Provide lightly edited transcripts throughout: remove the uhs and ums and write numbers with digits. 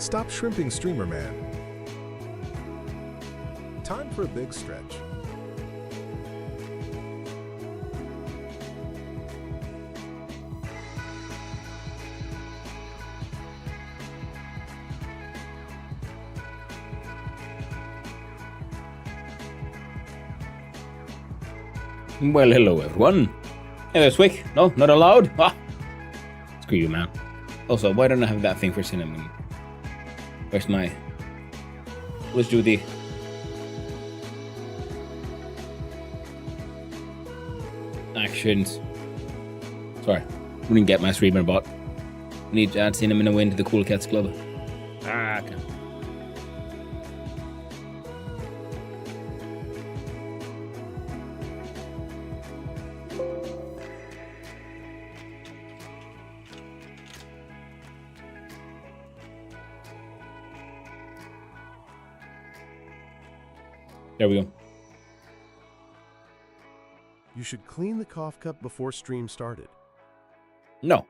Stop shrimping, streamer man. Time for a big stretch. Well, hello everyone. Hey there, Swick. No, not allowed. Ah, screw you, man. Also, why don't I have that thing for cinnamon? Where's my... Let's do the... actions. Sorry, we didn't get my streamer bot. We need to add cinnamon and win to the Cool Cats Club. Ah, okay. There we go. You should clean the cough cup before stream started. No.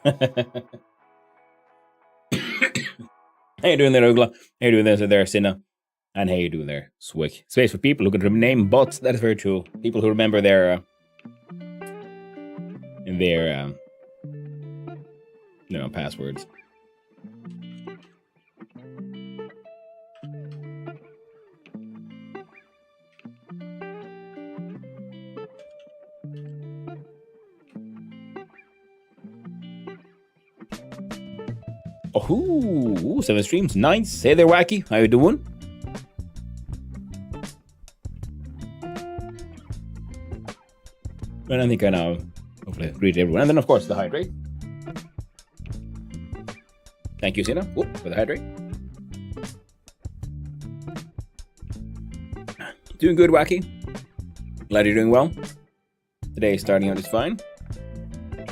How you doing there, Ogla? How you doing there, Sinna? And how you doing there, Swick? Space for people who can rename bots. That is very true. People who remember their passwords. Oh, 7 streams. Nice. Hey there, Wacky. How you doing? And I think I now hopefully greet everyone. And then, of course, the hydrate. Thank you, Sina, for the hydrate. Doing good, Wacky. Glad you're doing well. Today is starting out just fine.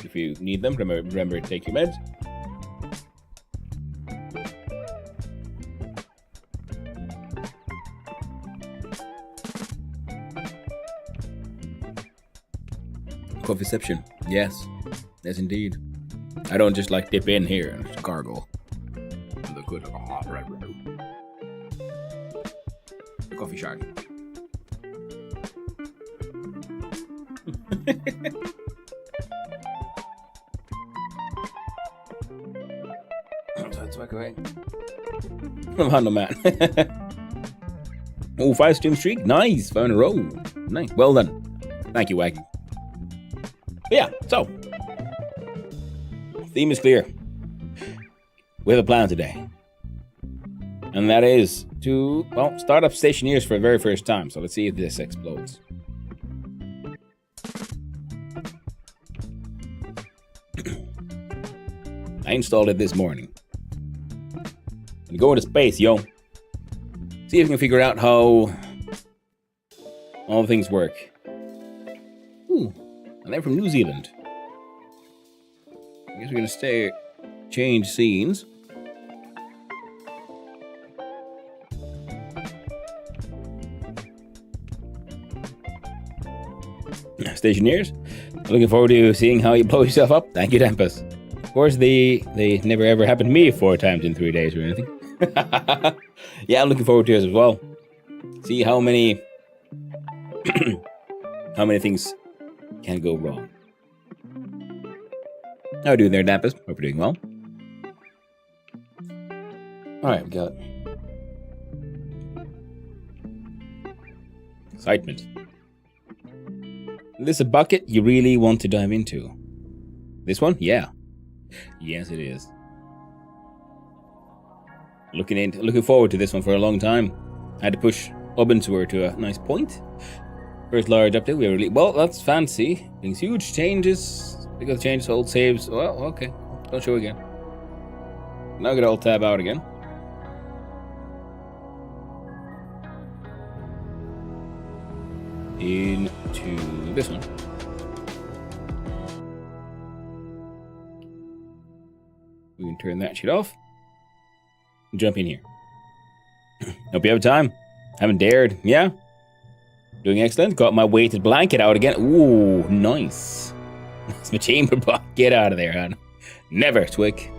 If you need them, remember to take your meds. Coffeeception. Yes. Yes, indeed. I don't just like dip in here and gargle. The good hot red room. The coffee shark. That's back away. I'm man. Oh, 5 stream streak. Nice. 5 in a row. Nice. Well done. Thank you, Wag. Yeah, so theme is clear. We have a plan today, and that is to, well, start up Stationeers for the very first time. So let's see if this explodes. I installed it this morning. And go into space, yo. See if we can figure out how all things work. Ooh. And they're from New Zealand. I guess we're gonna change scenes. Stationeers, looking forward to seeing how you blow yourself up. Thank you, Tempest. Of course, they never ever happened to me 4 times in 3 days or anything. Yeah, I'm looking forward to it as well. See how many things can go wrong. How are you doing there, Dampus? Hope you're doing well. Alright, we got excitement. Is this a bucket you really want to dive into? This one? Yeah. Yes, it is. Looking forward to this one for a long time. I had to push Ubuntu to a nice point. First large update we ever released. Well, that's fancy. Things huge changes. Because changes old saves. Well, okay. Don't show again. Now I gotta alt tab out again. Into this one. We can turn that shit off. And jump in here. Hope you have time. Haven't dared. Yeah? Doing excellent. Got my weighted blanket out again. Ooh, nice. It's my chamber box. Get out of there, hon. Never, Twick.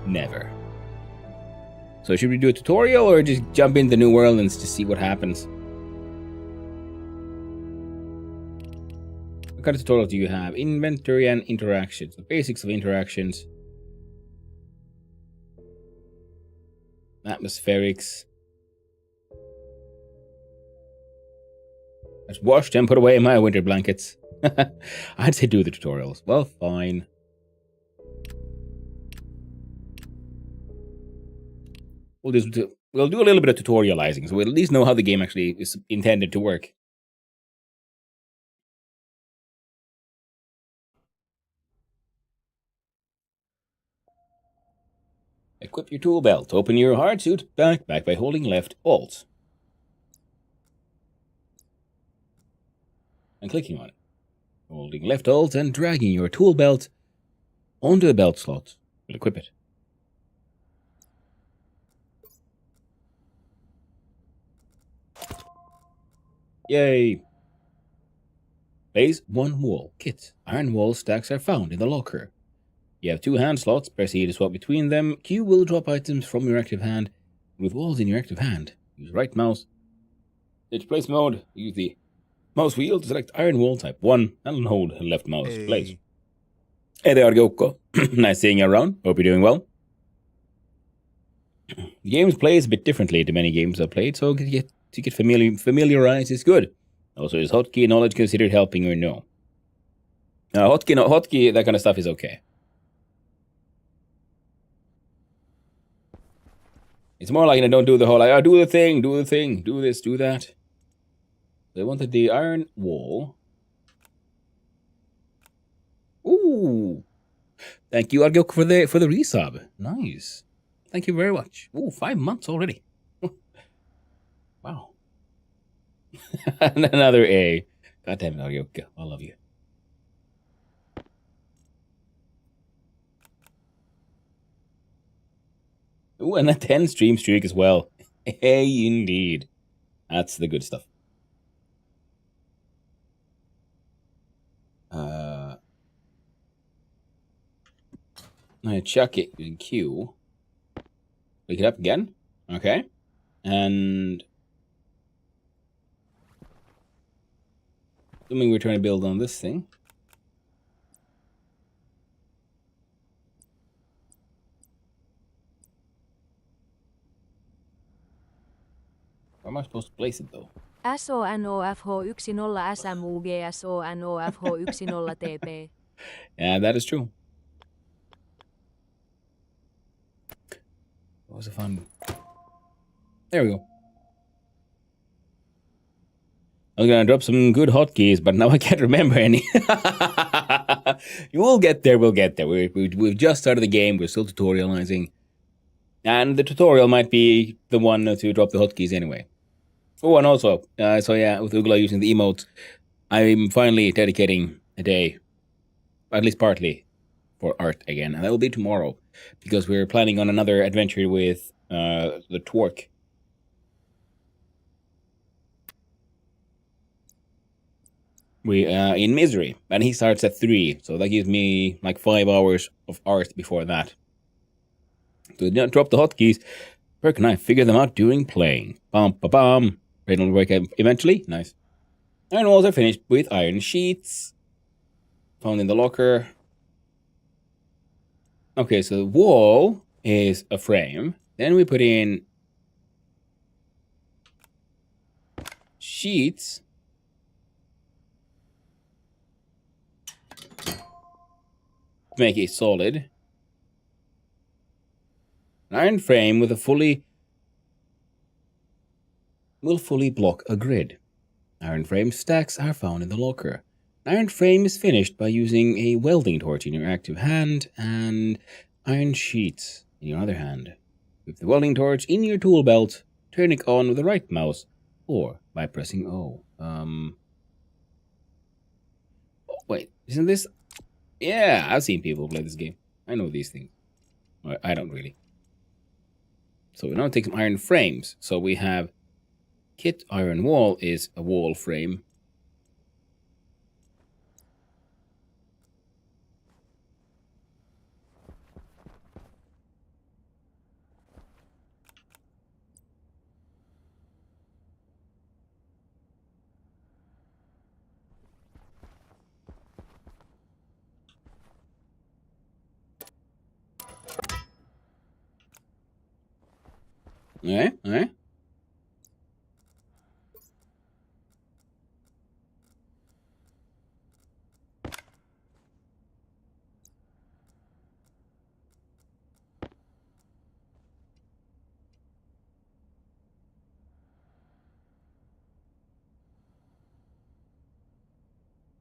Never. So should we do a tutorial or just jump into the new world and just see what happens? What kind of tutorial do you have? Inventory and interactions. The basics of interactions. Atmospherics. Let's wash and put away my winter blankets. I'd say do the tutorials. Well, fine. We'll do a little bit of tutorializing, so we'll at least know how the game actually is intended to work. Equip your tool belt. Open your hardsuit backpack by holding left Alt and clicking on it. Holding left Alt and dragging your tool belt onto the belt slot will equip it. Yay! Place 1 wall. Kit. Iron wall stacks are found in the locker. You have 2 hand slots. Press E to swap between them. Q will drop items from your active hand. With walls in your active hand, use right mouse. Switch place mode. Use the mouse wheel to select iron wall type 1 and hold left mouse to place. Hey there, Argyoko. Nice seeing you around. Hope you're doing well. The games plays a bit differently to many games I've played, so to get familiarized is good. Also, is hotkey knowledge considered helping or no? Hotkey, that kind of stuff is okay. It's more like I don't do the whole, like, do the thing, do this, do that. They wanted the iron wall. Ooh. Thank you, Argyok, for the resub. Nice. Thank you very much. Ooh, 5 months already. Wow. And another A. God damn it, Argyok. I love you. Ooh, and a 10 stream streak as well. Hey, indeed. That's the good stuff. I chuck it in Q. Pick it up again. Okay. And assuming we're trying to build on this thing. Where am I supposed to place it though? SONOFH10 SMUGSONOFH10 TP. Yeah, that is true. What was the fun? There we go. I was gonna drop some good hotkeys, but now I can't remember any. You will get there. We'll get there. We've just started the game. We're still tutorializing, and the tutorial might be the one to drop the hotkeys anyway. Oh, and also, so yeah, with Ugla using the emotes, I'm finally dedicating a day, at least partly, for art again, and that will be tomorrow, because we're planning on another adventure with the Twerk. We in Misery, and he starts at 3, so that gives me like 5 hours of art before that. So don't drop the hotkeys. Where can I figure them out during playing? Bum ba bum. It'll work eventually. Nice. Iron walls are finished with iron sheets. Found in the locker. Okay, so the wall is a frame. Then we put in sheets. To make it solid. An iron frame with a will fully block a grid. Iron frame stacks are found in the locker. An iron frame is finished by using a welding torch in your active hand and iron sheets in your other hand. With the welding torch in your tool belt, turn it on with the right mouse or by pressing O. Oh, wait, isn't this? Yeah, I've seen people play this game. I know these things. I don't really. So we now take some iron frames. So we have kit iron wall is a wall frame. Alright, alright.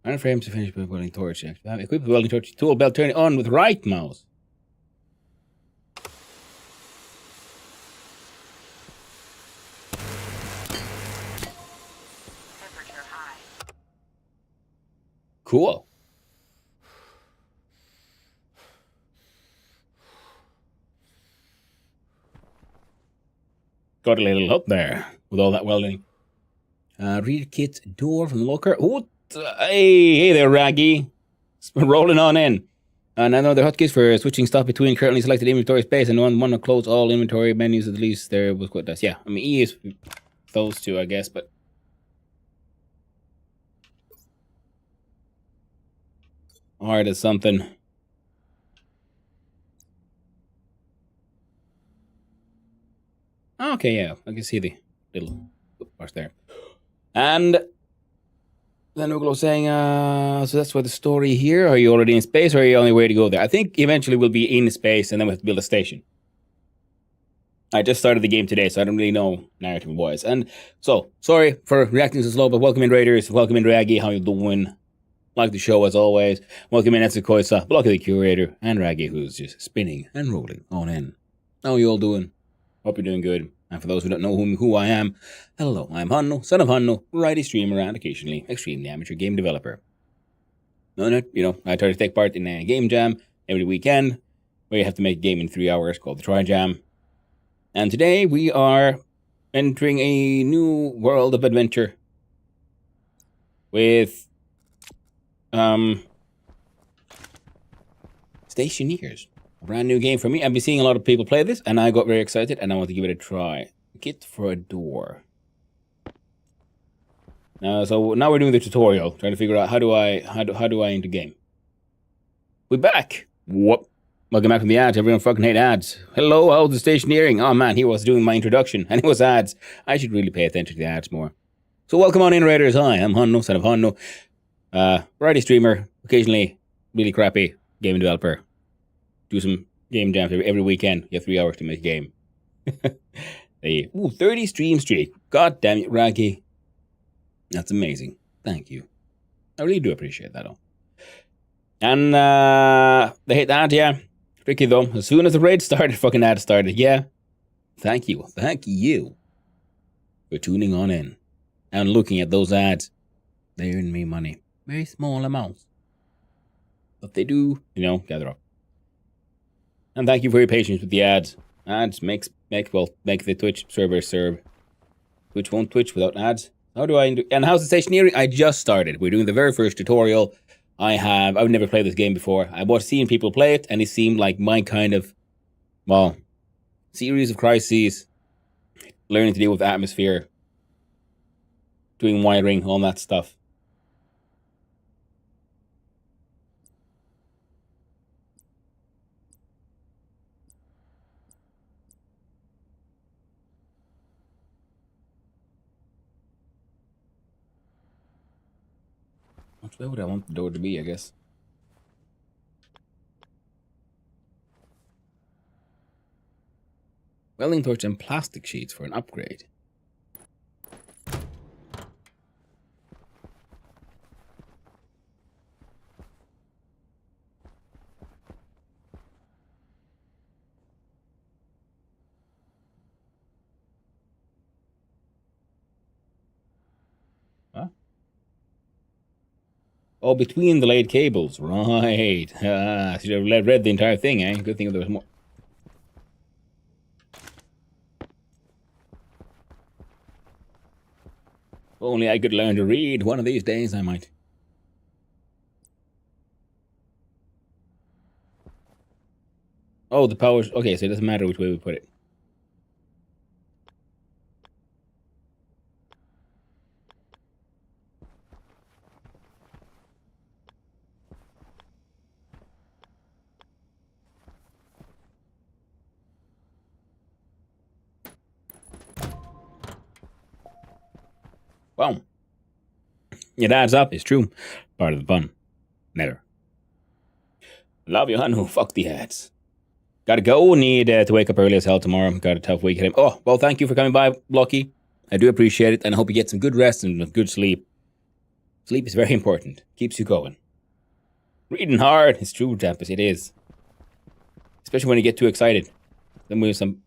Iron frames to finish with welding torch. Equip the welding torch tool belt, turn it on with right mouse. Temperature high. Cool. Got a little up there with all that welding. Rear kit door from the locker. Oh, hey there, Raggy. Rolling on in. And I know the hotkeys for switching stuff between currently selected inventory space and one to close all inventory menus at least. There was what does. Yeah, I mean E is those two, I guess, but R is something. Okay, yeah, I can see the little bars there. And then Uglo saying, so that's why the story here. Are you already in space, or are you on your way to go there? I think eventually we'll be in space, and then we have to build a station. I just started the game today, so I don't really know narrative-wise. And so, sorry for reacting so slow, but welcome in, Raiders. Welcome in, Raggy. How you doing? Like the show, as always. Welcome in, Etsukoisa, Blocky the Curator, and Raggy, who's just spinning and rolling on in. How you all doing? Hope you're doing good. And for those who don't know who I am, hello, I'm Hanno, son of Hanno, variety streamer, and occasionally extremely amateur game developer. I try to take part in a game jam every weekend, where you have to make a game in 3 hours called the Try Jam. And today we are entering a new world of adventure with Stationeers. A brand new game for me. I've been seeing a lot of people play this, and I got very excited, and I want to give it a try. Kit for a door. So now we're doing the tutorial, trying to figure out how do I enter game. We're back. Whoop. Welcome back from the ads. Everyone fucking hate ads. Hello, how's the Stationeering? Oh man, he was doing my introduction, and it was ads. I should really pay attention to the ads more. So welcome on in, Raiders. Hi, I'm Hanno, son of Hanno. Variety streamer, occasionally really crappy game developer. Do some game jams every weekend. You have 3 hours to make a game. Ooh, 30 stream streak. God damn it, Raggy. That's amazing. Thank you. I really do appreciate that all. And they hate that, yeah. Tricky though. As soon as the raid started, fucking ad started. Yeah. Thank you. Thank you for tuning on in and looking at those ads. They earn me money. Very small amounts. But they do, gather up. And thank you for your patience with the ads. Ads make the Twitch server serve. Twitch won't Twitch without ads. How do I do? And how's the Stationeering? I just started. We're doing the very first tutorial. I've never played this game before. I was seeing people play it, and it seemed like my kind of, series of crises. Learning to deal with atmosphere. Doing wiring, all that stuff. Which way would I want the door to be, I guess? Welding torch and plastic sheets for an upgrade. Huh? Oh, between the laid cables. Right. Should have read the entire thing, eh? Good thing there was more. If only I could learn to read. One of these days I might. Oh, the powers. Okay, so it doesn't matter which way we put it. Wow. It adds up, it's true. Part of the fun. Never. Love you, Hanu. Fuck the ads. Gotta go. Need to wake up early as hell tomorrow. Got a tough week. Oh, well, thank you for coming by, Blocky. I do appreciate it, and I hope you get some good rest and good sleep. Sleep is very important. Keeps you going. Reading hard. It's true, Tempest. It is. Especially when you get too excited. Then we have some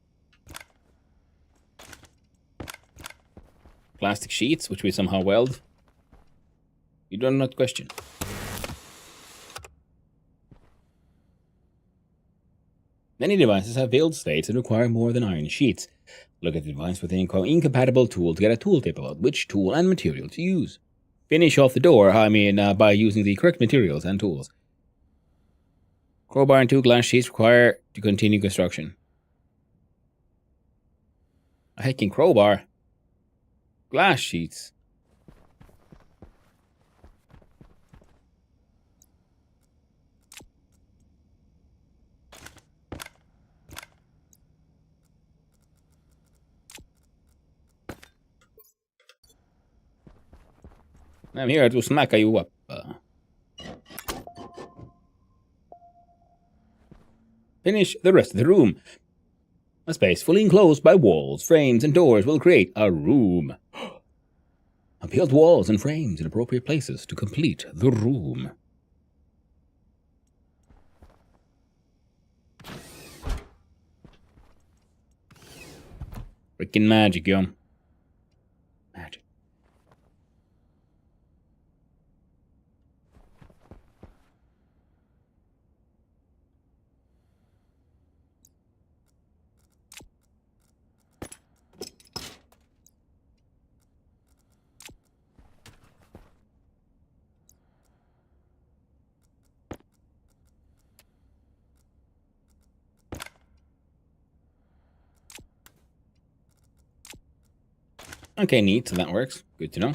plastic sheets, which we somehow weld. You do not question. Many devices have failed states and require more than iron sheets. Look at the device with an incompatible tool to get a tooltip about which tool and material to use. Finish off the door, by using the correct materials and tools. Crowbar and 2 glass sheets require to continue construction. A hecking crowbar. Glass sheets. I'm here to smack you up. Finish the rest of the room. A space fully enclosed by walls, frames, and doors will create a room. Build walls and frames in appropriate places to complete the room. Freaking magic, yo. Magic. Okay, neat, so that works. Good to know.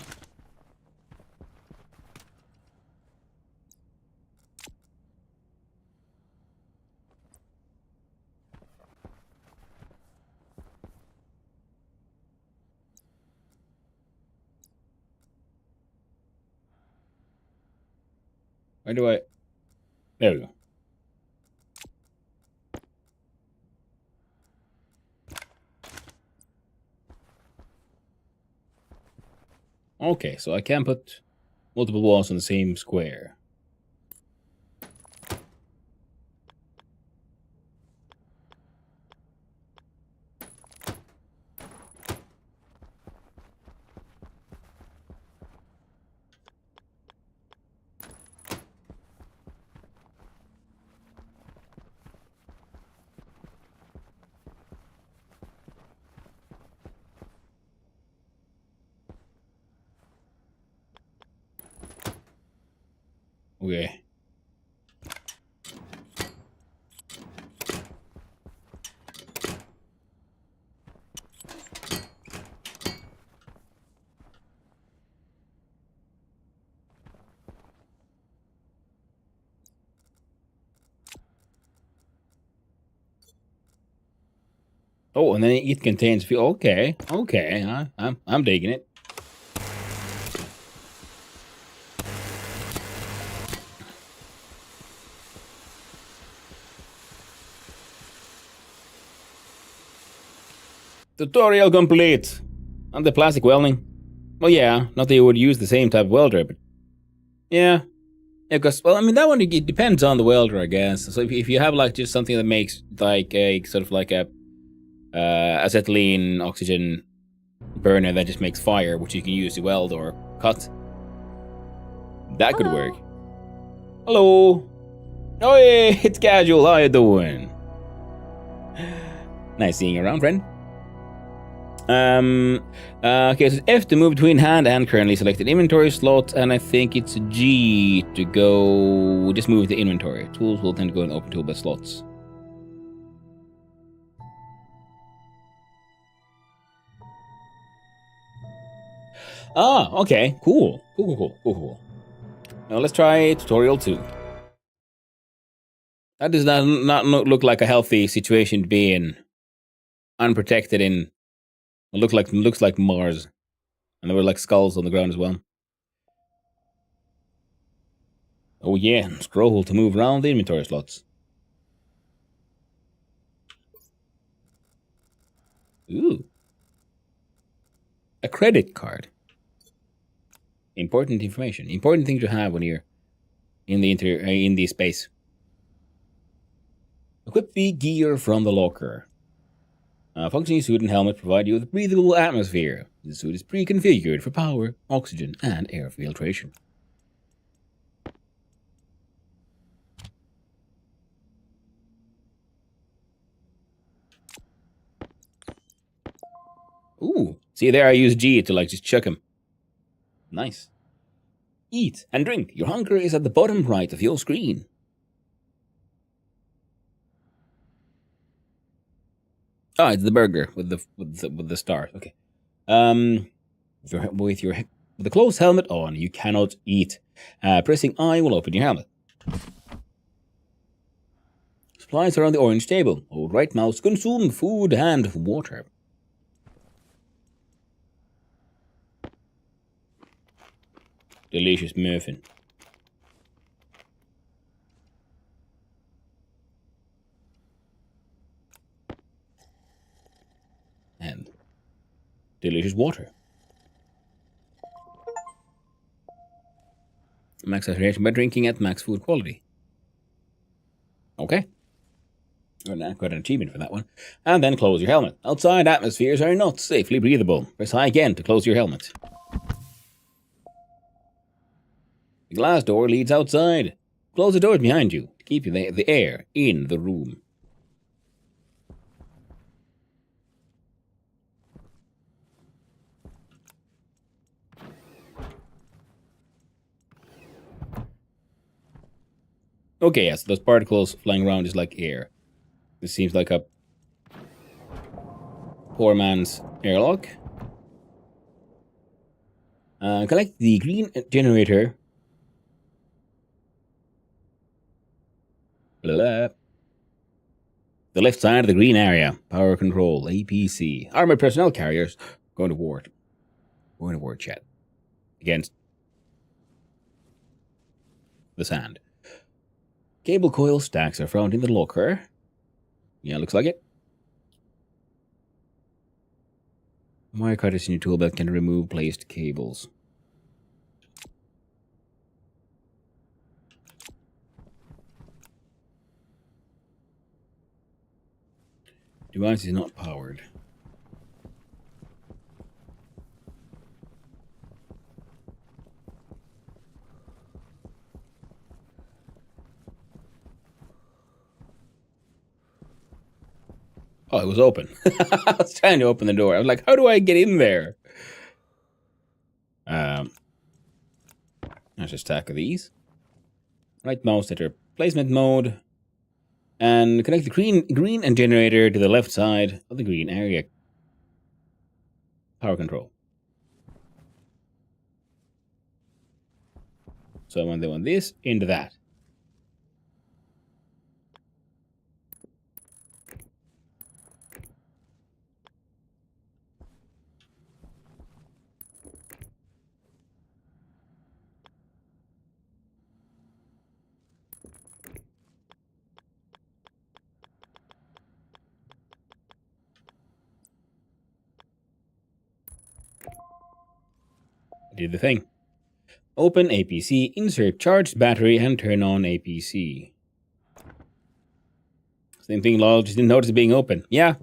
Where do I... There we go. Okay, so I can put multiple walls on the same square. Okay. Oh, and then it contains fuel. Okay, I'm digging it. Tutorial complete. On the plastic welding. Well, yeah, not that you would use the same type of welder, but yeah, because well, I mean that one it depends on the welder, I guess. So if you have like just something that makes like a sort of like a acetylene oxygen burner that just makes fire, which you can use to weld or cut, that could work. Hello. Oh, hey, it's Casual. How you doing? Nice seeing you around, friend. Okay, so F to move between hand and currently selected inventory slot, and I think it's G to go just move the inventory. Tools will tend to go in open toolbar slots. Ah, okay, cool. Cool. Now let's try tutorial 2. That does not look like a healthy situation to be in. Unprotected in. Looks like Mars. And there were like skulls on the ground as well. Oh yeah, scroll to move around the inventory slots. Ooh. A credit card. Important information. Important thing to have when you're in the space. Equip the gear from the locker. A functioning suit and helmet provide you with a breathable atmosphere. The suit is pre-configured for power, oxygen, and air filtration. Ooh. See there, I use G to like just chuck him. Nice. Eat and drink. Your hunger is at the bottom right of your screen. Oh, it's the burger with the stars. Okay. With the closed helmet on, you cannot eat. Pressing I will open your helmet. Supplies are on the orange table. Hold right mouse to consume food and water. Delicious muffin. And delicious water. Max hydration by drinking at max food quality. Okay. Got an achievement for that one. And then close your helmet. Outside atmospheres are not safely breathable. Press I again to close your helmet. The glass door leads outside. Close the doors behind you to keep the air in the room. Okay, yes, those particles flying around is like air. This seems like a poor man's airlock. Collect the green generator. Blah. The left side of the green area. Power control, APC. Armored personnel carriers. Going to war. Going to war, chat. Against the sand. Cable coil stacks are found in the locker. Yeah, looks like it. Wire cutters in your tool belt can remove placed cables. Device is not powered. Oh, it was open. I was trying to open the door. I was like, how do I get in there? There's a stack of these. Right mouse enter placement mode. And connect the green and generator to the left side of the green area. Power control. So when they want this, into that. Did the thing. Open APC, insert charged battery, and turn on APC. Same thing, lol, just didn't notice it being open. Yeah.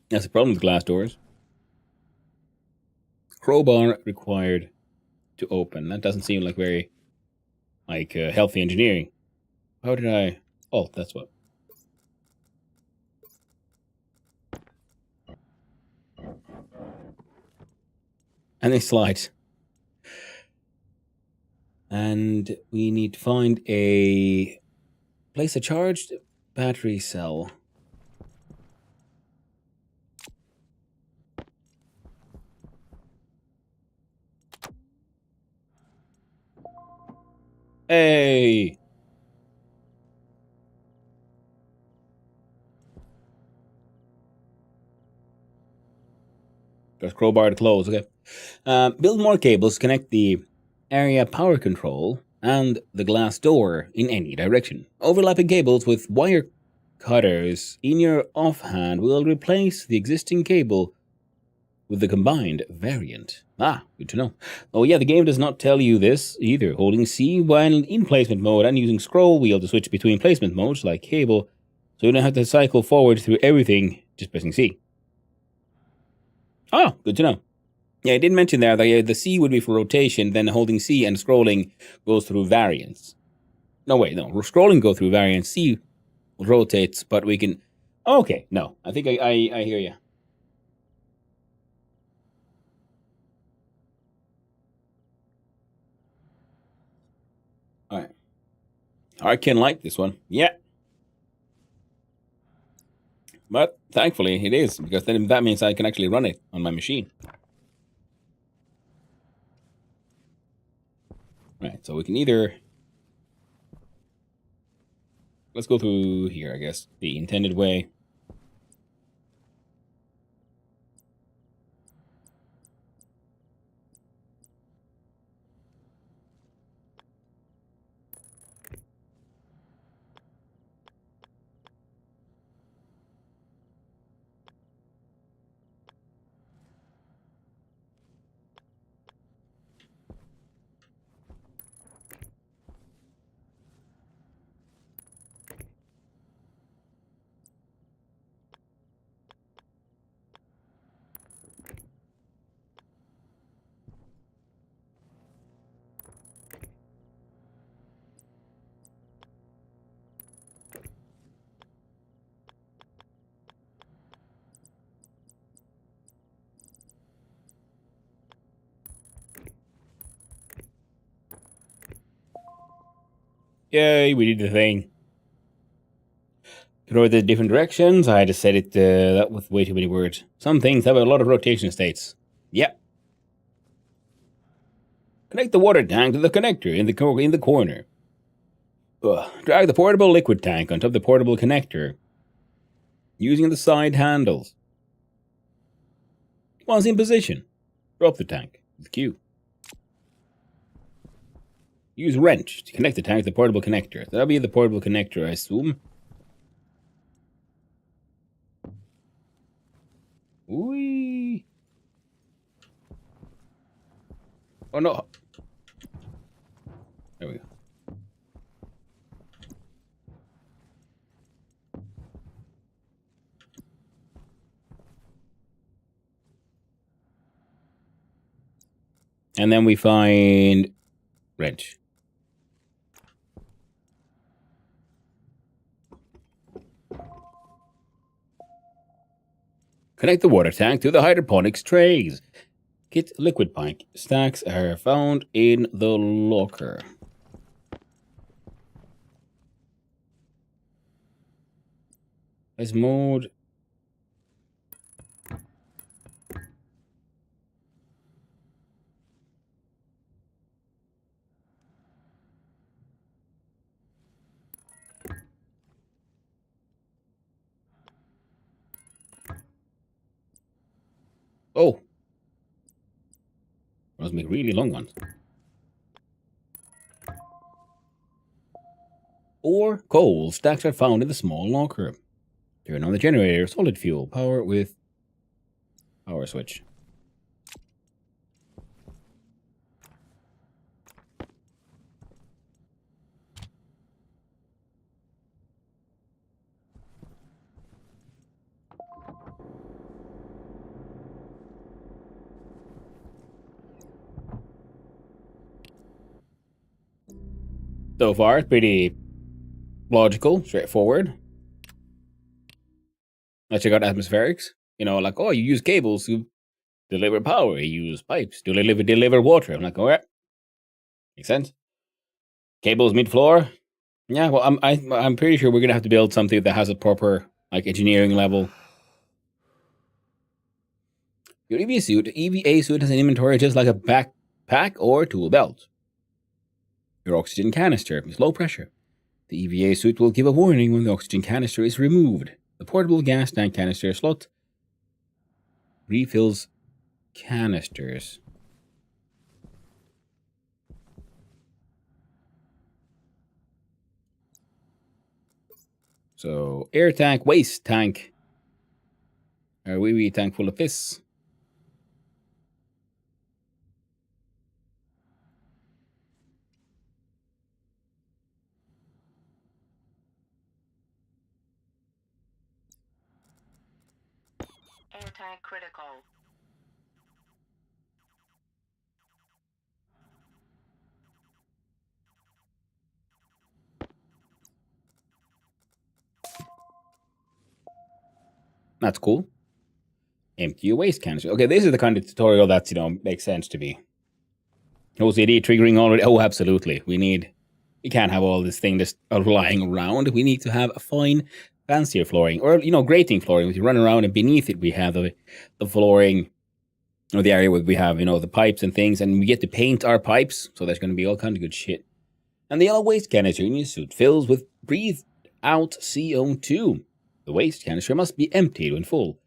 That's the problem with glass doors. Crowbar required to open. That doesn't seem like very, healthy engineering. How did I... Oh, that's what. And they slide. And we need to find place a charged battery cell. Hey! Press crowbar to close, okay. Build more cables, connect the area power control and the glass door in any direction. Overlapping cables with wire cutters in your offhand will replace the existing cable with the combined variant. Ah, good to know. Oh yeah, the game does not tell you this either. Holding C while in placement mode and using scroll wheel to switch between placement modes like cable, so you don't have to cycle forward through everything just pressing C. Oh, good to know. Yeah, I did mention there that the C would be for rotation, then holding C and scrolling goes through variants. No, wait, no. Scrolling go through variants. C rotates, but we can... Okay, no. I think I hear you. Alright. I can like this one. Yeah. But thankfully it is, because then that means I can actually run it on my machine. Right, so we can either... Let's go through here, I guess. The intended way. Yay, we did the thing. Ignore the different directions. I just said it that with way too many words. Some things have a lot of rotation states. Yep. Connect the water tank to the connector in the corner. Drag the portable liquid tank on top of the portable connector using the side handles. Once in position, drop the tank with Q. Use wrench to connect the tank to the portable connector. That'll be the portable connector, I assume. Whee! Oh no! There we go. And then we find wrench. Connect the water tank to the hydroponics trays. Kit liquid pipe stacks are found in the locker. Let's mode. Oh. Those make really long ones. Or coal stacks are found in the small locker. Turn on the generator, solid fuel, power with power switch. So far, it's pretty logical, straightforward. Let's check out atmospherics. You know, like, oh, you use cables to deliver power. You use pipes to deliver water. I'm like, all right. Makes sense. Cables mid-floor. Yeah, well, I'm pretty sure we're gonna have to build something that has a proper like engineering level. Your EVA suit has an inventory just like a backpack or tool belt. Your oxygen canister is low pressure. The EVA suit will give a warning when the oxygen canister is removed. The portable gas tank canister slot refills canisters. So, air tank, waste tank. A wee tank full of piss. Anti-critical. That's cool. Empty your waste canister. Okay, this is the kind of tutorial that's, makes sense to me. OCD triggering already. Oh, absolutely. We can't have all this thing just lying around. We need to have a fine, fancier flooring. Or, grating flooring. We run around and beneath it we have the flooring, or the area where we have, the pipes and things. And we get to paint our pipes. So there's going to be all kinds of good shit. And the yellow waste canister in your suit fills with breathed out CO2. The waste canister must be emptied when full.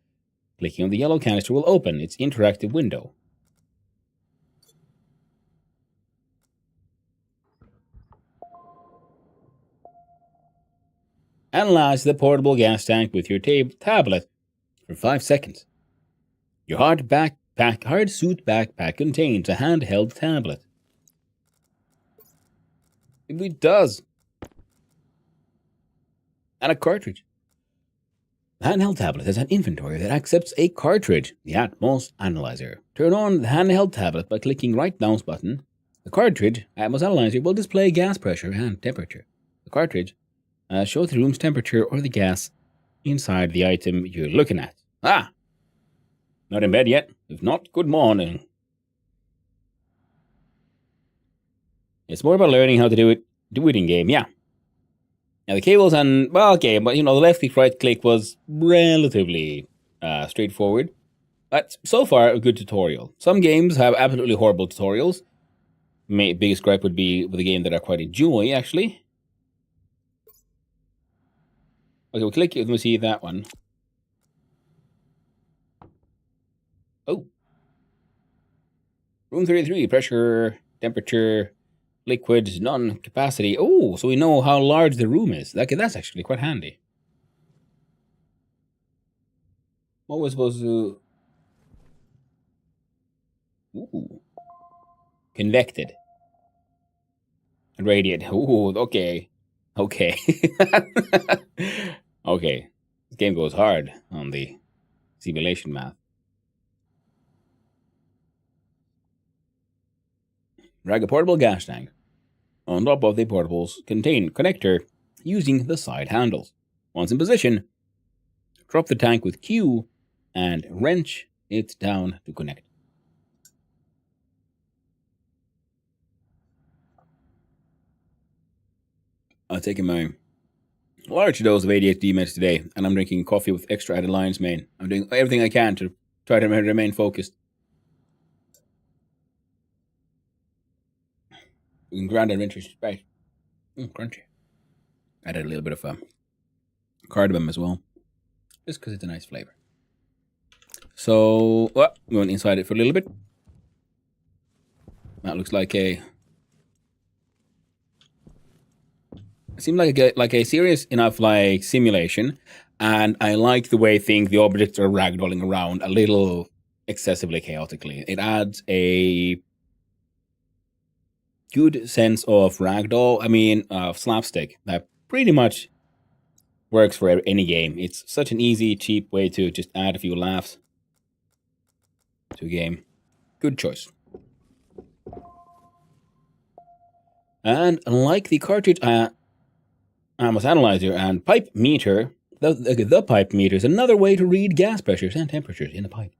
Clicking on the yellow canister will open its interactive window. Analyze the portable gas tank with your tablet for 5 seconds. Your hard suit backpack contains a handheld tablet. It does. And a cartridge. The handheld tablet has an inventory that accepts a cartridge, the Atmos Analyzer. Turn on the handheld tablet by clicking right mouse button. The cartridge, Atmos Analyzer, will display gas pressure and temperature. The cartridge shows the room's temperature or the gas inside the item you're looking at. Ah! Not in bed yet? If not, good morning. It's more about learning how to do it in game, yeah. Now the cables but the left click, right click was relatively straightforward. But so far, a good tutorial. Some games have absolutely horrible tutorials. Biggest gripe would be with a game that I quite enjoy, actually. Okay, we'll click it. Let me see that one. Oh. Room 33, pressure, temperature, liquid, non-capacity. Oh, so we know how large the room is. That's actually quite handy. What was supposed to... Ooh. Convected. Radiant. Ooh, okay. Okay. Okay. This game goes hard on the simulation math. Drag a portable gas tank on top of the portable's contained connector using the side handles. Once in position, drop the tank with Q and wrench it down to connect. I've taken my large dose of ADHD meds today, and I'm drinking coffee with extra added lion's mane. I'm doing everything I can to try to remain focused. We can grind our interest spice. Crunchy. Added a little bit of cardamom as well, just because it's a nice flavor. So, we went inside it for a little bit. That looks like it seemed like a serious enough simulation, and I like the way the objects are ragdolling around a little excessively chaotically. It adds a good sense of ragdoll, slapstick that pretty much works for any game. It's such an easy, cheap way to just add a few laughs to a game. Good choice. And like the cartridge Atmos Analyzer and pipe meter, the pipe meter is another way to read gas pressures and temperatures in a pipe.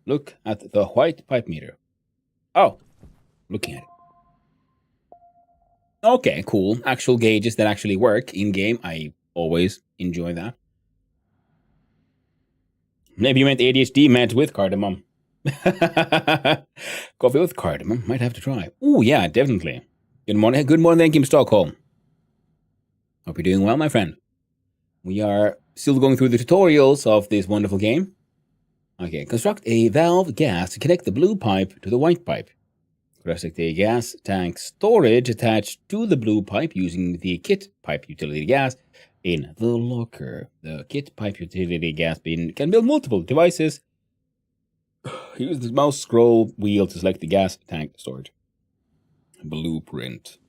Look at the white pipe meter. Oh, looking at it. Okay, cool. Actual gauges that actually work in-game. I always enjoy that. Maybe you meant ADHD meds with cardamom. Coffee with cardamom. Might have to try. Oh, yeah, definitely. Good morning, Kim Stockholm. Hope you're doing well, my friend. We are Still going through the tutorials of this wonderful game. Okay, construct a valve gas to connect the blue pipe to the white pipe. Construct a gas tank storage attached to the blue pipe using the kit pipe utility gas in the locker. The kit pipe utility gas bin can build multiple devices. Use the mouse scroll wheel to select the gas tank storage. Blueprint.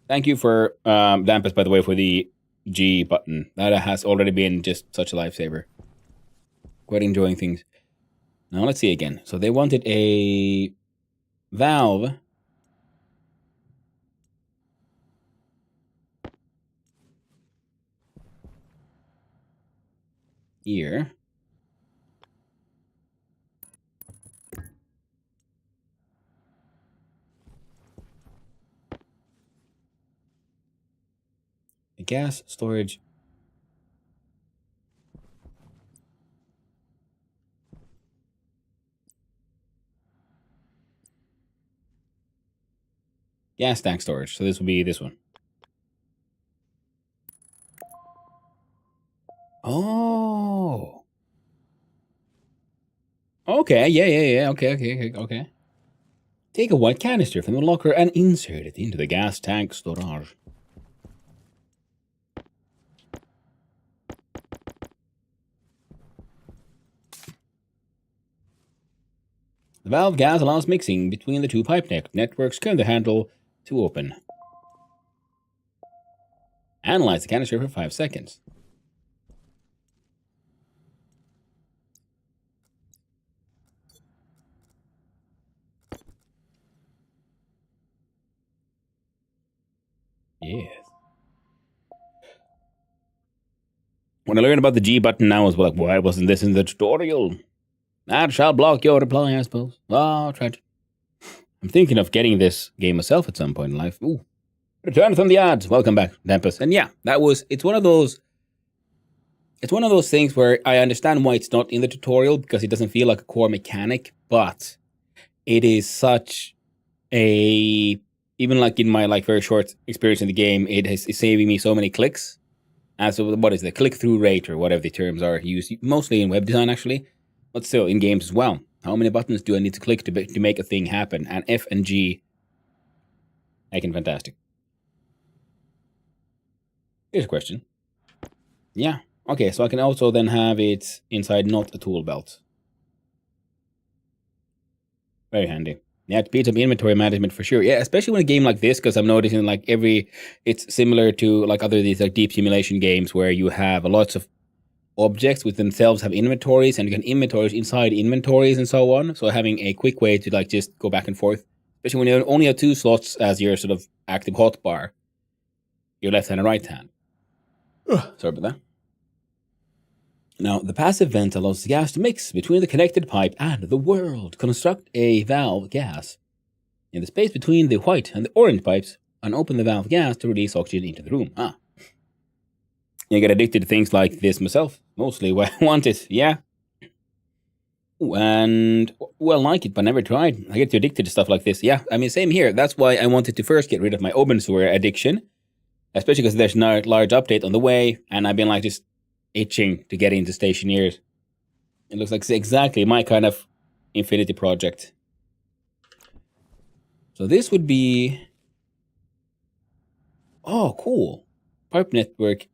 Thank you for Dampus, by the way, for the G button. That has already been just such a lifesaver. Quite enjoying things. Now let's see again. So they wanted a valve. Here. A gas storage. Gas tank storage. So this will be this one. Oh. Okay, yeah. Okay. Take a white canister from the locker and insert it into the gas tank storage. The valve gas allows mixing between the two pipe networks. Turn the handle to open. Analyze the canister for 5 seconds. Yes. When I learned about the G button now, I was like, why wasn't this in the tutorial? That shall block your reply, I suppose. Oh, tragic. I'm thinking of getting this game myself at some point in life. Ooh. Return from the ads. Welcome back, Dampus. And yeah, it's one of those things where I understand why it's not in the tutorial because it doesn't feel like a core mechanic, but it is such a, even like in my very short experience in the game, it's saving me so many clicks. As what is the click-through rate or whatever the terms are used, mostly in web design actually, but still in games as well. How many buttons do I need to click to make a thing happen? And F and G, making fantastic. Here's a question. Yeah, okay, so I can also then have it inside not a tool belt. Very handy. Yeah, it speeds up inventory management for sure. Yeah, especially when a game like this, because I'm noticing it's similar to other these deep simulation games where you have lots of objects with themselves have inventories and you can inventories inside inventories and so on. So having a quick way to just go back and forth, especially when you only have 2 slots as your sort of active hotbar, your left hand and right hand. Sorry about that. Now, the passive vent allows the gas to mix between the connected pipe and the world. Construct a valve gas in the space between the white and the orange pipes and open the valve gas to release oxygen into the room. I get addicted to things like this myself, mostly when I want it, yeah. And, like it, but never tried. I get too addicted to stuff like this, yeah. I mean, same here. That's why I wanted to first get rid of my open sewer addiction, especially because there's no large update on the way, and I've been just itching to get into Stationeers. It looks like exactly my kind of infinity project. So this would be... Oh, cool. Pipe network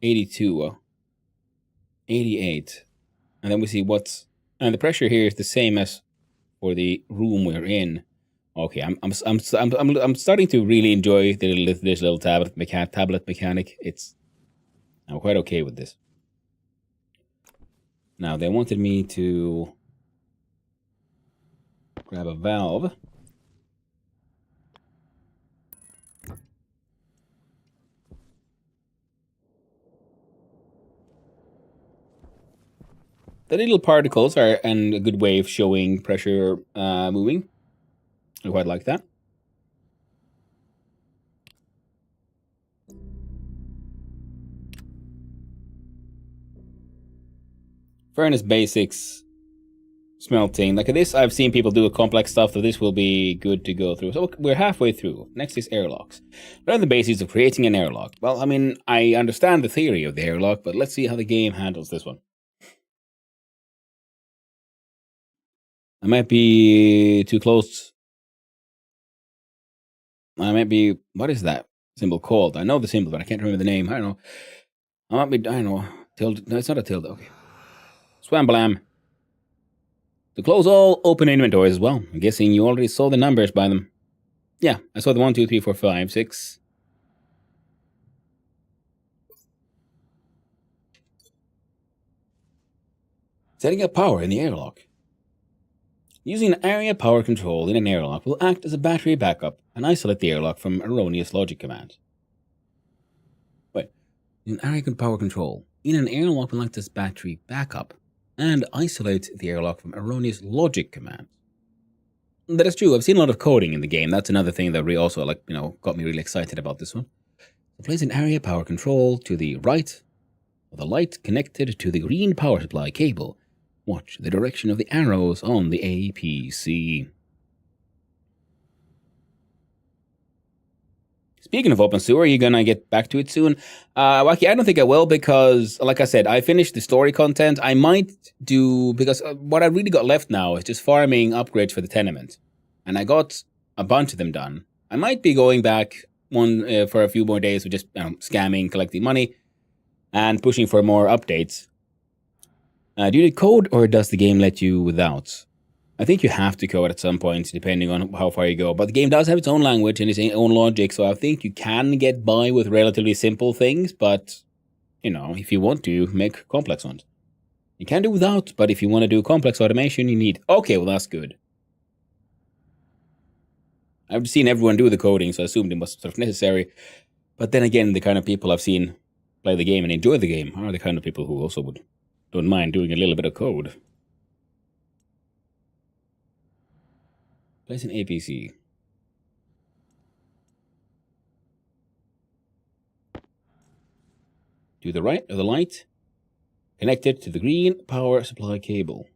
82, 88. And then we see what's... And the pressure here is the same as for the room we're in. Okay, I'm starting to really enjoy this little tablet mechanic. I'm quite okay with this. Now they wanted me to grab a valve. The little particles are a good way of showing pressure moving. I quite like that. Furnace basics. smelting. Like this, I've seen people do complex stuff, so this will be good to go through. So we're halfway through. Next is airlocks. What are the basics of creating an airlock? Well, I mean, I understand the theory of the airlock, but let's see how the game handles this one. I might be too close. I might be. What is that symbol called? I know the symbol, but I can't remember the name. I don't know. I might be. I don't know. Tilde. No, it's not a tilde. Okay. Swamblam. To close all open inventories as well. I'm guessing you already saw the numbers by them. Yeah, I saw the 1, 2, 3, 4, 5, 6. Setting up power in the airlock. Using an area power control in an airlock will act as a battery backup and isolate the airlock from erroneous logic commands. Wait, an area power control in an airlock will act as battery backup and isolate the airlock from erroneous logic commands. That is true. I've seen a lot of coding in the game. That's another thing that also got me really excited about this one. So place an area power control to the right of the light connected to the green power supply cable. Watch the direction of the arrows on the APC. Speaking of open sewer, are you gonna get back to it soon? Wacky, I don't think I will because, like I said, I finished the story content. I might do, because what I really got left now is just farming upgrades for the tenement. And I got a bunch of them done. I might be going back for a few more days with just scamming, collecting money, and pushing for more updates. Do you need code, or does the game let you without? I think you have to code at some point, depending on how far you go. But the game does have its own language and its own logic, so I think you can get by with relatively simple things, but, if you want to, make complex ones. You can do without, but if you want to do complex automation, you need... Okay, well, that's good. I've seen everyone do the coding, so I assumed it was sort of necessary. But then again, the kind of people I've seen play the game and enjoy the game are the kind of people who also don't mind doing a little bit of code. Place an APC. To the right of the light, connected to the green power supply cable.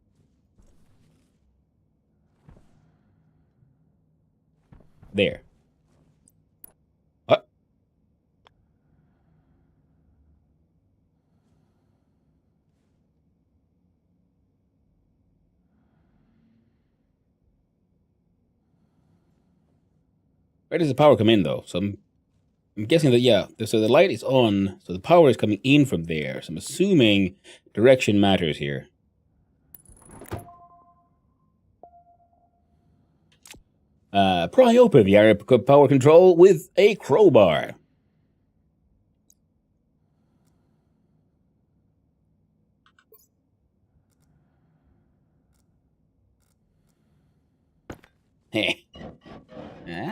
There. What? Where does the power come in, though? So I'm guessing that, yeah, so the light is on, so the power is coming in from there. So I'm assuming direction matters here. Pry open the area power control with a crowbar.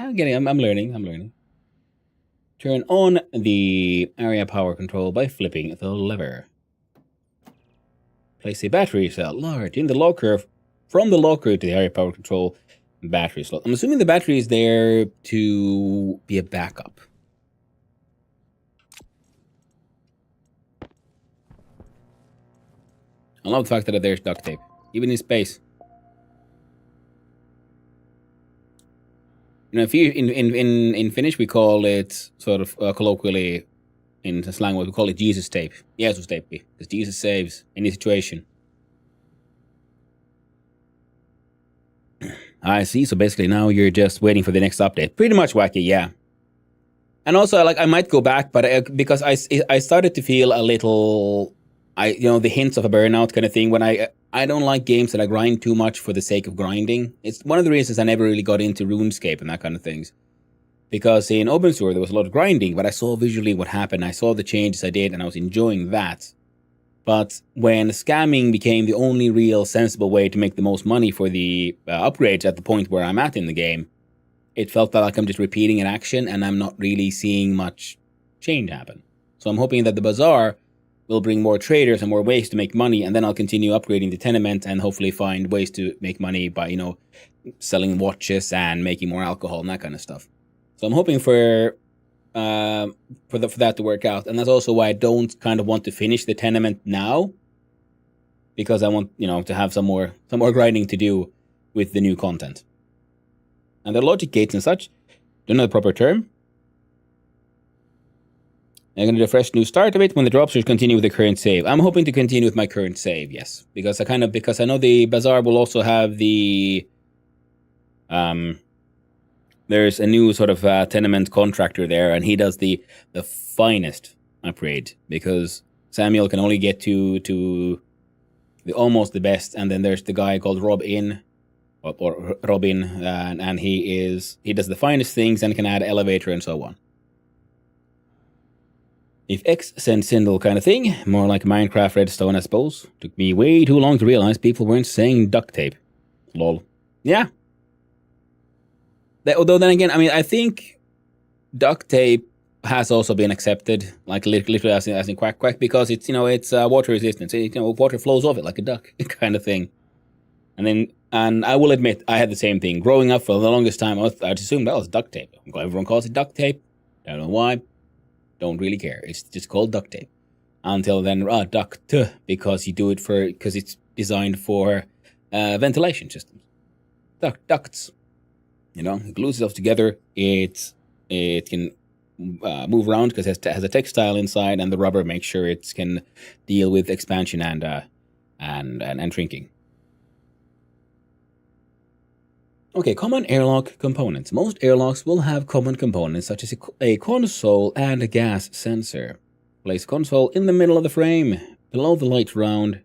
I'm learning. Turn on the area power control by flipping the lever. Place a battery cell large in the locker, from the locker to the area power control battery slot. I'm assuming the battery is there to be a backup. I love the fact that there's duct tape, even in space. If you in Finnish we call it sort of colloquially in slang we call it Jesus tape. Jesus tape, because Jesus saves any situation. I see. So basically, now you're just waiting for the next update. Pretty much, Wacky, yeah. And also, I might go back, but because I started to feel a little, the hints of a burnout kind of thing when I don't like games that I grind too much for the sake of grinding. It's one of the reasons I never really got into RuneScape and that kind of things. Because in open source, there was a lot of grinding, but I saw visually what happened. I saw the changes I did, and I was enjoying that. But when scamming became the only real sensible way to make the most money for the upgrades at the point where I'm at in the game, it felt like I'm just repeating an action, and I'm not really seeing much change happen. So I'm hoping that the bazaar will bring more traders and more ways to make money, and then I'll continue upgrading the tenement and hopefully find ways to make money by, selling watches and making more alcohol and that kind of stuff. So I'm hoping for that to work out, and that's also why I don't kind of want to finish the tenement now, because I want, to have some more grinding to do with the new content. And the logic gates and such, don't know the proper term. I'm going to do a fresh new start of it. When the drops, just continue with the current save. I'm hoping to continue with my current save, yes. Because I know the Bazaar will also have the... there's a new sort of tenement contractor there, and he does the finest upgrade. Because Samuel can only get to the almost the best. And then there's the guy called Robin, and he does the finest things and can add elevator and so on. If X sends Sindel kind of thing, more like Minecraft Redstone, I suppose. Took me way too long to realize people weren't saying duct tape. Lol. Yeah. Although then again, I mean, I think duct tape has also been accepted, like literally as in quack quack, because it's water resistant. Water flows off it like a duck kind of thing. And I will admit, I had the same thing. Growing up for the longest time, I'd assume that was duct tape. Everyone calls it duct tape. Don't know why. Don't really care. It's just called duct tape. Until then, duct, because because it's designed for ventilation systems. Ducts. It glues itself together. It can move around because it has a textile inside, and the rubber makes sure it can deal with expansion and shrinking. Okay, common airlock components. Most airlocks will have common components such as a console and a gas sensor. Place console in the middle of the frame, below the light round,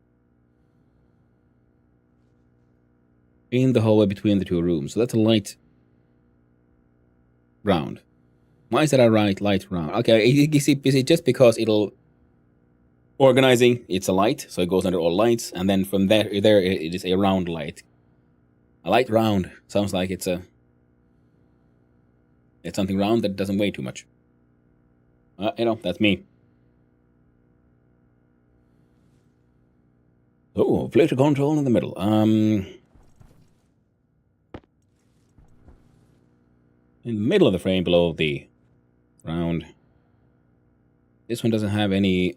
in the hallway between the two rooms. So that's a light round. Why is that a light round? Okay, is it just because it'll... Organizing, it's a light, so it goes under all lights, and then from there it is a round light. A light round sounds like it's something round that doesn't weigh too much. That's me. Oh, plater control in the middle. In the middle of the frame below the round. This one doesn't have any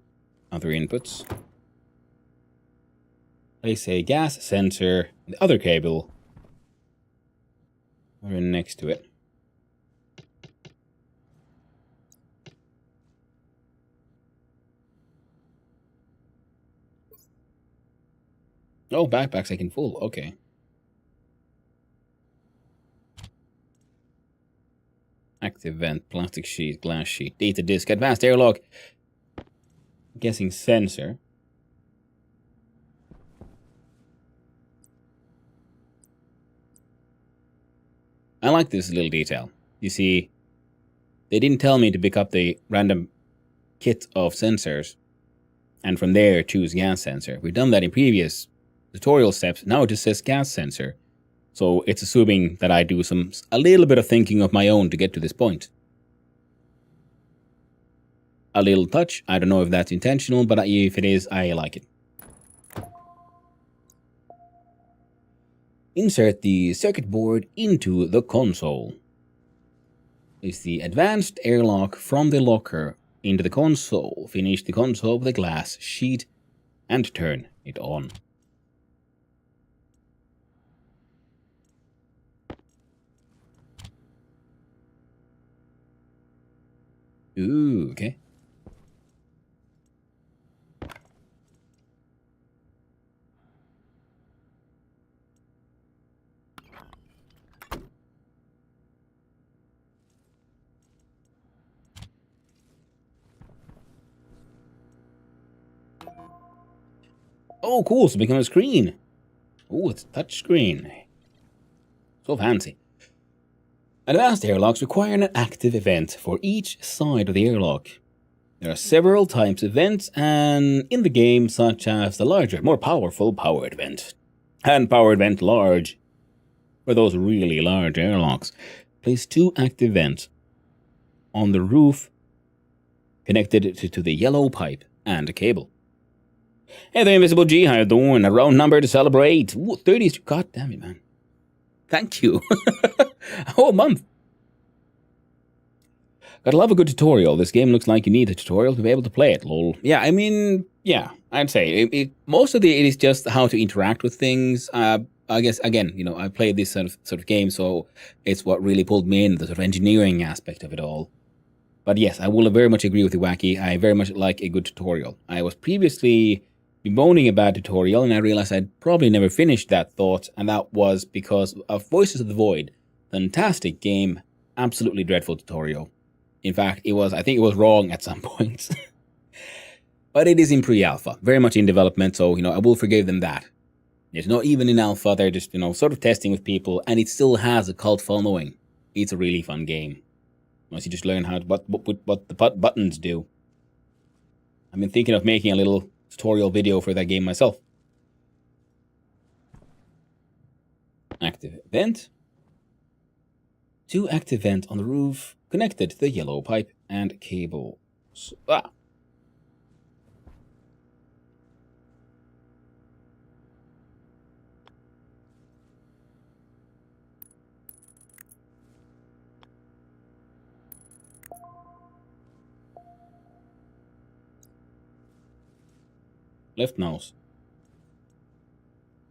other inputs. Place a gas sensor, the other cable, right next to it. Oh, backpack's taking full. Okay. Active vent, plastic sheet, glass sheet, data disk, advanced airlock. Guessing sensor. I like this little detail. You see, they didn't tell me to pick up the random kit of sensors and from there choose gas sensor. We've done that in previous tutorial steps. Now it just says gas sensor. So it's assuming that I do a little bit of thinking of my own to get to this point. A little touch. I don't know if that's intentional, but if it is, I like it. Insert the circuit board into the console. Place the advanced airlock from the locker into the console. Finish the console with a glass sheet and turn it on. Ooh, okay. Oh, cool. So become a screen. Oh, it's a touch screen. So fancy. Advanced airlocks require an active event for each side of the airlock. There are several types of events in the game, such as the larger, more powerful powered vent and powered vent large. For those really large airlocks, place 2 active vents on the roof connected to the yellow pipe and a cable. Hey there, Invisible G, how you doing? A round number to celebrate. Ooh, 30. God damn it, man. Thank you. A whole month. Gotta love a good tutorial. This game looks like you need a tutorial to be able to play it, lol. Yeah, I mean, Yeah, I'd say most of it is just how to interact with things. I guess again, I played this sort of game, so it's what really pulled me in, the sort of engineering aspect of it all. But yes, I will very much agree with you, Wacky. I very much like a good tutorial. I was previously bemoaning a bad tutorial, and I realized I'd probably never finished that thought, and that was because of Voices of the Void. Fantastic game, absolutely dreadful tutorial. In fact, I think it was wrong at some points. But it is in pre-alpha, very much in development, so, I will forgive them that. It's not even in alpha, they're just, sort of testing with people, and it still has a cult following. It's a really fun game. Once you just learn what the buttons do. I've been thinking of making a little tutorial video for that game myself. Active vent. 2 active vents on the roof, connected to the yellow pipe and cables. Left mouse.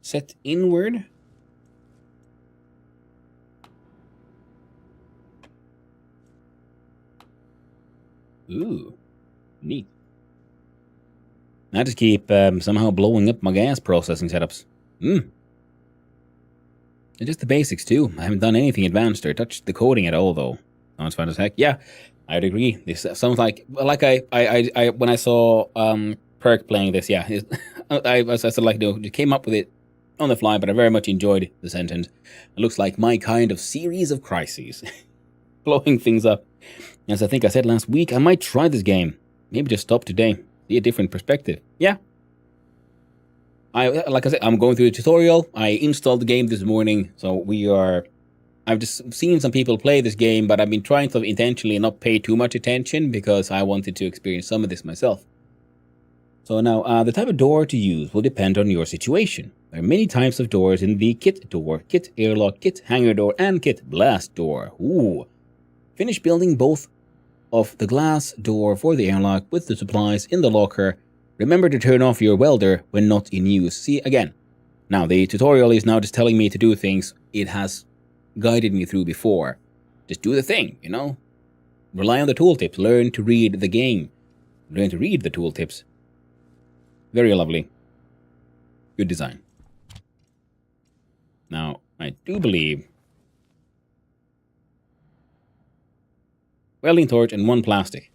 Set inward. Ooh, neat. I just keep somehow blowing up my gas processing setups. And just the basics too. I haven't done anything advanced or touched the coding at all though. Sounds fun as heck. Yeah, I'd agree. This sounds like I when I saw Perk playing this. Yeah, I sort of like just came up with it on the fly, but I very much enjoyed the sentence. It looks like my kind of series of crises, blowing things up. As I think I said last week, I might try this game. Maybe just stop today, see a different perspective. Yeah. Like I said, I'm going through a tutorial. I installed the game this morning, so I've just seen some people play this game, but I've been trying to intentionally not pay too much attention because I wanted to experience some of this myself. So now, the type of door to use will depend on your situation. There are many types of doors in the kit door, kit airlock, kit hangar door, and kit blast door. Ooh. Finish building both of the glass door for the airlock with the supplies in the locker. Remember to turn off your welder when not in use. See, again, now the tutorial is now just telling me to do things it has guided me through before. Just do the thing, Rely on the tooltips. Learn to read the game. Learn to read the tooltips. Very lovely. Good design. Now, I do believe welding torch and 1 plastic.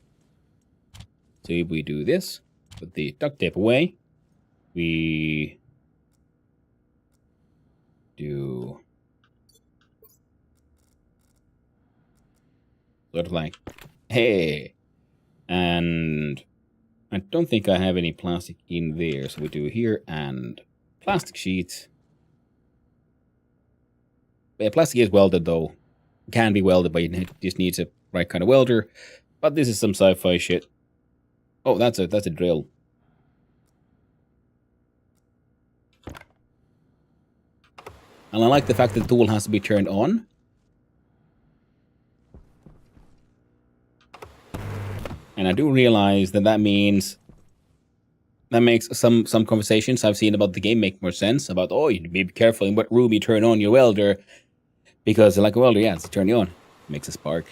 So if we do this, put the duct tape away, we do sort of like, hey, and I don't think I have any plastic in there, so we do here, and plastic sheet. Yeah, plastic is welded though. It can be welded, but you just need the right kind of welder. But this is some sci-fi shit. Oh, that's a drill. And I like the fact that the tool has to be turned on. And I do realize that means that makes some conversations I've seen about the game make more sense. About, oh, you need to be careful in what room you turn on your welder. Because like a welder, yeah, it's turn you on. It makes a spark.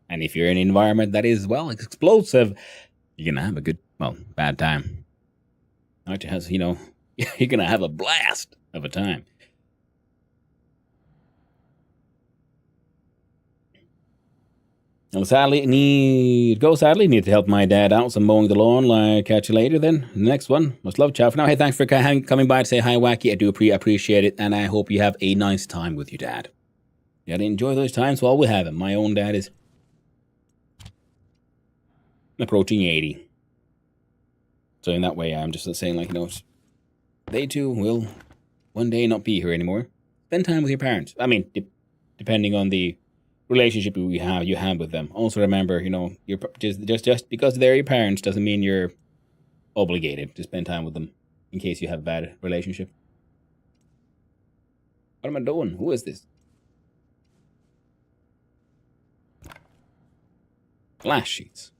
And if you're in an environment that is, well, explosive, you're gonna have a good, bad time. Not just, you're gonna have a blast of a time. Sadly, need to help my dad out. So I'm mowing the lawn. Catch you later then. Next one. Much love, ciao for now. Hey, thanks for coming by to say hi, Wacky. I do appreciate it, and I hope you have a nice time with your dad. You gotta enjoy those times while we have him. My own dad is approaching 80. So in that way, I'm just saying, they too will one day not be here anymore. Spend time with your parents. I mean, depending on the relationship you have with them. Also remember, you're just because they're your parents doesn't mean you're obligated to spend time with them in case you have a bad relationship. What am I doing? Who is this? Glass sheets.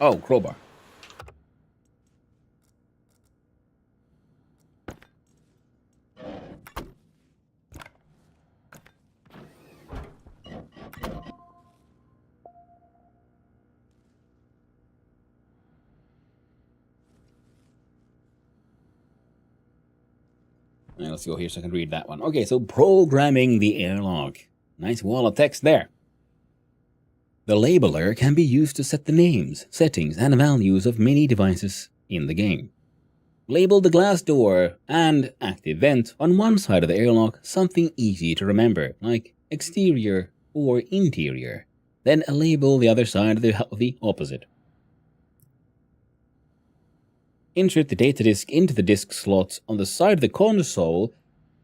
Oh, crowbar. Let's go here so I can read that one. Okay, so programming the airlock. Nice wall of text there. The labeler can be used to set the names, settings, and values of many devices in the game. Label the glass door and active vent on one side of the airlock something easy to remember, like exterior or interior. Then label the other side of the opposite. Insert the data disk into the disk slots on the side of the console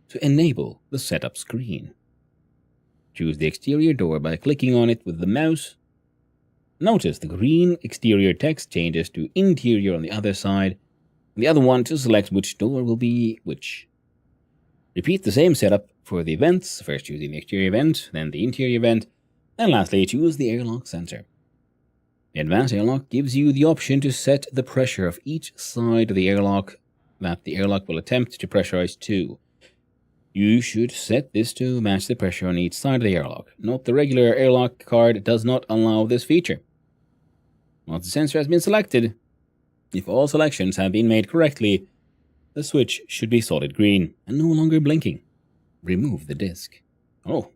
to enable the setup screen. Choose the exterior door by clicking on it with the mouse. Notice the green exterior text changes to interior on the other side, and the other one to select which door will be which. Repeat the same setup for the vents, first choosing the exterior vent, then the interior vent, and lastly choose the airlock sensor. The advanced airlock gives you the option to set the pressure of each side of the airlock that the airlock will attempt to pressurize to. You should set this to match the pressure on each side of the airlock. Note the regular airlock card does not allow this feature. Once the sensor has been selected, if all selections have been made correctly, the switch should be solid green and no longer blinking. Remove the disc. Oh.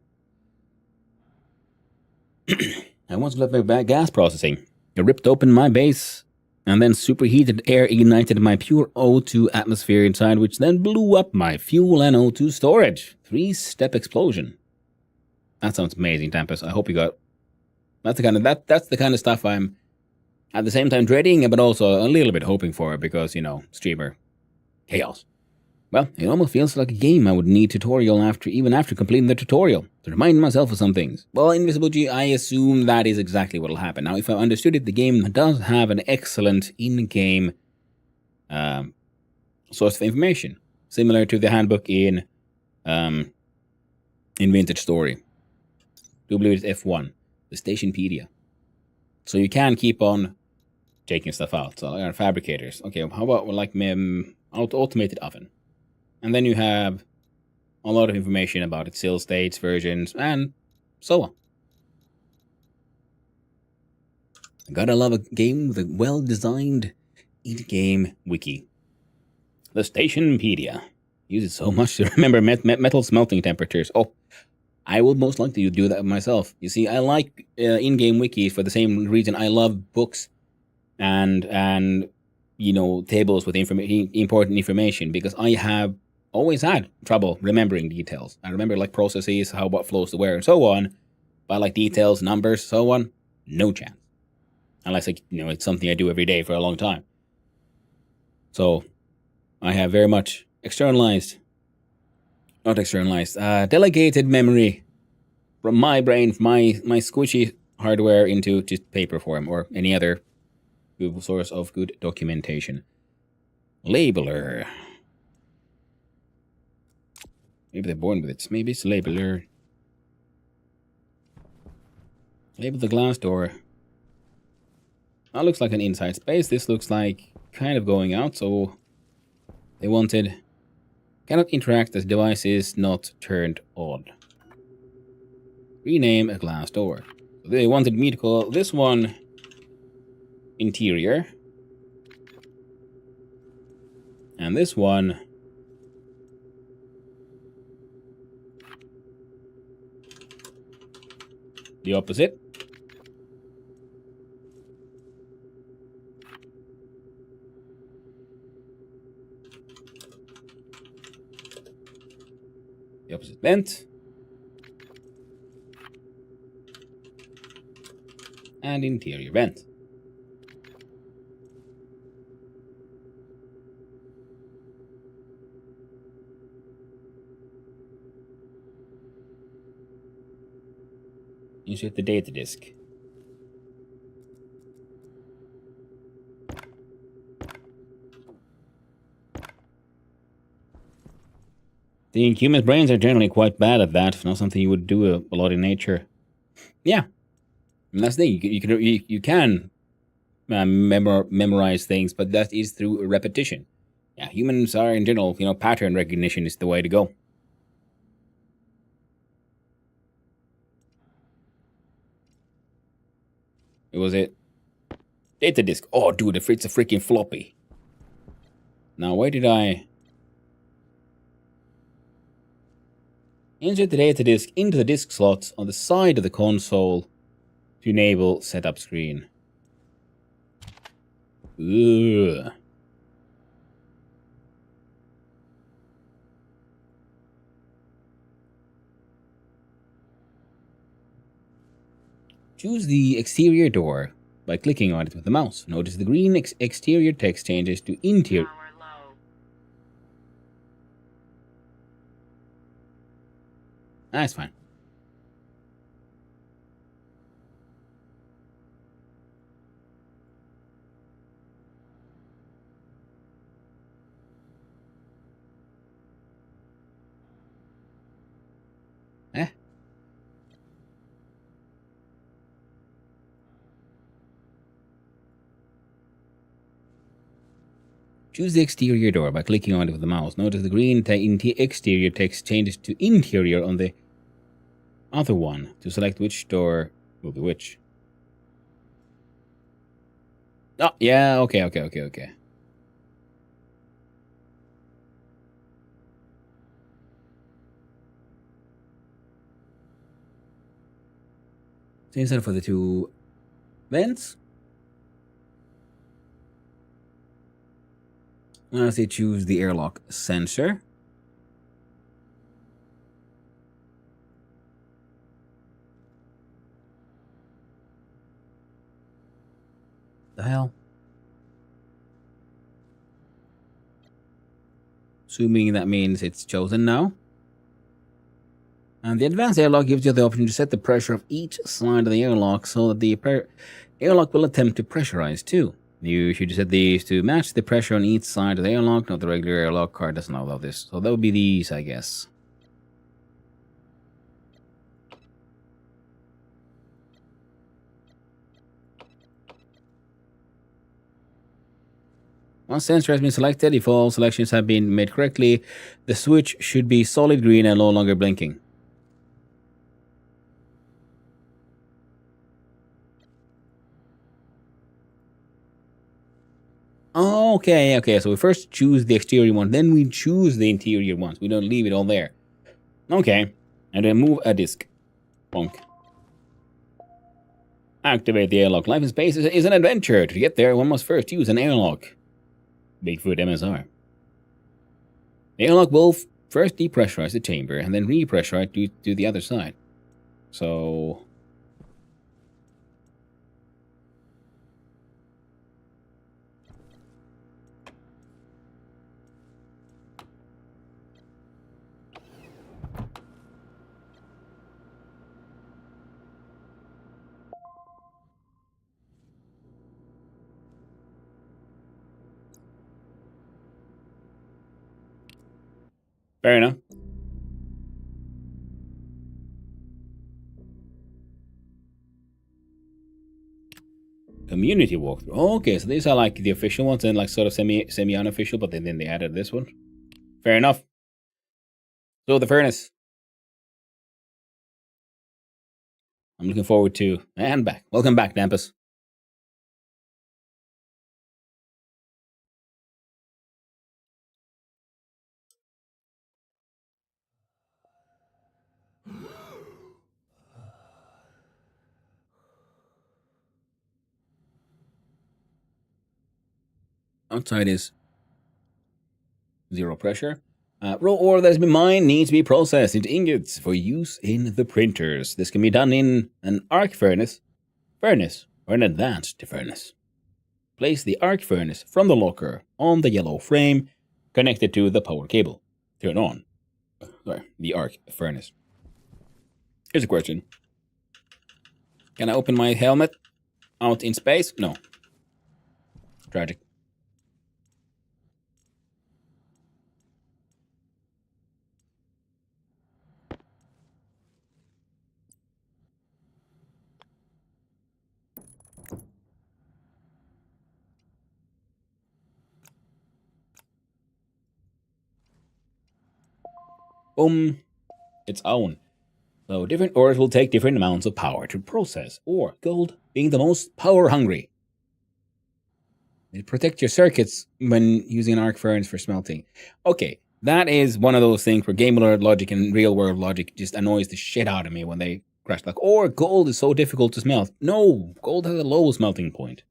I once left my gas processing. It ripped open my base, and then superheated air ignited my pure O2 atmosphere inside, which then blew up my fuel and O2 storage. 3-step explosion. That sounds amazing, Tempest. I hope you got... That's the kind of stuff I'm at the same time dreading, but also a little bit hoping for, because, streamer chaos. Well, it almost feels like a game I would need tutorial even after completing the tutorial, to remind myself of some things. Well, Invisible G, I assume that is exactly what will happen. Now, if I understood it, the game does have an excellent in-game source of information, similar to the handbook in Vintage Story. Do believe it's F1, the Stationepedia. So you can keep on taking stuff out. So, fabricators. Okay, how about like automated oven? And then you have a lot of information about its sales states, versions, and so on. Gotta love a game with a well-designed in-game wiki. The Stationepedia. Use it so much to remember metal smelting temperatures. Oh, I will most likely do that myself. You see, I like in-game wikis for the same reason I love books and tables with important information, because I have always had trouble remembering details. I remember processes, what flows to where, and so on. But details, numbers, so on, no chance. Unless it's something I do every day for a long time. So I have very much delegated memory from my brain, from my squishy hardware into just paper form or any other source of good documentation. Labeler. Maybe they're born with it. Maybe it's labeler. Label the glass door. That looks like an inside space. This looks like kind of going out, so they wanted cannot interact as device is not turned on. Rename a glass door. So they wanted me to call this one interior. And this one the opposite. The opposite vent. And interior vent. Insert the data disk. The human brains are generally quite bad at that. Not something you would do a lot in nature. Yeah, and that's the thing. You can memorize things, but that is through repetition. Yeah, humans are in general, pattern recognition is the way to go. It was it. Data disk. Oh, dude, it's a freaking floppy. Now, where did I insert the data disk into the disk slots on the side of the console to enable setup screen? Ugh. Choose the exterior door by clicking on it with the mouse. Notice the green exterior text changes to interior. That's fine. Eh? Choose the exterior door by clicking on it with the mouse. Notice the green exterior text changes to interior on the other one to select which door will be which. Oh, yeah, okay. So instead for the two vents, I say choose the airlock sensor. The hell? Assuming that means it's chosen now. And the advanced airlock gives you the option to set the pressure of each side of the airlock so that the airlock will attempt to pressurize too. You should set these to match the pressure on each side of the airlock. Not the regular airlock card doesn't allow this. So that would be these, I guess. Once sensor has been selected, if all selections have been made correctly, the switch should be solid green and no longer blinking. Okay. So we first choose the exterior one, then we choose the interior ones. We don't leave it all there. Okay. And then move a disk. Bonk. Activate the airlock. Life in space is an adventure. To get there, one must first use an airlock. Bigfoot MSR. The airlock will first depressurize the chamber and then repressurize to the other side. So... fair enough. Community walkthrough. Okay, so these are like the official ones and like sort of semi unofficial, but then they added this one. Fair enough. So the furnace. I'm looking forward to and back. Welcome back, Dampus. Outside is zero pressure. Raw ore that has been mined needs to be processed into ingots for use in the printers. This can be done in an arc furnace, or an advanced furnace. Place the arc furnace from the locker on the yellow frame connected to the power cable. Turn on the arc furnace. Here's a question. Can I open my helmet out in space? No. Tragic. its own. So different ores will take different amounts of power to process, or gold being the most power hungry. Protect your circuits when using an arc furnace for smelting. Okay, that is one of those things where game world logic and real world logic just annoys the shit out of me when they crash. Like, or gold is so difficult to smelt. No, gold has a low smelting point.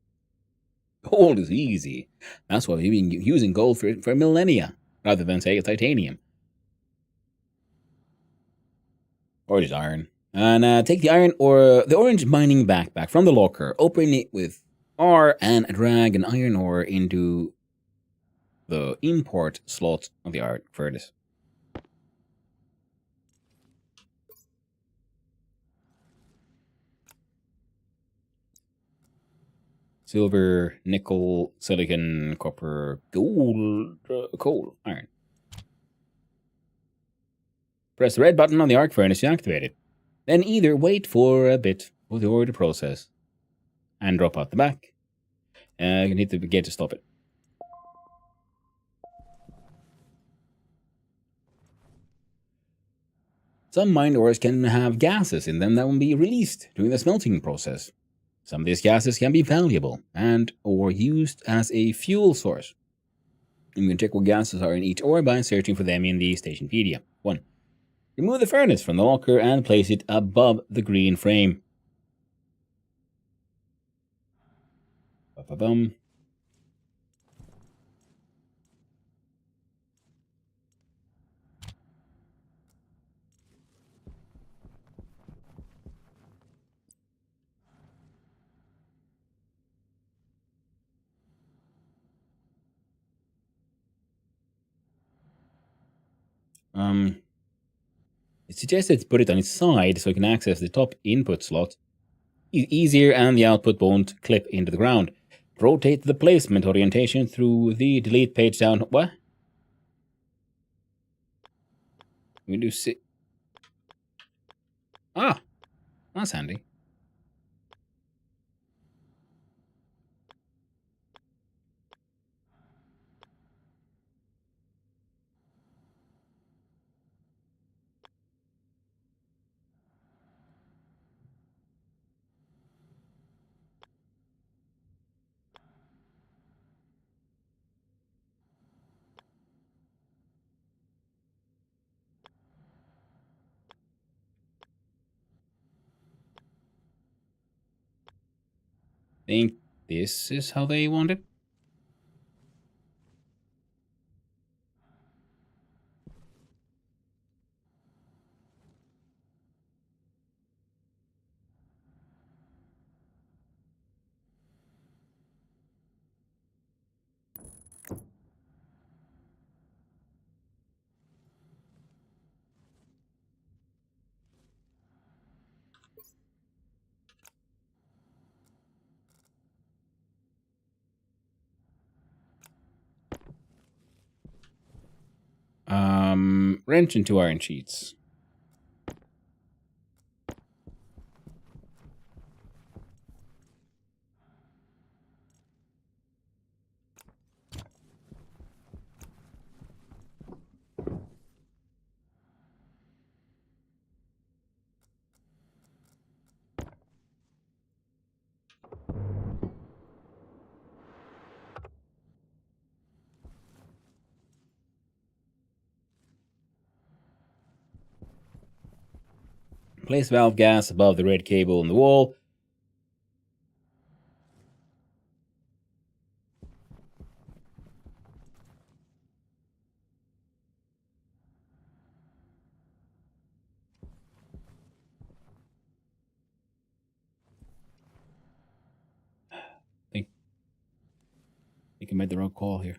Gold is easy. That's why we've been using gold for millennia, rather than, say, titanium. Or just iron. And take the iron or the orange mining backpack from the locker. Open it with R and drag an iron ore into the import slot of the iron furnace. Silver, nickel, silicon, copper, gold, coal, iron. Press the red button on the arc furnace to activate it. Then either wait for a bit for the ore to process and drop out the back. You need to get to stop it. Some mined ores can have gases in them that will be released during the smelting process. Some of these gases can be valuable and or used as a fuel source. You can check what gases are in each ore by searching for them in the Stationpedia. 1. Remove the furnace from the locker and place it above the green frame. Ba-ba-bum. It's suggested to put it on its side so you can access the top input slot. It's easier and the output won't clip into the ground. Rotate the placement orientation through the delete page down. What? We do see. Ah, that's handy. Think this is how they want it? Wrench into iron sheets. Place valve gas above the red cable in the wall. I think I made the wrong call here.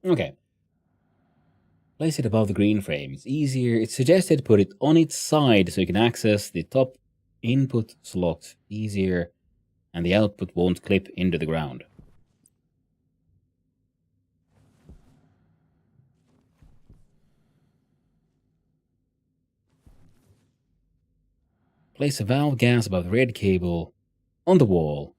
Okay. Place it above the green frame. It's easier. It's suggested to put it on its side so you can access the top input slot easier and the output won't clip into the ground. Place a valve gas above the red cable on the wall.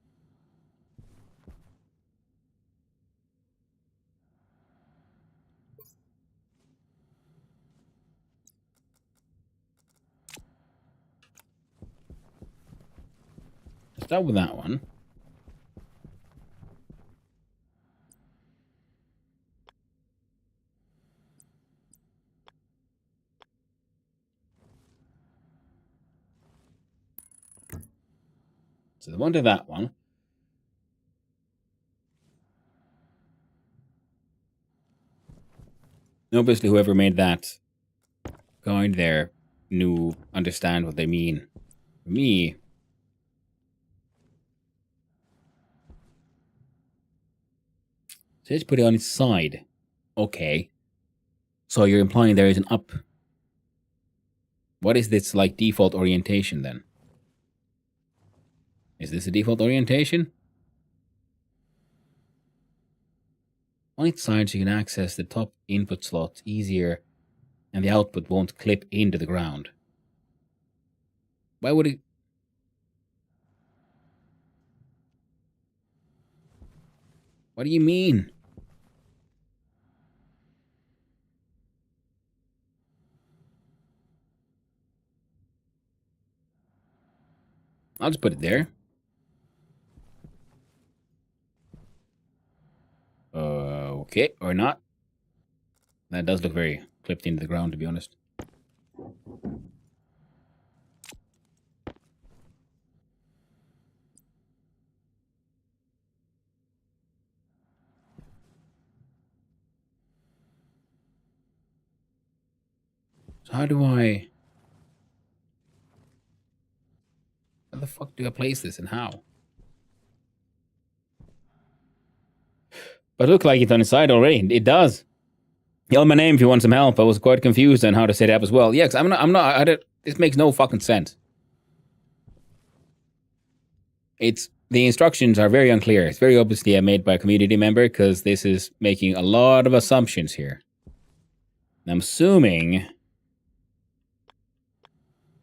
Start with that one. So the one to that one. Obviously, whoever made that guide there understand what they mean. For me, so let's put it on its side. Okay. So you're implying there is an up. What is this like default orientation then? Is this a default orientation? On its side, so you can access the top input slots easier and the output won't clip into the ground. Why would it? What do you mean? I'll just put it there. Okay, or not. That does look very clipped into the ground, to be honest. So how do I... How the fuck do I place this and how? But it looks like it's on its side already. It does. Yell my name if you want some help. I was quite confused on how to set it up as well. Yeah, this makes no fucking sense. The instructions are very unclear. It's very obviously made by a community member because this is making a lot of assumptions here. I'm assuming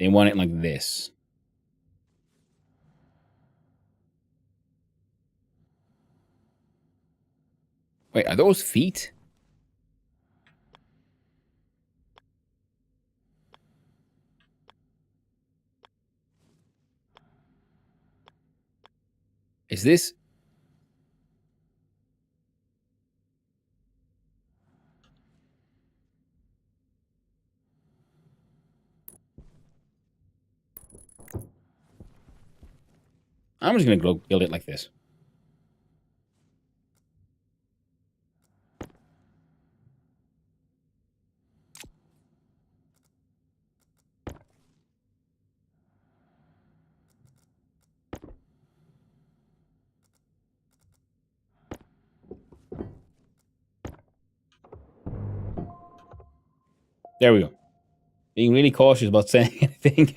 they want it like this. Wait, are those feet? Is this... I'm just going to go build it like this. There we go. Being really cautious about saying anything.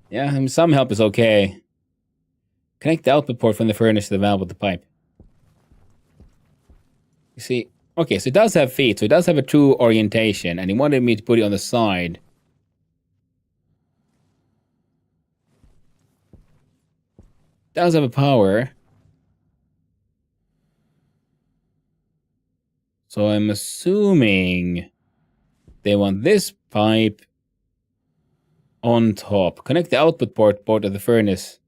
Yeah, I mean, some help is okay. Connect the output port from the furnace to the valve with the pipe. You see, okay, so it does have feet, so it does have a true orientation, and he wanted me to put it on the side. It does have a power. So I'm assuming they want this pipe on top. Connect the output port of the furnace.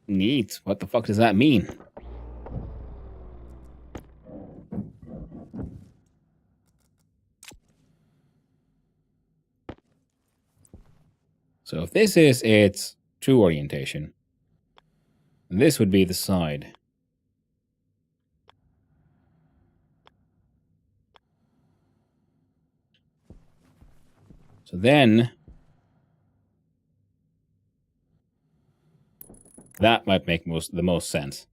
Neat. What the fuck does that mean? So if this is its true orientation, this would be the side. So then that might make the most sense.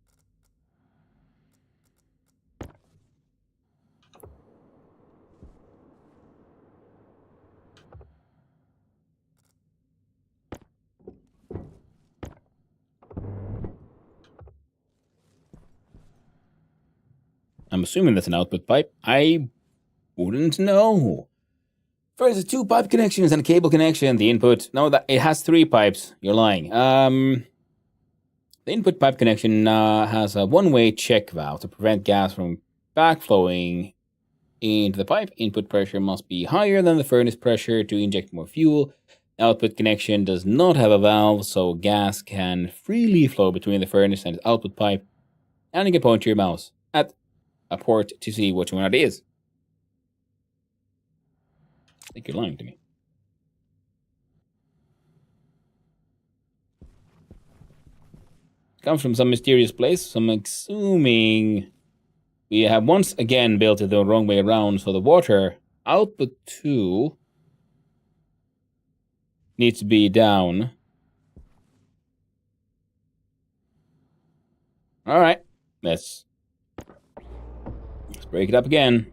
I'm assuming that's an output pipe. I wouldn't know. Furnace has 2 pipe connections and a cable connection. The input, no, that it has 3 pipes. You're lying. The input pipe connection has a one-way check valve to prevent gas from backflowing into the pipe. Input pressure must be higher than the furnace pressure to inject more fuel. Output connection does not have a valve, so gas can freely flow between the furnace and its output pipe. And you can point your mouse at a port to see which one it is. I think you're lying to me. Comes from some mysterious place, so I'm assuming we have once again built it the wrong way around, so the water output 2 needs to be down. Alright, let's break it up again.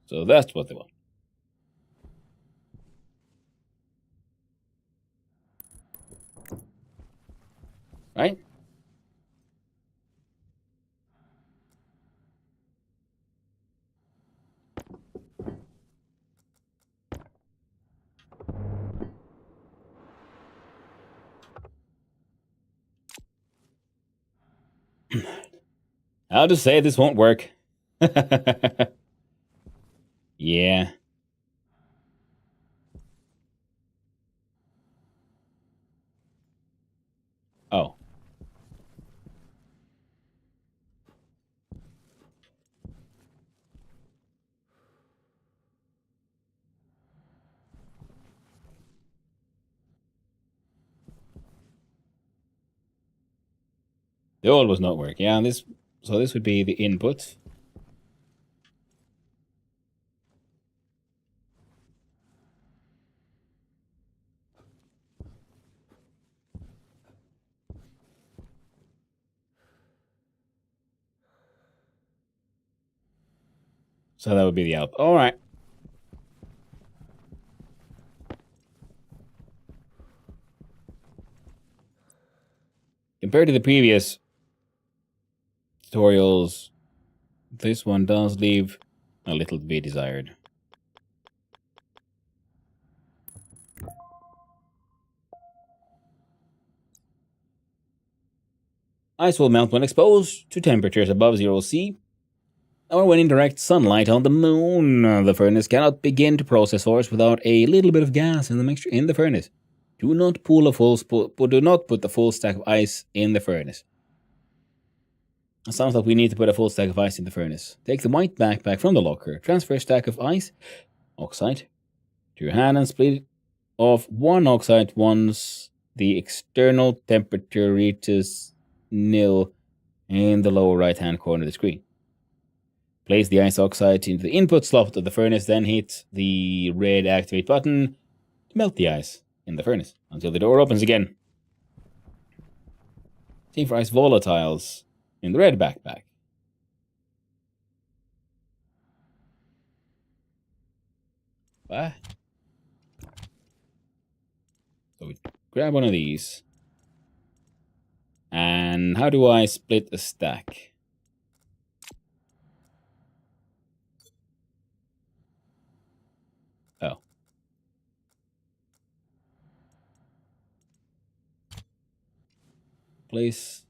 So that's what they want. Right? I'll just say this won't work. Yeah. Oh. The old was not working. Yeah, so this would be the input. So that would be the output. All right. Compared to the previous tutorials, this one does leave a little to be desired. Ice will melt when exposed to temperatures above 0°C or when in direct sunlight on the moon. The furnace cannot begin to process ores without a little bit of gas in the mixture in the furnace. Do not put the full stack of ice in the furnace. It sounds like we need to put a full stack of ice in the furnace. Take the white backpack from the locker. Transfer a stack of ice, oxide, to your hand and split off 1 oxide once the external temperature reaches nil in the lower right hand corner of the screen. Place the ice oxide into the input slot of the furnace, then hit the red activate button to melt the ice in the furnace until the door opens again. Same for ice volatiles in the red backpack. What? So we grab one of these. And how do I split a stack? Oh. Place.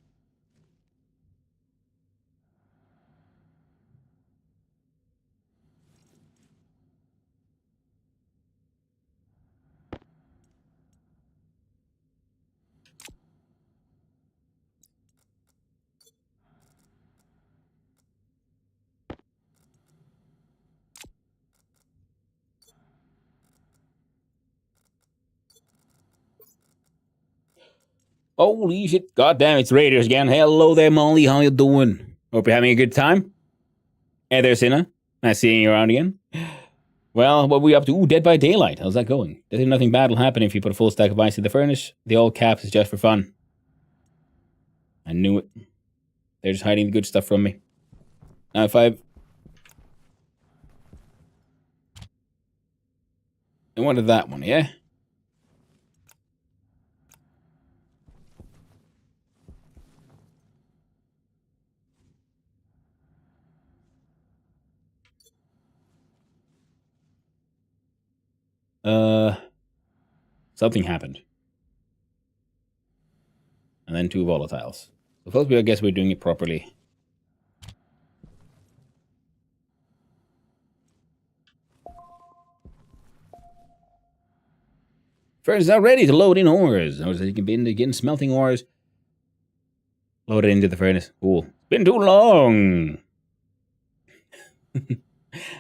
Holy shit. Goddamn, it's Raiders again. Hello there, Molly. How you doing? Hope you're having a good time. Hey there, Sinna. Nice seeing you around again. Well, what are we up to? Ooh, Dead by Daylight. How's that going? Does nothing bad will happen if you put a full stack of ice in the furnace? The all caps is just for fun. I knew it. They're just hiding the good stuff from me. Now, if I've... I wanted that one, yeah? Something happened. And then 2 volatiles. So first, I guess we're doing it properly. Furnace is now ready to load in ores. Notice that you can begin smelting ores. Load it into the furnace. Cool. It's been too long.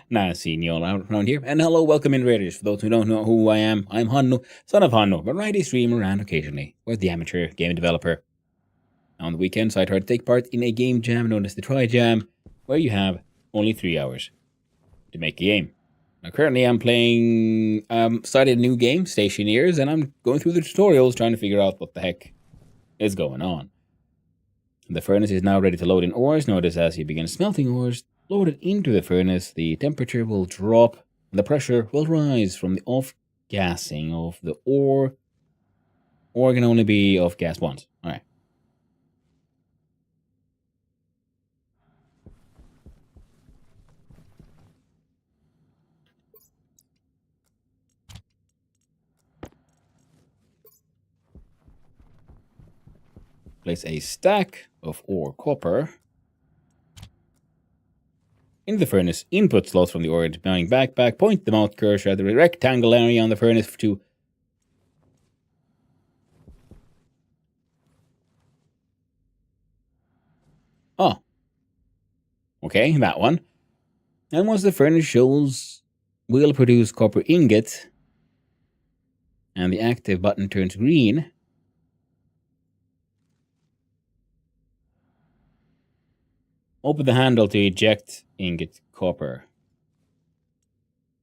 Nice seeing you all out around here. And hello, welcome in Raiders. For those who don't know who I am, I'm Hanno, son of Hanno, variety streamer and occasionally was the amateur game developer. On the weekends, I try to take part in a game jam known as the Try Jam, where you have only 3 hours to make a game. Now, currently I'm playing, started a new game, Stationeers, and I'm going through the tutorials trying to figure out what the heck is going on. The furnace is now ready to load in ores. Notice as you begin smelting ores, loaded into the furnace, the temperature will drop, and the pressure will rise from the off-gassing of the ore. Ore can only be off-gas once. Alright. Place a stack of ore copper in the furnace input slots from the ore mining backpack. Point the mouse cursor at the rectangle area on the furnace to okay, that one. And once the furnace shows, we'll produce copper ingot, and the active button turns green. Open the handle to eject ingot copper.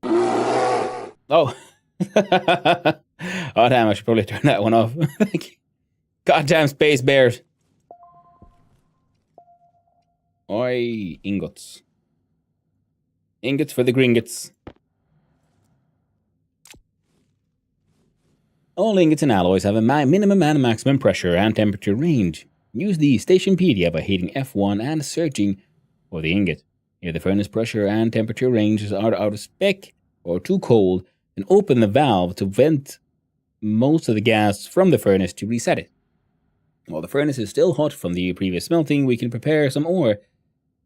Oh! Oh damn, I should probably turn that one off. Goddamn space bears. Oi, ingots. Ingots for the gringotts. All ingots and alloys have a minimum and maximum pressure and temperature range. Use the Stationpedia by hitting F1 and searching for the ingot. If the furnace pressure and temperature ranges are out of spec or too cold, then open the valve to vent most of the gas from the furnace to reset it. While the furnace is still hot from the previous smelting, we can prepare some ore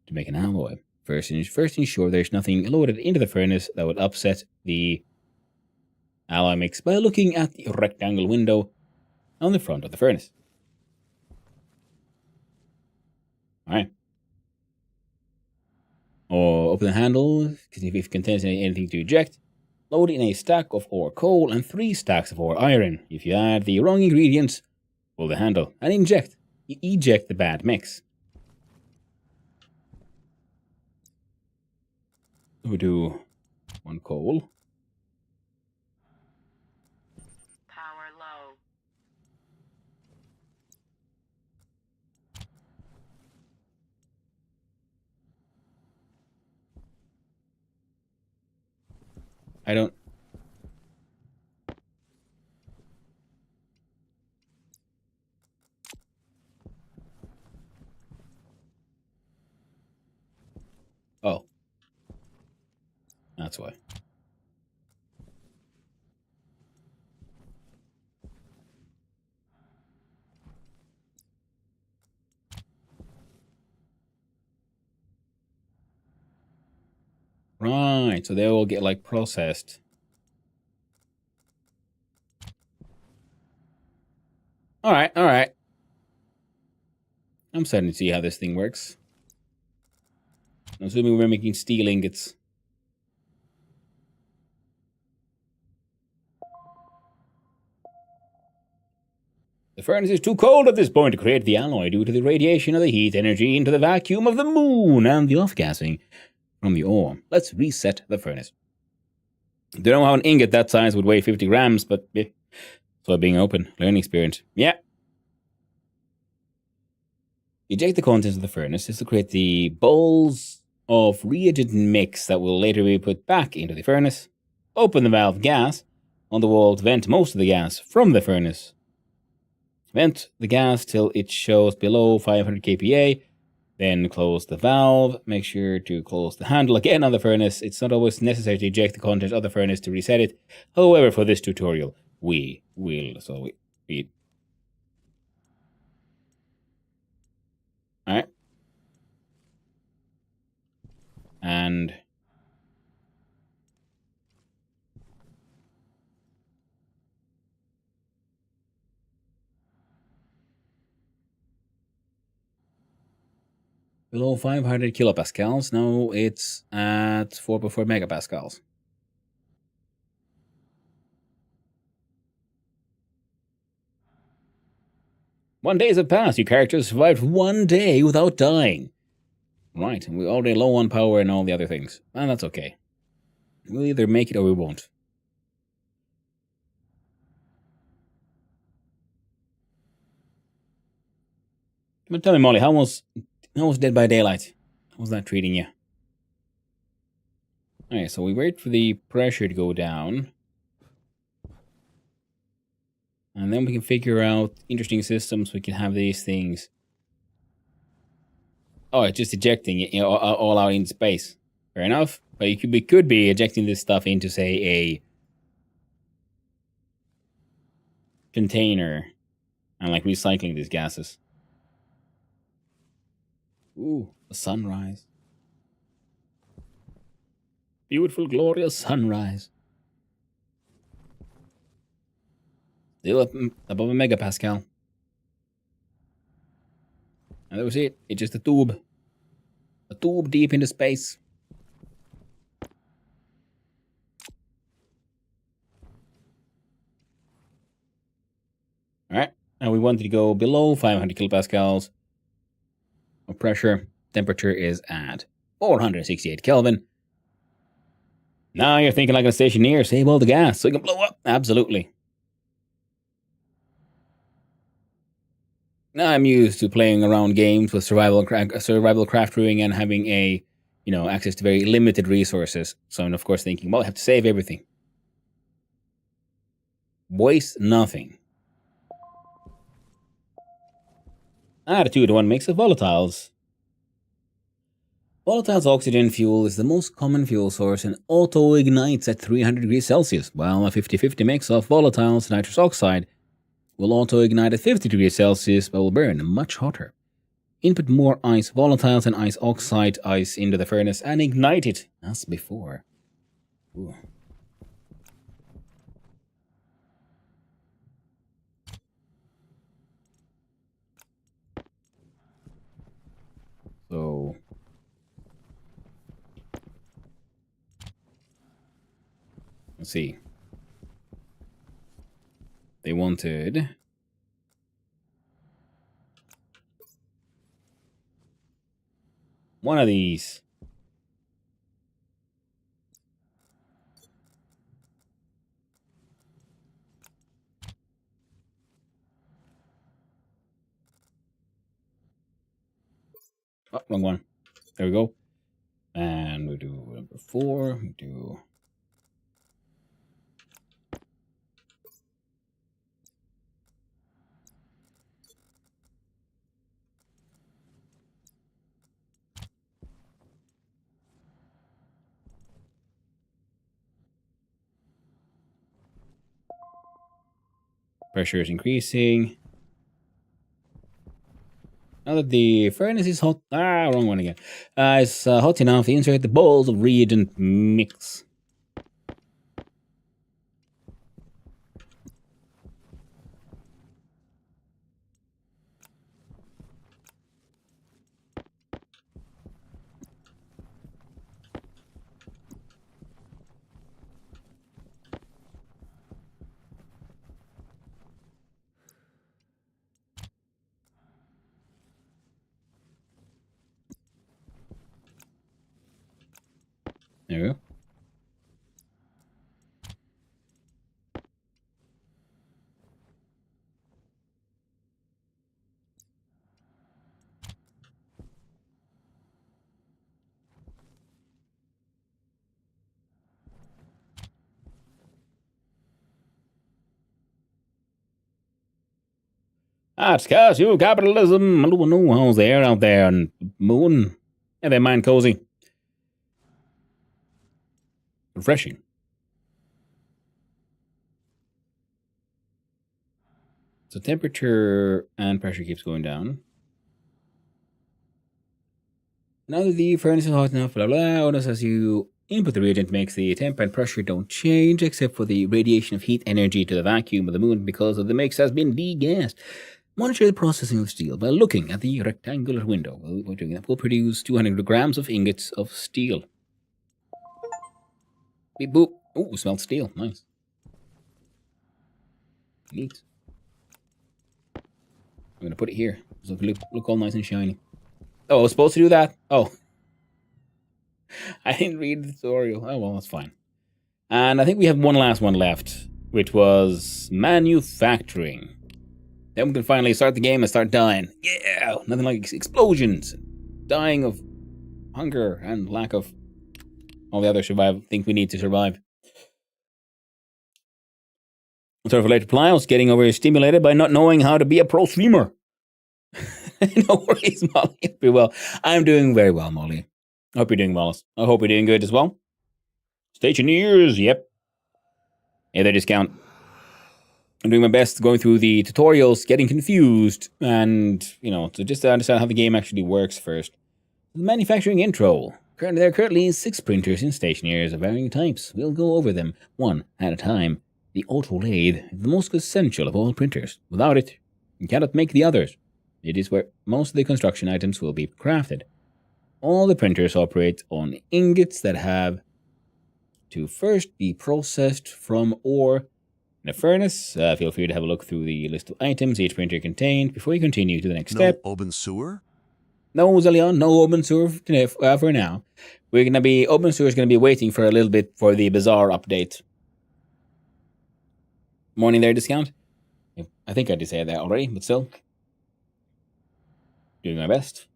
to make an alloy. First ensure there's nothing loaded into the furnace that would upset the alloy mix by looking at the rectangle window on the front of the furnace. Alright. Or open the handle, because if it contains anything to eject, load in a stack of ore coal and 3 stacks of ore iron. If you add the wrong ingredients, pull the handle and inject. You eject the bad mix. We do 1 coal. Power low. I don't... Oh. That's why. Right, so they will get like processed. Alright. I'm starting to see how this thing works. I'm assuming we're making steel ingots. The furnace is too cold at this point to create the alloy due to the radiation of the heat energy into the vacuum of the moon and the off-gassing from the ore. Let's reset the furnace. Don't know how an ingot that size would weigh 50 grams, but yeah. So being open, learning experience. Yeah. Eject the contents of the furnace is to create the bowls of reagent mix that will later be put back into the furnace. Open the valve gas on the wall to vent most of the gas from the furnace. Vent the gas till it shows below 500 kPa. Then close the valve. Make sure to close the handle again on the furnace. It's not always necessary to eject the contents of the furnace to reset it. However, for this tutorial, we will. So we all right. And below 500 kilopascals. Now it's at 4.4 megapascals. One day has passed. Your character survived one day without dying. Right, and we're already low on power and all the other things. And that's okay. We'll either make it or we won't. But tell me, Molly, how was Dead by Daylight? How's that treating you? Alright, so we wait for the pressure to go down. And then we can figure out interesting systems. We can have these things. Oh, it's just ejecting it, all out in space. Fair enough. But we could be ejecting this stuff into, say, a container and like recycling these gases. Ooh, a sunrise. Beautiful, glorious sunrise. Still up above a megapascal. And that was it. It's just a tube. A tube deep into space. Alright. And we wanted to go below 500 kilopascals of pressure. Temperature is at 468 Kelvin. Now you're thinking like a stationeer, save all the gas so you can blow up. Absolutely. Now I'm used to playing around games with survival craft brewing and having access to very limited resources. So I'm of course thinking, well, I have to save everything. Waste nothing. Add a 2-to-1 mix of volatiles. Volatile's oxygen fuel is the most common fuel source and auto-ignites at 300 degrees Celsius, while a 50-50 mix of volatiles and nitrous oxide will auto-ignite at 50 degrees Celsius but will burn much hotter. Input more ice volatiles and ice oxide ice into the furnace and ignite it as before. Ooh. So let's see. They wanted one of these. Oh, wrong one. There we go. And we do number 4. We do pressure is increasing. Now that the furnace is hot, wrong one again. It's hot enough to insert the bowls of reagent mix. There we go. That's cashew capitalism. I don't know how's the air out there on moon. Yeah, they mind cozy. Refreshing. So temperature and pressure keeps going down. Now that the furnace is hot enough, blah blah, notice as you input the reagent makes the temp and pressure don't change except for the radiation of heat energy to the vacuum of the moon because of the mix has been degassed. Monitor the processing of steel by looking at the rectangular window. We're doing that. We'll produce 200 grams of ingots of steel. Beep boop. Ooh, smelt steel. Nice. Neat. I'm going to put it here so it can look all nice and shiny. Oh, I was supposed to do that? Oh. I didn't read the tutorial. Oh, well, that's fine. And I think we have one last one left, which was manufacturing. Then we can finally start the game and start dying. Yeah! Nothing like explosions. Dying of hunger and lack of all the other things we need to survive. Sorry for late reply. I was getting overstimulated by not knowing how to be a pro streamer. No worries, Molly. Hope you're well. I'm doing very well, Molly. I hope you're doing well. I hope you're doing good as well. Stationeers, yep. Yeah, they discount. I'm doing my best going through the tutorials, getting confused, and, to just understand how the game actually works first. The manufacturing intro. There are currently 6 printers in Stationeers of varying types. We'll go over them one at a time. The auto lathe is the most essential of all printers. Without it, you cannot make the others. It is where most of the construction items will be crafted. All the printers operate on ingots that have to first be processed from ore in a furnace. Feel free to have a look through the list of items each printer contained before you continue to the next step. No open sewer? No, Zelion, no open sewer for now. Open sewer is going to be waiting for a little bit for the Bazaar update. Morning there, discount. I think I did say that already, but still. Doing my best.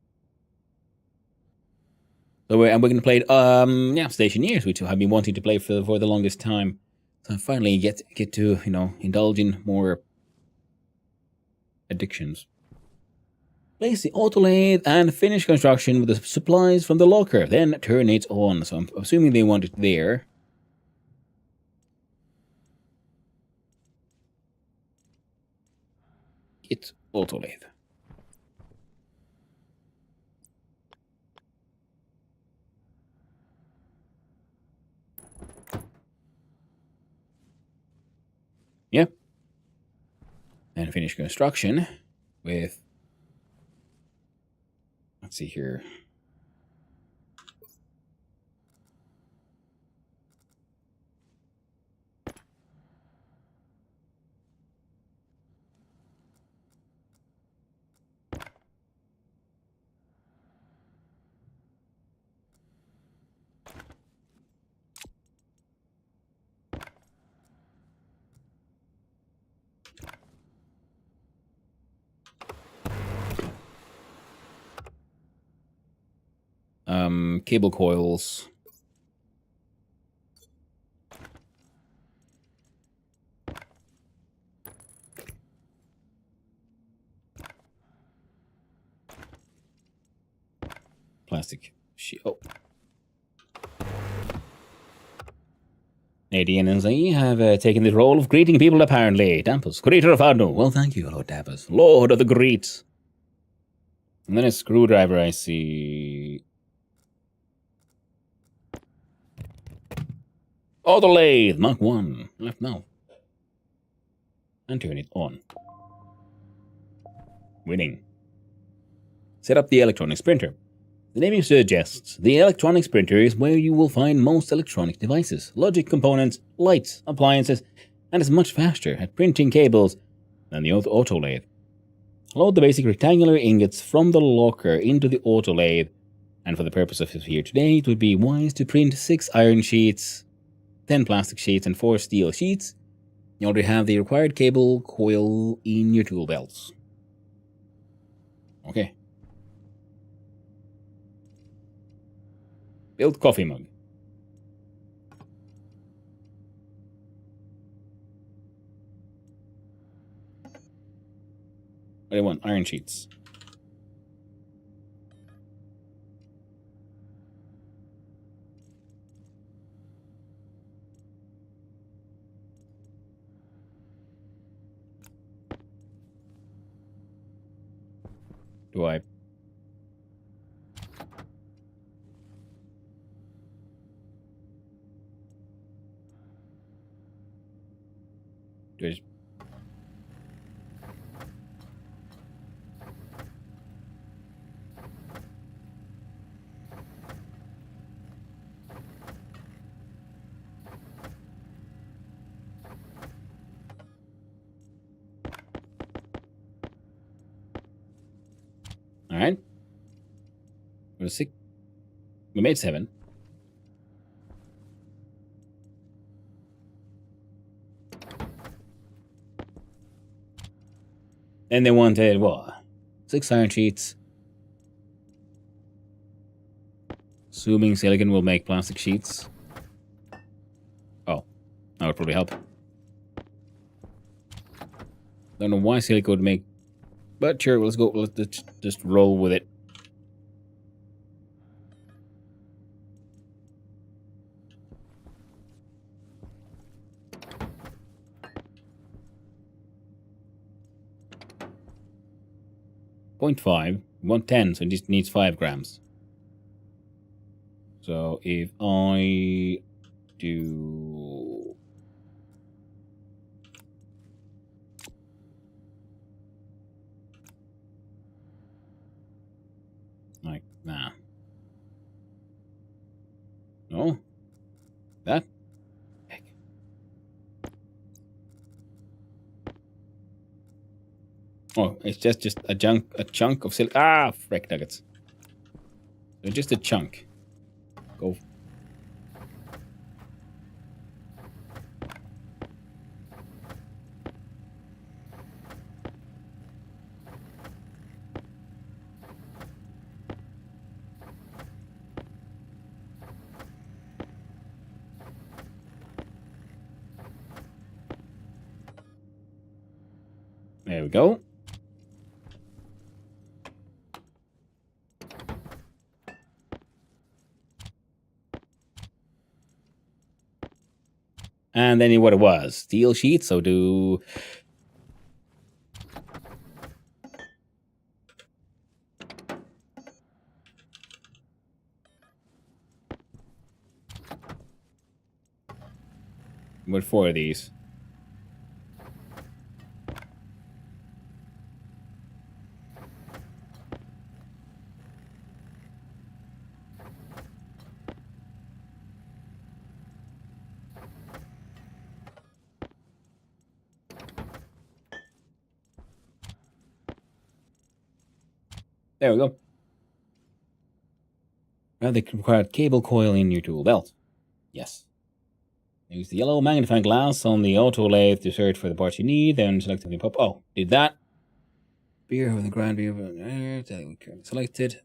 So we're going to play Stationeers, which I've been wanting to play for the longest time. So I finally get to, indulge in more addictions. Place the auto lathe and finish construction with the supplies from the locker. Then turn it on. So I'm assuming they want it there. It's auto lathe. Yep. And finish construction with, let's see here. Cable coils. Plastic sheet. Oh. Nadine and Zai have taken the role of greeting people, apparently. Dampus, creator of Arno. Well, thank you, Lord Dampus. Lord of the Greets. And then a screwdriver, I see. Auto lathe, Mark 1. Left now. And turn it on. Winning. Set up the electronics printer. The naming suggests the electronics printer is where you will find most electronic devices, logic components, lights, appliances, and is much faster at printing cables than the auto lathe. Load the basic rectangular ingots from the locker into the auto lathe, and for the purpose of here today, it would be wise to print 6 iron sheets, 10 plastic sheets, and 4 steel sheets. You already have the required cable coil in your tool belts. Okay. Build coffee mug. What do I want? Iron sheets. Do I? Do I just... Alright. What was 6? We made 7. Then they wanted, what? 6 iron sheets. Assuming silicon will make plastic sheets. Oh, that would probably help. Don't know why silicon would make... But sure, let's go. Let's just roll with it. .5. We want 10, so it just needs 5 grams. So if I do... Like that. No? That? Heck. Oh, it's just a chunk of silk. Ah, frick nuggets. So just a chunk. Go. There we go. And then what it was. Steel sheets, so do... What 4 of these? There we go. Now they require cable coil in your tool belt. Yes. Use the yellow magnifying glass on the auto lathe to search for the parts you need, then select the pop. Oh, did that. Beer with the ground view selected.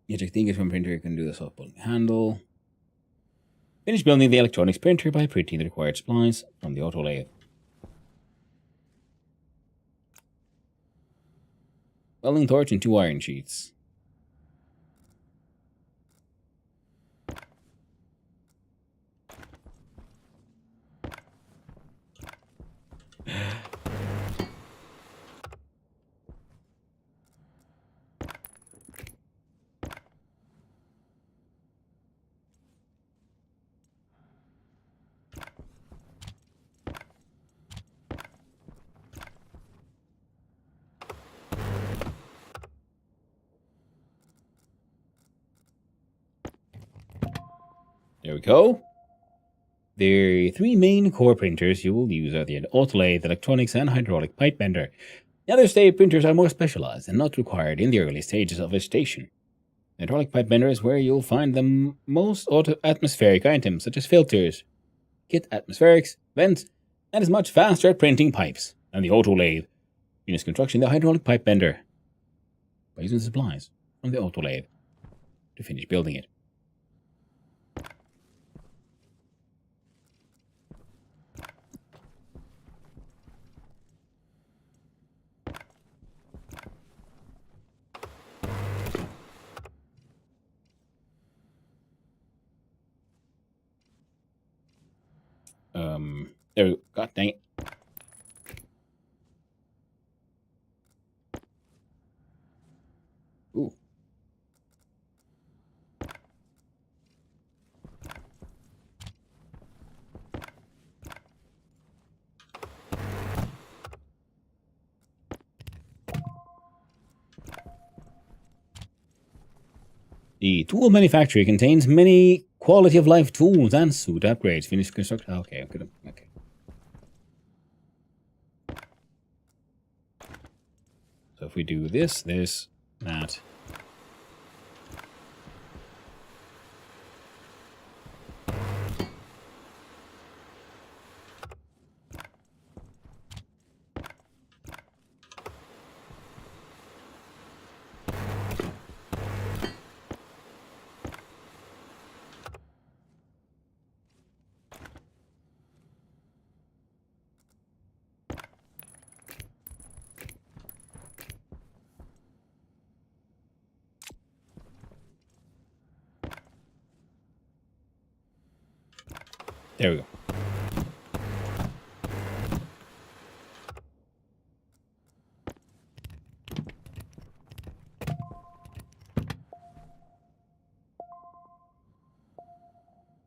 Eject the ink from printer, you can do the soft button handle. Finish building the electronics printer by printing the required supplies from the auto lathe. Welding torch and 2 iron sheets. There we go. The 3 main core printers you will use are the autolathe, electronics, and hydraulic pipe bender. The other state printers are more specialized and not required in the early stages of vegetation. The hydraulic pipe bender is where you'll find the most atmospheric items, such as filters, kit atmospherics, vents, and is much faster at printing pipes than the autolathe. Finish construction the hydraulic pipe bender by using the supplies from the autolathe to finish building it. There we go. God dang it. Ooh. The tool manufacturer contains many quality of life tools and suit upgrades. Finished construction. Okay, good. Okay. So if we do this, that. There we go.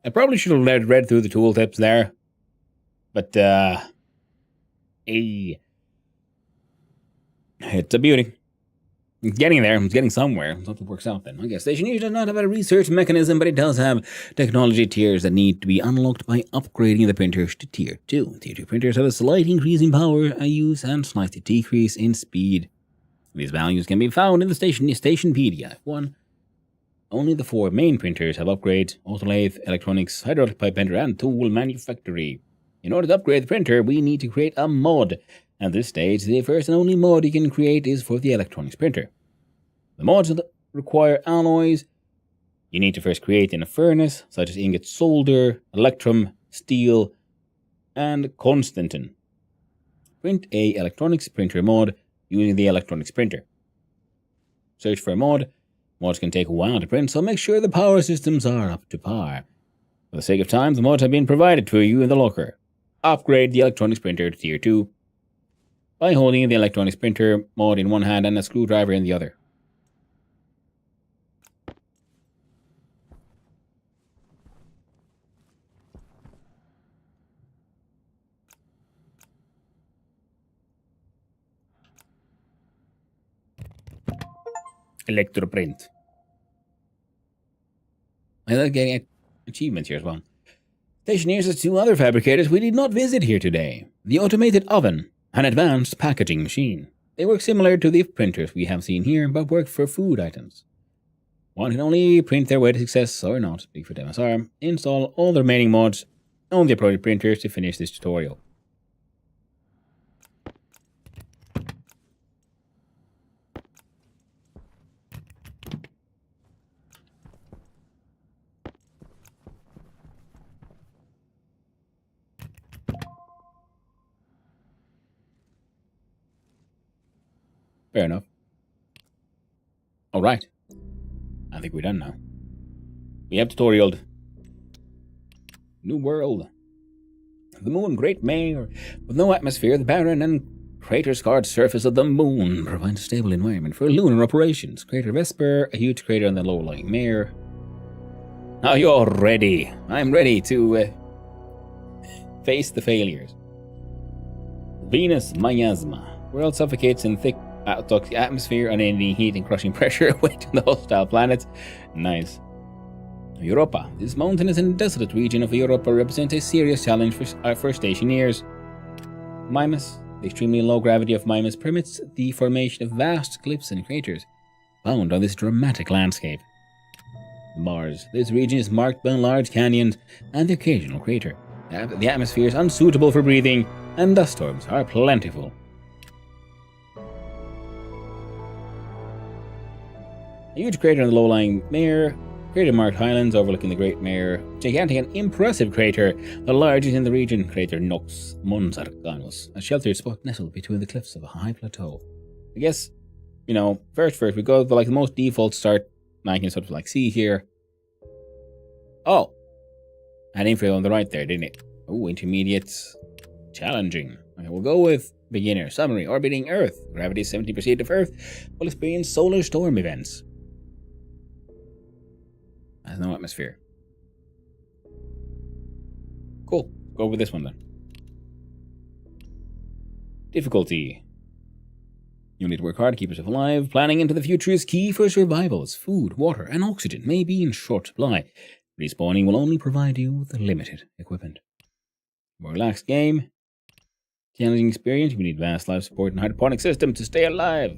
I probably should have read through the tooltips there. But, it's a beauty. It's getting there. It's getting somewhere. Something works out then. I guess Stationeering does not have a research mechanism, but it does have technology tiers that need to be unlocked by upgrading the printers to Tier 2. Tier 2 printers have a slight increase in power use and slight decrease in speed. These values can be found in the Stationpedia. 1. Only the 4 main printers have upgrades: autolathe, electronics, hydraulic pipe bender, and tool manufactory. In order to upgrade the printer, we need to create a mod. At this stage, the first and only mod you can create is for the electronics printer. The mods require alloys. You need to first create in a furnace, such as ingot solder, electrum, steel, and Constantin. Print a electronics printer mod using the electronics printer. Search for a mod. Mods can take a while to print, so make sure the power systems are up to par. For the sake of time, the mods have been provided to you in the locker. Upgrade the electronics printer to Tier 2 by holding the electronics printer mod in one hand and a screwdriver in the other. Electroprint. I like getting achievements here as well. Stationeers has 2 other fabricators we did not visit here today. The automated oven, an advanced packaging machine. They work similar to the printers we have seen here, but work for food items. One can only print their way to success or not. Bigfoot MSR. Install all the remaining mods on the appropriate printers to finish this tutorial. Fair enough. Alright. I think we're done now. We have tutorialed. New world. The moon, great mare. With no atmosphere, the barren and crater-scarred surface of the moon provides a stable environment for lunar operations. Crater Vesper, a huge crater on the low-lying mare. Now you're ready. I'm ready to face the failures. Venus Miasma. World suffocates in thick toxic atmosphere, unending heat and crushing pressure awaiting the hostile planets. Nice. Europa. This mountainous and desolate region of Europa represents a serious challenge for stationeers. Mimas. The extremely low gravity of Mimas permits the formation of vast cliffs and craters found on this dramatic landscape. Mars. This region is marked by large canyons and the occasional crater. The atmosphere is unsuitable for breathing, and dust storms are plentiful. A huge crater on the low-lying mare, crater-marked highlands overlooking the Great Mare, gigantic and impressive crater, the largest in the region, crater Nox Mons Arcanus, a sheltered spot nestled between the cliffs of a high plateau. I guess, first we go to the most default start, I can sort of see here. Oh! Had info on the right there, didn't it? Oh, intermediate. Challenging. Okay, we'll go with beginner. Summary. Orbiting Earth. Gravity is 70% of Earth. Will experience solar storm events. Has no atmosphere. Cool. Go with this one then. Difficulty. You need to work hard to keep yourself alive. Planning into the future is key for survival, as food, water, and oxygen may be in short supply. Respawning will only provide you with limited equipment. More relaxed game. Challenging experience. You need advanced life support and hydroponic system to stay alive.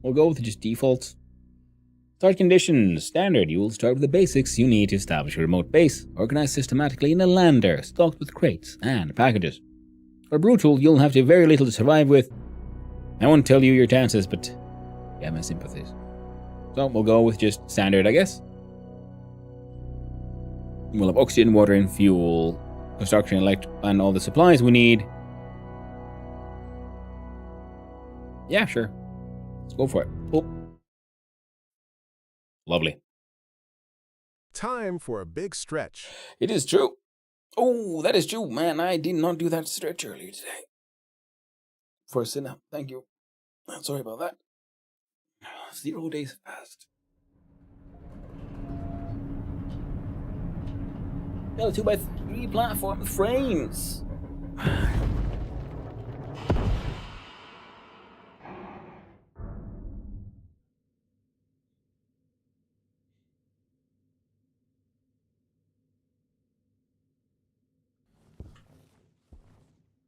We'll go with just default. Start conditions. Standard. You will start with the basics. You need to establish a remote base, organized systematically in a lander, stocked with crates and packages. For brutal, you'll have to very little to survive with. I won't tell you your chances, but you have my sympathies. So we'll go with just standard, I guess. We'll have oxygen, water, and fuel, construction, and all the supplies we need. Yeah, sure. Let's go for it. Oh. Lovely. Time for a big stretch. It is true. Oh, that is true, man. I did not do that stretch earlier today. For a sit-up. Thank you. I'm sorry about that. 0 days have passed. Got a 2x3 platform with frames.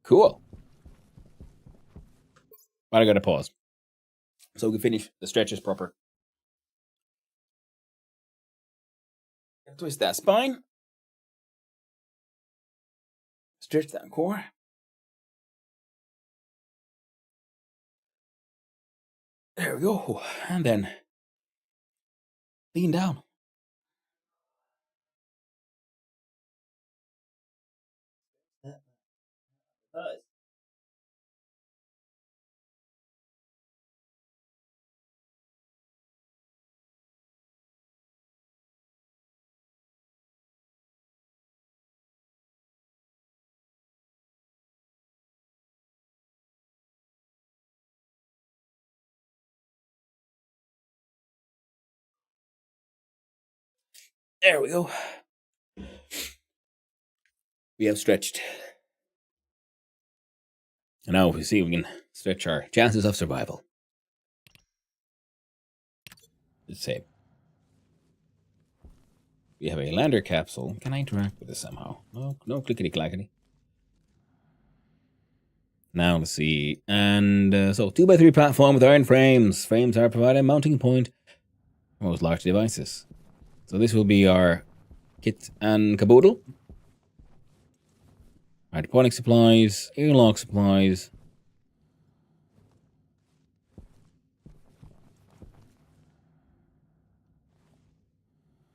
Cool. But I gotta pause. So we can finish the stretches proper. Twist that spine. Stretch that core. There we go. And then lean down. There we go. We have stretched. And now we see if we can stretch our chances of survival. Let's say we have a lander capsule. Can I interact with this somehow? No clickety clackety. Now let's see. And so 2x3 platform with iron frames. Frames are provided a mounting point for most large devices. So this will be our kit and caboodle. Hydroponic supplies, airlock supplies.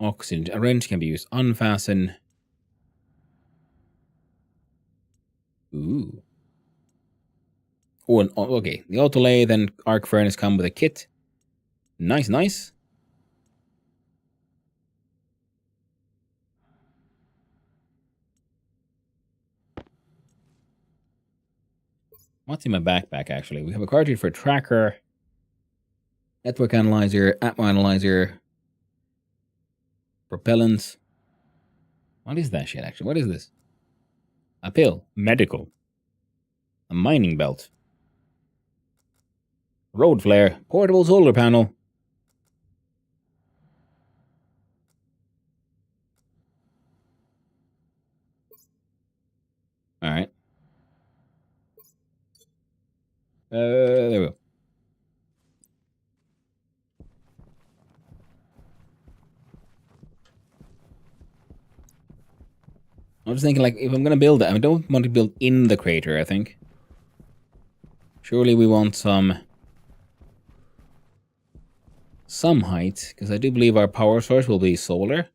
Oxygen. A wrench can be used. Unfasten. Ooh. Oh, okay. The auto lathe and arc furnace come with a kit. Nice, nice. What's in my backpack, actually? We have a cartridge for tracker, network analyzer, app analyzer, propellants. What is that shit, actually? What is this? A pill. Medical. A mining belt. Road flare. Portable solar panel. Alright. There we go. I'm just thinking, like, if I'm gonna build it, I don't want to build in the crater, I think. Surely we want some height, because I do believe our power source will be solar.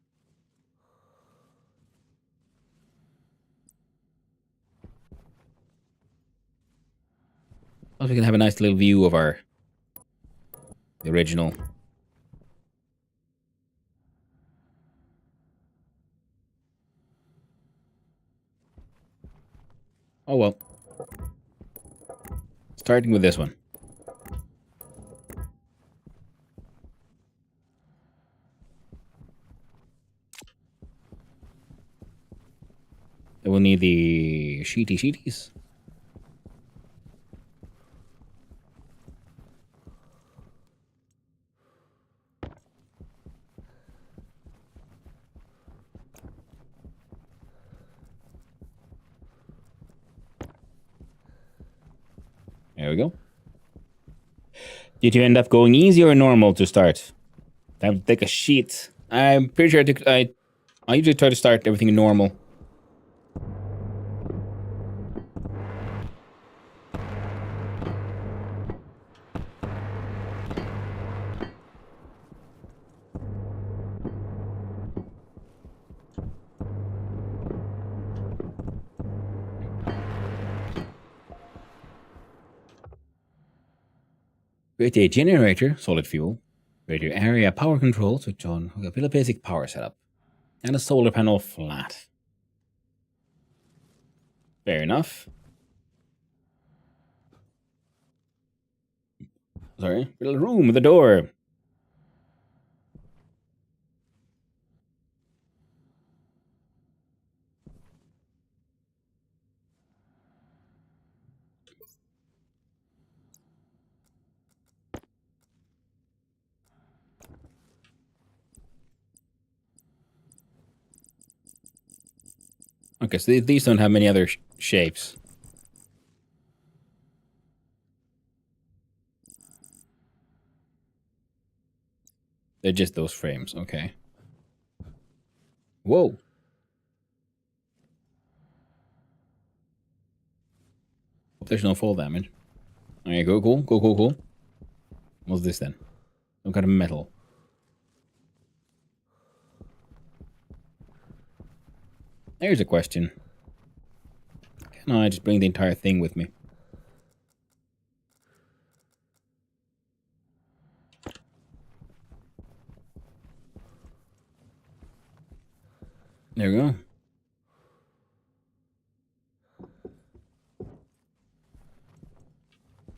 Also, we can have a nice little view of the original. Oh well. Starting with this one. Then we'll need the sheeties. There we go. Did you end up going easy or normal to start? I have to take a sheet. I'm pretty sure I usually try to start everything in normal. Create a generator, solid fuel. Create your area power control, switch on. Okay, build a basic power setup. And a solar panel flat. Fair enough. Sorry, build a room with a door. Okay, so these don't have many other shapes. They're just those frames, okay. Whoa. There's no fall damage. Alright, cool. What's this then? Some kind of metal. There's a question. Can I just bring the entire thing with me? There we go.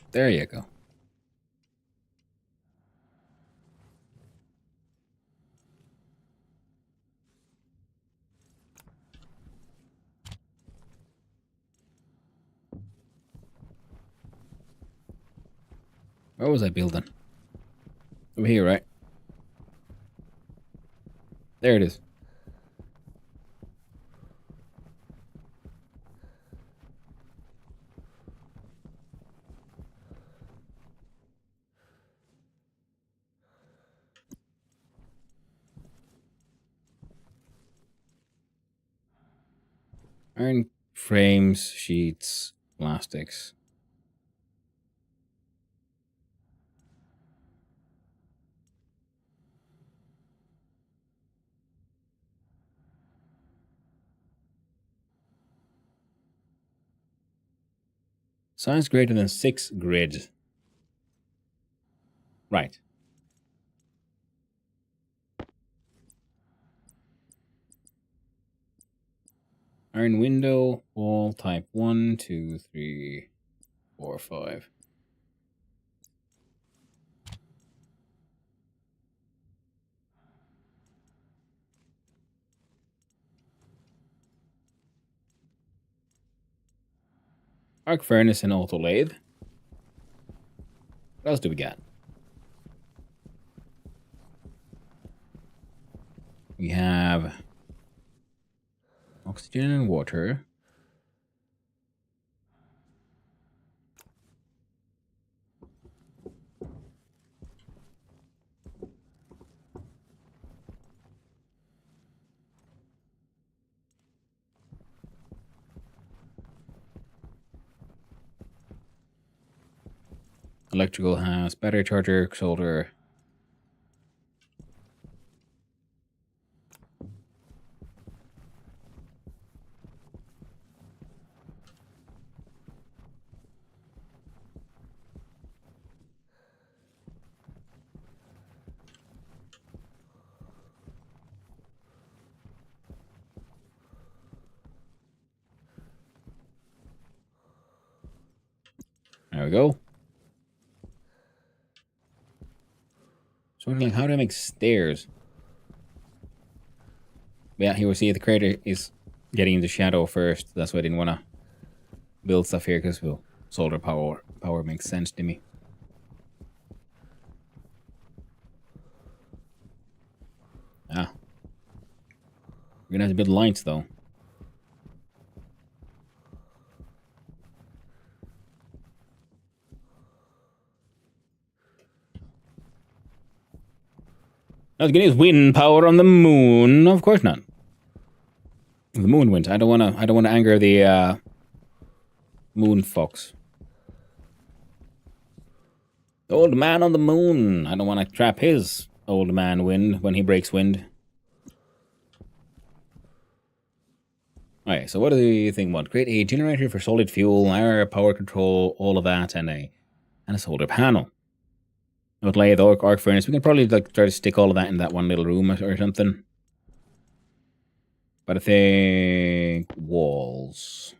There you go. Where was I building? Over here, right? There it is. Iron frames, sheets, plastics. Size greater than 6 grid. Right. Iron window, wall type 1, 2, 3, 4, 5. Arc furnace and auto lathe. What else do we got? We have oxygen and water. Electrical has battery charger, solder. There we go. So I'm like, how do I make stairs? Yeah, here we see the crater is getting into shadow first. That's why I didn't want to build stuff here, because well, solar power makes sense to me. Ah. We're gonna have to build lights though. Not gonna use wind power on the moon. Of course not. The moon wins. I don't wanna anger the moon fox. The old man on the moon. I don't wanna trap his old man wind when he breaks wind. Alright, so what do you think about? Create a generator for solid fuel, air, power control, all of that, and a solar panel. Outlay the arc furnace. We can probably like try to stick all of that in that one little room or something. But I think walls.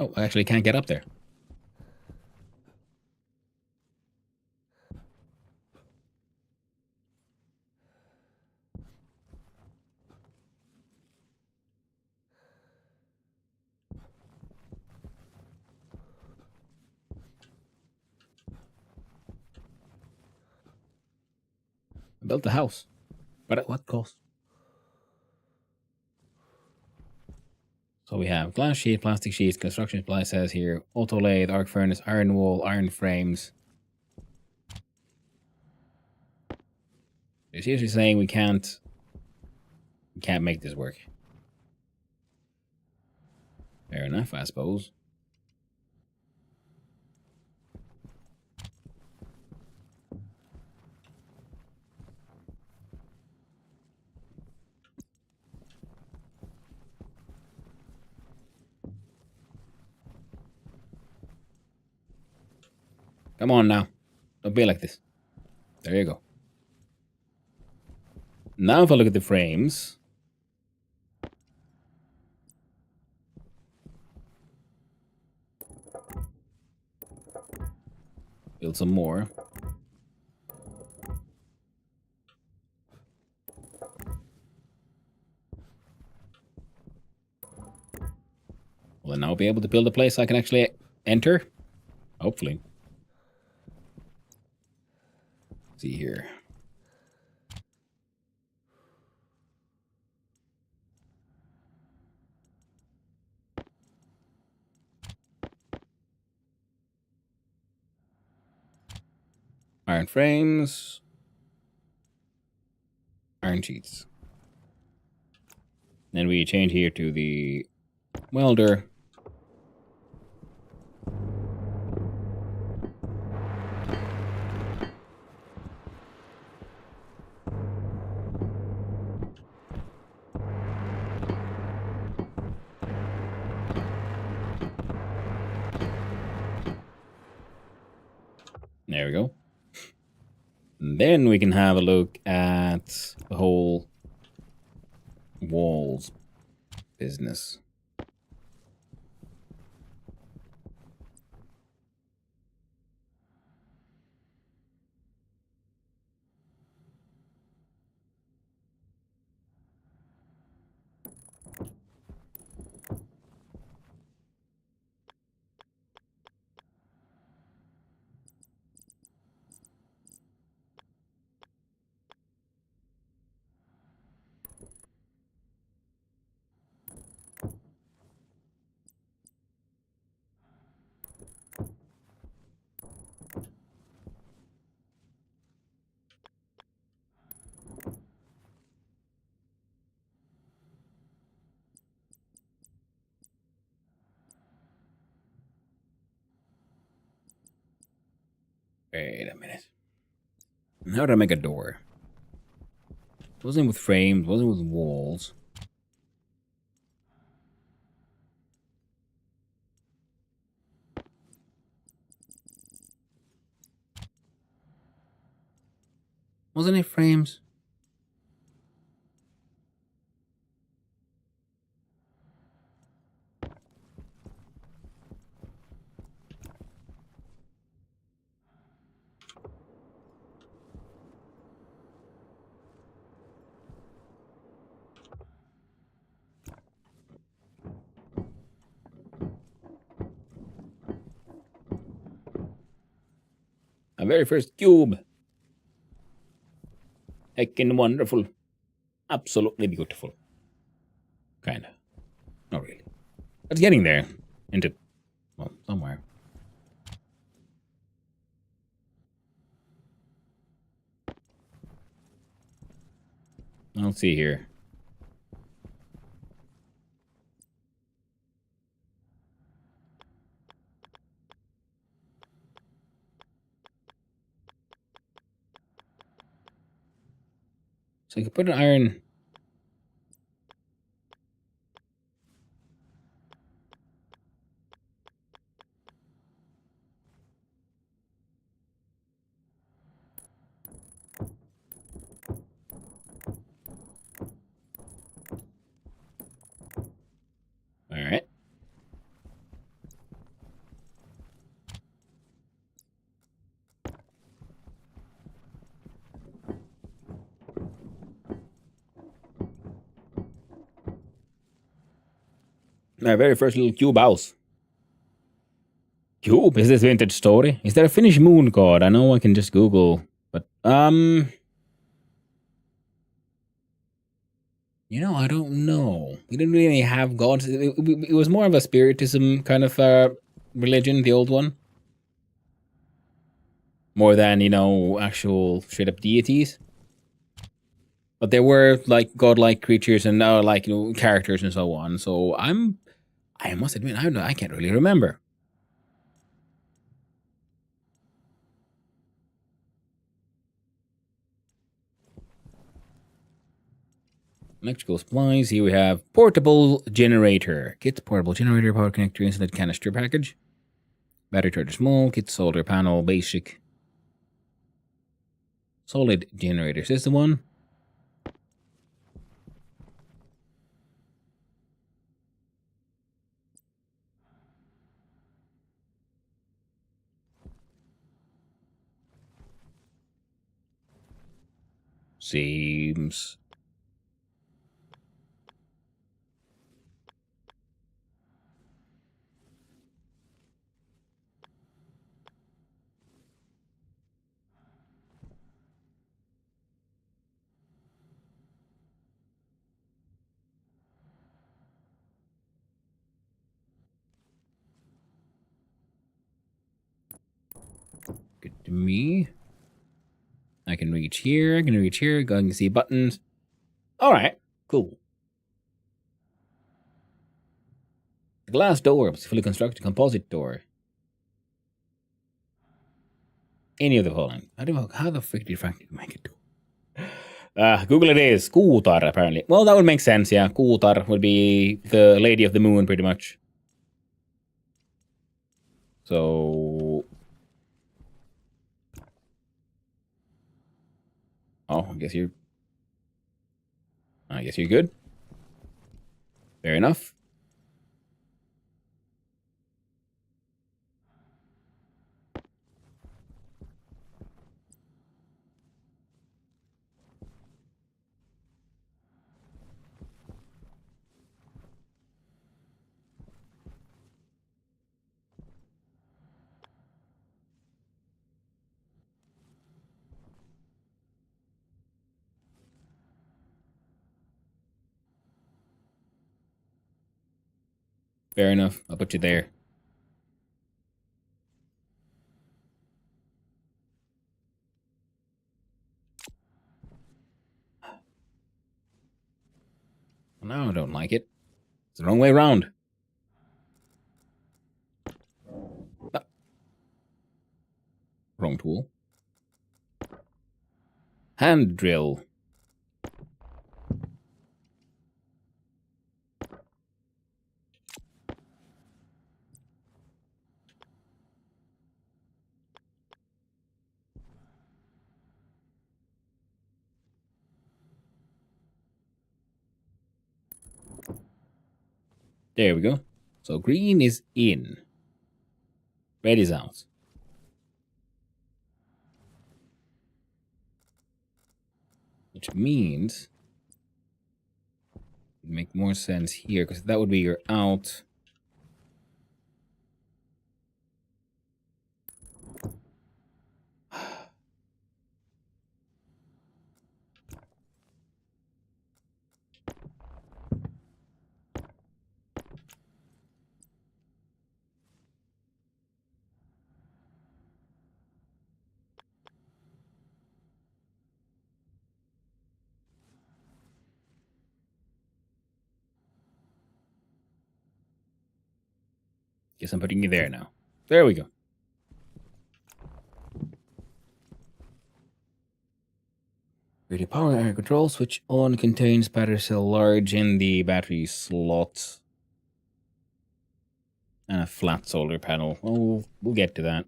Oh, I actually can't get up there. I built the house. But at what cost? So we have glass sheet, plastic sheets, construction supply says here, auto lathe, arc furnace, iron wall, iron frames. It's usually saying we can't make this work. Fair enough, I suppose. Come on now. Don't be like this. There you go. Now if I look at the frames. Build some more. Will I now be able to build a place I can actually enter? Hopefully. Let's see here. Iron frames. Iron sheets. Then we change here to the welder. There we go. And then we can have a look at the whole walls business. Wait a minute. How do I make a door? Wasn't with frames, wasn't with walls. Wasn't it frames? Our very first cube. Heckin' wonderful. Absolutely beautiful. Kinda. Not really. It's getting there. Into, well, somewhere. I'll see here. So you could put an iron. All right. Our very first little cube house. Cube? Is this vintage story? Is there a Finnish moon god? I know I can just Google, but you know, I don't know. We didn't really have gods. It was more of a spiritism kind of religion, the old one. More than, you know, actual straight up deities. But there were like godlike creatures and like, you know, characters and so on. So I must admit, I can't really remember. Electrical supplies. Here we have portable generator. Kit portable generator, power connector, insulated canister package. Battery charger small. Kit solar panel basic. Solid generator. Is this the one? Seems. Good to me. I can reach here. I can reach here. I can see buttons. All right. Cool. The glass door was fully constructed composite door. Any of the following. How the frick did Frank make it do? Google it is. Kuutar, apparently. Well, that would make sense, yeah. Kuutar would be the Lady of the Moon, pretty much. So... Oh, I guess you're good. Fair enough. Fair enough. I'll put you there. No, I don't like it. It's the wrong way around. Ah. Wrong tool. Hand drill. There we go. So green is in. Red is out. Which means it would make more sense here, because that would be your out. Guess I'm putting you there now. There we go. The power air control switch on contains battery cell large in the battery slot. And a flat solar panel. Oh, we'll get to that.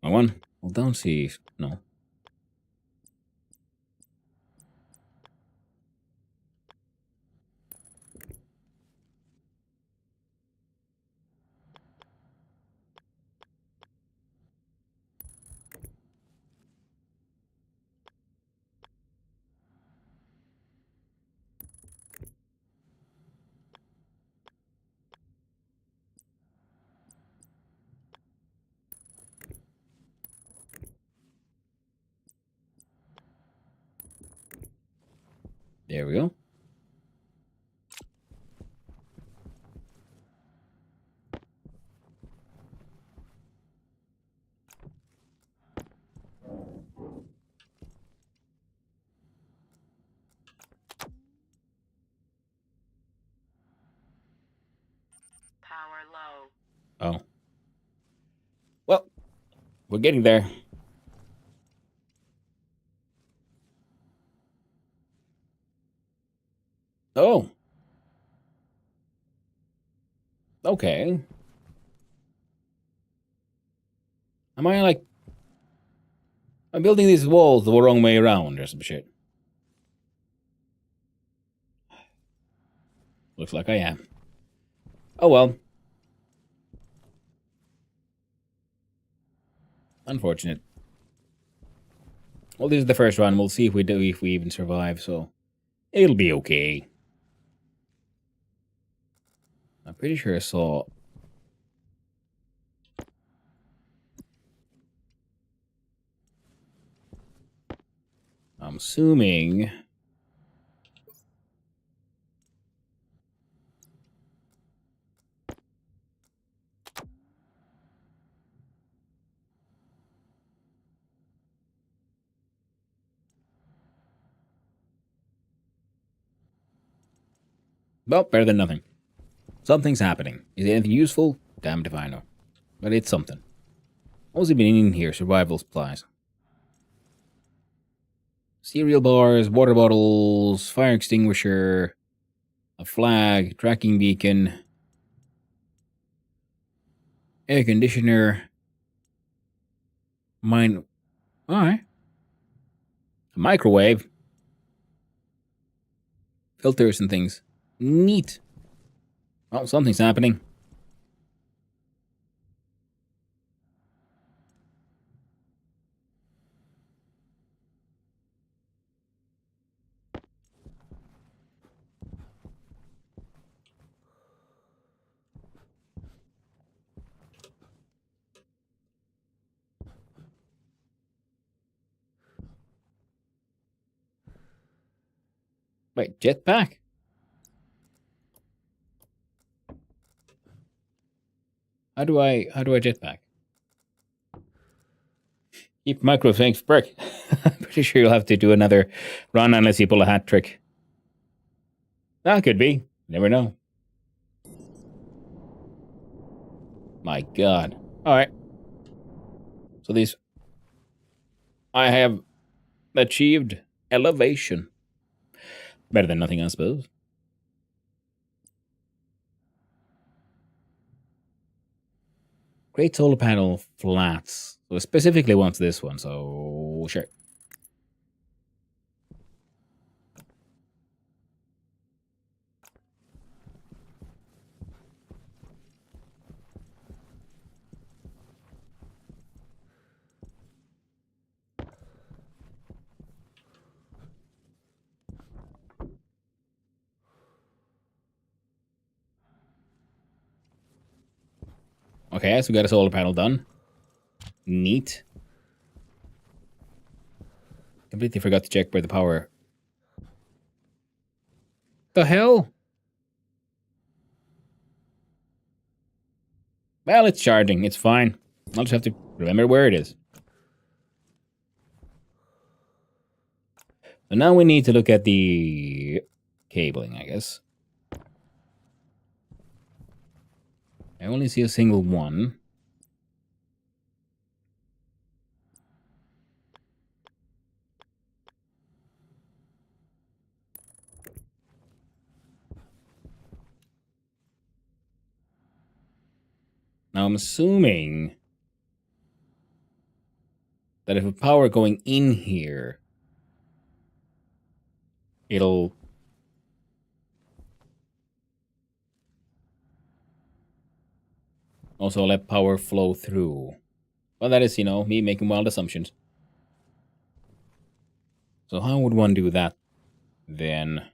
One. Well, don't see. No. There we go. Power low. Oh. Well, we're getting there. Oh. Okay. Am I like... I'm building these walls the wrong way around or some shit. Looks like I am. Oh well. Unfortunate. Well, this is the first run. We'll see if we even survive, so it'll be okay. I'm pretty sure I saw... I'm assuming... Well, better than nothing. Something's happening. Is it anything useful? Damned if I know. But it's something. What's it been in here? Survival supplies. Cereal bars, water bottles, fire extinguisher, a flag, tracking beacon, air conditioner, alright. A microwave, filters and things. Neat. Well, something's happening. Wait, jetpack? How do I jetpack? Keep micro things brick. I'm pretty sure you'll have to do another run unless you pull a hat trick. That could be. Never know. My God. Alright. So these... I have achieved elevation. Better than nothing, I suppose. Great solar panel flats. So it specifically wants this one, so sure. Okay, so we got a solar panel done. Neat. Completely forgot to check where the power... The hell? Well, it's charging. It's fine. I'll just have to remember where it is. So now we need to look at the cabling, I guess. I only see a single one. Now I'm assuming that if a power going in here, it'll also let power flow through. Well, that is, me making wild assumptions. So how would one do that then?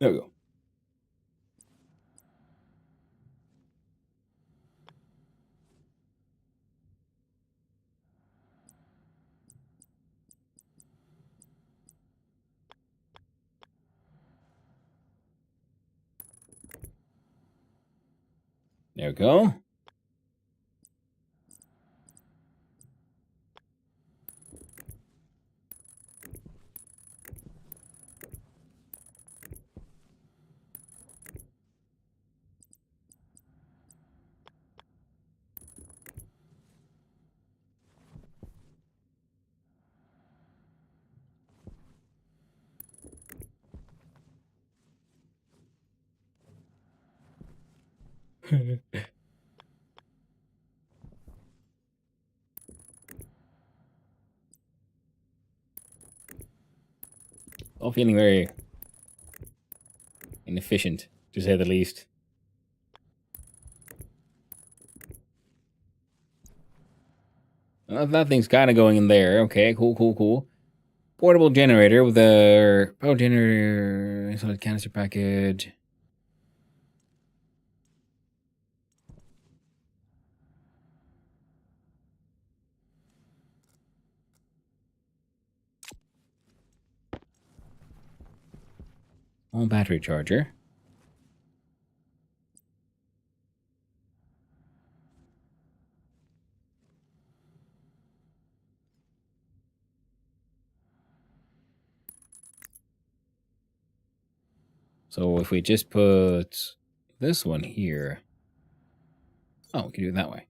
There we go. There we go. All feeling very inefficient, to say the least. That thing's kind of going in there. Okay, cool. Portable generator with a power generator, solid canister package. Small battery charger. So if we just put this one here. Oh, we can do it that way.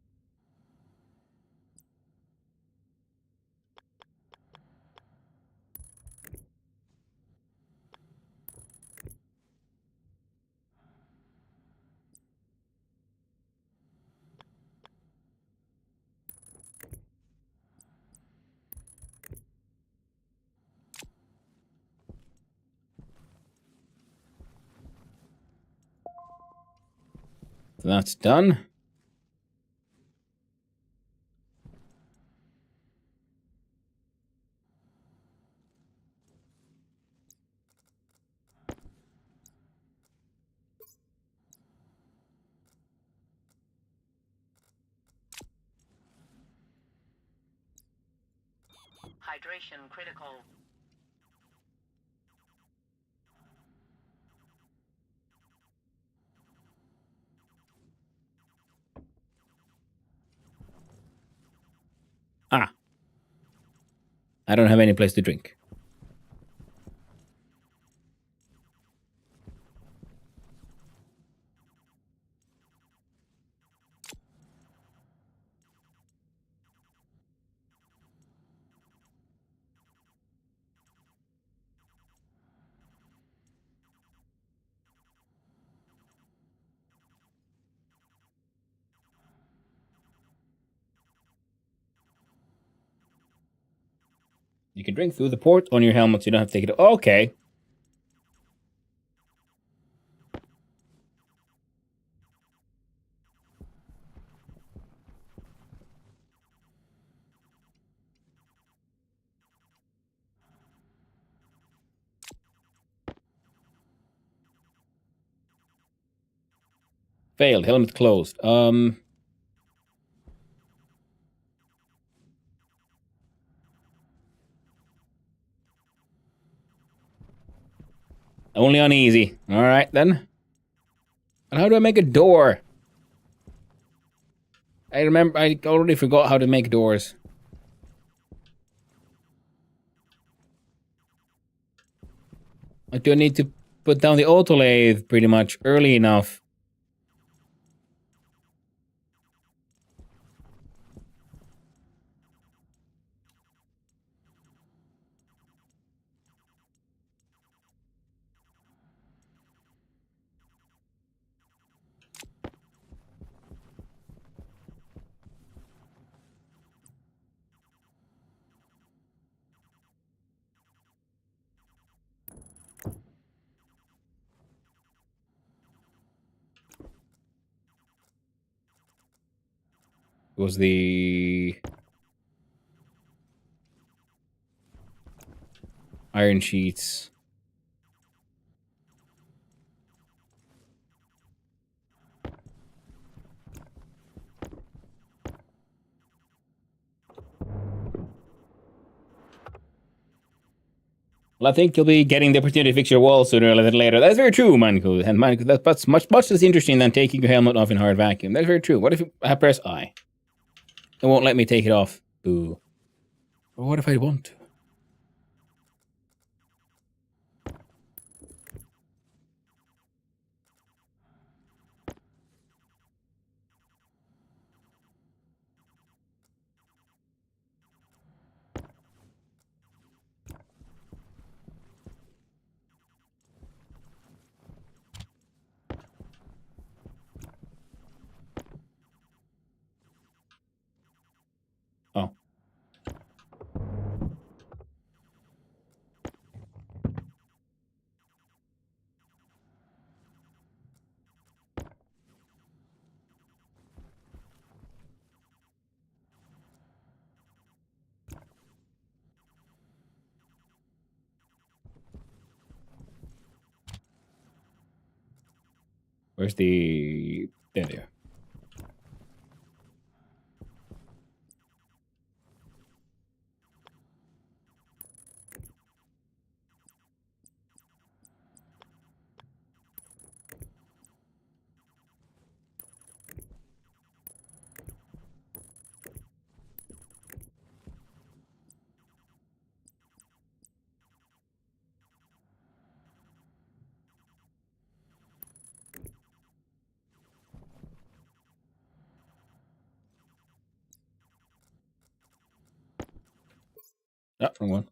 So that's done. Hydration critical. Ah. I don't have any place to drink. You can drink through the port on your helmet, so you don't have to take it. Okay. Failed. Helmet closed. Only on easy. Alright, then. And how do I make a door? I already forgot how to make doors. Like, do I need to put down the auto lathe pretty much early enough? Was the iron sheets. Well, I think you'll be getting the opportunity to fix your wall sooner or later. That's very true, Manku. And Manku, that's much less interesting than taking your helmet off in hard vacuum. That's very true. What if I press I? It won't let me take it off. Boo. Or what if I want to? Oh. Where's the... There. Ah, wrong one.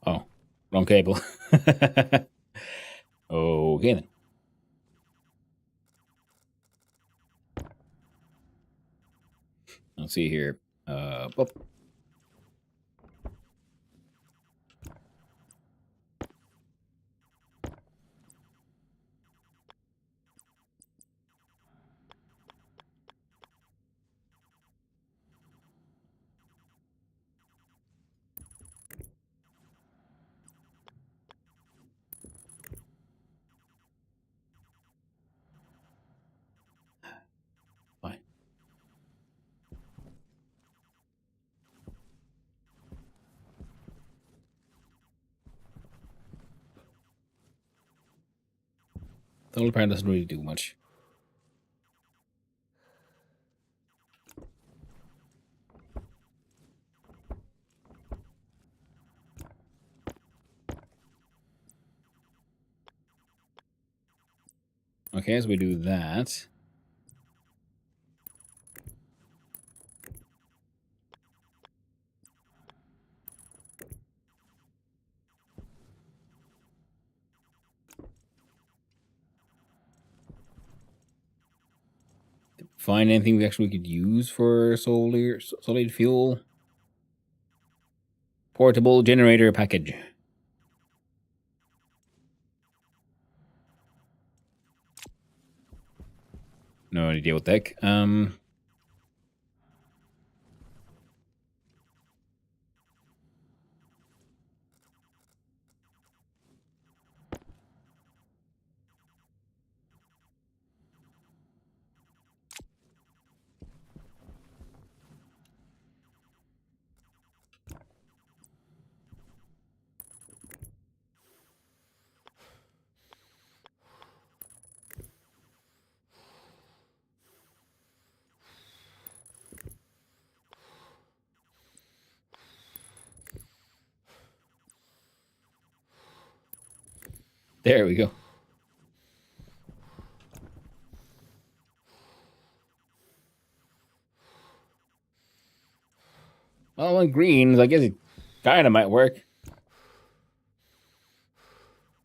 Oh, wrong cable. Okay then. Let's see here. Oh. Fine. The old parent doesn't really do much. Okay, as we do that. Find anything we actually could use for solid fuel? Portable generator package. No idea what the heck. There we go. Well, on greens, I guess it kind of might work.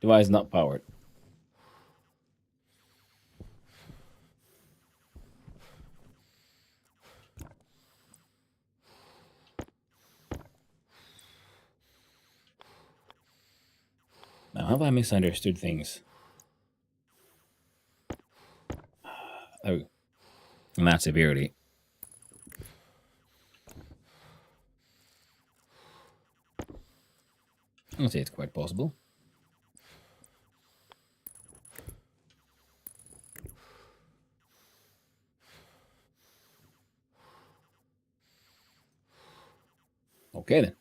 Device not powered. Now, have I misunderstood things? Oh, not severely. I'll say it's quite possible. Okay then.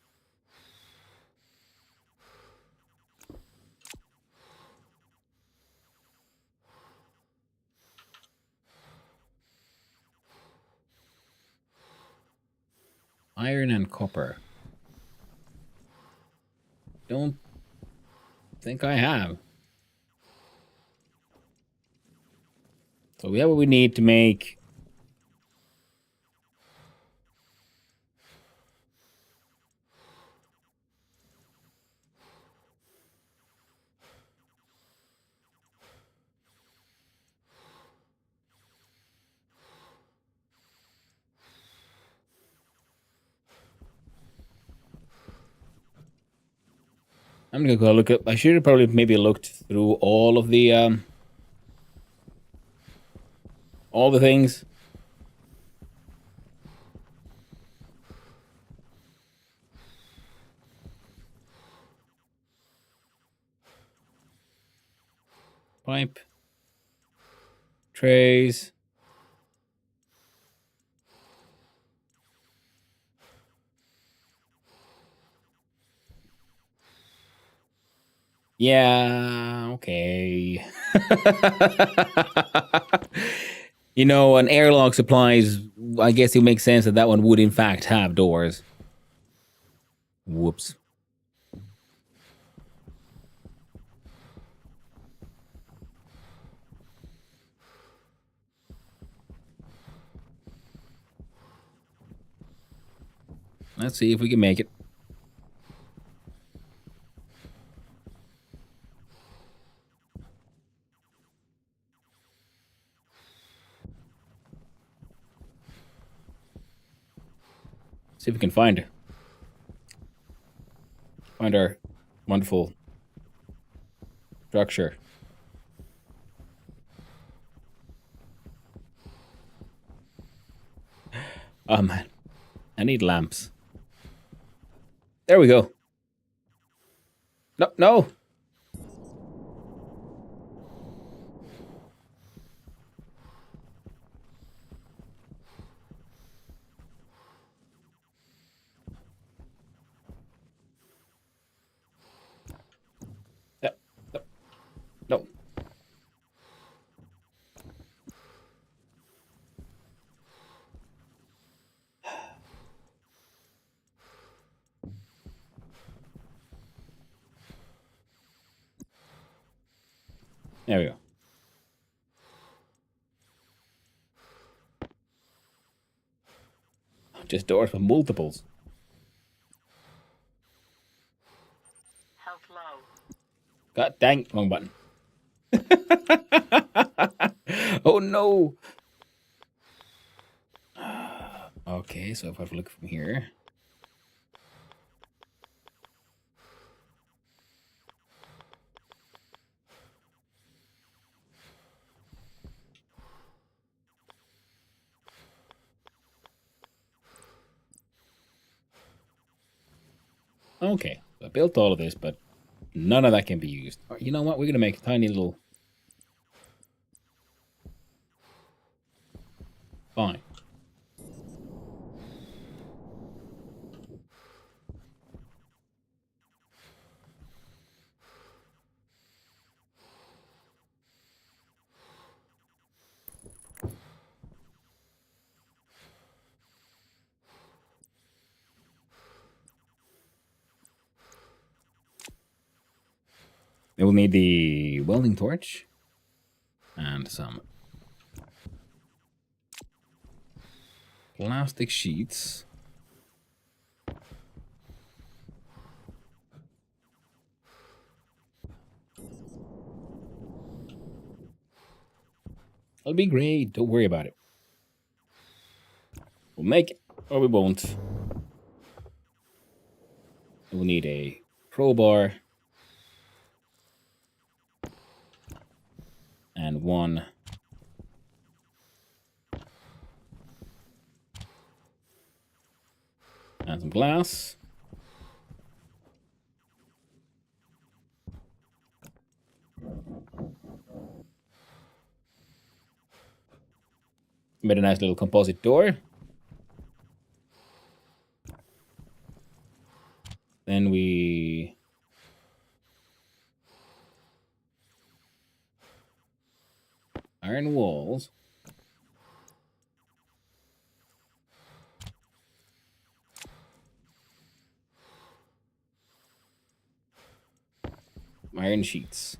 Iron and copper. Don't think I have. So we have what we need to make I'm gonna go look up. I should have probably maybe looked through all of the things. Pipe. Trays. Yeah, okay. You know, an airlock supplies, I guess it makes sense that that one would in fact have doors. Whoops. Let's see if we can make it. See if we can find our wonderful structure. Oh man, I need lamps. There we go. No, no. Yep. No. No. There we go. just doors with multiples. Health low. God dang, wrong button. Oh no! Okay, so if I look from here. Okay, so I built all of this, but none of that can be used. You know what? We're going to make a tiny little... Fine. Then we'll need the welding torch and some plastic sheets. It'll be great. Don't worry about it. We'll make it, or we won't. We'll need a crowbar and one and some glass. Made a nice little composite door. Then we iron walls. Iron sheets.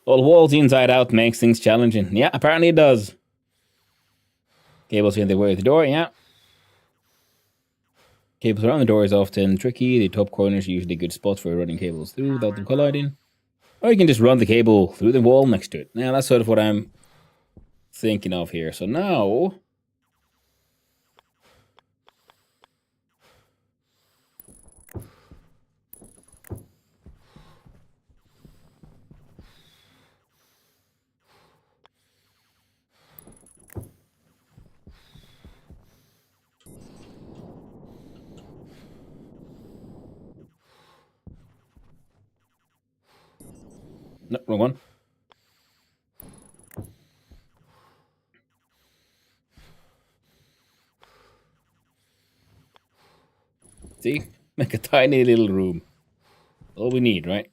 Well, walls inside out makes things challenging. Yeah, apparently it does. Cables here, they way at the door, yeah. Cables around the door is often tricky. The top corners are usually a good spot for running cables through without them colliding. Or you can just run the cable through the wall next to it. Now, that's sort of what I'm thinking of here. So now... No, wrong one. See? Make a tiny little room. All we need, right?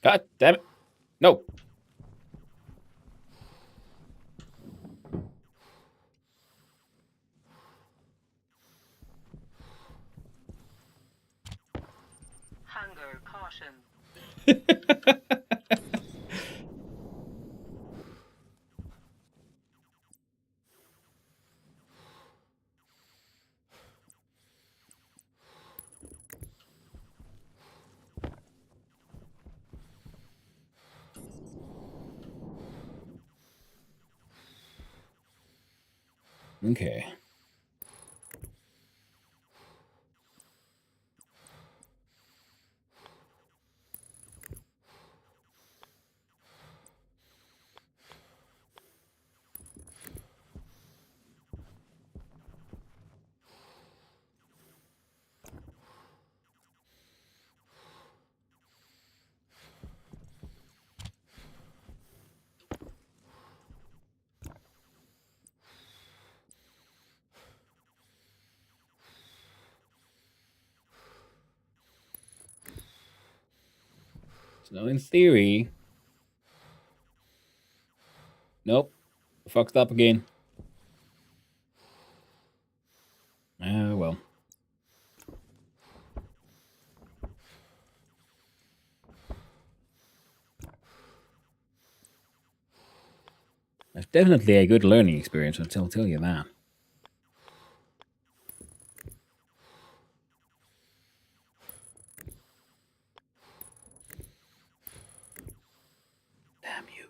God damn it. No. Hunger caution. Okay. So in theory... Nope. Fucked up again. Ah, well. It's definitely a good learning experience, I'll tell you that. Damn you.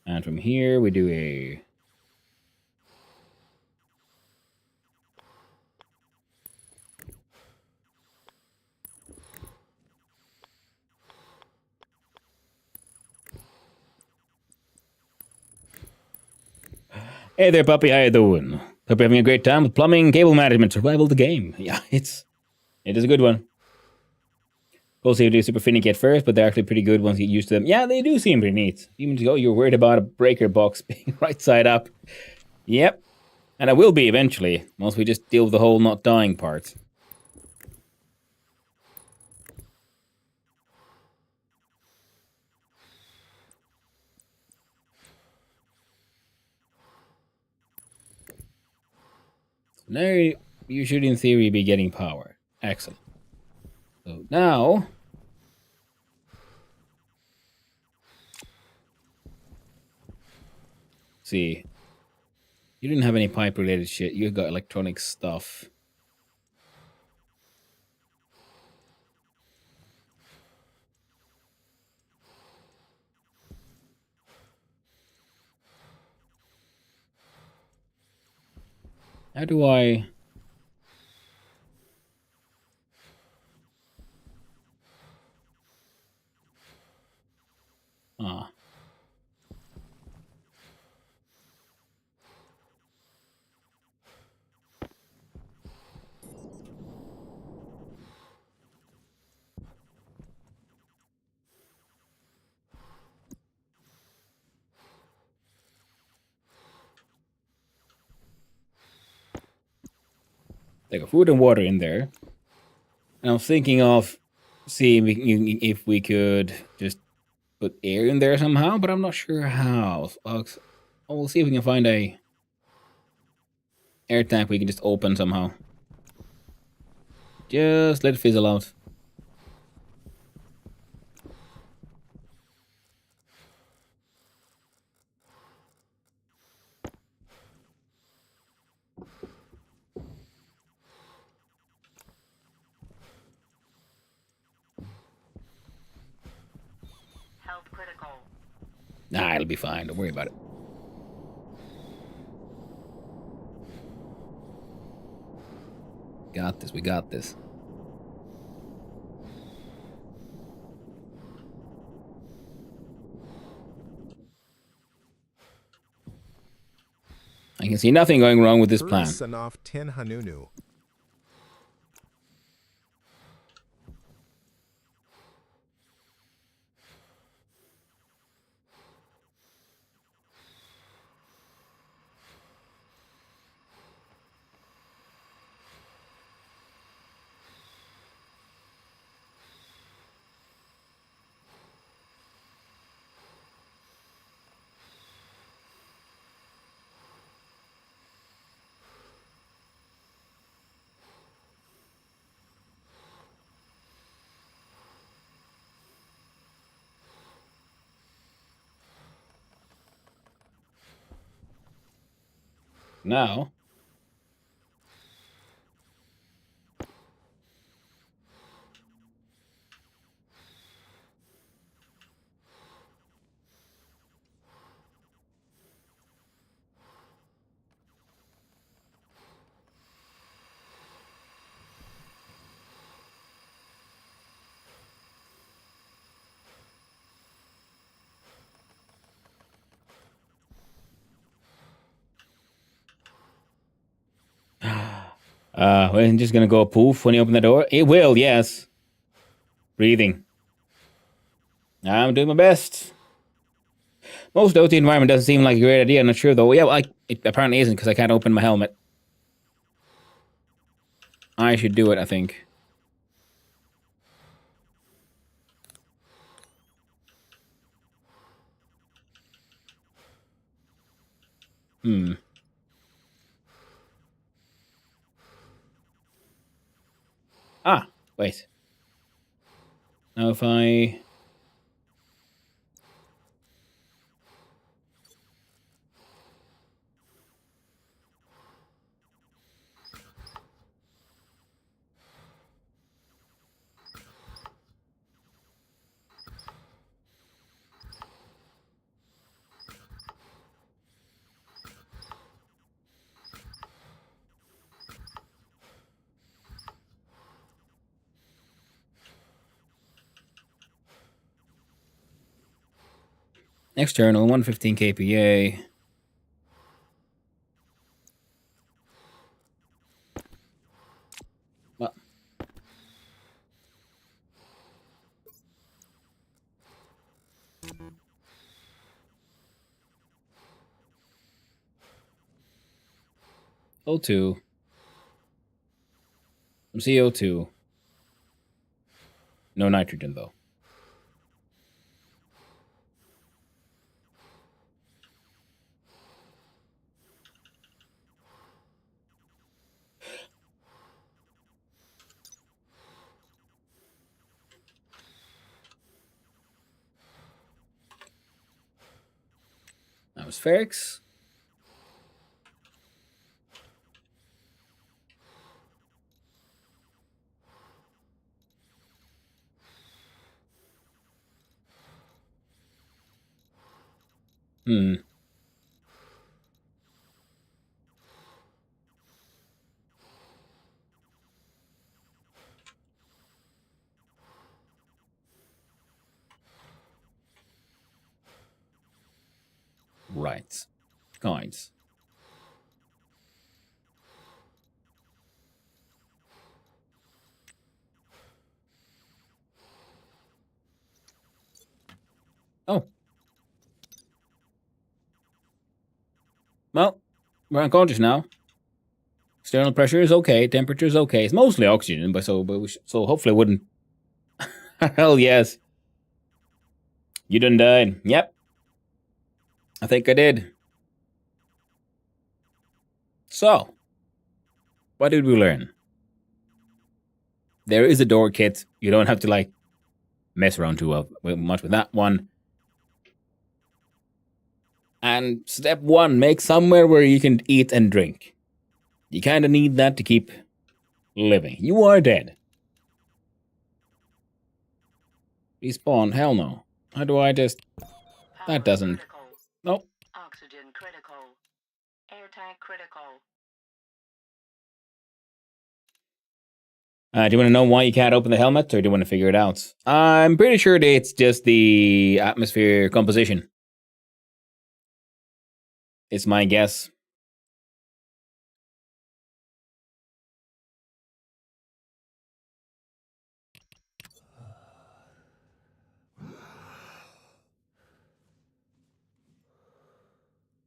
And from here, we do a... Hey there, puppy. How you doing? Hope you're having a great time with plumbing, cable management, survival the game. Yeah, it is a good one. Also, you do super finicky at first, but they're actually pretty good once you get used to them. Yeah, they do seem pretty neat. Even though you're worried about a breaker box being right side up. Yep. And I will be eventually, once we just deal with the whole not dying part. Now you should, in theory, be getting power. Excellent. So now... See. You didn't have any pipe-related shit. You got electronic stuff. How do I... Ah. They got food and water in there. And I'm thinking of seeing if we could just put air in there somehow, but I'm not sure how. We'll see if we can find a air tank we can just open somehow. Just let it fizzle out. Health critical. Nah, it'll be fine. Don't worry about it. Got this. We got this. I can see nothing going wrong with this plan. Sanaf Ten Hanunu. Now, We're just gonna go poof when you open the door. It will, yes. Breathing. I'm doing my best. Most OT environment doesn't seem like a great idea. I'm not sure though. Yeah, well, it apparently isn't because I can't open my helmet. I should do it, I think. Ah, wait. Now if I... External, 115 kPa. Well, O2. Some CO2. No nitrogen, though. Atmospherics. Right. Guides. Oh. Well, we're unconscious now. External pressure is okay. Temperature is okay. It's mostly oxygen, but so hopefully it wouldn't. Hell yes. You done died. Yep. I think I did. So, what did we learn? There is a door kit. You don't have to like mess around too much with that one. And step one, make somewhere where you can eat and drink. You kind of need that to keep living. You are dead. Respawn? Hell no. How do I just... That doesn't... Critical. Nope. Oxygen critical. Air tank critical. Do you want to know why you can't open the helmet, or do you want to figure it out? I'm pretty sure that it's just the atmosphere composition. It's my guess.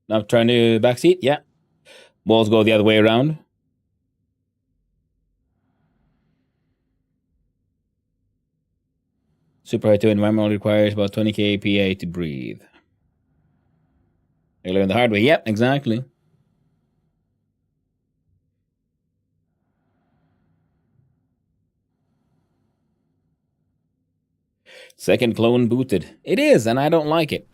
Now trying to backseat? Yeah. Walls go the other way around. Super high 2 environment requires about 20 kPa to breathe. I learned the hard way. Yep, exactly. Second clone booted. It is, and I don't like it.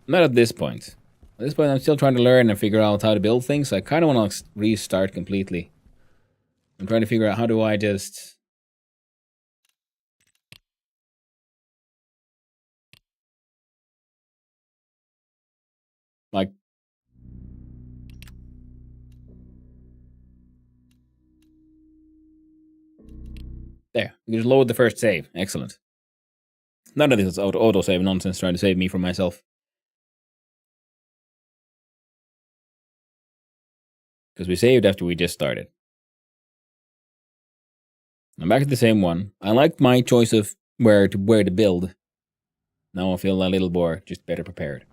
Not at this point. At this point, I'm still trying to learn and figure out how to build things. So I kind of want to restart completely. I'm trying to figure out how do I just... Like... There. You just load the first save. Excellent. None of this is auto-save nonsense trying to save me from myself. Because we saved after we just started. I'm back at the same one. I liked my choice of where to build. Now I feel a little more just better prepared.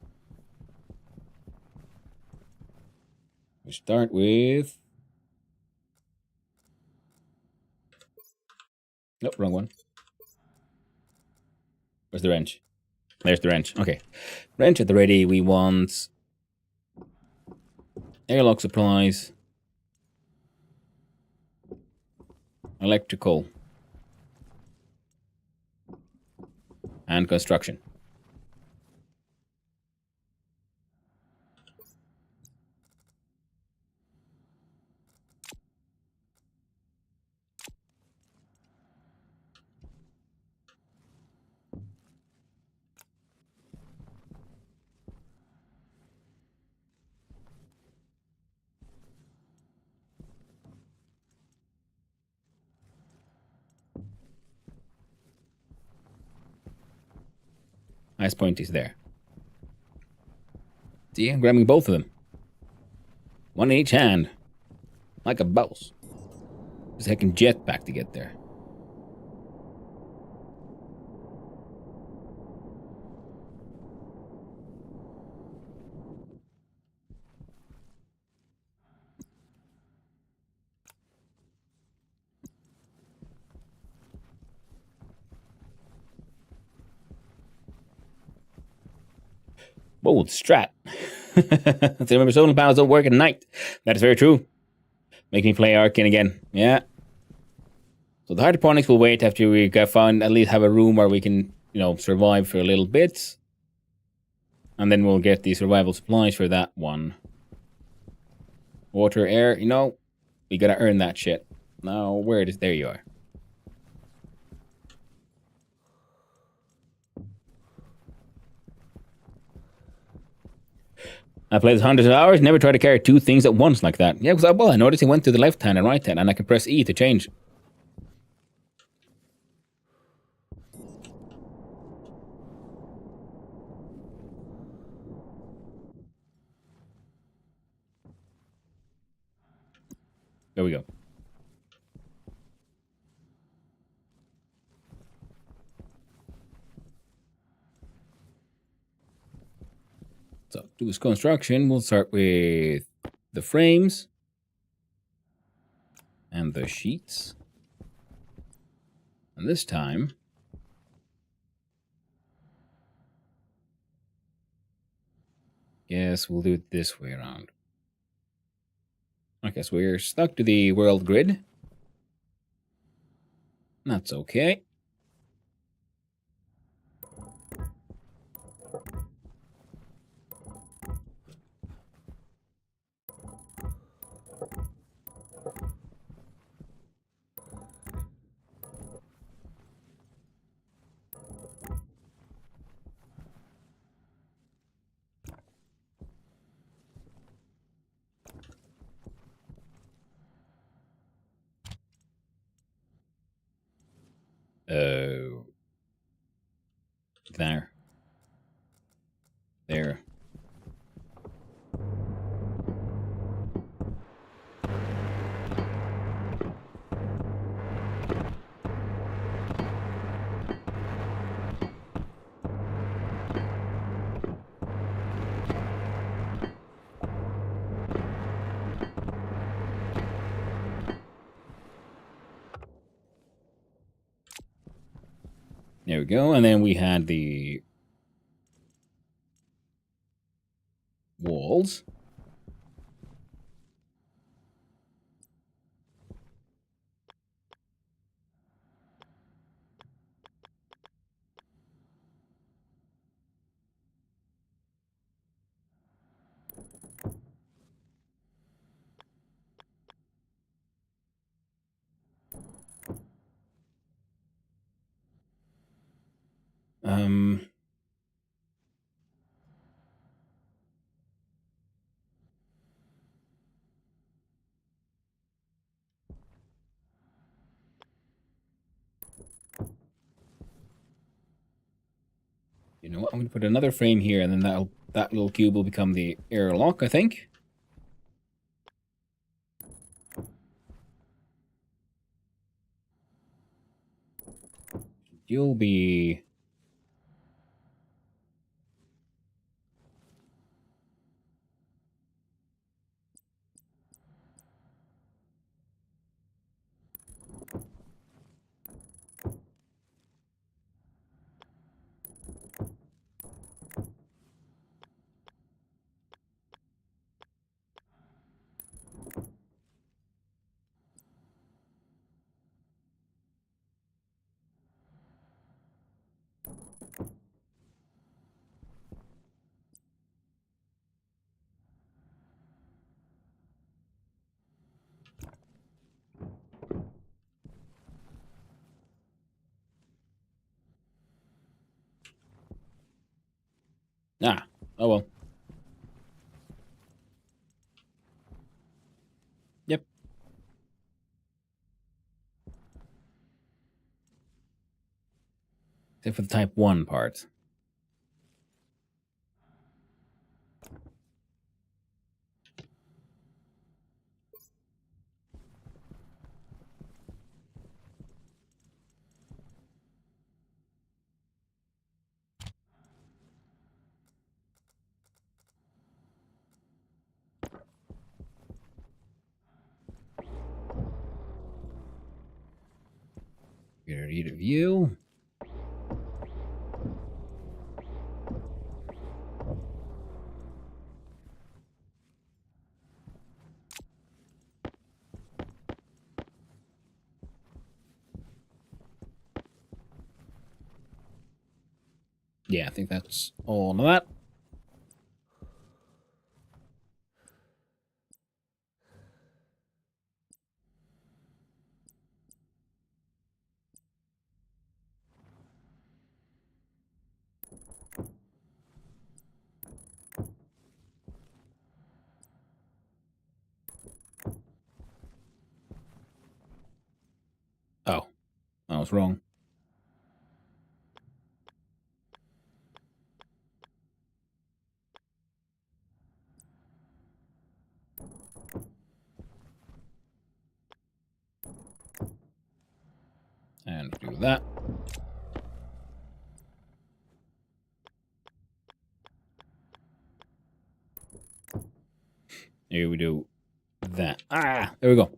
We start with... Nope, wrong one. Where's the wrench? There's the wrench. Okay. Wrench at the ready. We want airlock supplies. Electrical. And construction. Nice point is there. See, I'm grabbing both of them. One in each hand. Like a boss. Just heckin' jetpack to get there. Bold strat. I remember solar panels don't work at night. That is very true. Make me play Arcane again. Yeah. So the hydroponics will wait after we find at least have a room where we can, survive for a little bit. And then we'll get the survival supplies for that one. Water, air, we gotta earn that shit. Now, where it is? There you are. I played this hundreds of hours, never tried to carry two things at once like that. Yeah, because I noticed it went to the left hand and right hand, and I can press E to change. There we go. So, do this construction. We'll start with the frames and the sheets. And this time, yes, we'll do it this way around. Okay, so we're stuck to the world grid. That's okay. There. There. There we go. And then we had the walls. You know what? I'm going to put another frame here, and then that little cube will become the airlock, I think. you'll be... Ah, oh well. Yep. Except for the type 1 part. Get a read of view. Yeah, I think that's all of that. Oh, I was wrong. And do that. Here we do that. Ah, there we go.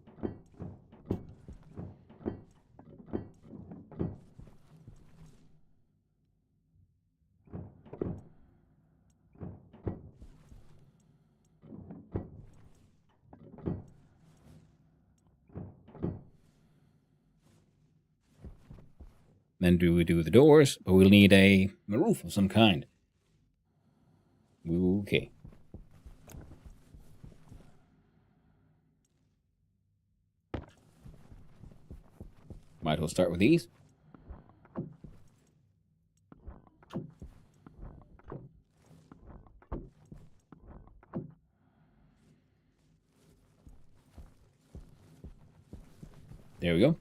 Then do we do the doors, but we'll need a roof of some kind. Okay. Might as well start with these. There we go.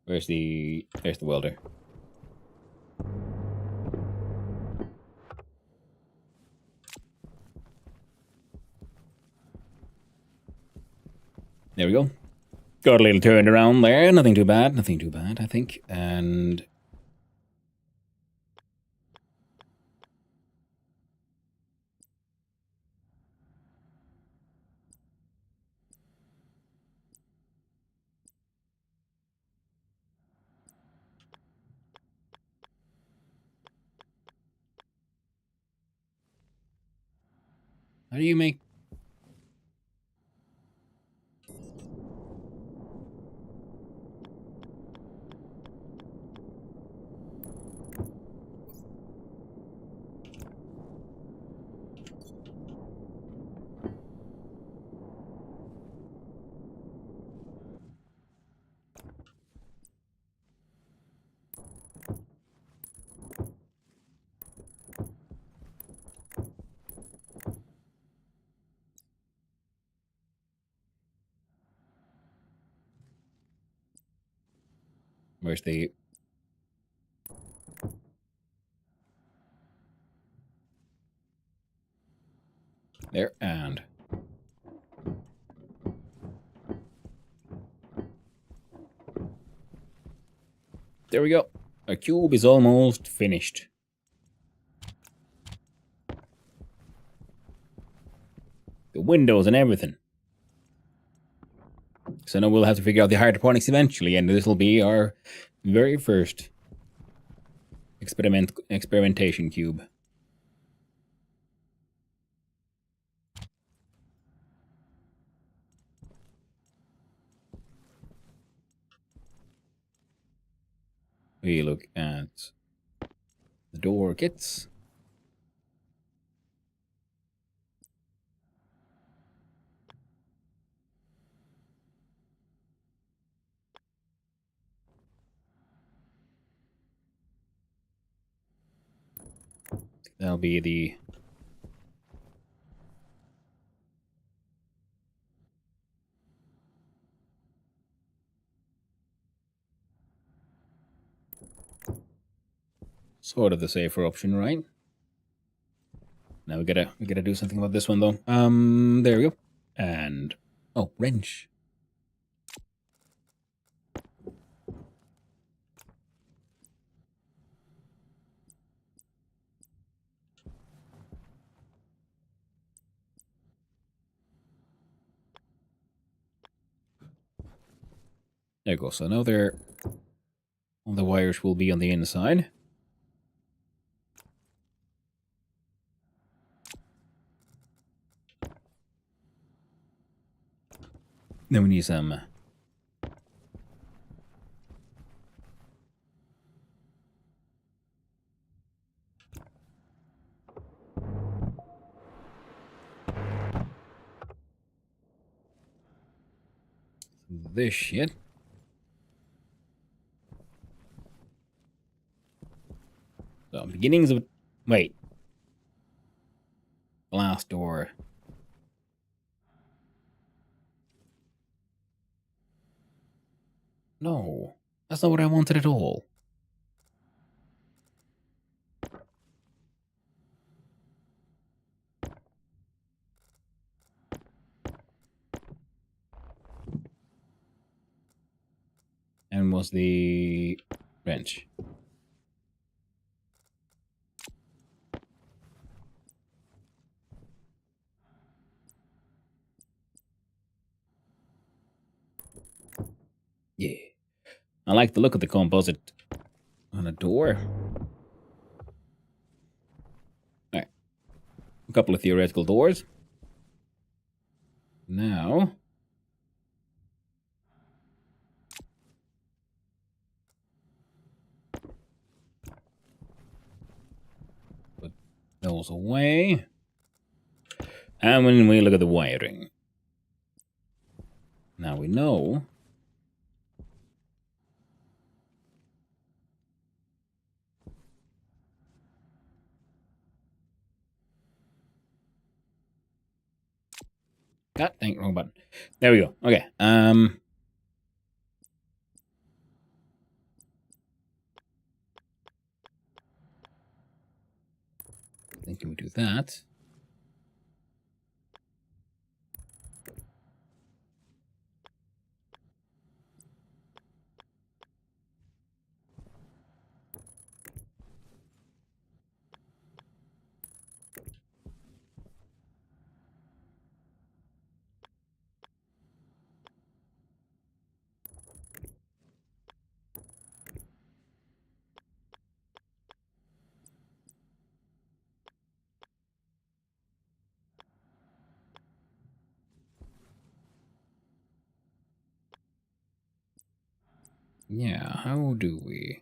There's the welder. There we go. Got a little turned around there. Nothing too bad. Nothing too bad, I think. And how do you make... Where's the... There, and... There we go. Our cube is almost finished. The windows and everything. So now we'll have to figure out the hydroponics eventually, and this will be our very first experimentation cube. We look at the door kits. That'll be the... sort of the safer option, right? Now we gotta do something about this one though. There we go. And oh, wrench. There you go. So now all the wires will be on the inside. Then we need some this shit. So beginnings of... Wait. Glass door. No. That's not what I wanted at all. And was the wrench. Yeah. I like the look of the composite on a door. Alright. A couple of theoretical doors. Now... put those away. And when we look at the wiring. Now we know... God dang, wrong button. There we go. Okay. Think we do that. Yeah, how do we?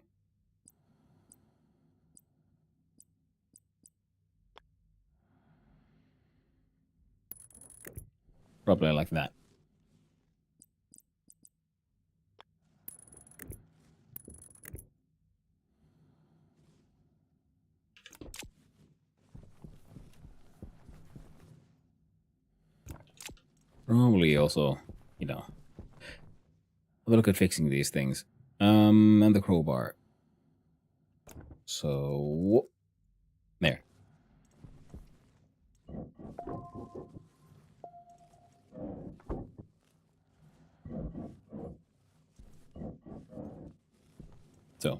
Probably like that. Probably also, you know, have a look at fixing these things. And the crowbar. So there. So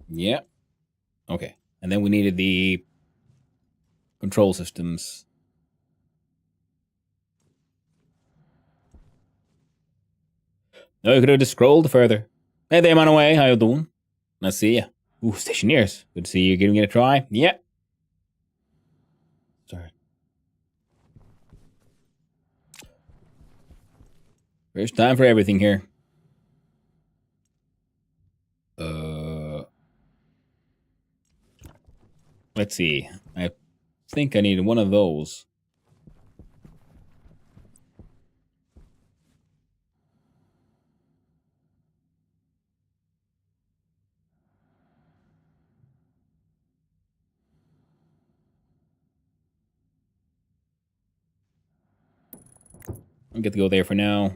yeah. Okay. And then we needed the control systems. No, you could have just scrolled further. Hey there, man away. How you doing? Nice to see ya. Ooh, Stationeers. Good to see you giving it a try. Yeah. Sorry. First time for everything here. Let's see. I think I need one of those. I'll get to go there for now.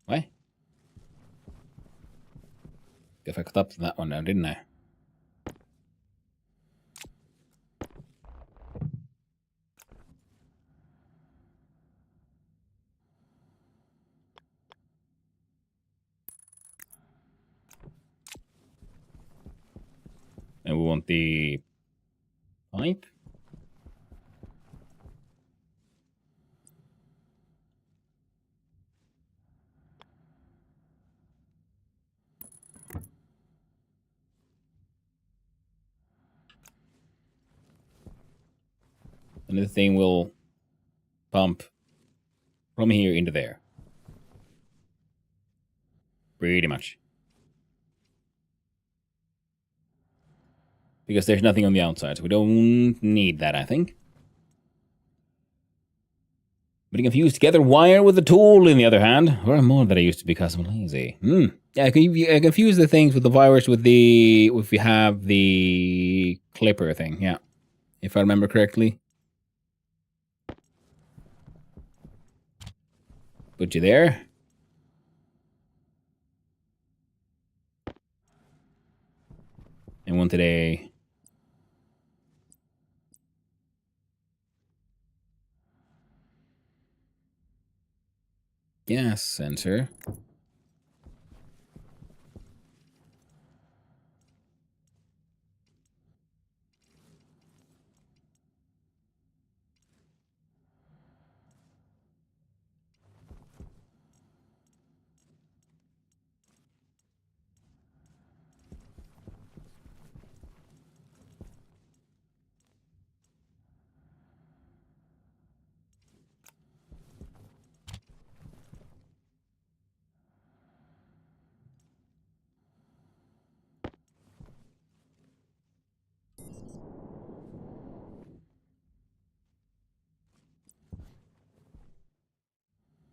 What? Guess I cut up that one now, didn't I? And we want the pipe. And the thing will pump from here into there. Pretty much. Because there's nothing on the outside, so we don't need that, I think. Putting a fuse together wire with a tool, in the other hand. Or more that I used to be custom lazy. Yeah, I can fuse the things with the virus with the... if we have the clipper thing, yeah. If I remember correctly. Put you there. And wanted a... gas sensor.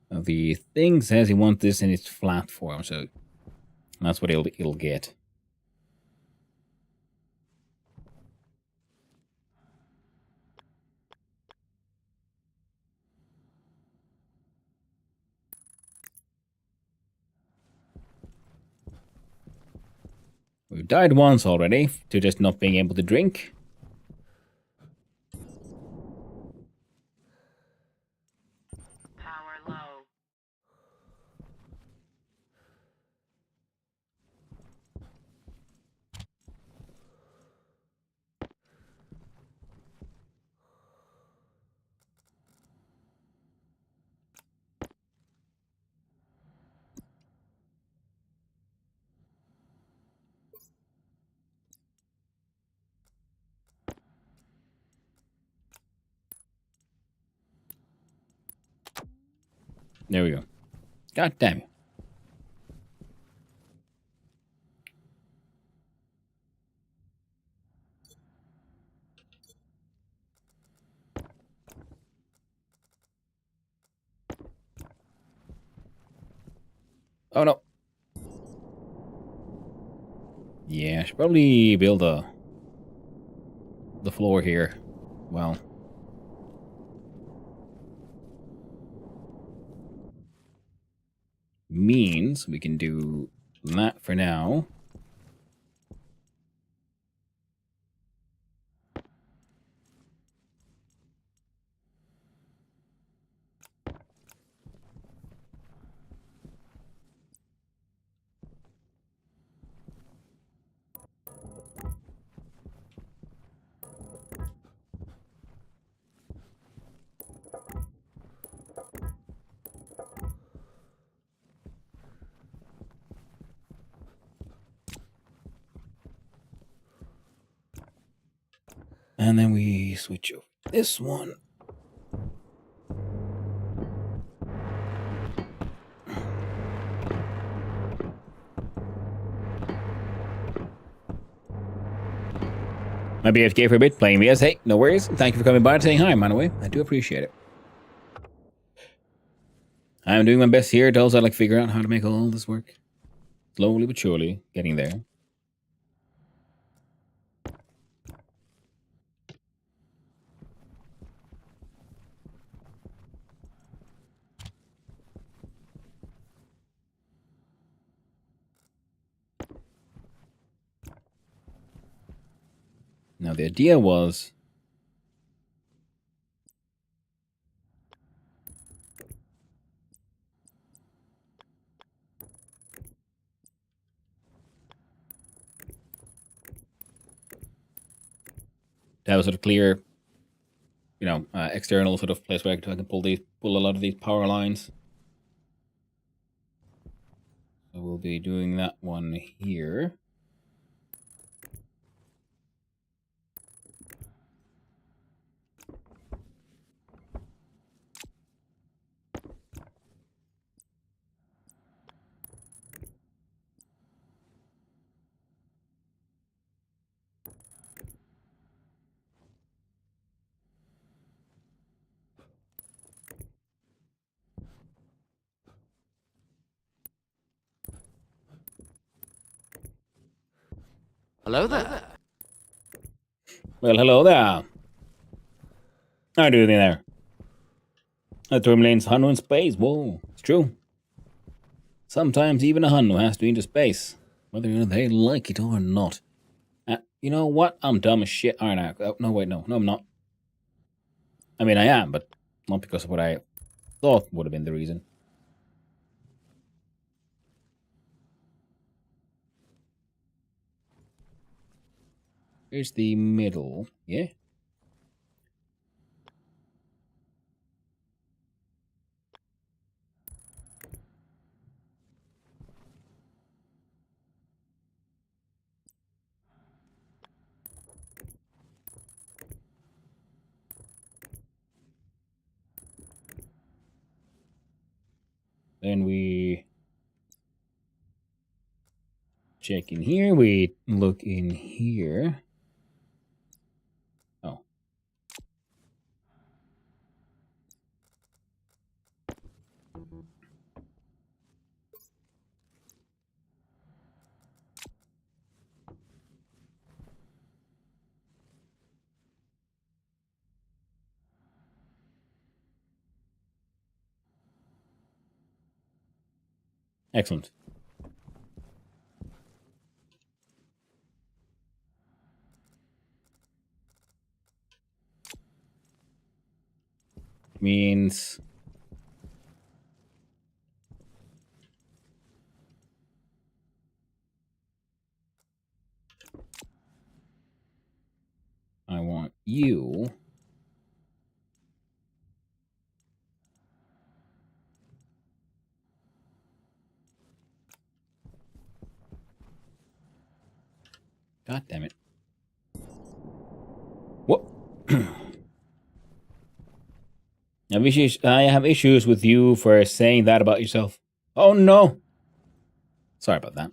The thing says he wants this in its flat form, so that's what it'll get. We've died once already to just not being able to drink. Power low. There we go. God damn it. Oh no. Yeah, I should probably build the floor here. Well. Means we can do that for now. And then we switch over this one. Might be AFK for a bit, playing VS. Hey, no worries. Thank you for coming by and saying hi, by the way. I do appreciate it. I'm doing my best here to also figure out how to make all this work. Slowly but surely, getting there. Now the idea was to have a sort of clear, external sort of place where I can pull a lot of these power lines. So we'll be doing that one here. Hello there. Well, hello there. How do you doing there? A Terminates Hunno in space. Whoa, it's true. Sometimes even a Hunno has to be into space, whether they like it or not. You know what? I'm dumb as shit, aren't I? Oh, no, wait, no, I'm not. I mean, I am, but not because of what I thought would have been the reason. Here's the middle, yeah? Then we check in here, we look in here. Oh. Excellent. Means I want you God damn it. What? I have issues with you for saying that about yourself. Oh no. Sorry about that.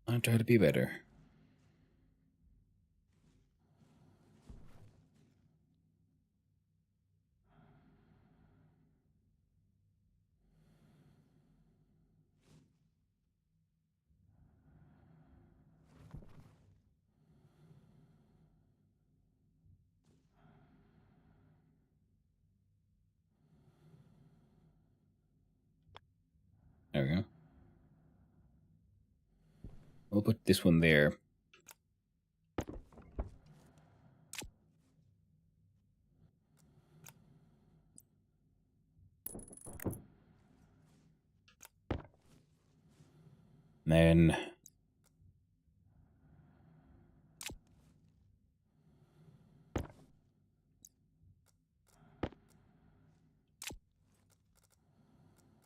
I'll try to be better. There we go. We'll put this one there. Then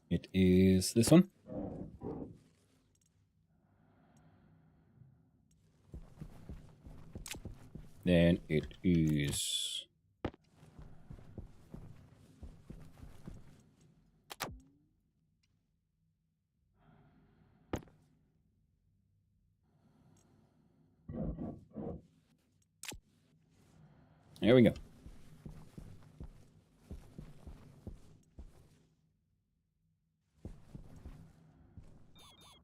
it is this one. Then it is there we go.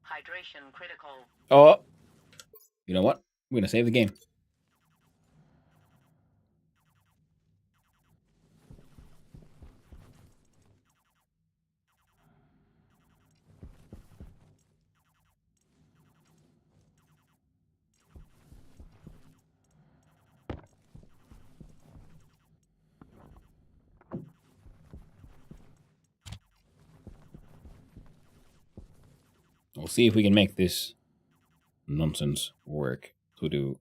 Hydration critical. Oh, you know what? We're gonna save the game. We'll see if we can make this nonsense work to do.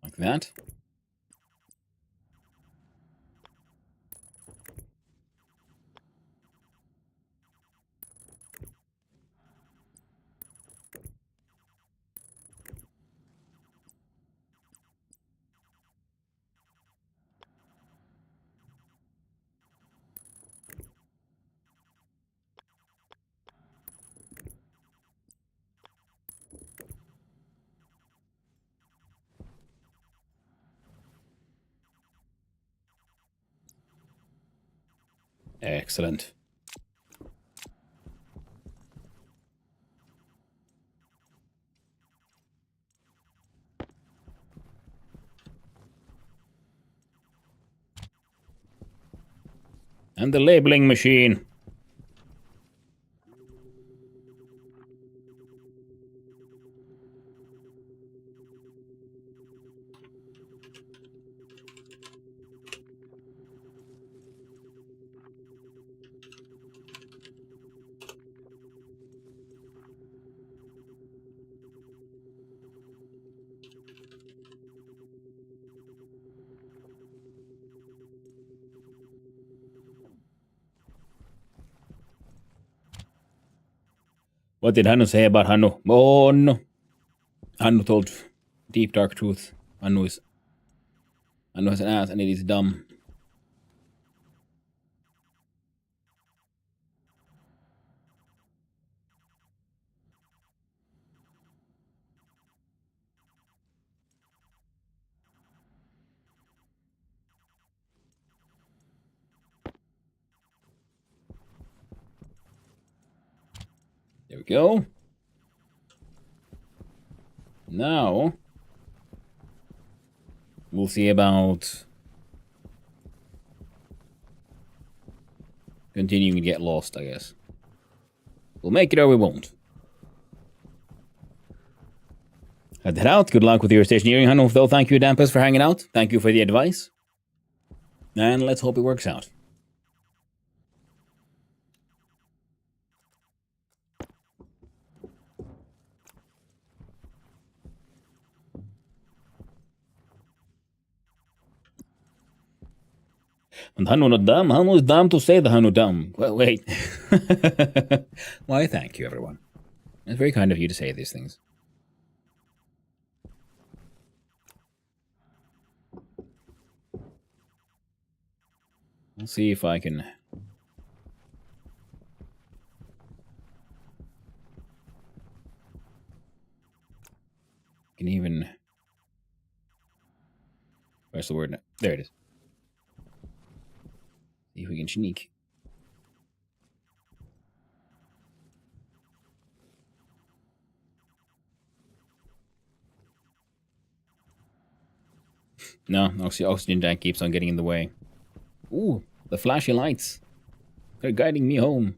Like that. Excellent. And the labeling machine. What did Hannu say about Hannu? Oh no. Hannu told deep dark truth. Hannu has an ass and it is dumb. There we go. Now we'll see about continuing to get lost, I guess. We'll make it or we won't. Head that out. Good luck with your stationeering, Hannu. Though, thank you, Dampus, for hanging out. Thank you for the advice. And let's hope it works out. And Hannu not dumb. Hannu is dumb to say the Hannu dumb. Well, wait. Why, thank you, everyone. It's very kind of you to say these things. I'll see if I can even... Where's the word now? There it is. See if we can sneak. No, oxygen tank keeps on getting in the way. Ooh, the flashy lights. They're guiding me home.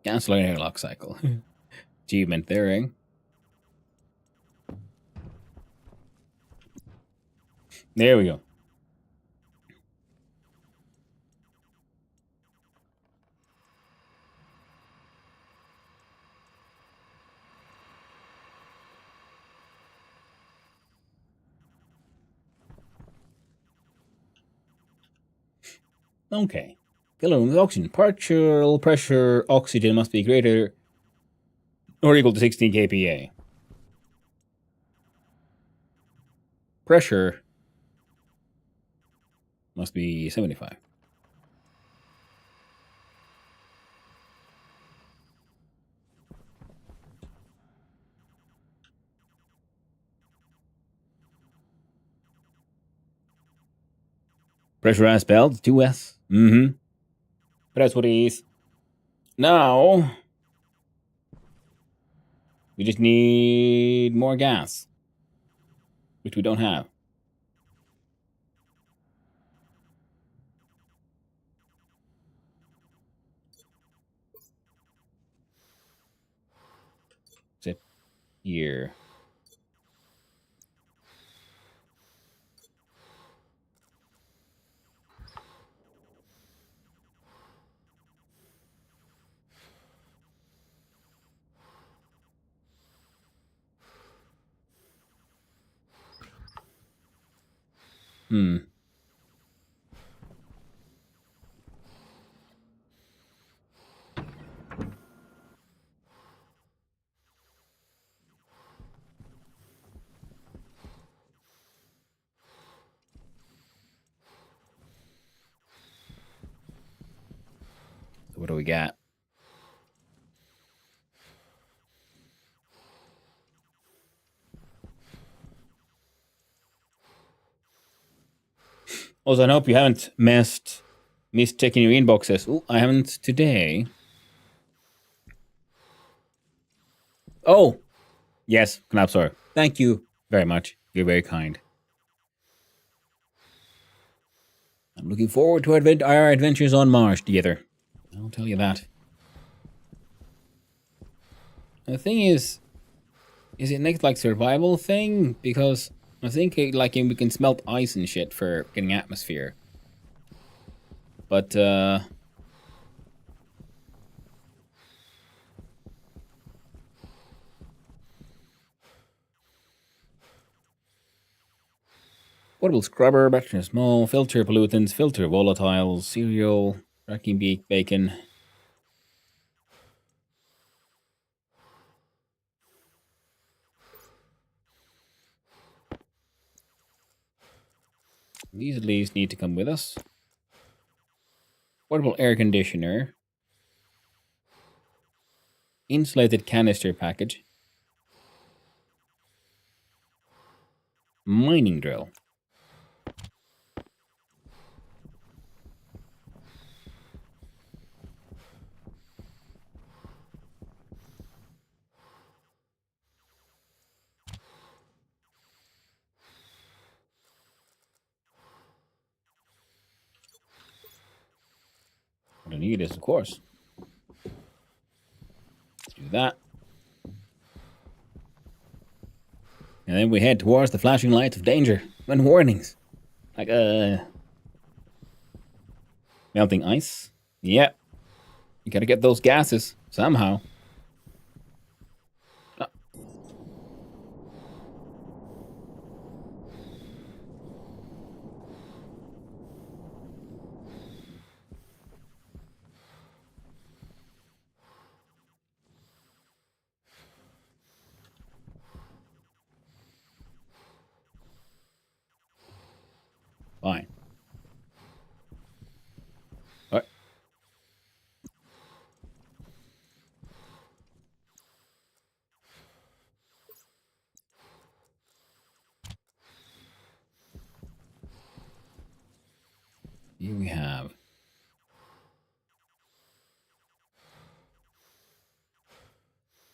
Canceling airlock cycle. Achievement there, eh? There we go. Okay. Filler with oxygen. Partial pressure oxygen must be greater or equal to 16 kPa. Pressure must be 75. Pressurized belt, 2S. Mm-hmm. That's what it is. Now, we just need more gas, which we don't have. Sit here. So what do we got? Also, I hope you haven't missed checking your inboxes. Oh, I haven't today. Oh, yes, Knapsor. Thank you very much. You're very kind. I'm looking forward to our adventures on Mars together. I'll tell you that. The thing is it next like survival thing? Because I think like we can smelt ice and shit for getting atmosphere. But portable scrubber, battery small, filter pollutants, filter volatiles, cereal, tracking bacon. These at least need to come with us. Portable air conditioner. Insulated canister package. Mining drill. need is, of course. Let's do that. And then we head towards the flashing lights of danger and warnings. Like, melting ice. Yep. You gotta get those gases somehow. Oh. Fine. What? Here we have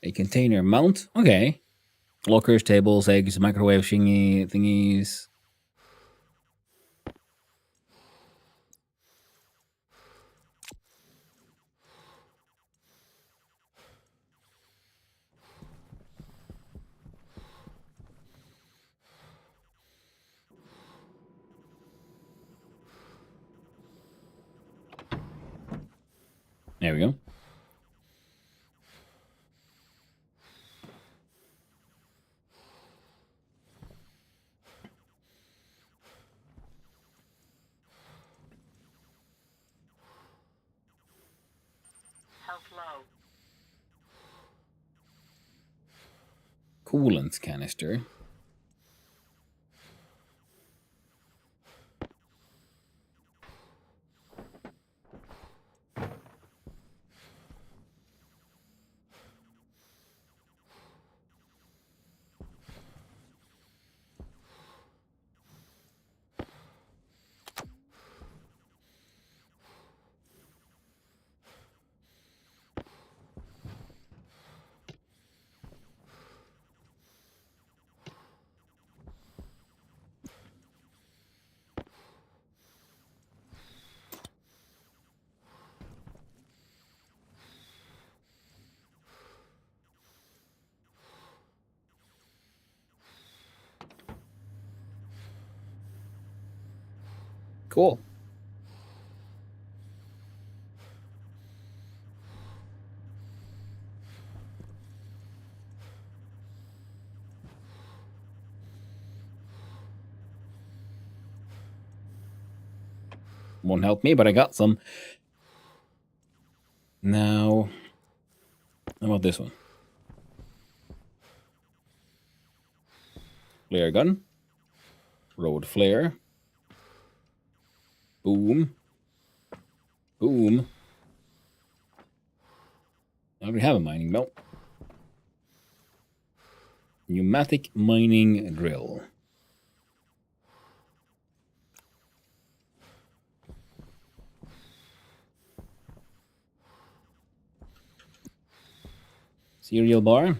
a container mount. Okay. Lockers, tables, eggs, microwave thingies. There we go. Health low. Coolant canister. Cool. Won't help me, but I got some. Now, how about this one? Flare gun. Road flare. Boom. Boom. I already have a mining belt. Pneumatic mining drill. Cereal bar.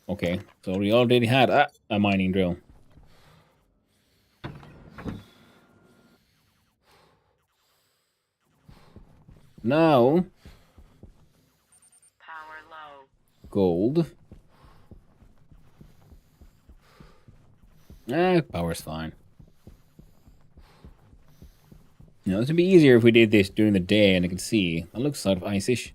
Okay, so we already had a mining drill. Now, Power low. gold. Power's fine. You know, this would be easier if we did this during the day and I could see. It looks sort of ice-ish.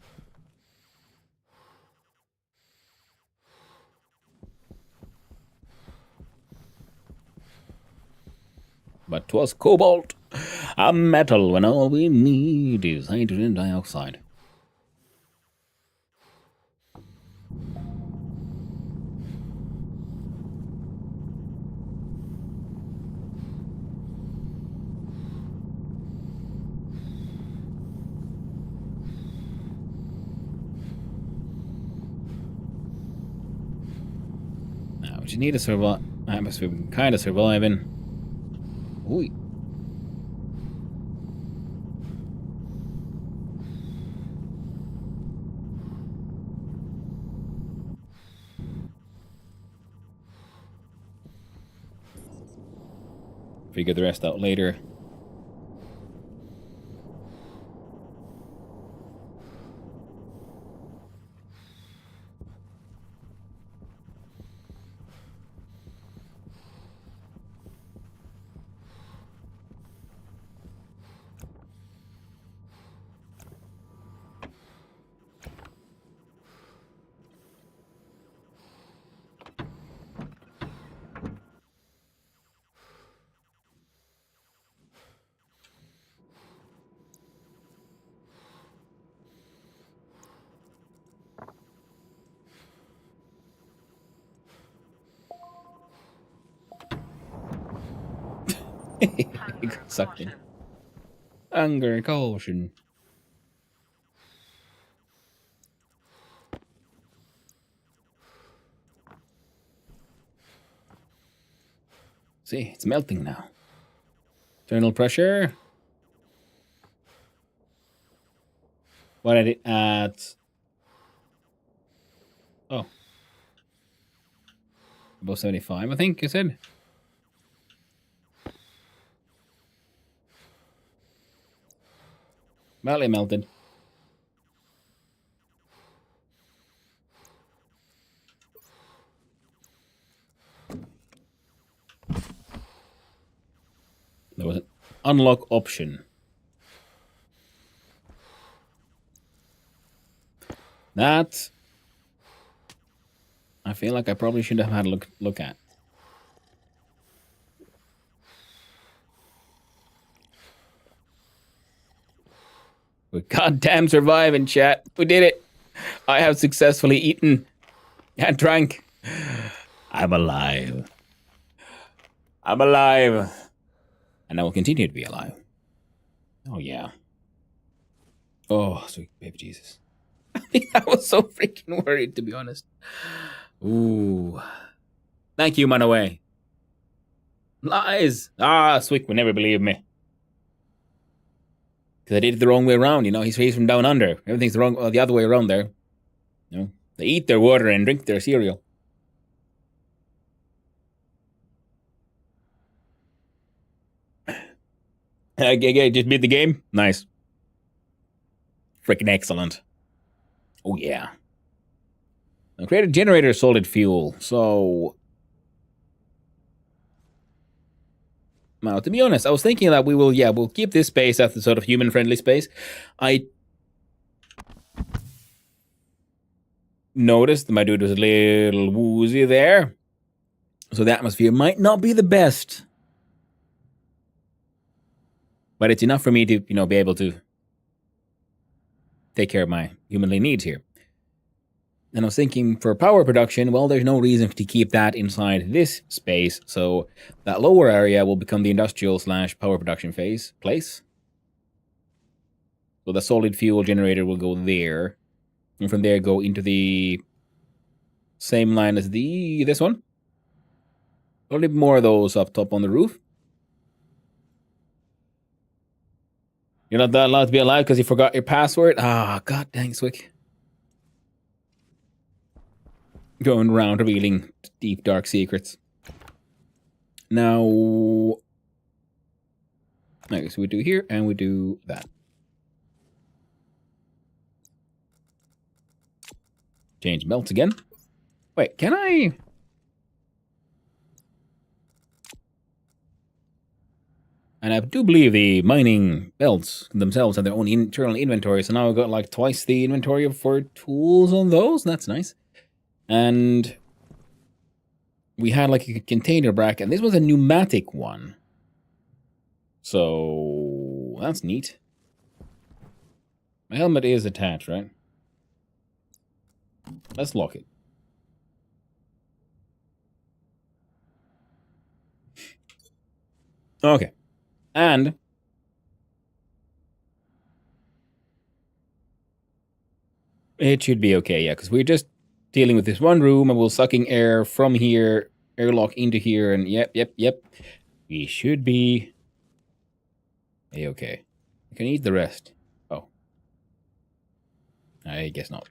But 'twas cobalt, a metal when all we need is hydrogen dioxide. Now, what you need to survive, atmosphere we can kind of survive in. Ooh. figure the rest out later. Sucked in. Anger, caution. See, it's melting now. Internal pressure. What I did at... Oh. Above 75, I think you said. Well, it melted. There was an unlock option. That I feel like I probably should have had a look at. We're goddamn surviving, chat. We did it. I have successfully eaten and drank. I'm alive. I'm alive. And I will continue to be alive. Oh, yeah. Oh, sweet baby Jesus. I was so freaking worried, to be honest. Ooh. Thank you, Manaway. Lies. Ah, Swick would never believe me. Because I did it the wrong way around, you know. He's from down under. Everything's the other way around there. You know, they eat their water and drink their cereal. I just beat the game. Nice. Freaking excellent. Oh, yeah. Now, create a generator of solid fuel. So... Now, to be honest, I was thinking that we'll keep this space as the sort of human-friendly space. I noticed my dude was a little woozy there. So the atmosphere might not be the best. But it's enough for me to, be able to take care of my humanly needs here. And I was thinking for power production, well, there's no reason to keep that inside this space. So that lower area will become the industrial / power production place. So the solid fuel generator will go there. And from there go into the same line as this one. A little bit more of those up top on the roof. You're not that allowed to be alive because you forgot your password? Ah, god dang, Swick. Going around revealing deep, dark secrets. Now... Okay, so we do here, and we do that. Change belts again. Wait, can I... And I do believe the mining belts themselves have their own internal inventory, so now I've got like twice the inventory for tools on those. That's nice. And we had like a container bracket, and this was a pneumatic one. So that's neat. My helmet is attached, right? Let's lock it. Okay. And it should be okay, yeah, because we're just dealing with this one room, and we're sucking air from here, airlock into here, and yep. We should be okay. I can eat the rest. Oh. I guess not.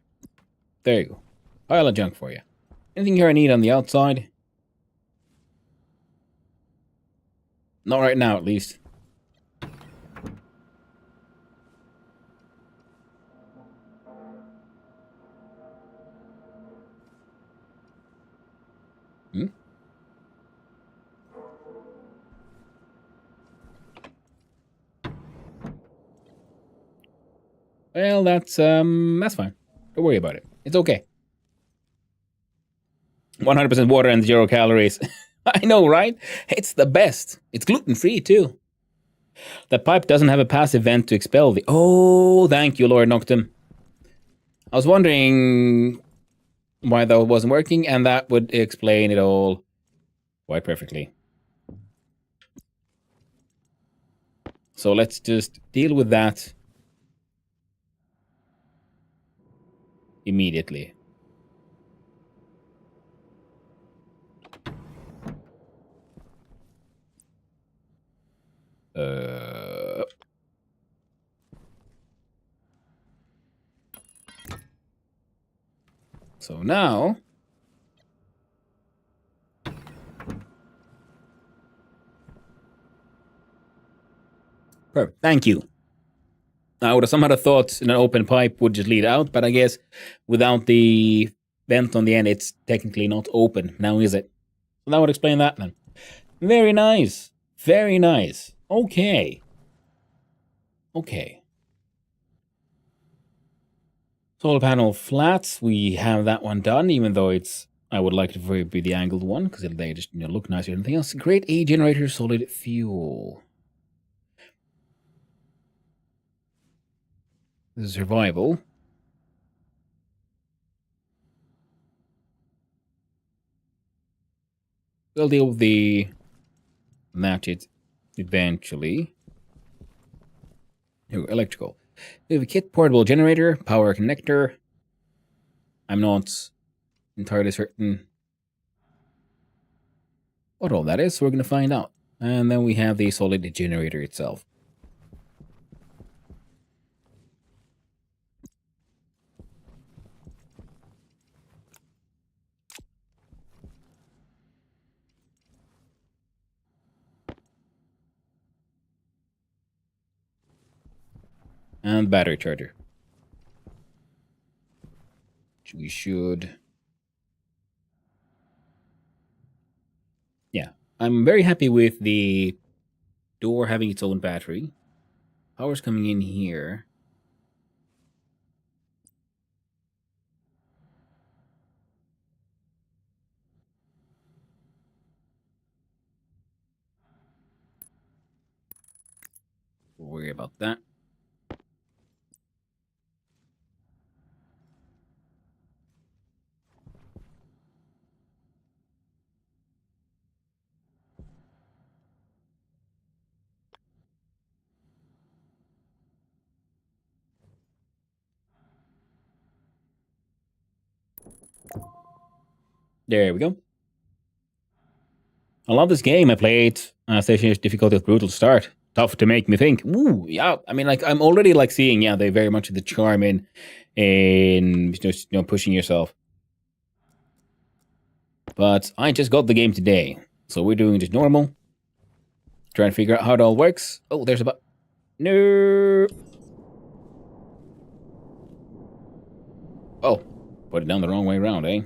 There you go. Pile of junk for you. Anything here I need on the outside? Not right now, at least. Hmm? Well, that's fine. Don't worry about it. It's okay. 100% water and 0 calories. I know, right? It's the best. It's gluten-free, too. That pipe doesn't have a passive vent to expel the... Oh, thank you, Lord Noctum. I was wondering why that wasn't working, and that would explain it all quite perfectly. So let's just deal with that immediately. So now... Perfect. Thank you. I would have somehow thought an open pipe would just lead out, but I guess without the vent on the end, it's technically not open. Now is it? So that would explain that then. Very nice. Very nice. Okay. Okay. Solar panel flats, we have that one done, even though it's... I would like it to be the angled one, because they just look nicer than anything else. Great A generator, solid fuel. This is survival. We'll deal with the matches eventually. Ooh, electrical. We have a kit portable generator, power connector. I'm not entirely certain what all that is, so we're going to find out. And then we have the solid generator itself. And battery charger. We should... Yeah. I'm very happy with the door having its own battery. Power's coming in here. We'll worry about that. There we go. I love this game. I played Stationering's difficulty of brutal start. Tough to make me think. Ooh, yeah. I mean, like, I'm already like seeing, yeah, they very much the charm in just pushing yourself. But I just got the game today, so we're doing just normal. Trying to figure out how it all works. Oh, there's a button. No. Oh, put it down the wrong way around, eh?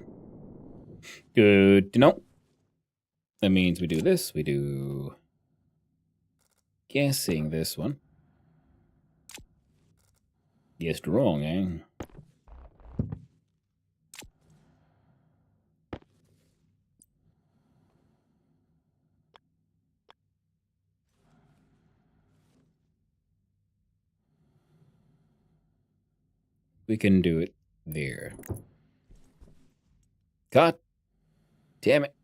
Good to know. That means we do this. We do... Guessing this one. Guessed wrong, eh? We can do it there. God damn it.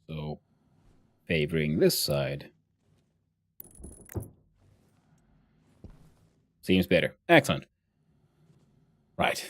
So, favoring this side. Seems better. Excellent. Right.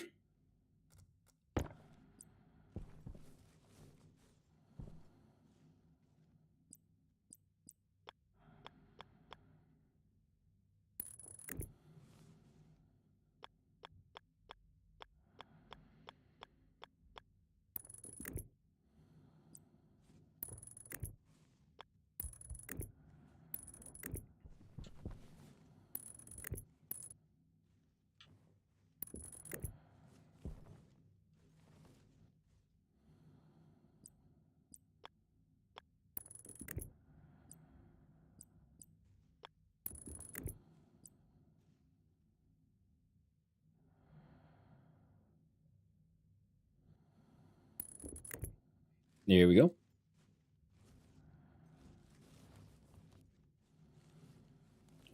There we go.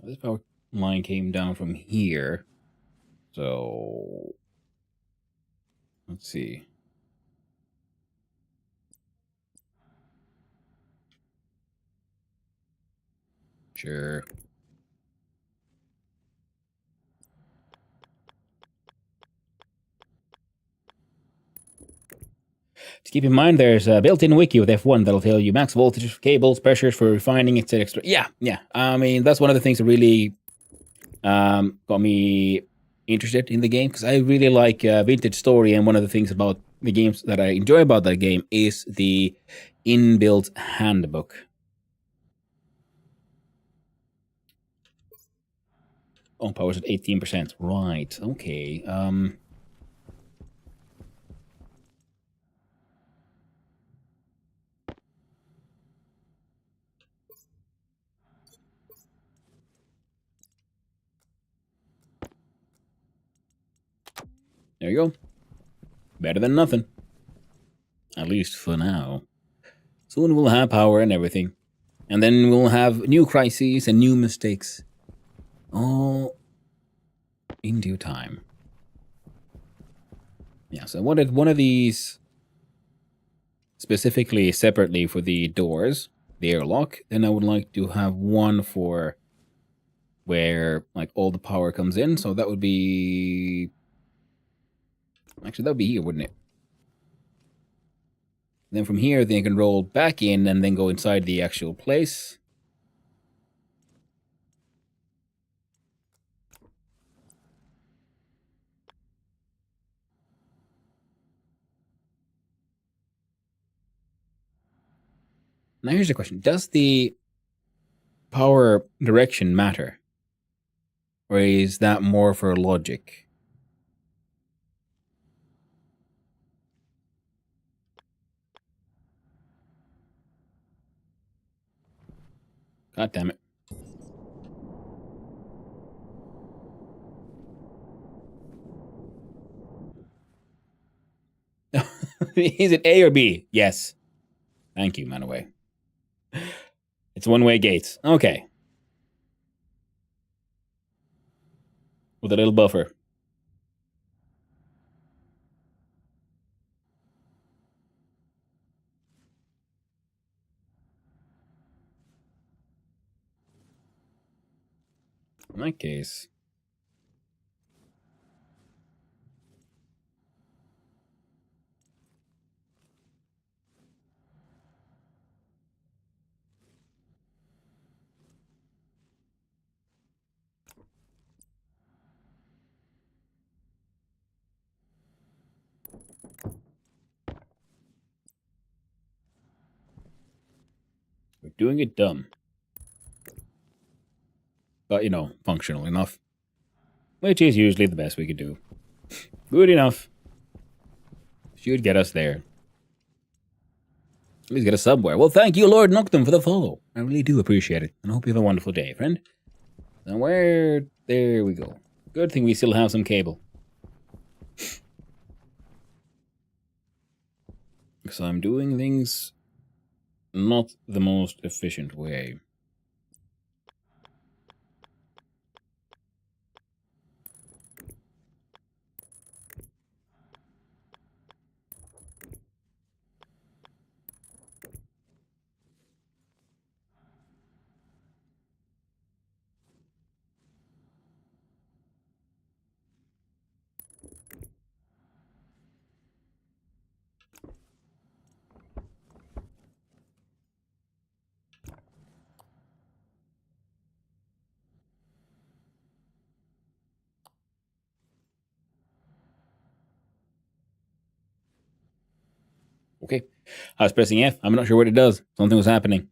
This power line came down from here. So let's see. Sure. Just keep in mind there's a built-in wiki with F1 that'll tell you max voltage, cables, pressures for refining, etc. Yeah. I mean, that's one of the things that really got me interested in the game, because I really like vintage story, and one of the things about the games that I enjoy about that game is the inbuilt handbook. Oh, power's at 18%. Right. Okay. There you go. Better than nothing. At least for now. Soon we'll have power and everything. And then we'll have new crises and new mistakes. All in due time. Yeah, so one of these specifically separately for the doors, the airlock, then I would like to have one for where like all the power comes in. So that would be actually that would be here, wouldn't it? Then from here they can roll back in and then go inside the actual place. Now here's the question. Does the power direction matter? Or is that more for logic? God damn it. Is it A or B? Yes. Thank you, Manaway. It's one-way gates. Okay. With a little buffer. In that case. We're doing it dumb. But, you know, functional enough. Which is usually the best we could do. Good enough. Should get us there. At least get us somewhere. Well, thank you, Lord Noctum, for the follow. I really do appreciate it. And I hope you have a wonderful day, friend. And where... There we go. Good thing we still have some cable. Because I'm doing things not the most efficient way. Okay. I was pressing F. I'm not sure what it does. Something was happening.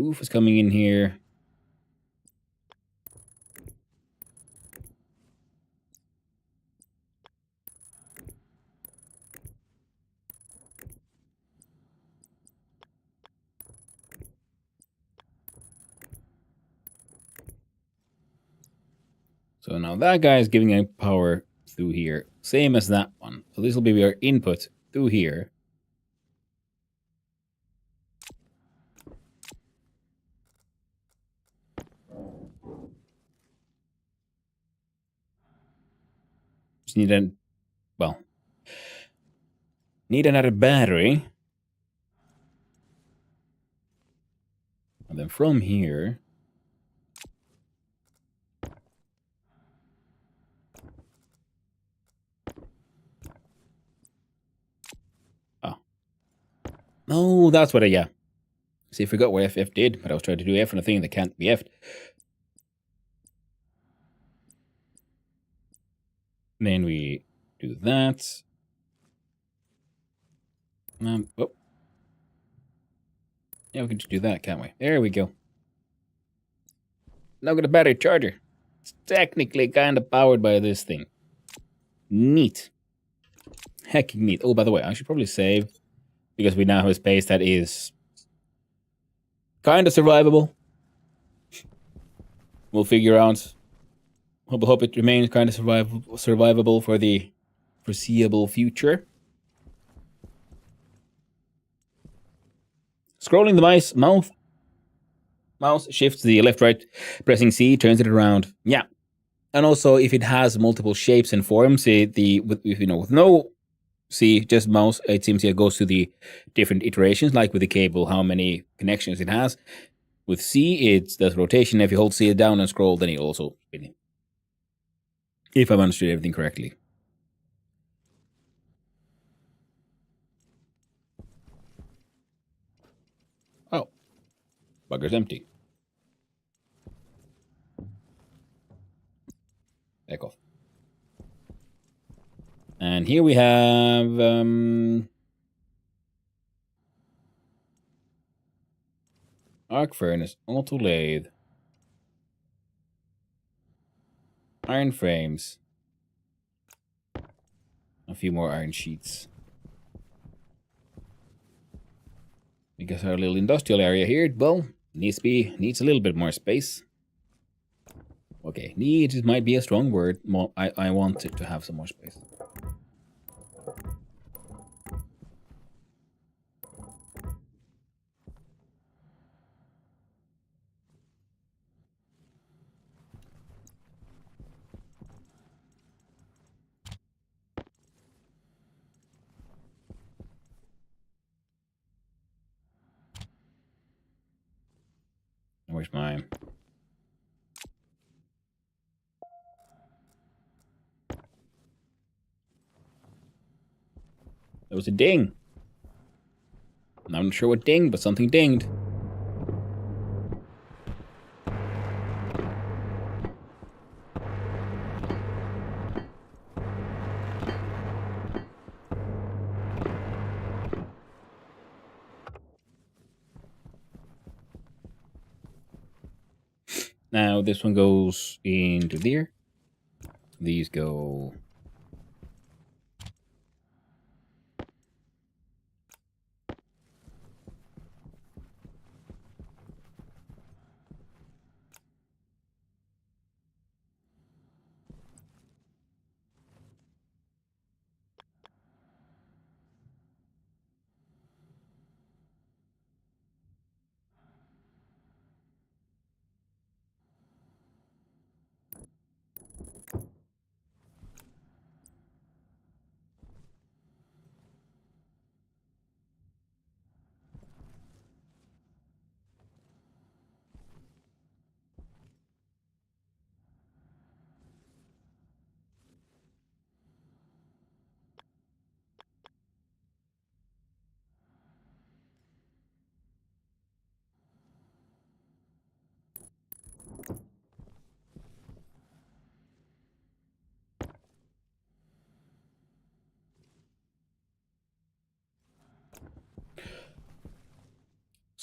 roof is coming in here. So now that guy is giving a power through here, same as that one. So this will be our input through here. Just need need another battery. And then from here, oh. No, that's what yeah. See, I forgot what FF did, but I was trying to do F on a thing that can't be F'd. Then we do that. Oh. Yeah, we can just do that, can't we? There we go. Now got a battery charger. It's technically kind of powered by this thing. Neat. Hecking neat. Oh, by the way, I should probably save, because we now have a space that is kind of survivable. We'll figure out. Hope it remains kind of survivable for the foreseeable future. Scrolling the mouse shifts the left-right, pressing C turns it around. Yeah, and also if it has multiple shapes and forms, with no C, just mouse, it seems it goes to the different iterations, like with the cable, how many connections it has. With C, it does rotation. If you hold C down and scroll, then it also spinning. If I've understood everything correctly. Oh, bugger's empty. Back off. And here we have arc furnace, auto lathe, iron frames, a few more iron sheets. Because our little industrial area here, well, needs a little bit more space. Okay, needs might be a strong word. I want it to have some more space. Where's mine? There was a ding. I'm not sure what dinged, but something dinged. Now this one goes into there. These go.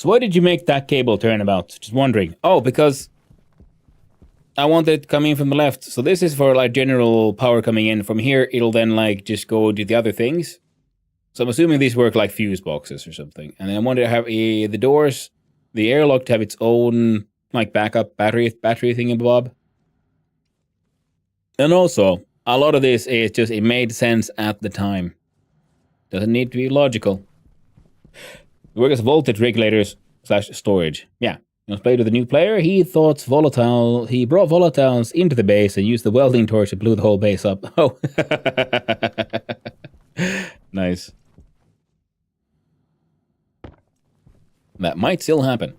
So why did you make that cable turnabout? Just wondering. Oh, because I want it coming from the left. So this is for like general power coming in. From here, it'll then like just go to the other things. So I'm assuming these work like fuse boxes or something. And then I wanted to have the doors, the airlock to have its own like backup battery thingamabob. And also, a lot of this is just, it made sense at the time. Doesn't need to be logical. It works as voltage regulators / storage. Yeah. When I was played with a new player, he brought volatiles into the base and used the welding torch to blow the whole base up. Oh. Nice. That might still happen.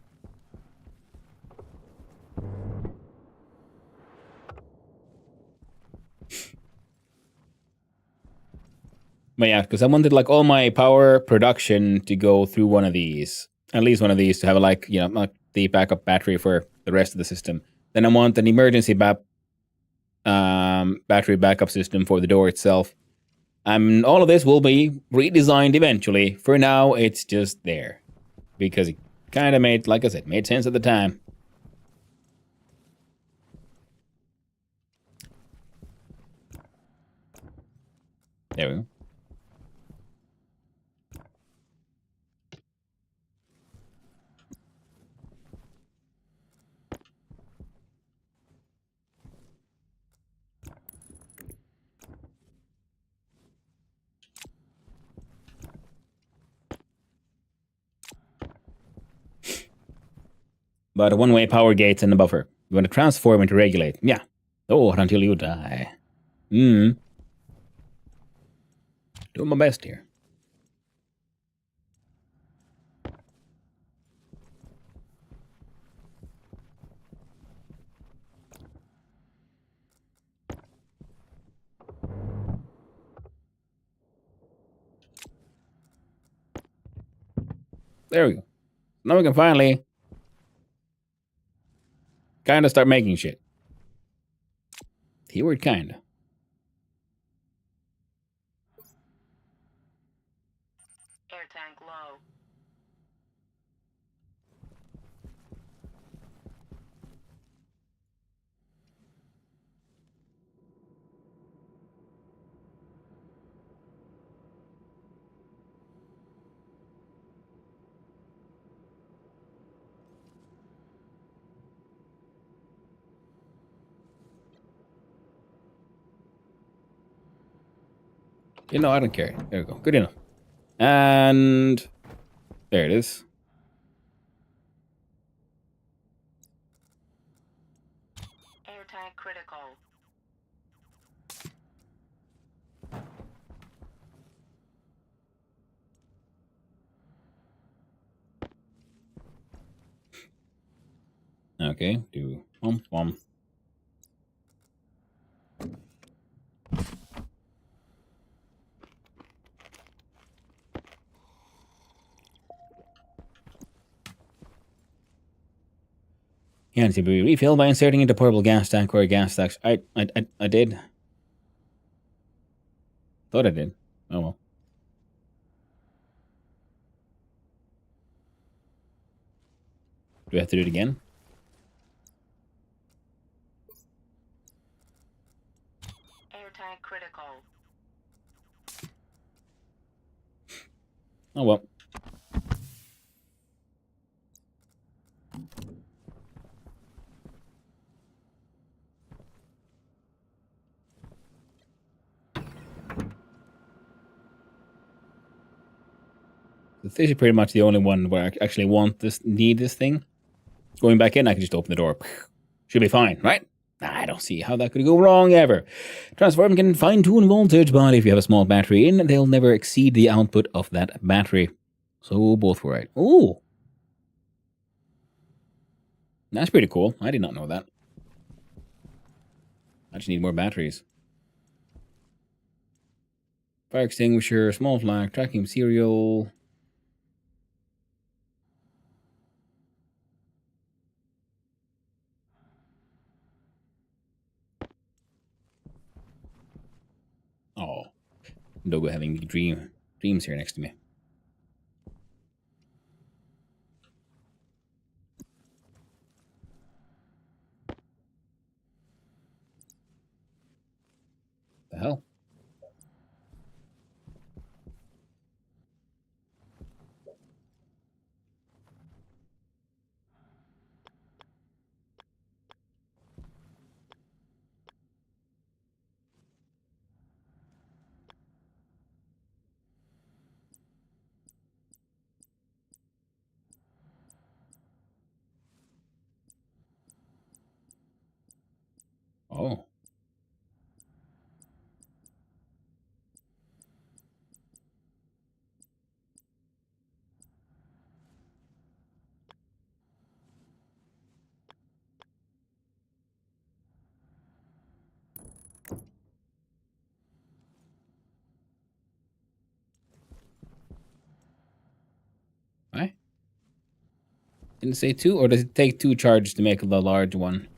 But yeah, because I wanted like all my power production to go through one of these. At least one of these to have like, you know, like the backup battery for the rest of the system. Then I want an emergency battery backup system for the door itself. All of this will be redesigned eventually. For now, it's just there. Because it kind of made, like I said, made sense at the time. There we go. But a one-way power gates and a buffer. You want to transform and to regulate. Yeah. Oh, until you die. Doing my best here. There we go. Now we can finally kind of start making shit. Keyword kind. Air tank low. You know, I don't care. There we go. Good enough. And there it is. Air tank critical. Okay, do one. Yeah, to be refilled by inserting into portable gas tank or a gas tank. I did. Thought I did. Oh well. Do I have to do it again? Air tank critical. Oh well. This is pretty much the only one where I actually need this thing. Going back in, I can just open the door. Should be fine, right? I don't see how that could go wrong ever. Transform can fine-tune voltage, but if you have a small battery in, they'll never exceed the output of that battery. So both were right. Ooh. That's pretty cool. I did not know that. I just need more batteries. Fire extinguisher, small flag, tracking serial. Oh. Dogo having dreams here next to me. Didn't it say 2? Or does it take 2 charges to make the large one?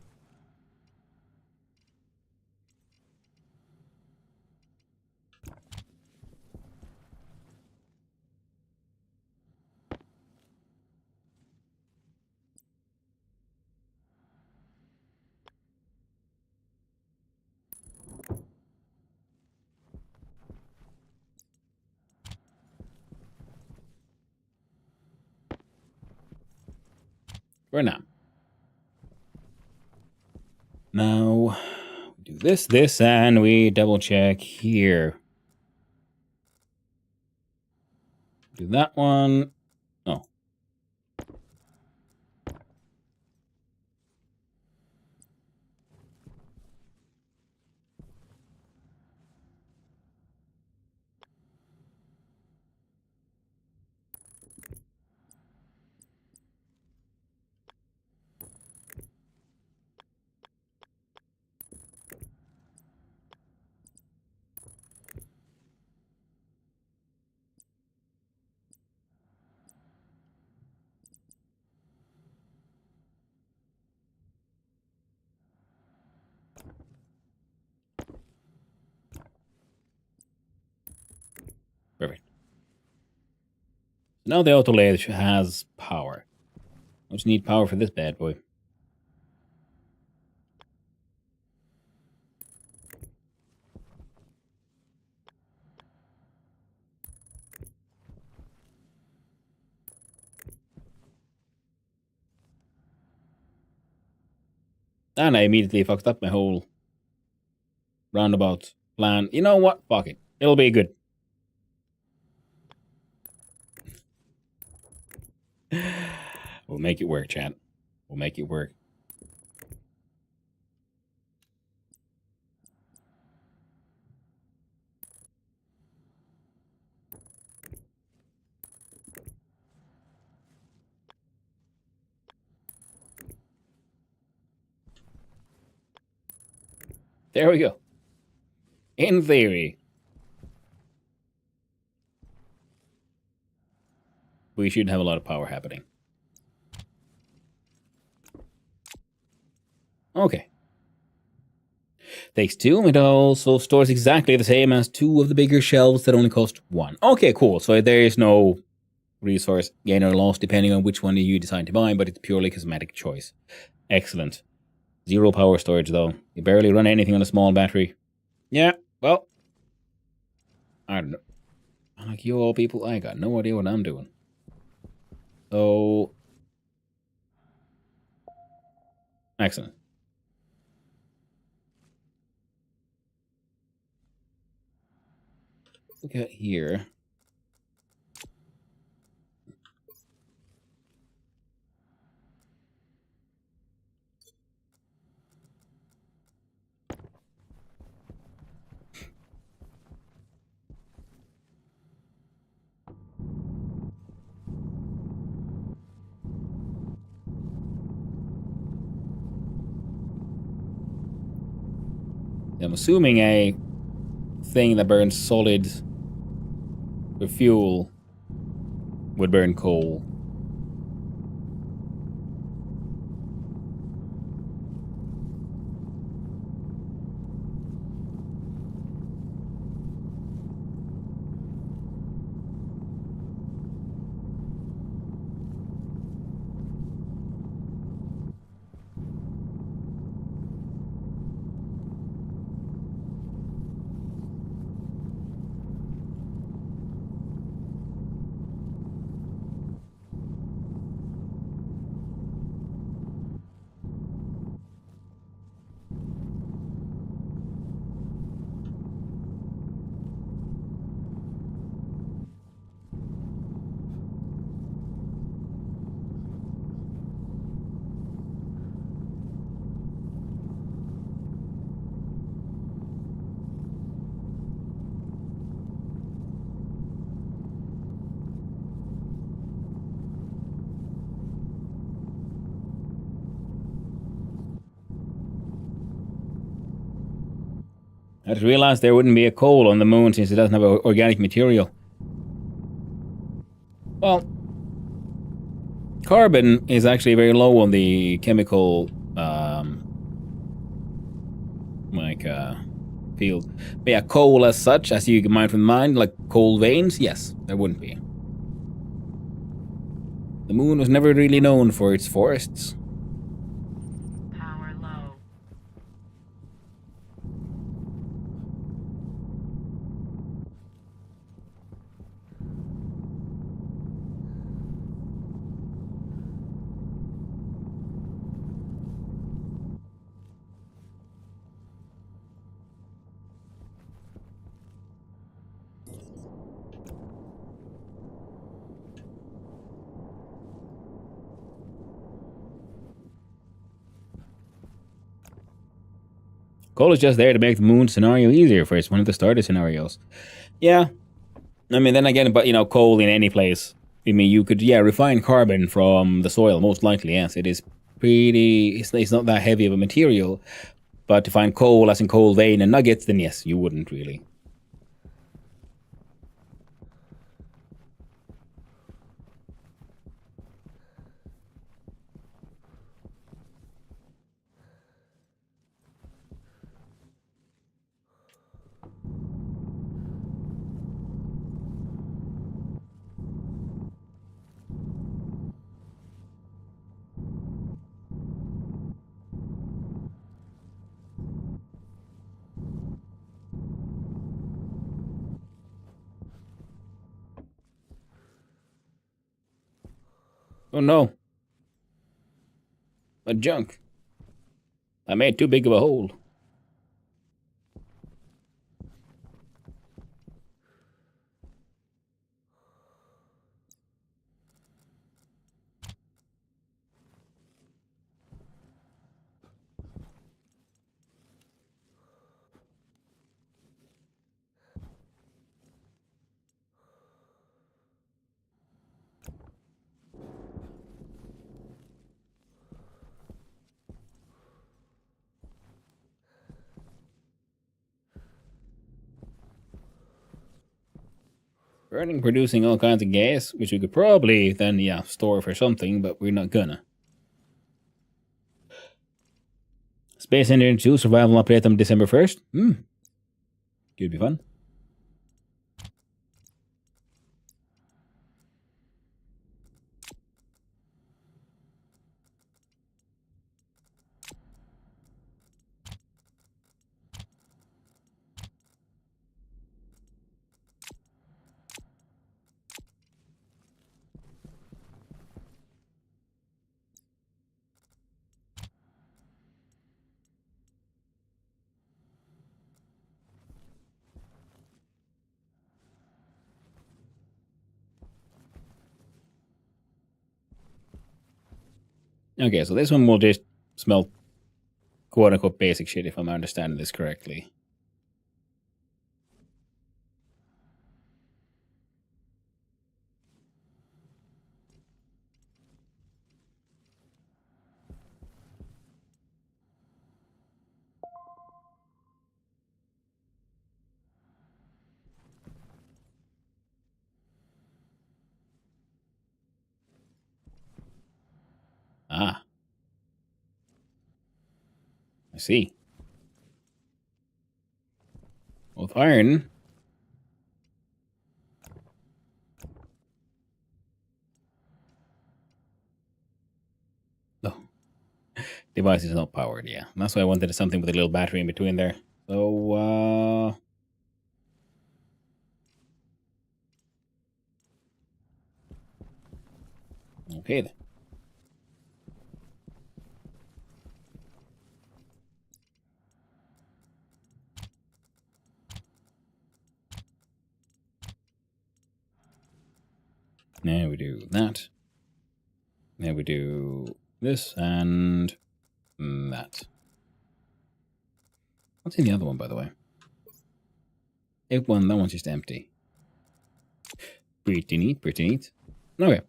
For now. Now, do this, and we double check here. Do that one. Oh. Perfect. Now the auto lathe has power. I just need power for this bad boy. And I immediately fucked up my whole roundabout plan. You know what? Fuck it. It'll be good. We'll make it work, chat. We'll make it work. There we go. In theory. We should have a lot of power happening. Okay. Takes 2, it also stores exactly the same as 2 of the bigger shelves that only cost 1. Okay, cool. So there is no resource gain or loss depending on which one you decide to buy, but it's purely cosmetic choice. Excellent. 0 power storage though. You barely run anything on a small battery. Yeah, well, I don't know. Like you all people, I got no idea what I'm doing. So, excellent. Look at here. I'm assuming a thing that burns solid for fuel would burn coal. I just realized there wouldn't be a coal on the moon since it doesn't have organic material. Well, Carbon is actually very low on the chemical field. But yeah, coal as such, as you might remind, like coal veins, yes, there wouldn't be. The moon was never really known for its forests. Power low. Coal is just there to make the moon scenario easier for it's one of the starter scenarios. Yeah. I mean, then again, but coal in any place. I mean, you could, refine carbon from the soil, most likely, yes. It is pretty, it's not that heavy of a material. But to find coal, as in coal vein and nuggets, then yes, you wouldn't really. Oh no. A junk. I made too big of a hole. Burning, producing all kinds of gas, which we could probably then, store for something, but we're not gonna. Space Engineering 2 survival update on December 1st. Could be fun. Okay, so this one will just smell quote-unquote basic shit, if I'm understanding this correctly. Ah. I see. With iron. No. Device is not powered, yeah. That's why I wanted something with a little battery in between there. So, okay then. Now we do that. Now we do this and that. What's in the other one, by the way? That one's just empty. Pretty neat, pretty neat. Okay.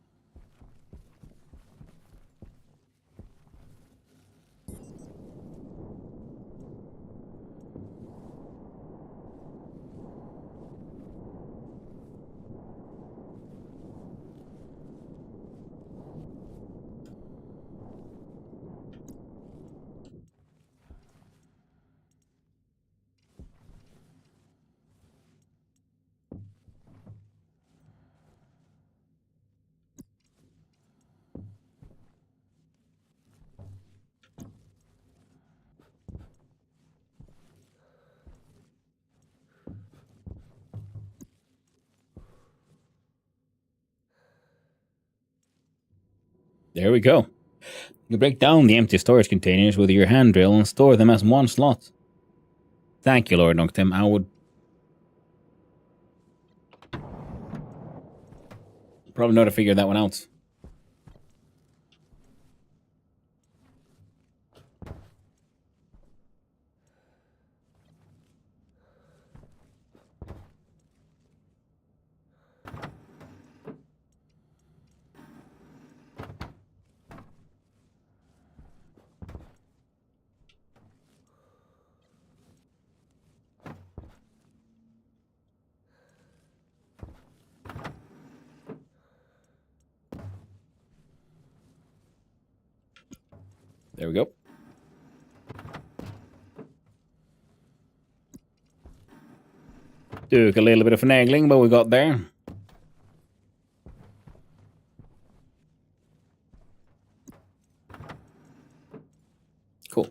There we go. You break down the empty storage containers with your hand drill and store them as one slot. Thank you, Lord Noctem. I would probably know how to figure that one out. There we go. Took a little bit of finagling, but we got there. Cool.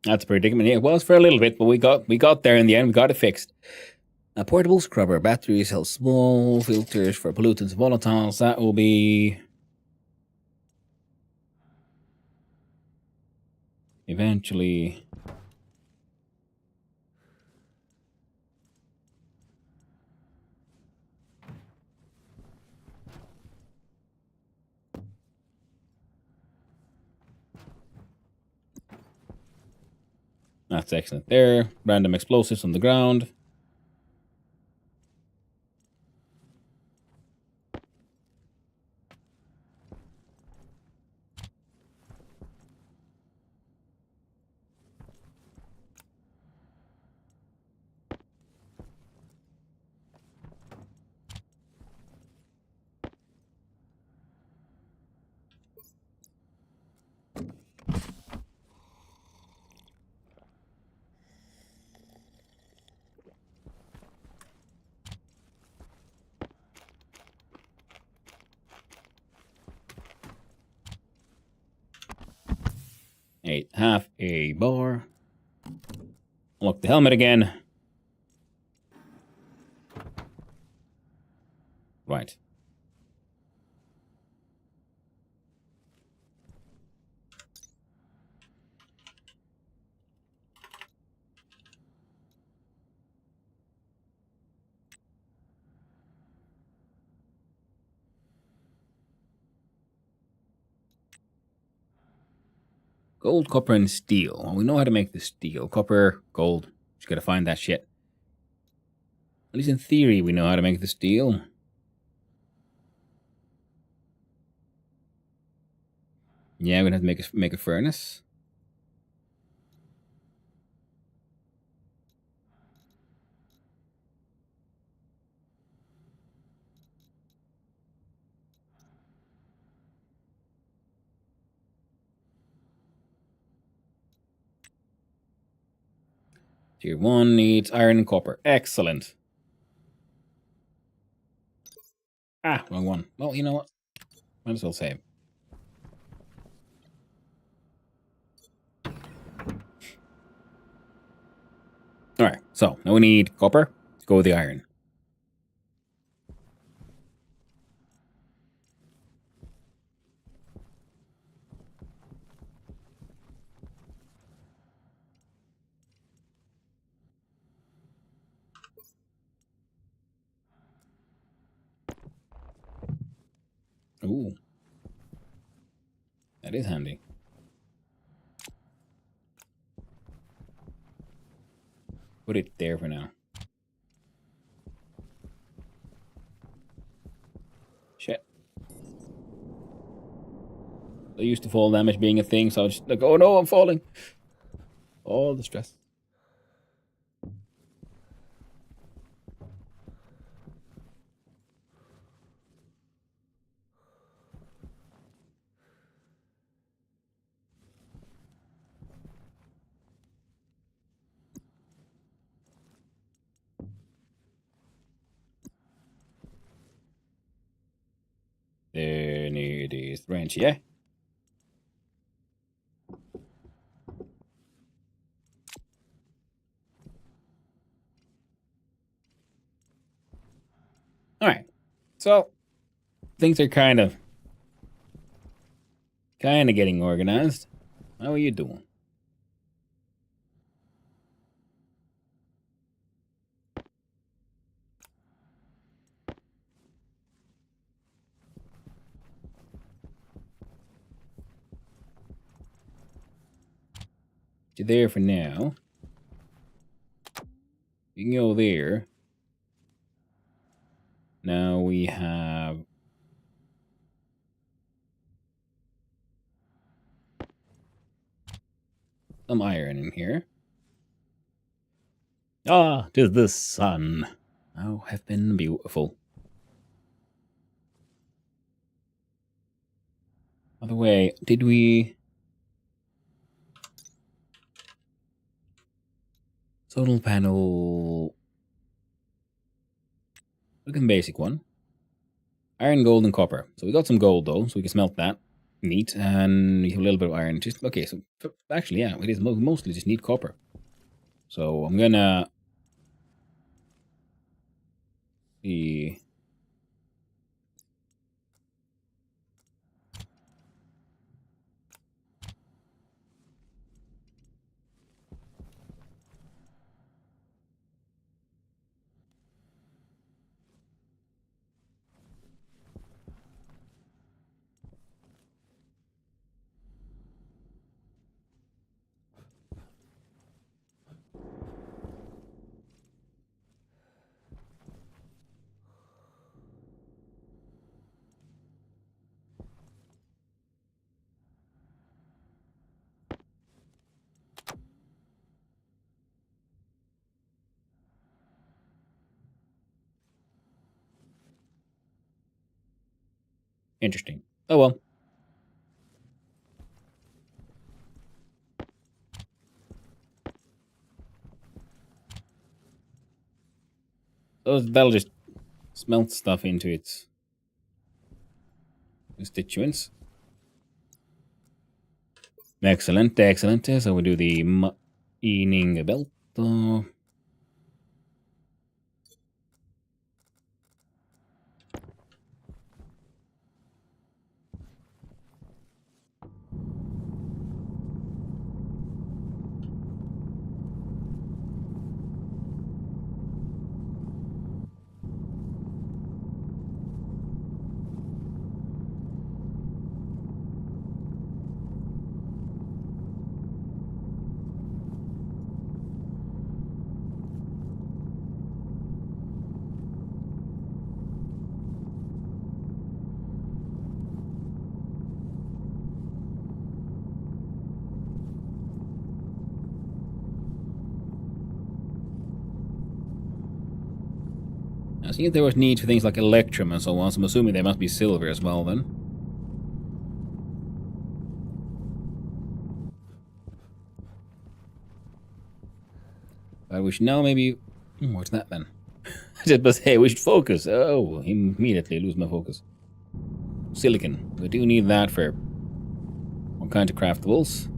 That's a predicament. Yeah, it was for a little bit, but we got there in the end. We got it fixed. A portable scrubber. Batteries held small filters for pollutants and volatiles. That will be eventually. That's excellent there. Random explosives on the ground. Half a bar. Unlock the helmet again. Right. Gold, copper, and steel. Well, we know how to make the steel. Copper, gold. Just gotta find that shit. At least in theory, we know how to make the steel. Yeah, we're gonna have to make a furnace. Tier 1 needs iron and copper. Excellent. Ah, wrong one. Well, you know what? Might as well save. Alright, so now we need copper. Let's go with the iron. Ooh. That is handy. Put it there for now. Shit. I used to fall damage being a thing, so I was just like, oh no, I'm falling. All the stress. There it is the wrench, yeah? Alright. So, things are kind of getting organized. How are you doing? You're there for now. You can go there. Now we have some iron in here. Ah, 'tis the sun. Oh, have been beautiful. By the way, did we... Solar panel... Look at the basic one. Iron, gold, and copper. So we got some gold, though, so we can smelt that. Neat. And we have a little bit of iron. Just okay, so actually, yeah, it is mostly just need copper. So I'm gonna... see... Interesting. Oh well. That'll just smelt stuff into its constituents. Excellent, excellent. So we do the mining belt. I see there was need for things like electrum and so on, so I'm assuming they must be silver as well then. But we should now maybe... what's that then? I just must say, we should focus. Oh, immediately lose my focus. Silicon. We do need that for all kinds of craftables.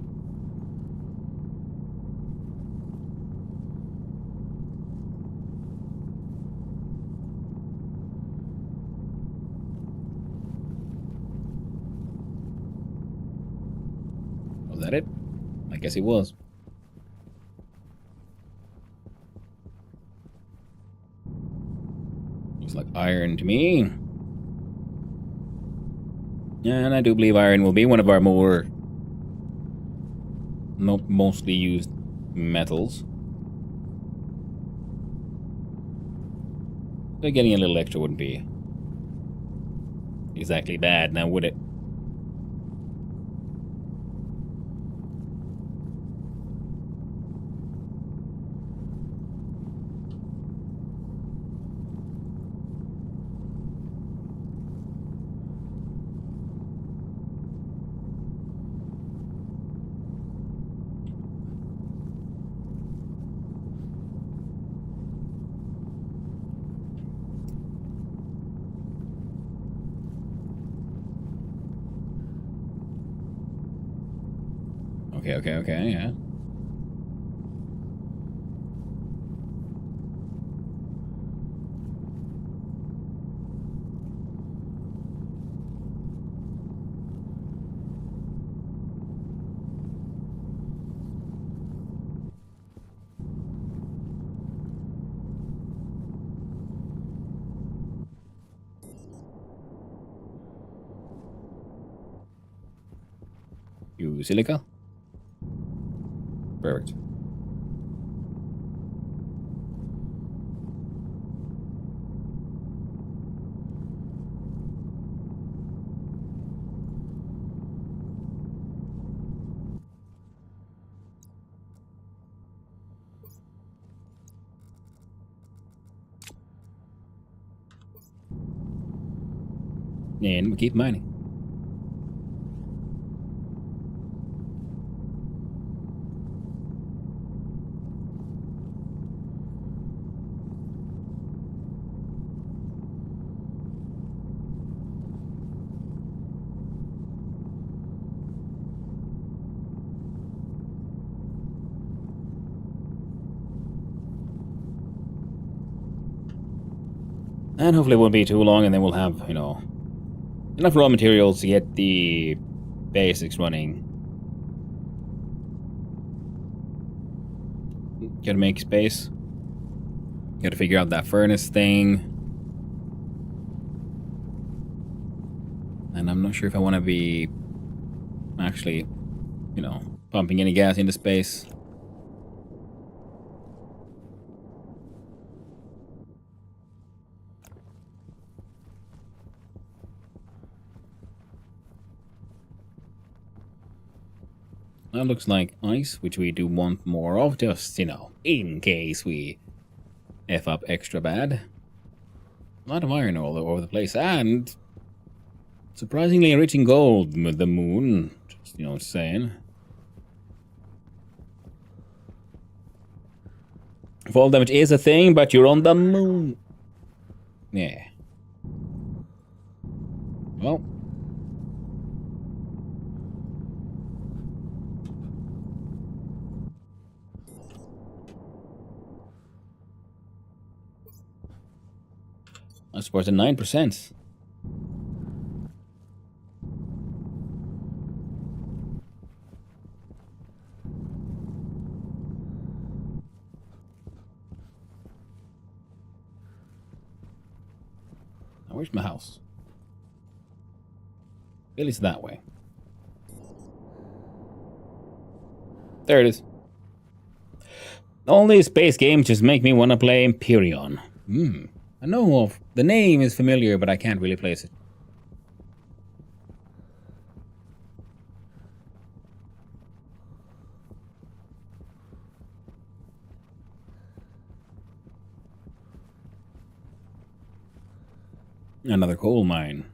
Was that it? I guess it was. Looks like iron to me. And I do believe iron will be one of our more mostly used metals. So getting a little extra wouldn't be exactly bad now, would it? Okay, yeah. You silica? Perfect. And we keep mining. And hopefully it won't be too long, and then we'll have, you know, enough raw materials to get the basics running. Gotta make space. Gotta figure out that furnace thing. And I'm not sure if I want to be actually, you know, pumping any gas into space. That looks like ice, which we do want more of, just, you know, in case we F up extra bad. A lot of iron all over the place, and surprisingly rich in gold with the moon. Just, you know, saying. Fall damage is a thing, but you're on the moon. Yeah. Well. I suppose at 9%. Now, where's my house? Billy's that way. There it is. All these space games just make me want to play Empyrean. I know of the name is familiar, but I can't really place it. Another coal mine.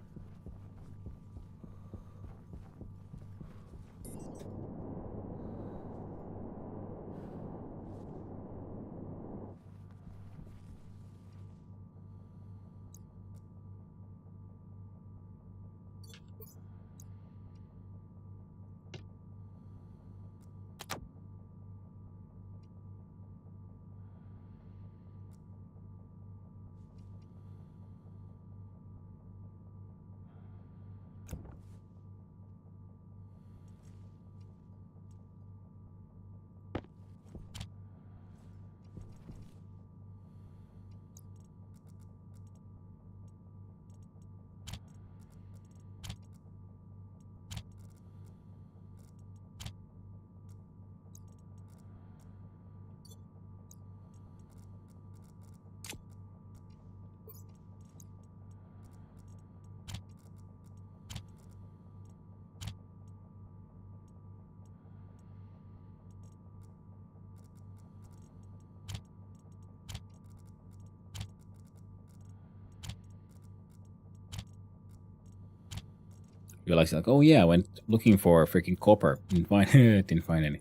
Realize like, oh yeah, I went looking for freaking copper. Didn't find didn't find any.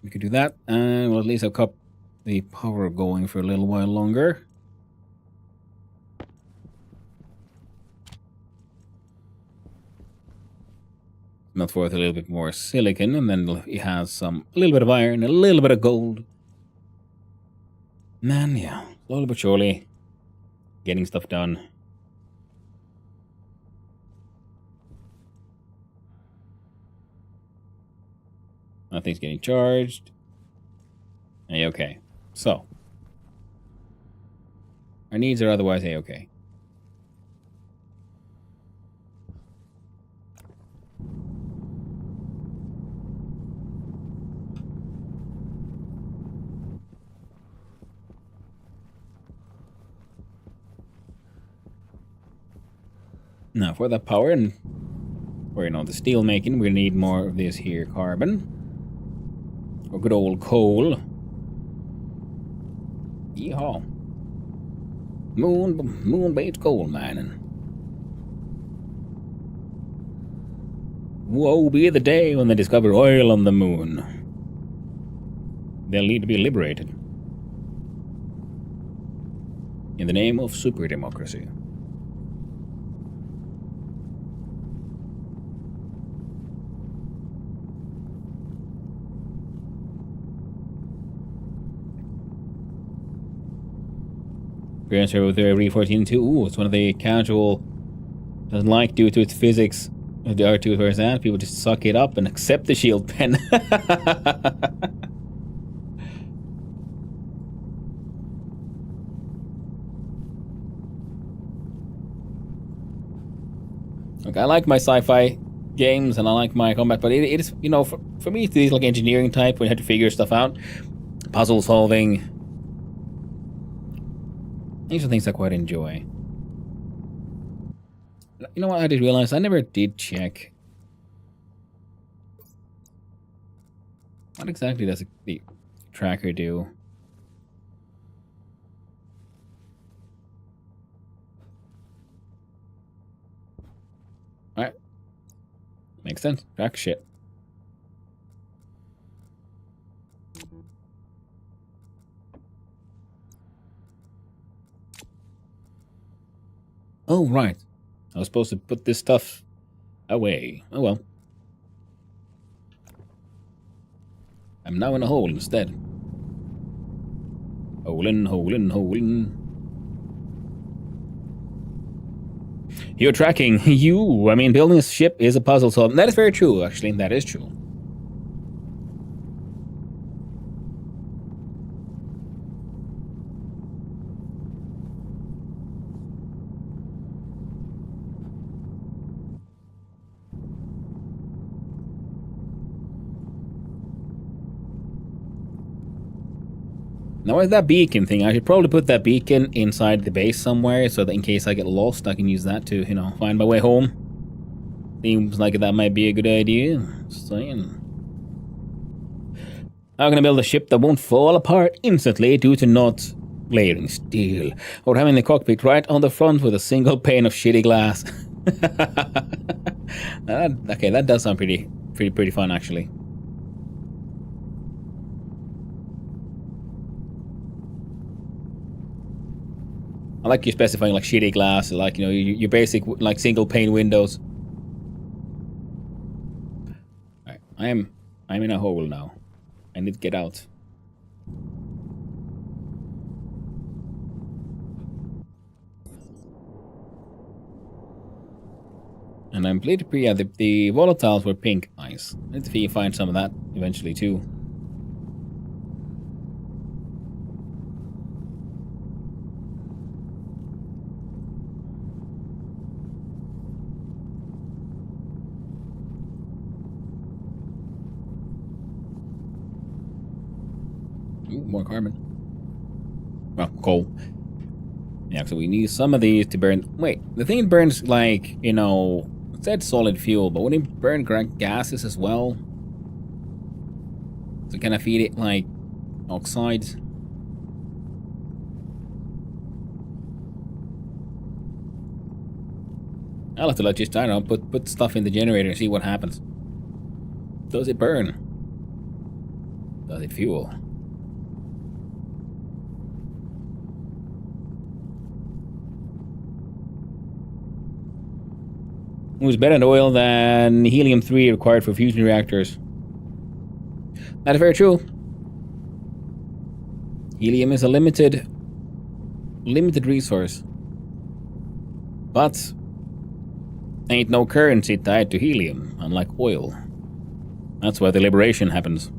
We could do that, and we'll at least have kept the power going for a little while longer. not worth a little bit more silicon, and then it has a little bit of iron, a little bit of gold. Man, yeah, slowly but surely, getting stuff done. Nothing's getting charged. A-okay. So, our needs are otherwise A-okay. Now, for the power and for, the steel making, we need more of this here carbon. Or good old coal. Yeehaw. Moon-based coal mining. Woe be the day when they discover oil on the moon. They'll need to be liberated. In the name of super democracy. Here with the Re-14 too. Ooh, it's one of the casual doesn't like due to its physics. The R2 whereas that people just suck it up and accept the shield pen. Look, I like my sci-fi games and I like my combat, but it is, for me, it's these like engineering type when you have to figure stuff out, puzzle solving. These are things I quite enjoy. You know what I did realize? I never did check. What exactly does the tracker do? Alright. Makes sense. Track shit. Oh, right. I was supposed to put this stuff away. Oh well. I'm now in a hole instead. Holin'. You're tracking. Building a ship is a puzzle solving. That is very true, actually. That is true. Now, with that beacon thing, I should probably put that beacon inside the base somewhere so that in case I get lost, I can use that to, find my way home. Seems like that might be a good idea. Just saying. I'm gonna build a ship that won't fall apart instantly due to not layering steel or having the cockpit right on the front with a single pane of shitty glass. Okay, that does sound pretty fun, actually. I like you specifying like shitty glass, like your basic like single pane windows. Alright, I'm in a hole now. I need to get out. And I'm pretty the volatiles were pink. Nice. I need to find some of that eventually too. More carbon. Well, coal. Yeah, so we need some of these to burn. Wait, the thing burns like, it said solid fuel, but wouldn't it burn gases as well? So can I feed it like oxides? I'll have to just, I don't know, put stuff in the generator and see what happens. Does it burn? Does it fuel? Moves better in oil than helium-3 required for fusion reactors. That's very true. Helium is a limited resource. But ain't no currency tied to helium, unlike oil. That's why the liberation happens.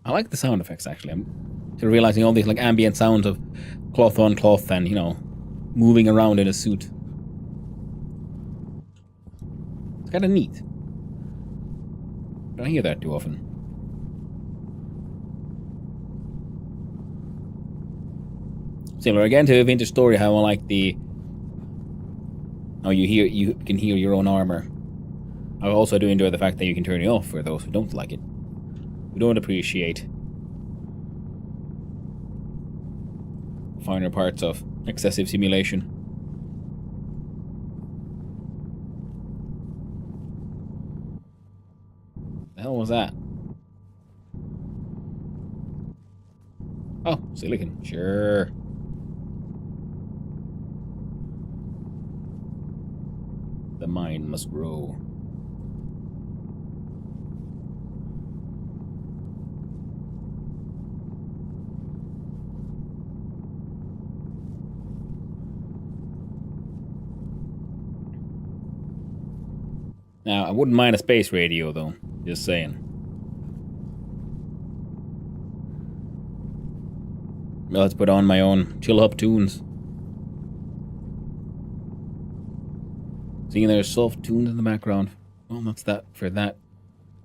I like the sound effects, actually. I'm realizing all these like ambient sounds of cloth on cloth and, you know, moving around in a suit. It's kind of neat. Don't hear that too often. Similar again to Vintage Story, how I like the... Oh, you can hear your own armor. I also do enjoy the fact that you can turn it off for those who don't like it. Who don't appreciate finer parts of excessive simulation. The hell was that? Oh, silicon. Sure. The mind must grow. Now, I wouldn't mind a space radio, though. Just saying. Well, let's put on my own chill-up tunes. Seeing there's soft tunes in the background. Well, that's that for that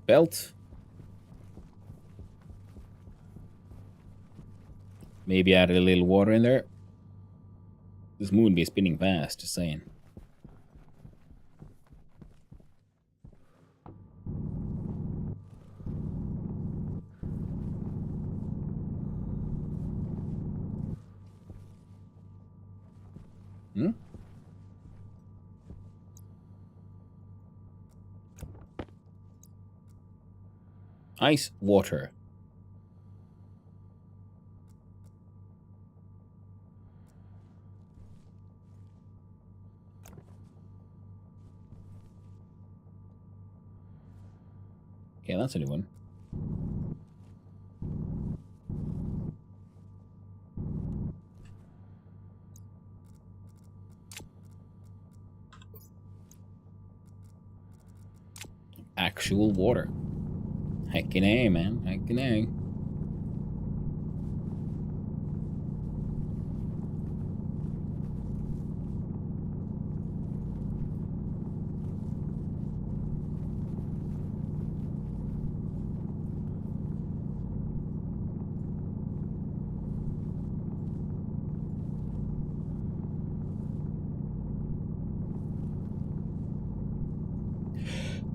belt. Maybe add a little water in there. This moon be spinning fast, just saying. Hmm? Ice water. Okay, that's a new one. Actual water. Heckin' A, man. Heckin' A.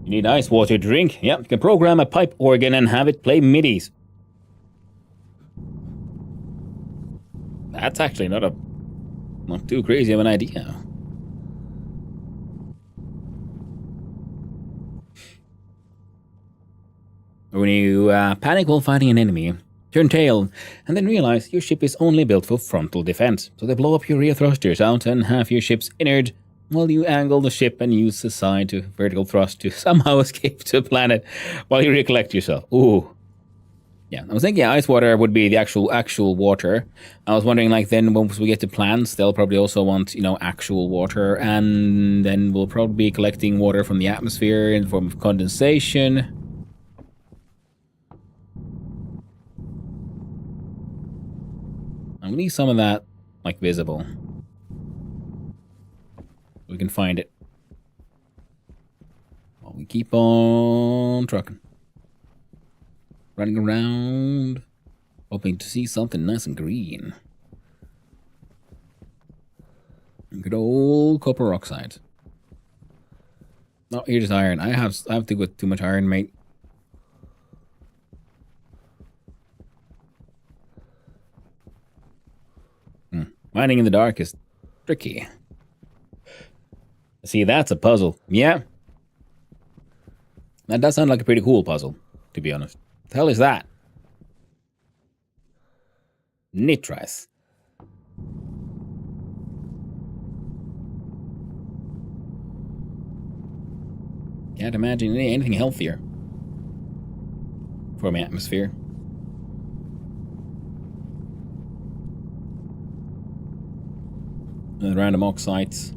You need ice water to drink? Yep, you can program a pipe organ and have it play MIDIs. That's actually not too crazy of an idea. When you panic while fighting an enemy, turn tail, and then realize your ship is only built for frontal defense. So they blow up your rear thrusters out and half your ship's innard while you angle the ship and use the side to vertical thrust to somehow escape to a planet while you recollect yourself. Ooh. Yeah, I was thinking ice water would be the actual water. I was wondering, like, then once we get to plants, they'll probably also want, you know, actual water, and then we'll probably be collecting water from the atmosphere in the form of condensation. We need some of that, like, visible. We can find it. While we keep on trucking. Running around, hoping to see something nice and green. Good old copper oxide. Oh, here's iron. I have to go with too much iron, mate. Mining in the dark is tricky. See, that's a puzzle. Yeah. That does sound like a pretty cool puzzle, to be honest. What the hell is that? Nitrice. Can't imagine anything healthier for my atmosphere. And random oxides.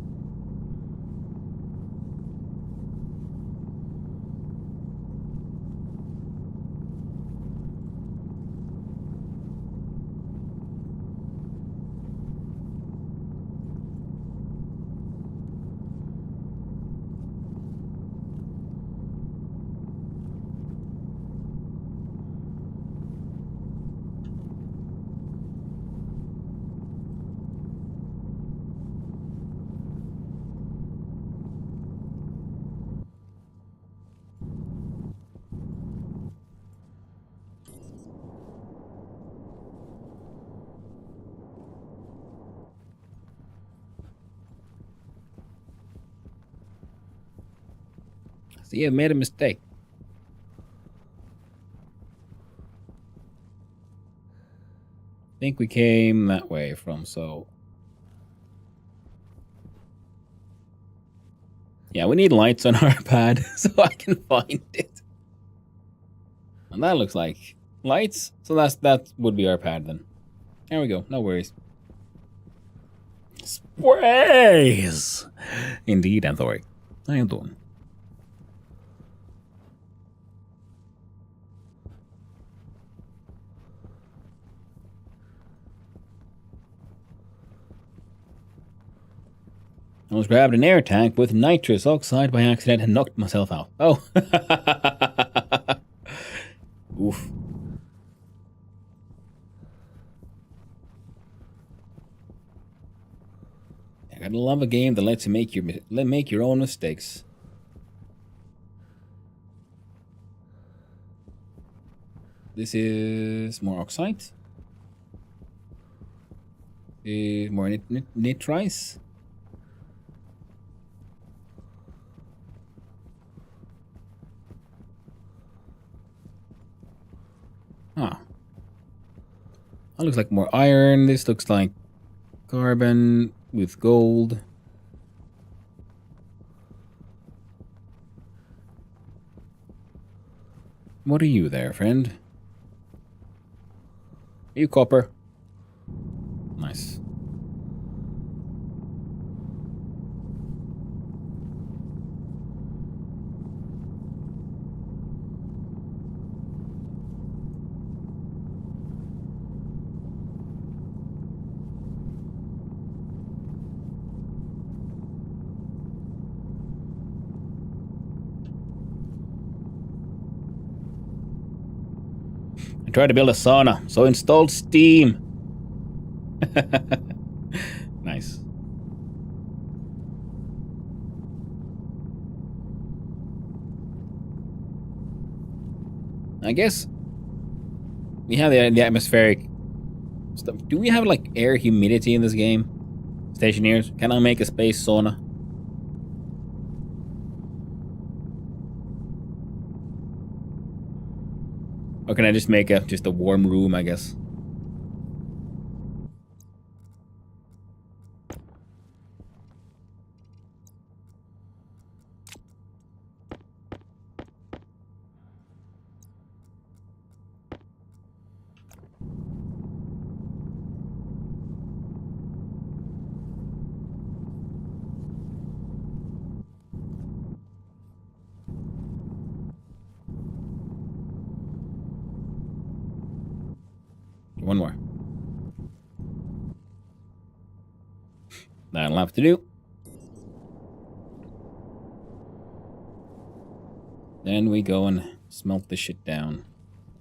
See, I've made a mistake. I think we came that way from, so... Yeah, we need lights on our pad so I can find it. And that looks like lights. So that would be our pad then. There we go. No worries. Sprays! Indeed, Anthony. How you doing? I almost grabbed an air tank with nitrous oxide by accident and knocked myself out. Oh. Oof. I gotta love a game that lets you make your own mistakes. This is more oxide. More nitrice. Huh. That looks like more iron. This looks like carbon with gold. What are you there, friend? Are you copper? Nice. I tried to build a sauna, so installed Steam. Nice. I guess we have the atmospheric stuff. Do we have like air humidity in this game? Stationeers, can I make a space sauna? Or can I just make just a warm room, I guess? One more. That'll have to do. Then we go and smelt this shit down.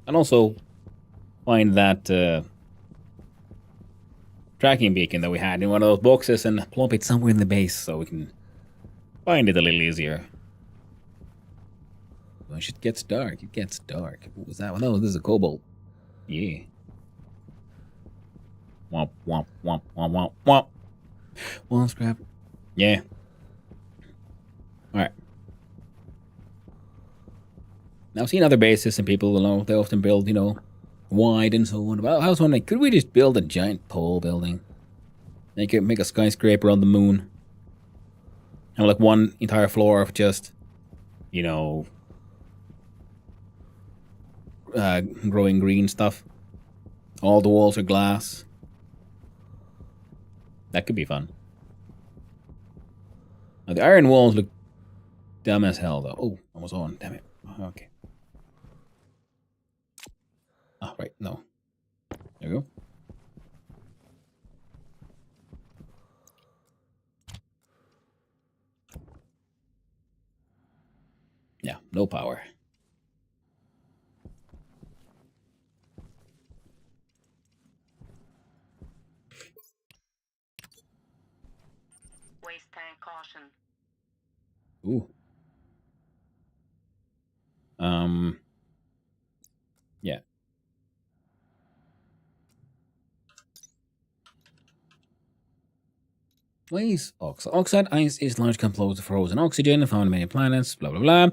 And also find that tracking beacon that we had in one of those boxes and plump it somewhere in the base so we can find it a little easier. When shit gets dark, it gets dark. What was that one? Oh, this is a cobalt. Yeah. Womp, womp, womp, womp, womp, womp. Well, scrap. Yeah. Alright. Now, I've seen other bases and people, they often build, wide and so on. Well, I was wondering, could we just build a giant tall building? Make a skyscraper on the moon. Have like one entire floor of just, growing green stuff. All the walls are glass. That could be fun. Now, the iron walls look dumb as hell, though. Oh, I was on. Damn it. Okay. Oh, right. No. There we go. Yeah, no power. Waste tank caution. Ooh. Yeah. Ways. Oxide ice is large composed of frozen oxygen found on many planets, blah blah blah.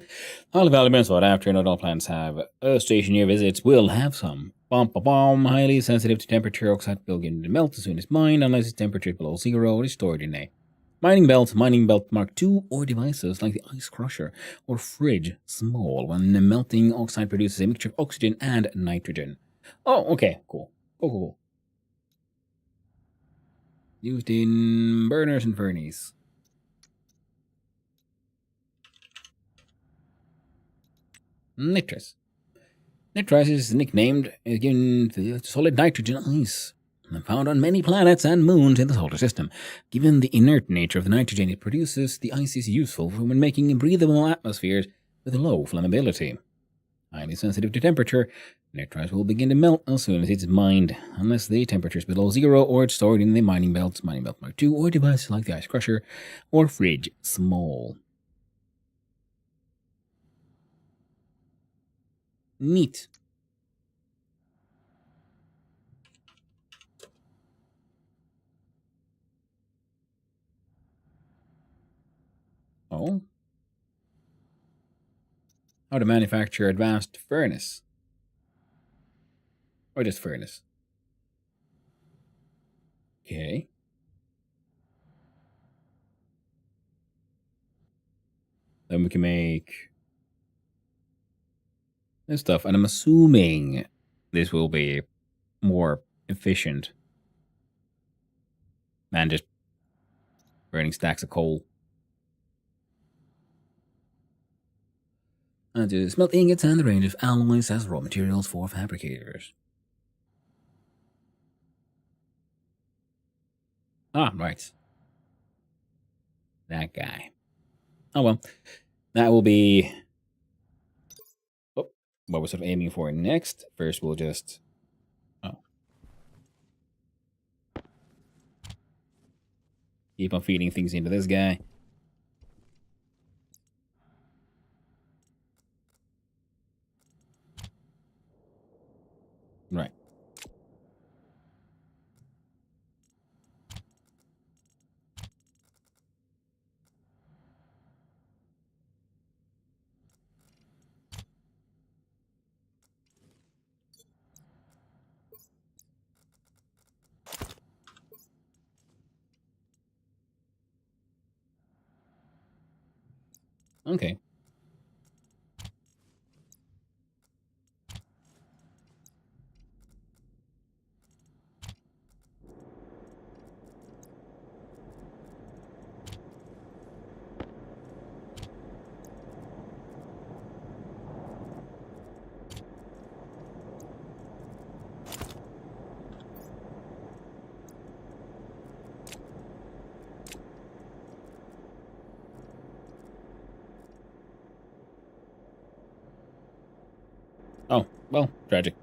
All developments sought after, not all planets have. Station near visits will have some. Highly sensitive to temperature, oxide will begin to melt as soon as mined, unless its temperature is below zero or is stored in a mining belt Mark II, or devices like the ice crusher or fridge small. When melting, oxide produces a mixture of oxygen and nitrogen. Oh, okay, cool. Cool. Used in burners and furnace. Nitrous. Nitrous is nicknamed given to solid nitrogen ice, found on many planets and moons in the solar system. Given the inert nature of the nitrogen it produces, the ice is useful when making breathable atmospheres with low flammability. Highly sensitive to temperature, nitrous will begin to melt as soon as it's mined, unless the temperature is below zero or it's stored in the mining belt Mark II, or devices like the ice crusher or fridge small. Neat. Oh. How to manufacture advanced furnace. Or just furnace. Okay. Then we can make this stuff. And I'm assuming this will be more efficient than just burning stacks of coal. And to smelt ingots and a range of alloys as raw materials for fabricators. Ah, right. That guy. Oh well. That will be what we're sort of aiming for next. First we'll just keep on feeding things into this guy. Right. Okay. Oh, well, tragic.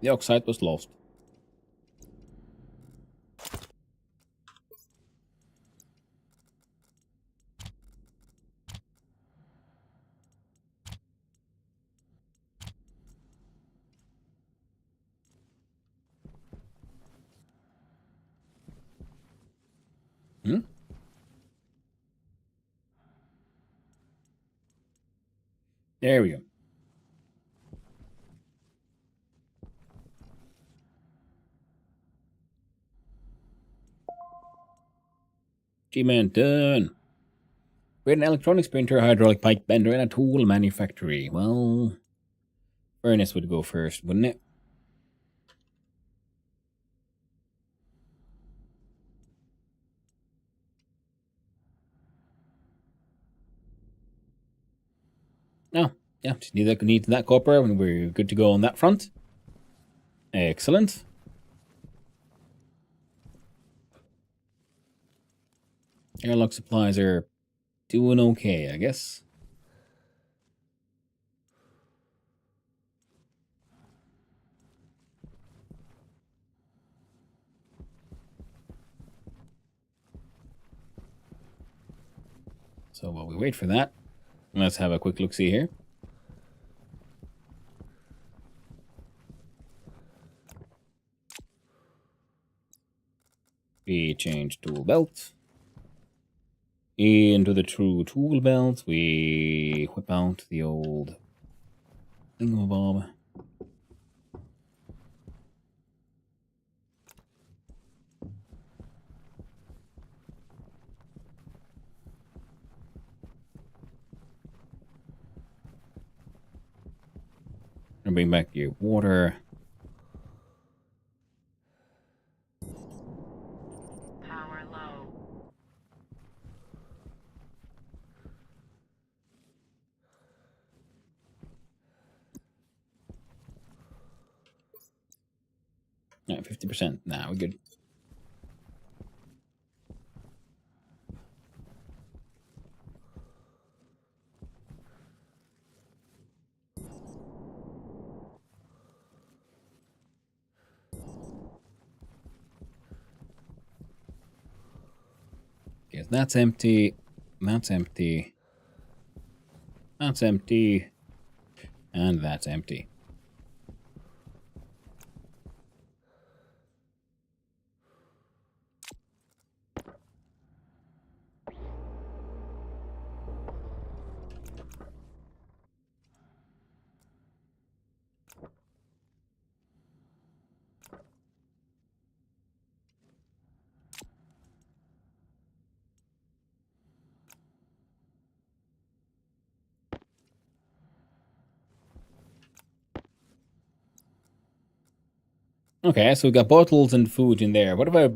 The oxide was lost. There we go. G-Man done. We're an electronics printer, hydraulic pipe bender, and a tool manufactory. Well, furnace would go first, wouldn't it? No, yeah, just need that copper, and we're good to go on that front. Excellent. Airlock supplies are doing okay, I guess. So while we wait for that, let's have a quick look-see here. We change tool belt. Into the true tool belt, we whip out the old thingamabob. And bring back your water. Power low. Yeah, 50%. Nah, we're good. Yes, that's empty. That's empty. That's empty. And that's empty. Okay, so we got bottles and food in there. What about...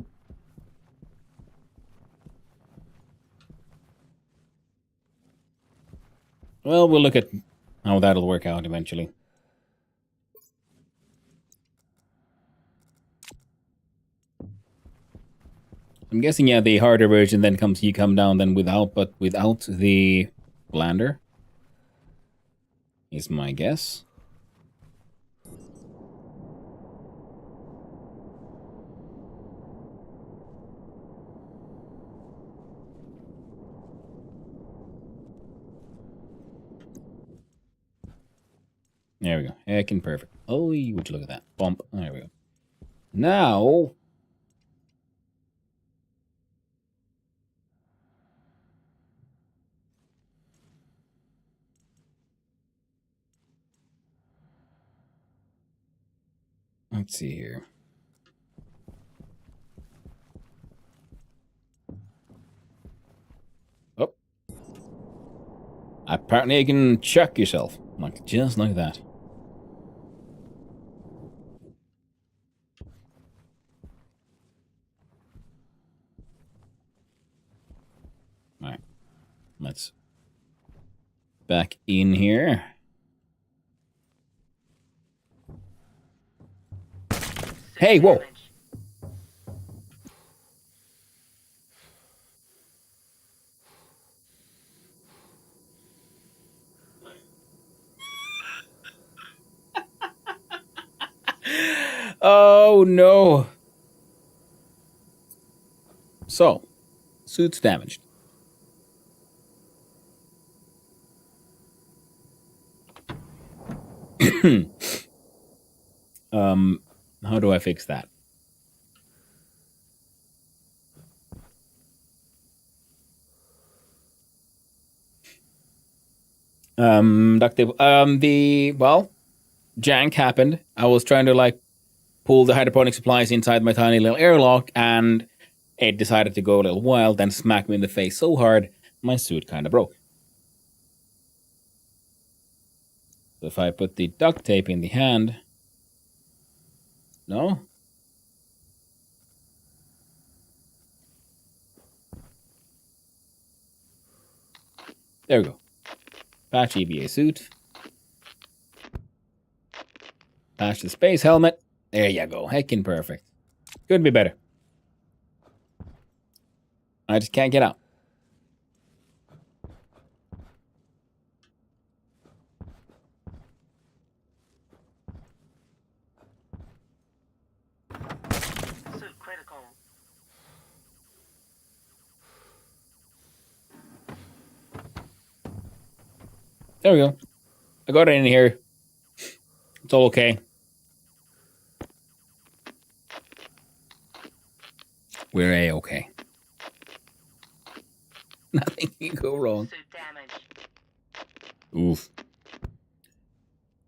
Well, we'll look at how that'll work out eventually. I'm guessing, yeah, the harder version then you come down then without, but without the blander. Is my guess. There we go. Heckin' perfect. Oh, would you look at that. Bump. There we go. Now... Let's see here. Oh. Apparently you can chuck yourself. Like, just like that. Alright. Let's... back in here. Hey, whoa! Damage. Oh, no. So, suit's damaged. How do I fix that? Duct tape. Jank happened. I was trying to like pull the hydroponic supplies inside my tiny little airlock, and it decided to go a little wild, then smacked me in the face so hard, my suit kind of broke. So if I put the duct tape in the hand, no. There we go. Patch EVA suit. Patch the space helmet. There you go. Heckin' perfect. Couldn't be better. I just can't get out. Suit critical. There we go. I got it in here. It's all okay. We're A-okay. Nothing can go wrong. Suit damaged. Oof.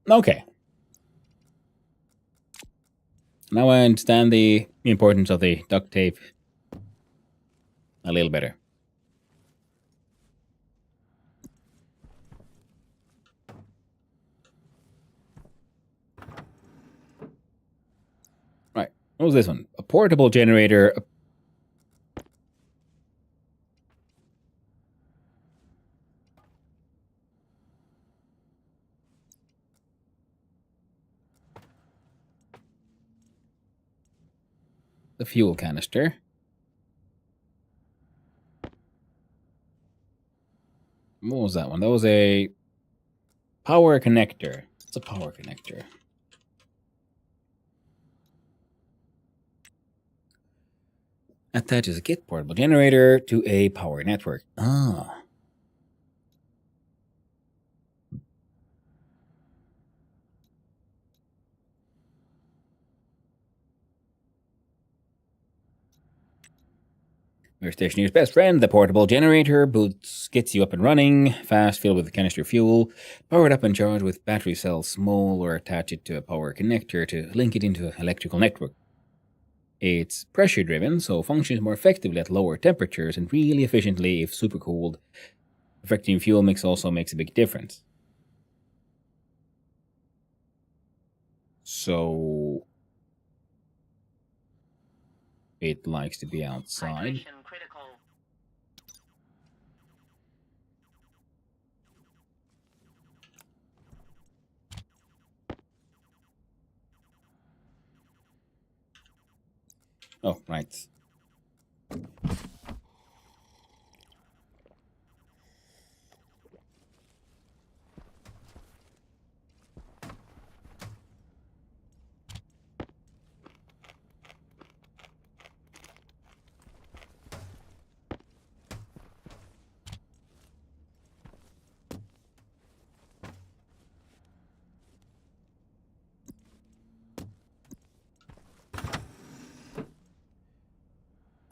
Okay. Now I understand the importance of the duct tape a little better. Right. What was this one? A portable generator. The fuel canister. What was that one? That was a power connector. It's a power connector. Attaches a kit portable generator to a power network. Ah. Your Stationeer's best friend, the portable generator, gets you up and running, fast, filled with canister fuel, powered up and charged with battery cells, small, or attach it to a power connector to link it into an electrical network. It's pressure driven, so functions more effectively at lower temperatures and really efficiently if supercooled. Affecting fuel mix also makes a big difference. So it likes to be outside. Hydration critical. Oh, right.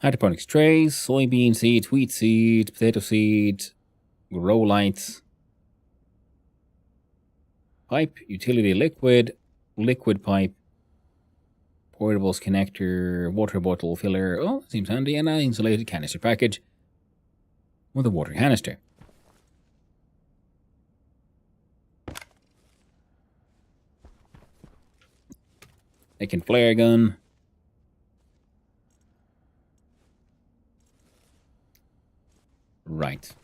Hydroponics trays, soybean seed, wheat seed, potato seed, grow lights, pipe, utility liquid, liquid pipe, portables connector, water bottle filler. Oh, seems handy. And an insulated canister package with a water canister. Taking flare gun. Right.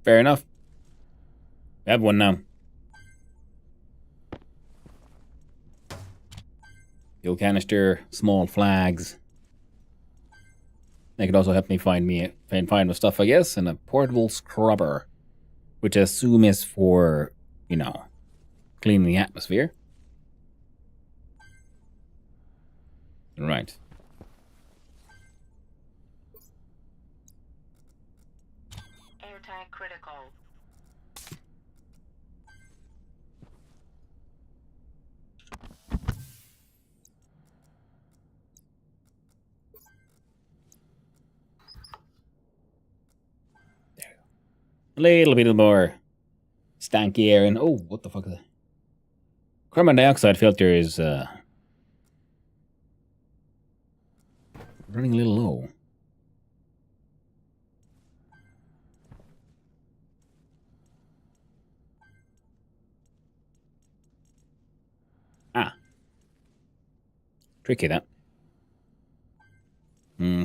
Fair enough. I have one now. Fuel canister, small flags. They could also help me find my stuff, I guess, and a portable scrubber, which I assume is for, you know, cleaning the atmosphere. Right. Airtime critical. A little bit more stanky air, and oh, what the fuck is that? Carbon dioxide filter is running a little low. Ah. Tricky, that. Hmm.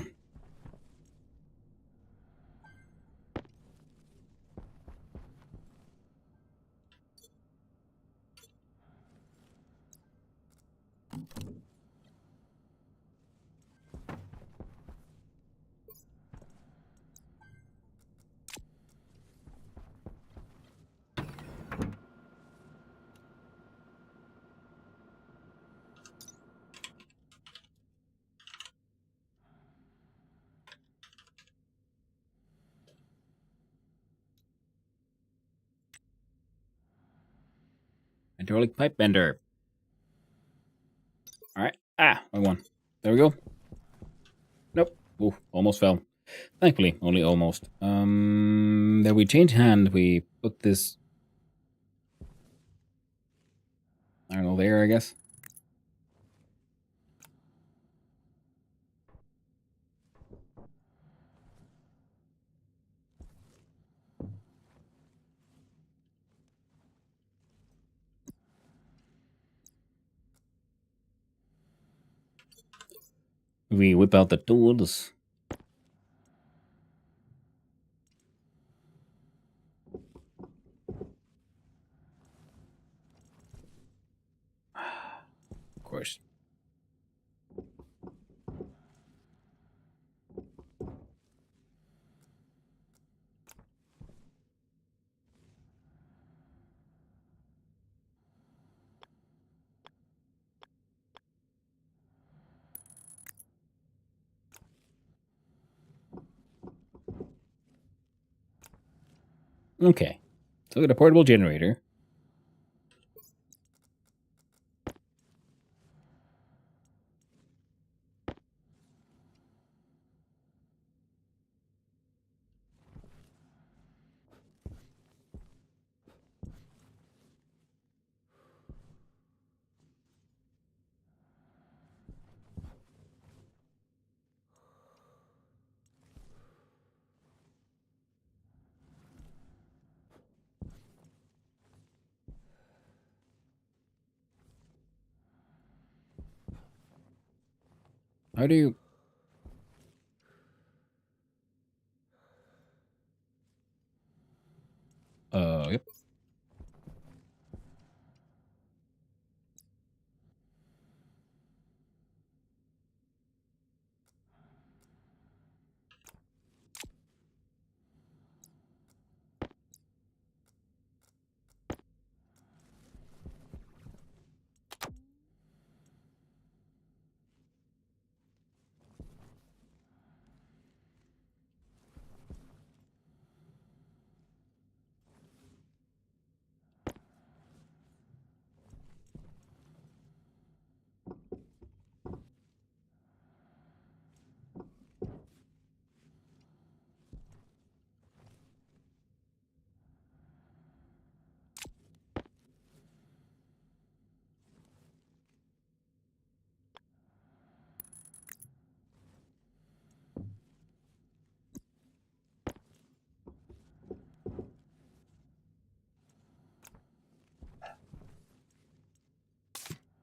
Hydraulic pipe bender. Alright. Ah, I won. There we go. Nope. Ooh, almost fell. Thankfully, only almost. Then we change hand. We put this, I don't know, there, I guess. We whip out the tools. Of course. Okay. So we got a portable generator. How do you... Yep.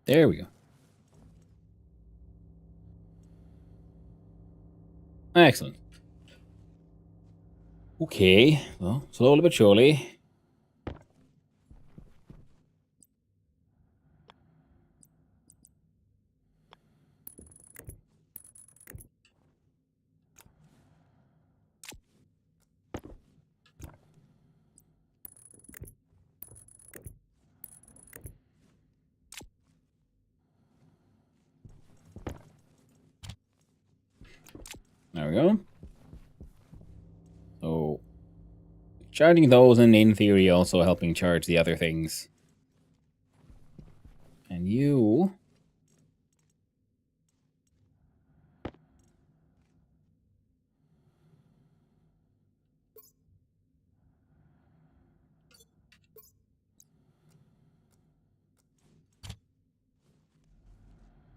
There we go. Excellent. Okay. Well, slowly but surely. There we go. So, charging those and in theory also helping charge the other things. And you...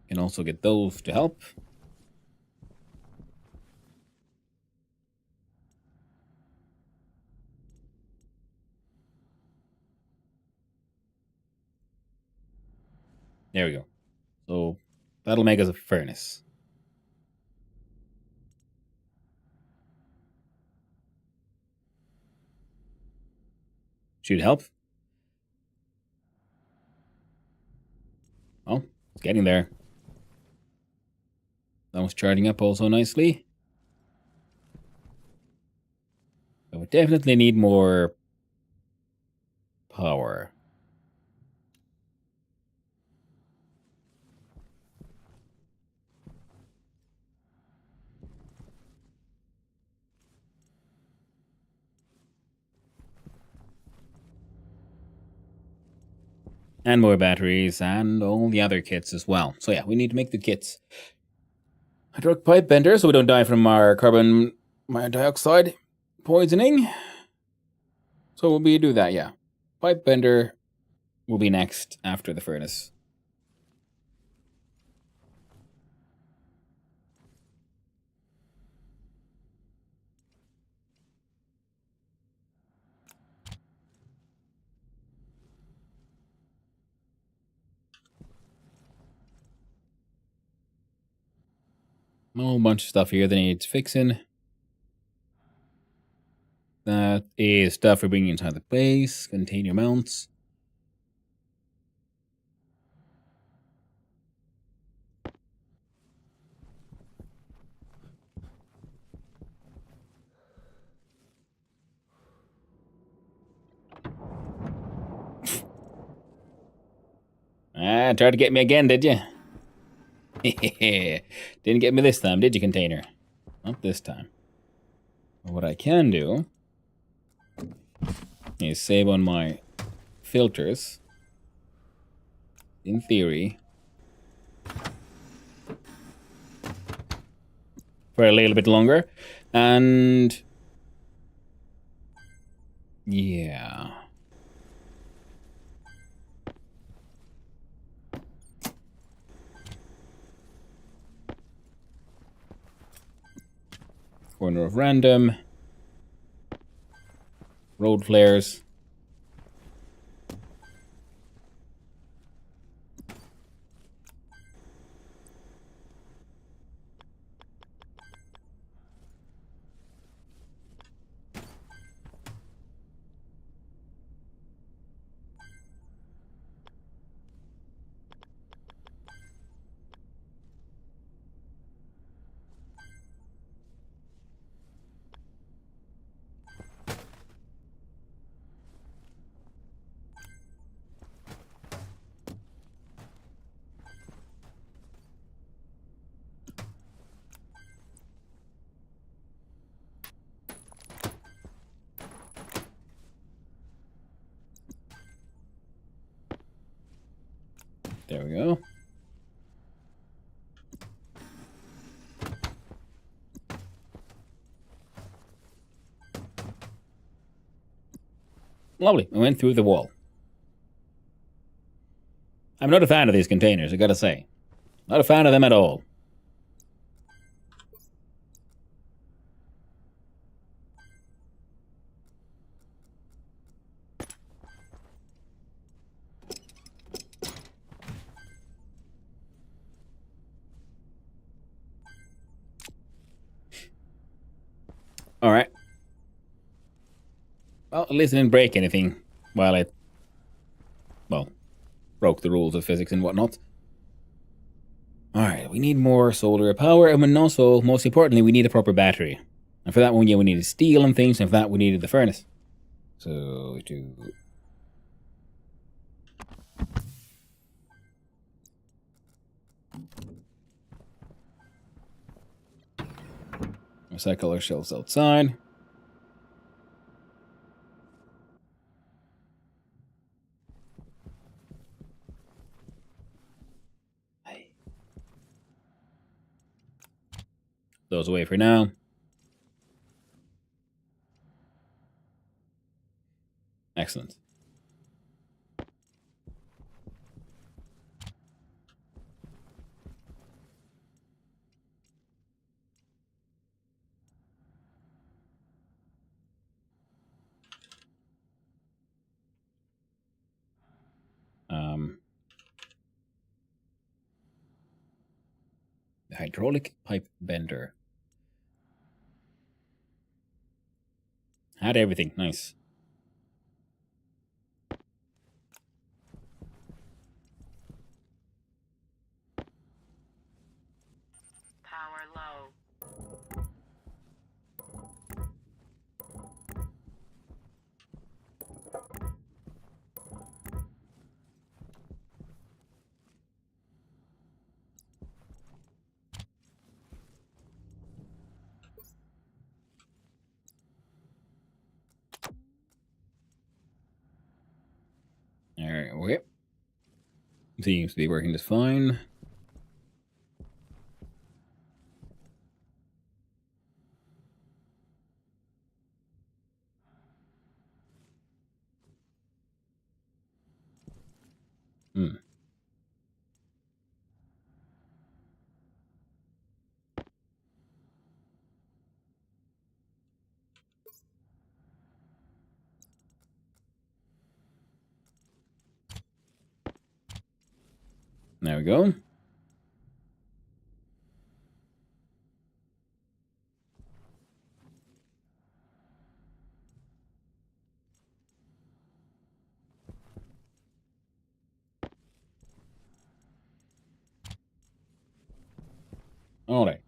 can also get those to help. There we go. So that'll make us a furnace. Should help. Oh, it's getting there. That was charging up also nicely. But we definitely need more power. And more batteries and all the other kits as well. So yeah, we need to make the kits. Hydraulic pipe bender so we don't die from our carbon dioxide poisoning. So we'll do that, yeah. Pipe bender will be next after the furnace. A whole bunch of stuff here that needs fixing. That is stuff for bringing inside the base, container mounts. Tried to get me again, did you? Didn't get me this time, did you, container? Not this time. What I can do is save on my filters. In theory. For a little bit longer. And... yeah. Corner of random. Road flares. There we go. Lovely. I went through the wall. I'm not a fan of these containers, I gotta say. Not a fan of them at all. Alright. Well, at least I didn't break anything while I... well, broke the rules of physics and whatnot. Alright, we need more solar power, and also, most importantly, we need a proper battery. And for that one, yeah, we needed steel and things, and for that we needed the furnace. So, to... Recycle our shelves outside. Those away for now. Excellent. The hydraulic pipe bender. Had everything. Nice. Power low. Alright, okay. Seems to be working just fine. There we go. Alright.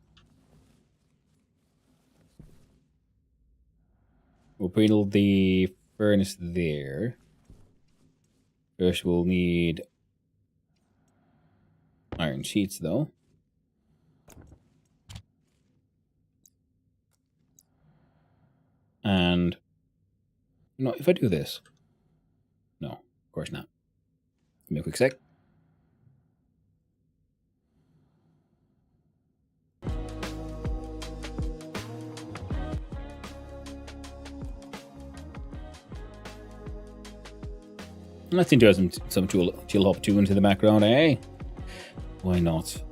We'll build the furnace there. First we'll need iron sheets though. And no, if I do this. No, of course not. Give me a quick sec. Let's enjoy some chill hop tunes in the background, eh? Why not?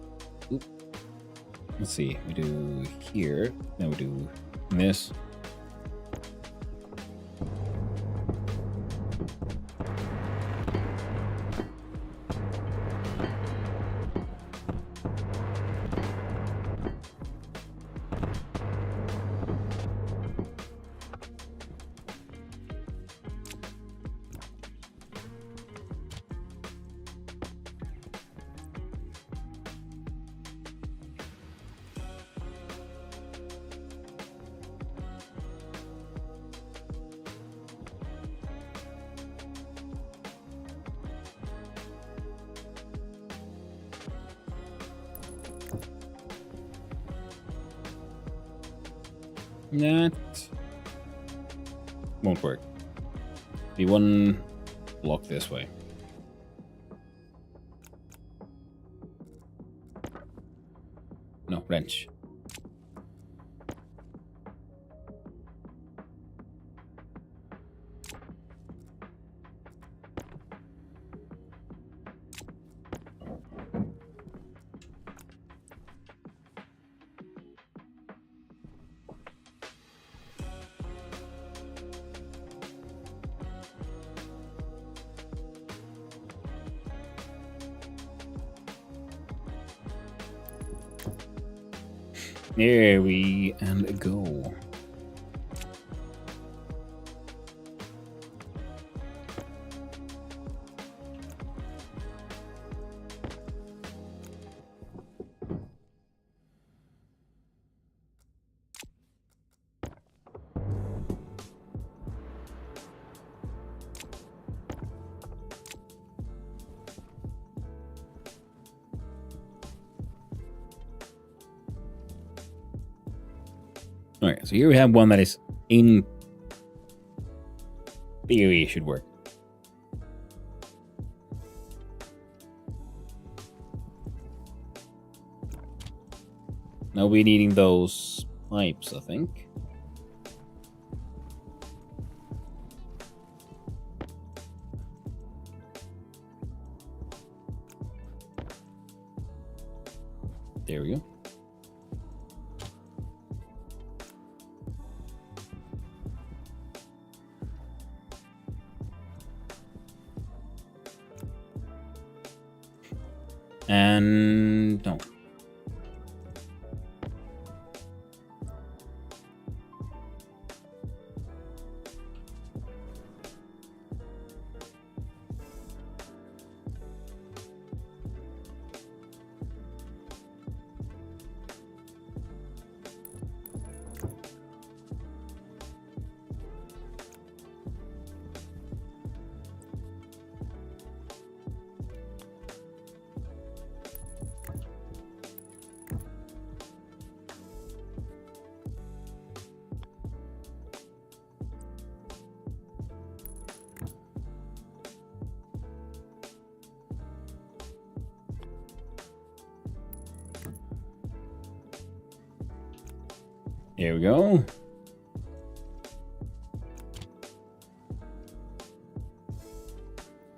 Oop. Let's see. We do here. Then we do this. That won't work. Be one block this way. No, wrench. There we and go. Alright, so here we have one that is in theory should work. Now we're needing those pipes, I think. There we go. And no. There we go.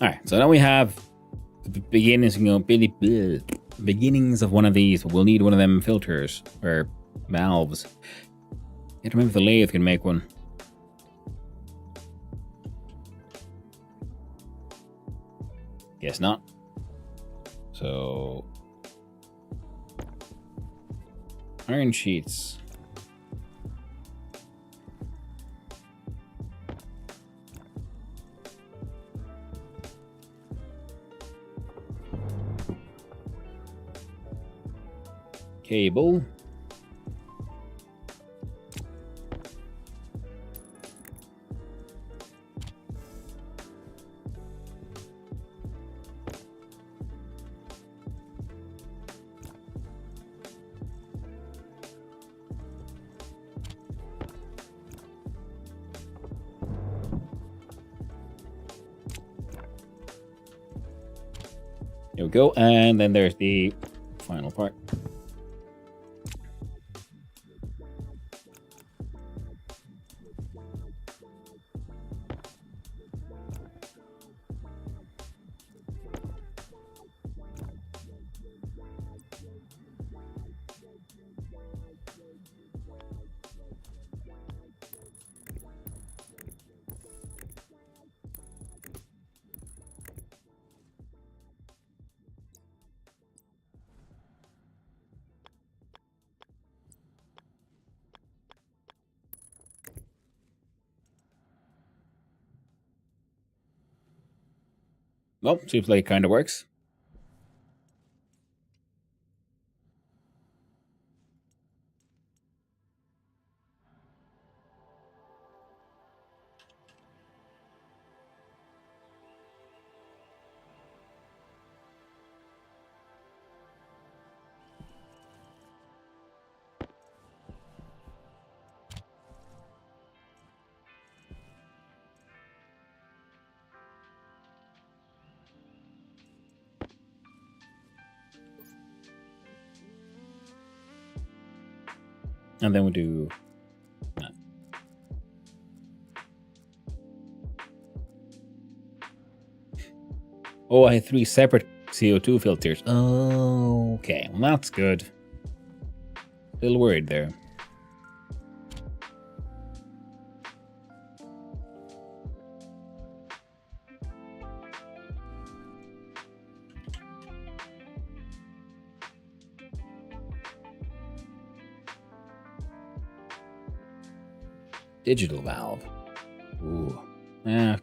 Alright, so now we have the beginnings, beginnings of one of these. We'll need one of them filters or valves. Can't remember if the lathe can make one. Guess not. So iron sheets. Cable. There we go, and then there's the final part. Well, seems like it kind of works. And then we'll do that. Oh, I had 3 separate CO2 filters. Oh, okay. Well, that's good. Little worried there. Digital valve. Ooh. Yeah.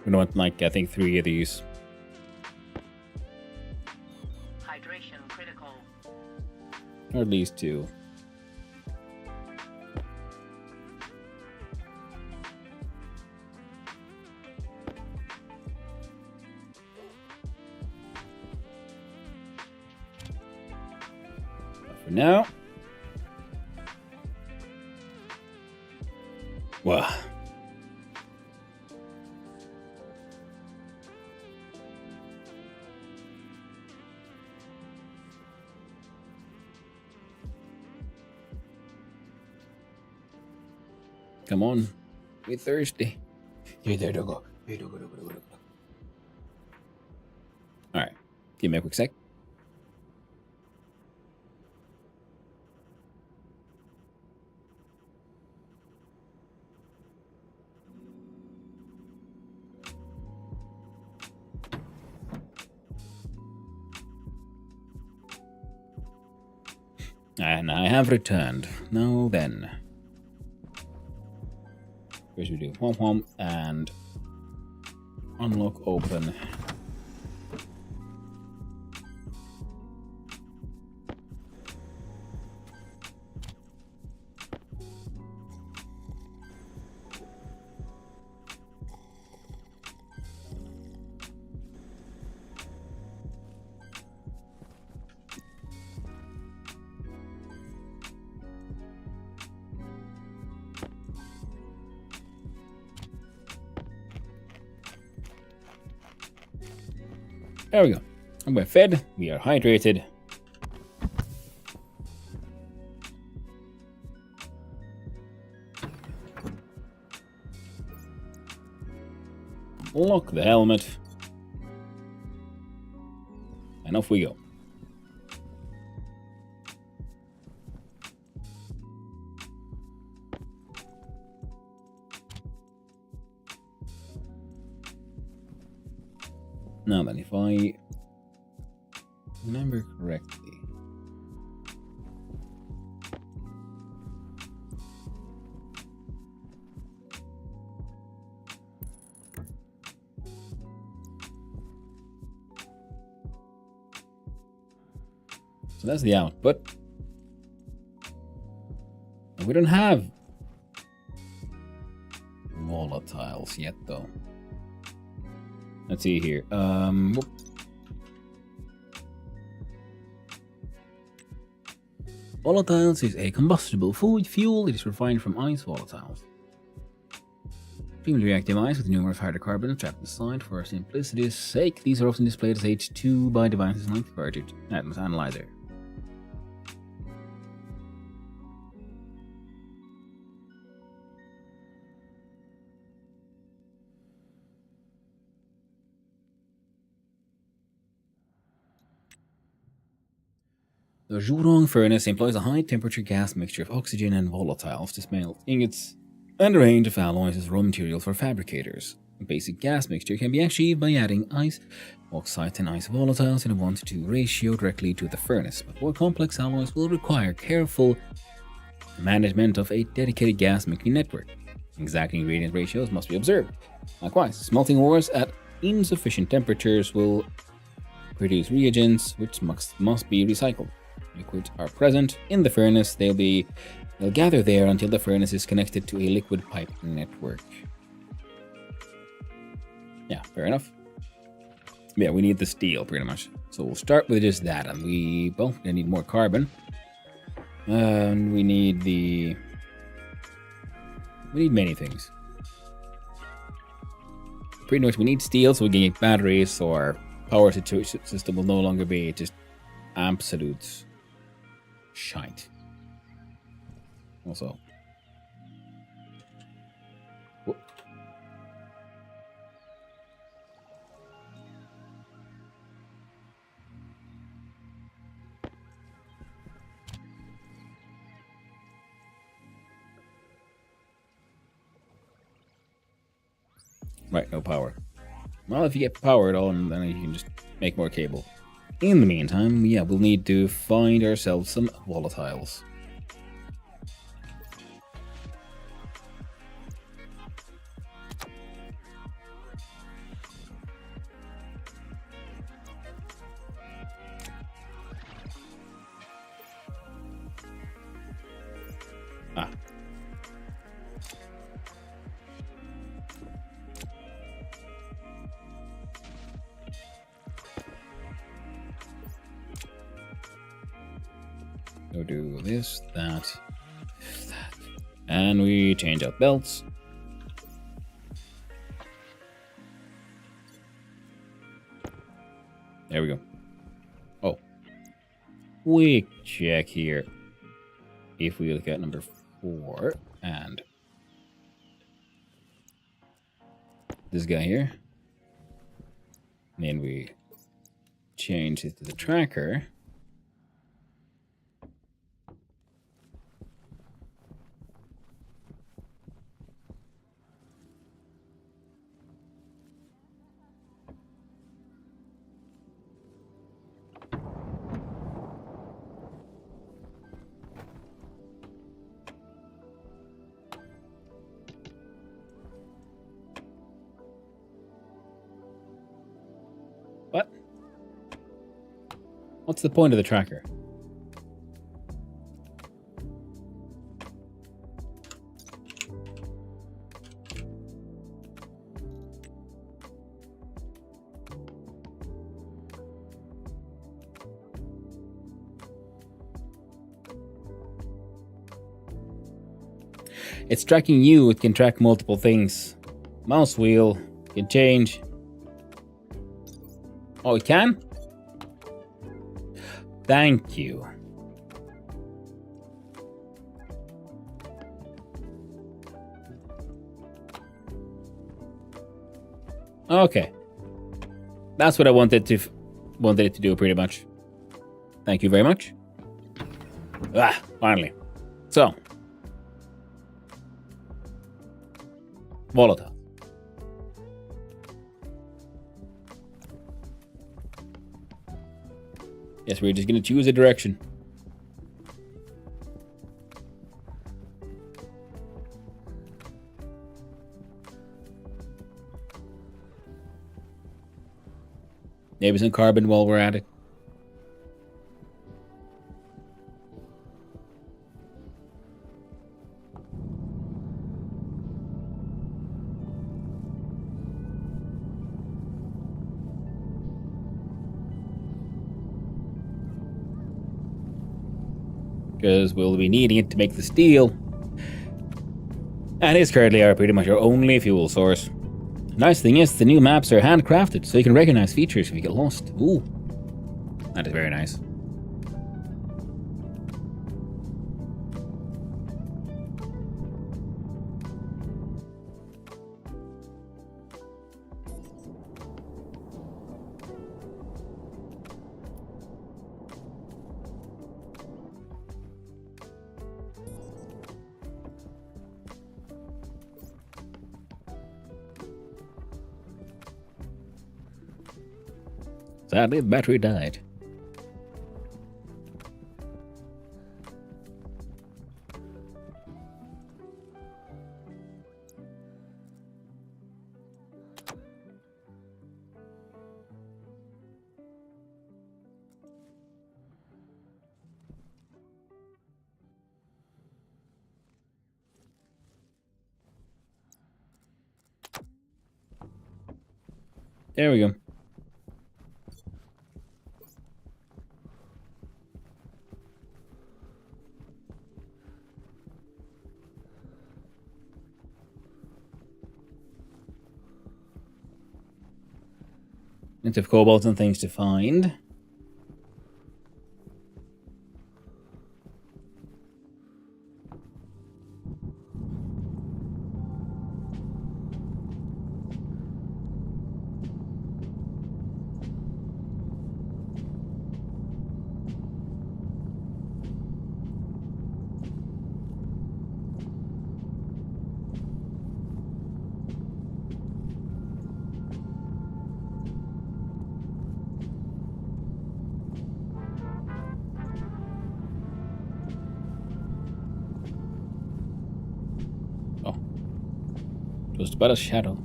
We want like I think 3 of these. Hydration critical. Or at least 2. But for now. Wow. Come on. We're thirsty. Here, there, go. Here, go. Alright. Give me a quick sec. And I have returned. Now then. First we do home and unlock open. There we go. And we're fed, we are hydrated. Lock the helmet. And off we go. Now then, if I remember correctly, so that's the output. We don't have volatiles yet, though. Let's see here. Volatiles is a combustible fuel. It is refined from ice volatiles. Extremely reactive ice with numerous hydrocarbons trapped inside. For simplicity's sake, these are often displayed as H2 by devices like the Vertic Atmos Analyzer. The Jurong furnace employs a high-temperature gas mixture of oxygen and volatiles to smelt ingots and a range of alloys as raw materials for fabricators. A basic gas mixture can be achieved by adding ice oxides and ice volatiles in a 1:2 ratio directly to the furnace, but more complex alloys will require careful management of a dedicated gas mixing network. Exact ingredient ratios must be observed. Likewise, smelting ores at insufficient temperatures will produce reagents which must be recycled. Liquids are present in the furnace. They'll gather there until the furnace is connected to a liquid pipe network. Yeah, fair enough. Yeah, we need the steel pretty much. So we'll start with just that, and we need more carbon. And we need many things. Pretty much we need steel so we can get batteries, so our power system will no longer be just absolute shite. Also, right, no power. Well, if you get power at all, then you can just make more cable. In the meantime, yeah, we'll need to find ourselves some volatiles. Ah. Go do this, that, and we change out belts. There we go. Oh, quick check here. If we look at number 4 and this guy here, then we change it to the tracker. What? What's the point of the tracker? It's tracking you, it can track multiple things. Mouse wheel can change. Oh, it can? Thank you. Okay. That's what I wanted it to do pretty much. Thank you very much. Ah, finally. So. Volatile. Yes, we're just gonna choose a direction. Maybe some carbon while we're at it. Because we'll be needing it to make the steel. And it's currently pretty much our only fuel source. Nice thing is, the new maps are handcrafted, so you can recognize features if you get lost. Ooh, that is very nice. Sadly, the battery died. There we go. Lots of cobalt and things to find. Oh, just about a shadow.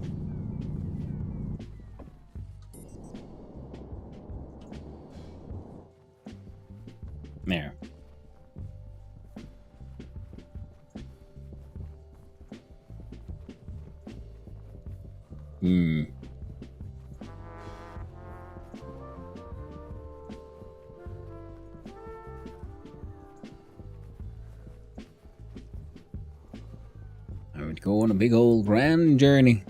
There. Hmm. I would go on a big old grand journey.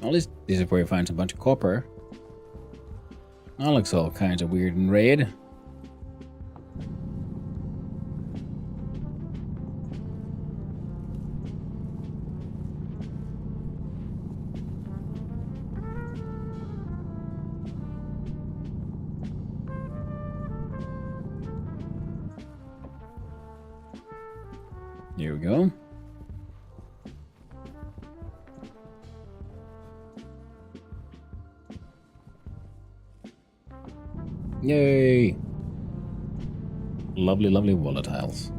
At least this is where you find a bunch of copper. That looks all kinds of weird and red. Here we go. Yay! Lovely, lovely volatiles.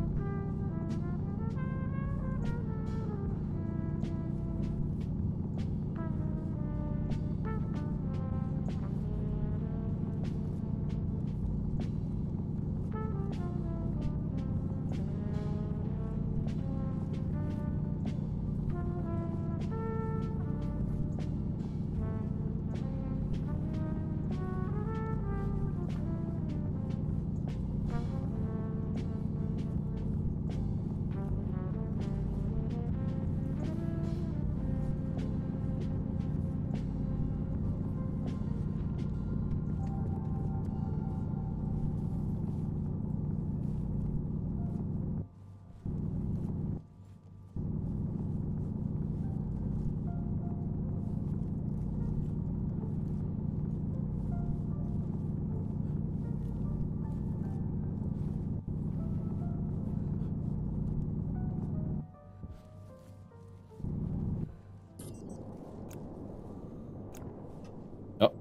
Oh.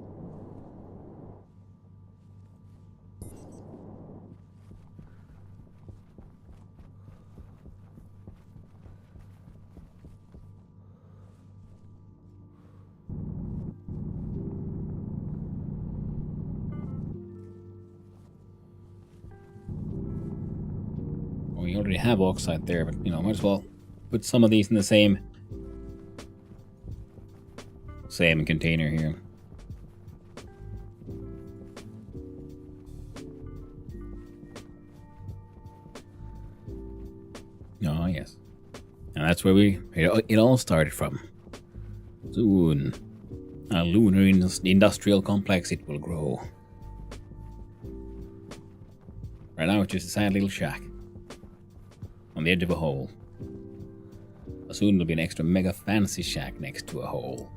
We already have oxide there, but might as well put some of these in the same container here. Oh yes, and that's where it all started from. Soon, a lunar industrial complex it will grow. Right now, it's just a sad little shack on the edge of a hole. But soon there'll be an extra mega fancy shack next to a hole.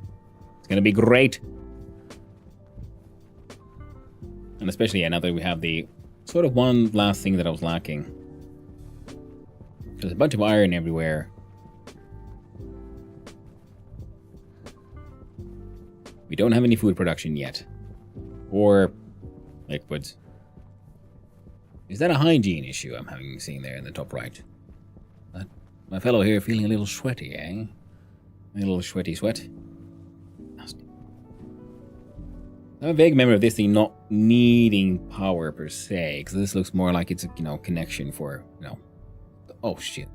It's gonna be great. And especially now that we have the sort of one last thing that I was lacking. There's a bunch of iron everywhere. We don't have any food production yet. Or liquids. Is that a hygiene issue I'm seeing there in the top right? My fellow here feeling a little sweaty, eh? A little sweaty sweat. Nasty. I have a vague memory of this thing not needing power per se, because this looks more like it's a connection for oh shit.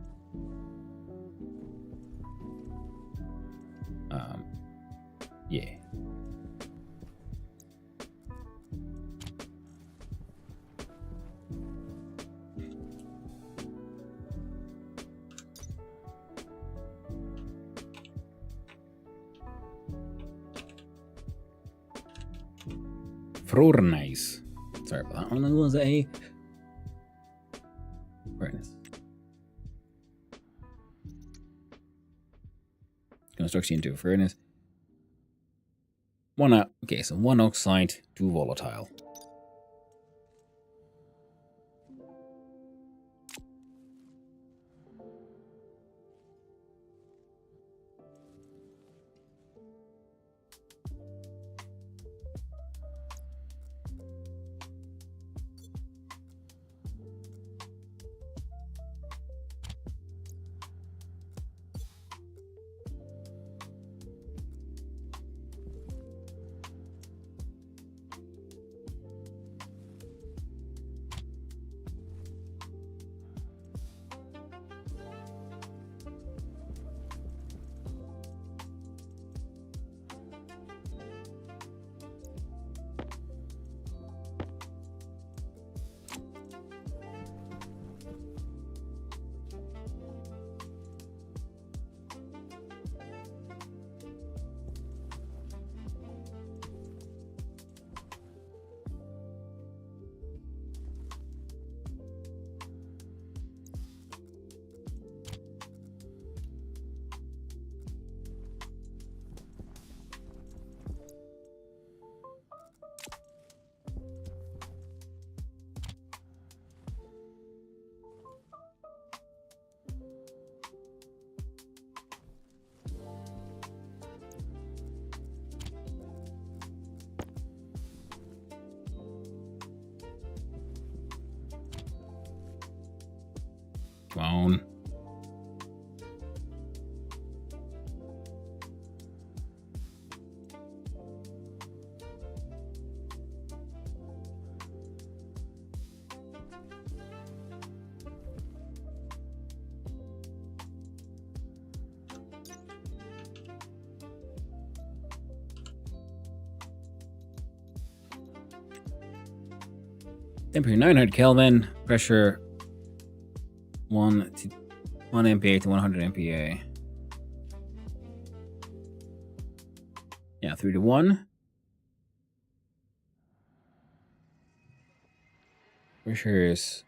Yeah. Furnace. Sorry about that one. It was a furnace. Construction into a furnace. Okay, so one oxide, two volatile. Come on. Temperature 900 Kelvin, pressure 1 MPa to 100 MPa. Yeah, 3 to 1. Pressure is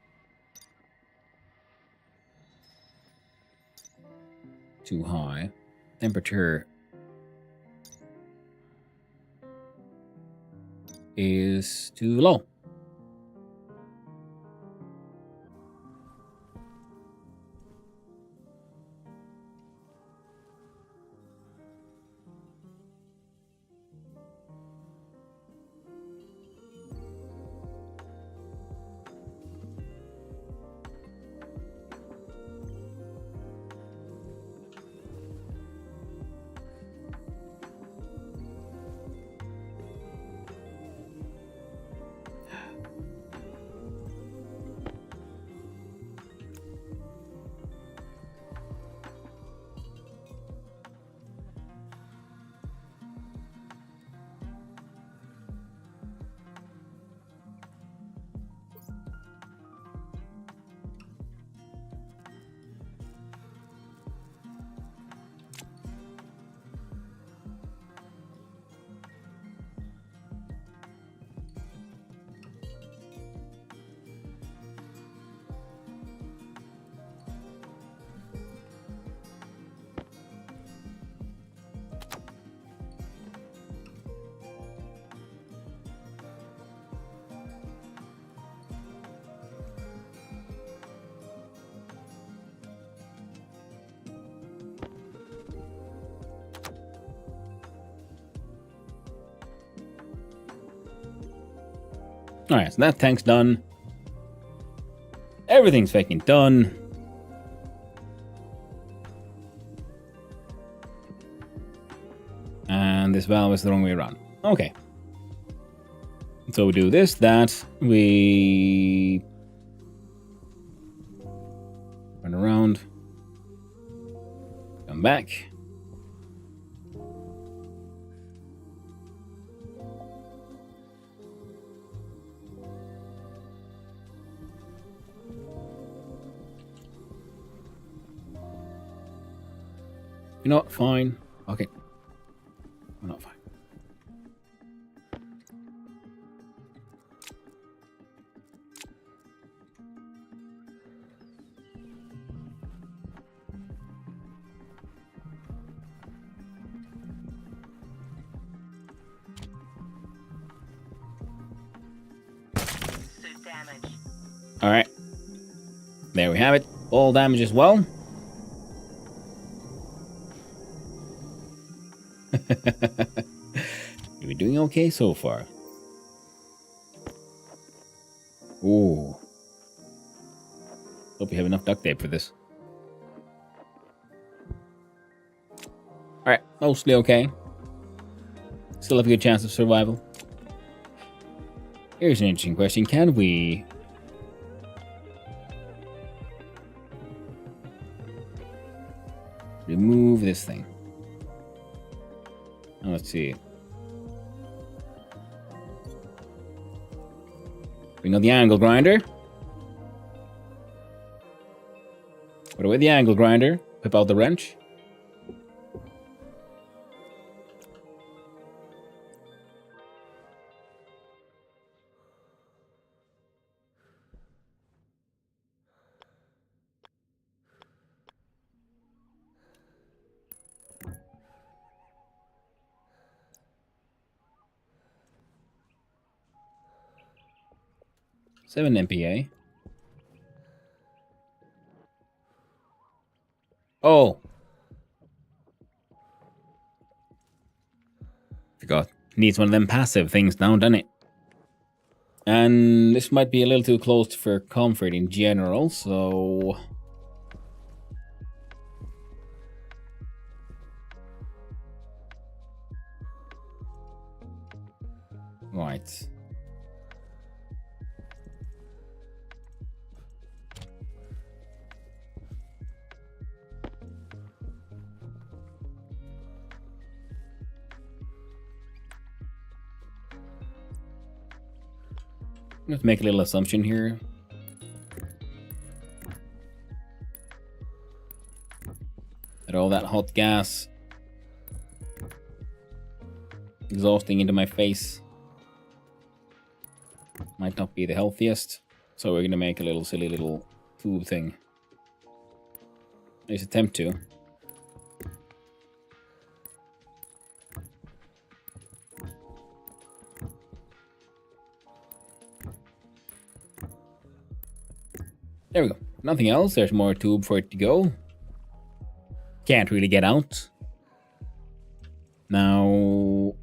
too high. Temperature is too low. Alright, so that tank's done. Everything's fucking done. And this valve is the wrong way around. Okay. So we do this, that, we run around, come back. You know what? Fine. Okay. We're not fine. Suit damage. All right. There we have it. All damage as well. You're doing okay so far. Ooh. Hope you have enough duct tape for this. Alright, mostly okay. Still have a good chance of survival. Here's an interesting question. Can we remove this thing? Now, let's see. Bring out the angle grinder. Put away the angle grinder. Whip out the wrench. Seven MPa. Oh. Forgot. Needs one of them passive things now, doesn't it? And this might be a little too close for comfort in general, so Right. Let's make a little assumption here. That all that hot gas exhausting into my face might not be the healthiest. So we're gonna make a little silly little tube thing. At least attempt to. There we go. Nothing else. There's more tube for it to go. Can't really get out. Now,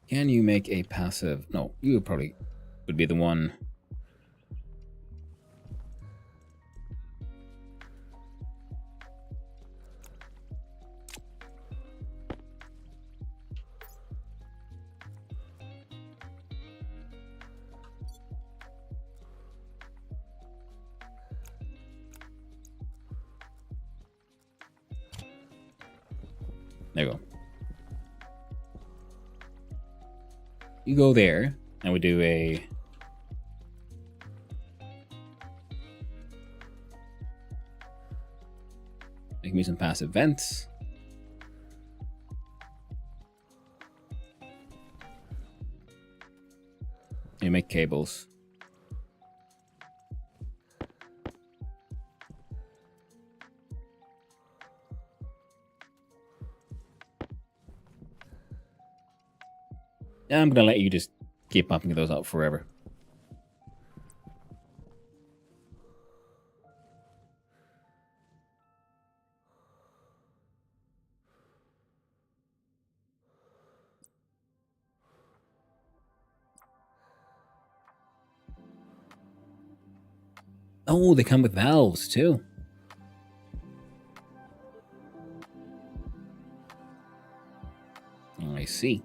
can you make a passive? No, you probably would be the one. There you go. You go there, and we do a... Make me some passive vents. You make cables. I'm gonna let you just keep pumping those out forever. Oh, they come with valves too. Oh, I see.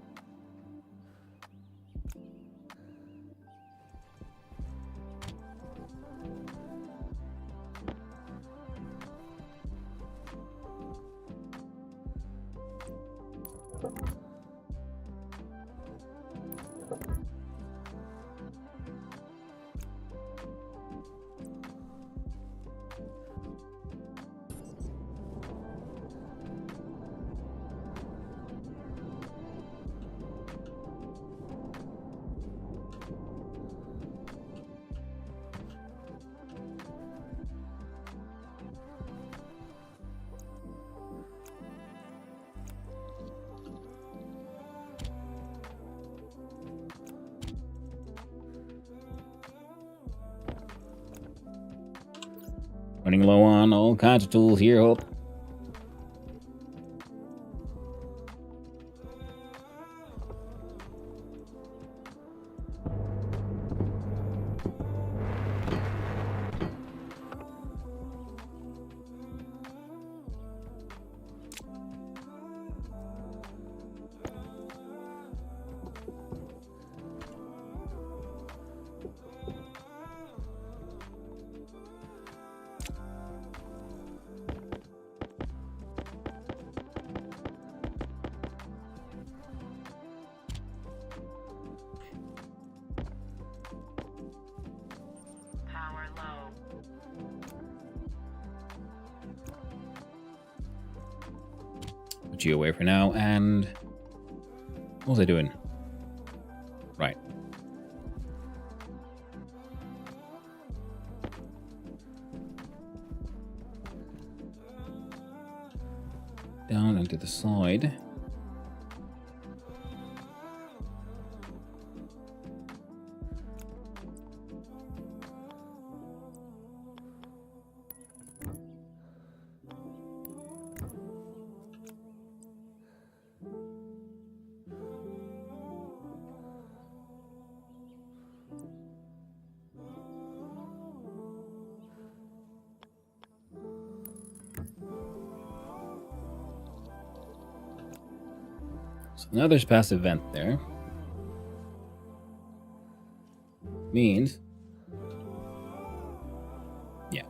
Running low on all kinds of tools here, Hope. Power low. Put you away for now, and... What was I doing? Right. Down and to the side. So now there's passive vent there. Means... yeah.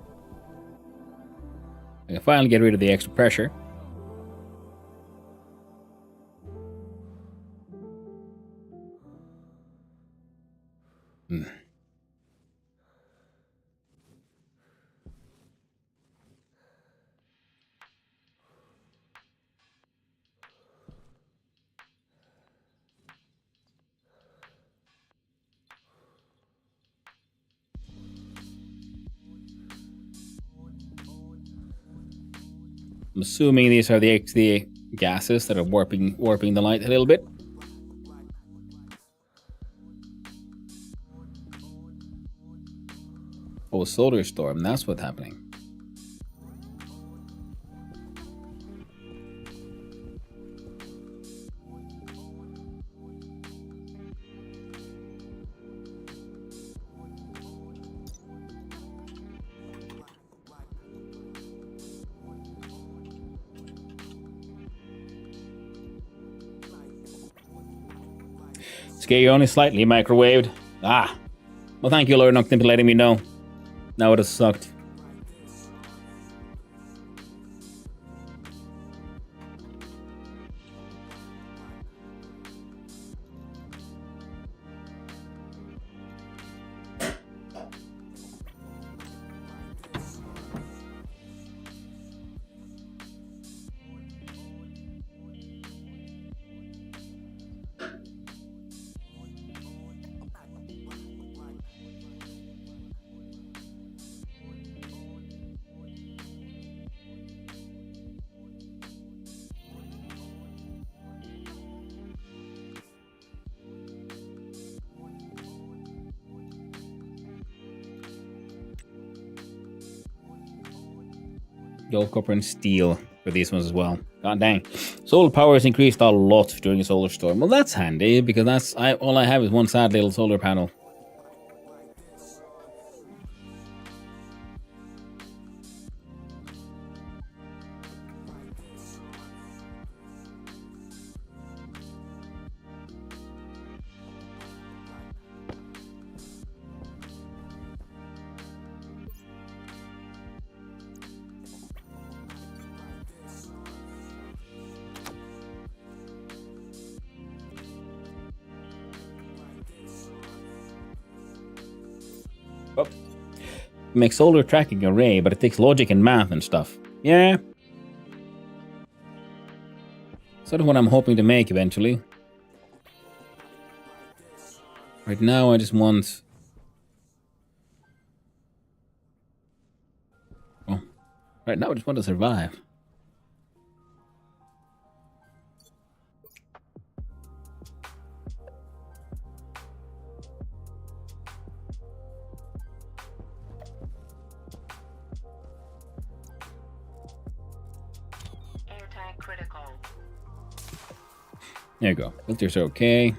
I can finally get rid of the extra pressure. I'm assuming these are the gases that are warping the light a little bit. Oh, solar storm, that's what's happening. Okay, you're only slightly microwaved. Ah. Well, thank you, Lord Noctin, for letting me know. That would have sucked. Gold, copper, and steel for these ones as well. God dang. Solar power has increased a lot during a solar storm. Well, that's handy, because all I have is one sad little solar panel. Oh. Make solar tracking array, but it takes logic and math and stuff. Yeah. Sort of what I'm hoping to make eventually. Right now I just want... oh. Right now I just want to survive. Critical. There you go. Filters are okay.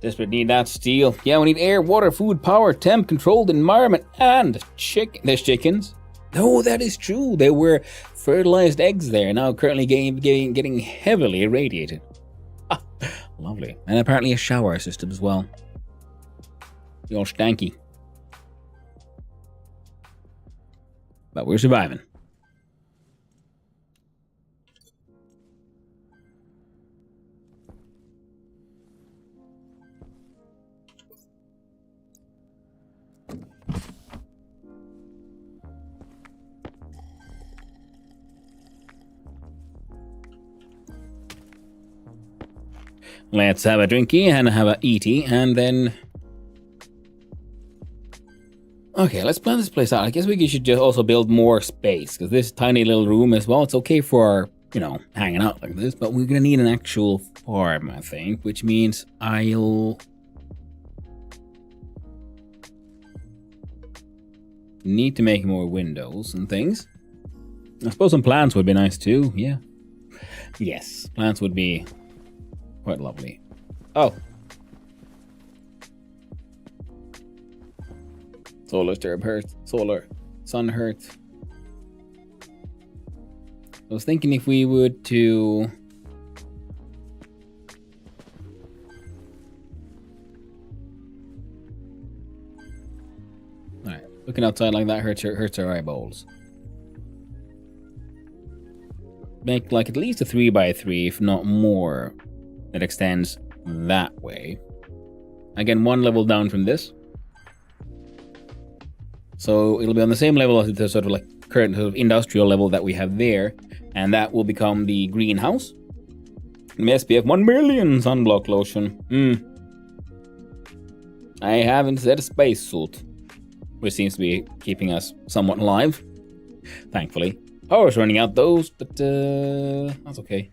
Desperate need that steel. Yeah, we need air, water, food, power, temp, controlled environment, and there's chickens. No, that is true. There were fertilized eggs there, now currently getting heavily irradiated. Ah, lovely. And apparently a shower system as well. The all stanky. But we're surviving. Let's have a drinky and have a eaty, and then... okay, let's plan this place out. I guess we should just also build more space, because this tiny little room as well, it's okay for our hanging out like this, but we're gonna need an actual farm, I think, which means I'll need to make more windows and things. I suppose some plants would be nice too, yeah. Yes, plants would be quite lovely. Oh. Solar stirrup hurt. Solar sun hurt. I was thinking if we would to alright, looking outside like that hurts our eyeballs. Make like at least a 3x3, if not more, that extends that way. Again, one level down from this. So it'll be on the same level as the sort of like current sort of industrial level that we have there. And that will become the greenhouse. SPF 1 million sunblock lotion. I haven't said a spacesuit, which seems to be keeping us somewhat alive. Thankfully. Power's running out those, but that's okay.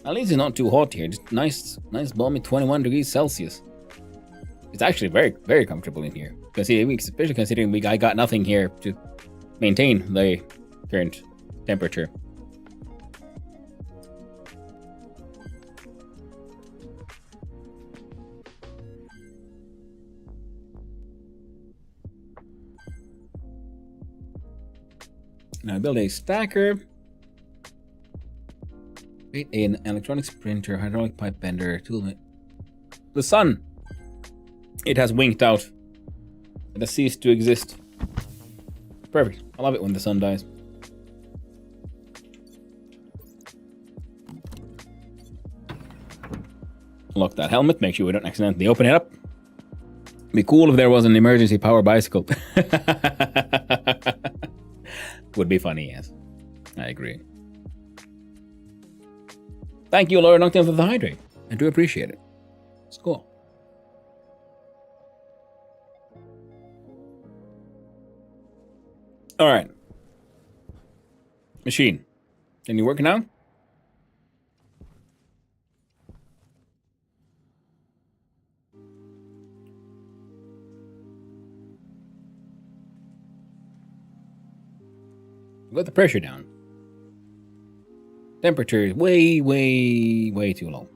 At least it's not too hot here. Just nice balmy 21 degrees Celsius. It's actually very, very comfortable in here. Especially considering I got nothing here to maintain the current temperature. Now build a stacker. Create an electronics printer, hydraulic pipe bender, tool. The sun! It has winked out. It has ceased to exist. Perfect. I love it when the sun dies. Lock that helmet, make sure we don't accidentally open it up. Be cool if there was an emergency power bicycle. Would be funny, yes. I agree. Thank you, Lord Nocturne, for the hydrate. I do appreciate it. It's cool. Alright. Machine. Can you work now? Got the pressure down. Temperature is way, way, way too low.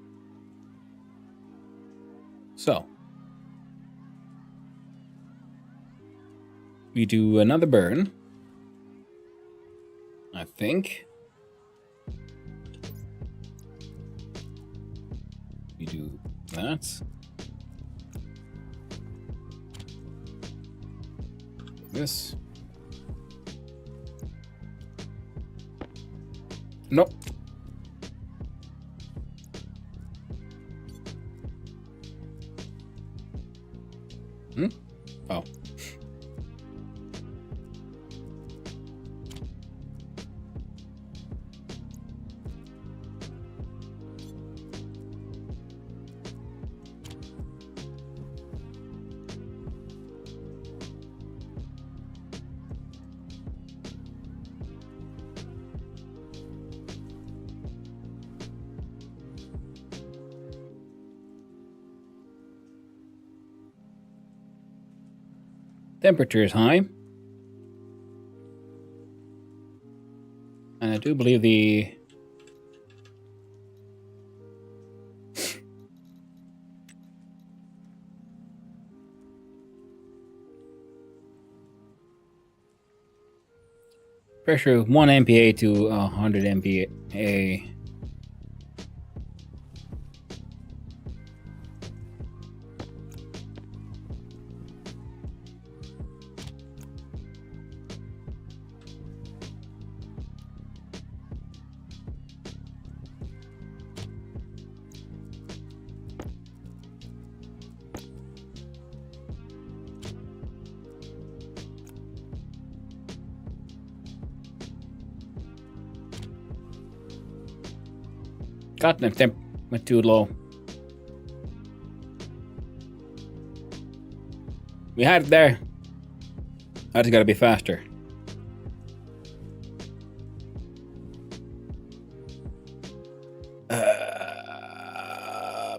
So. We do another burn. I think. We do that. This. Nope. Oh. Temperature is high. And I do believe the pressure 1 MPa to 100 MPa. Got the temp went too low. We had it there. I just gotta be faster.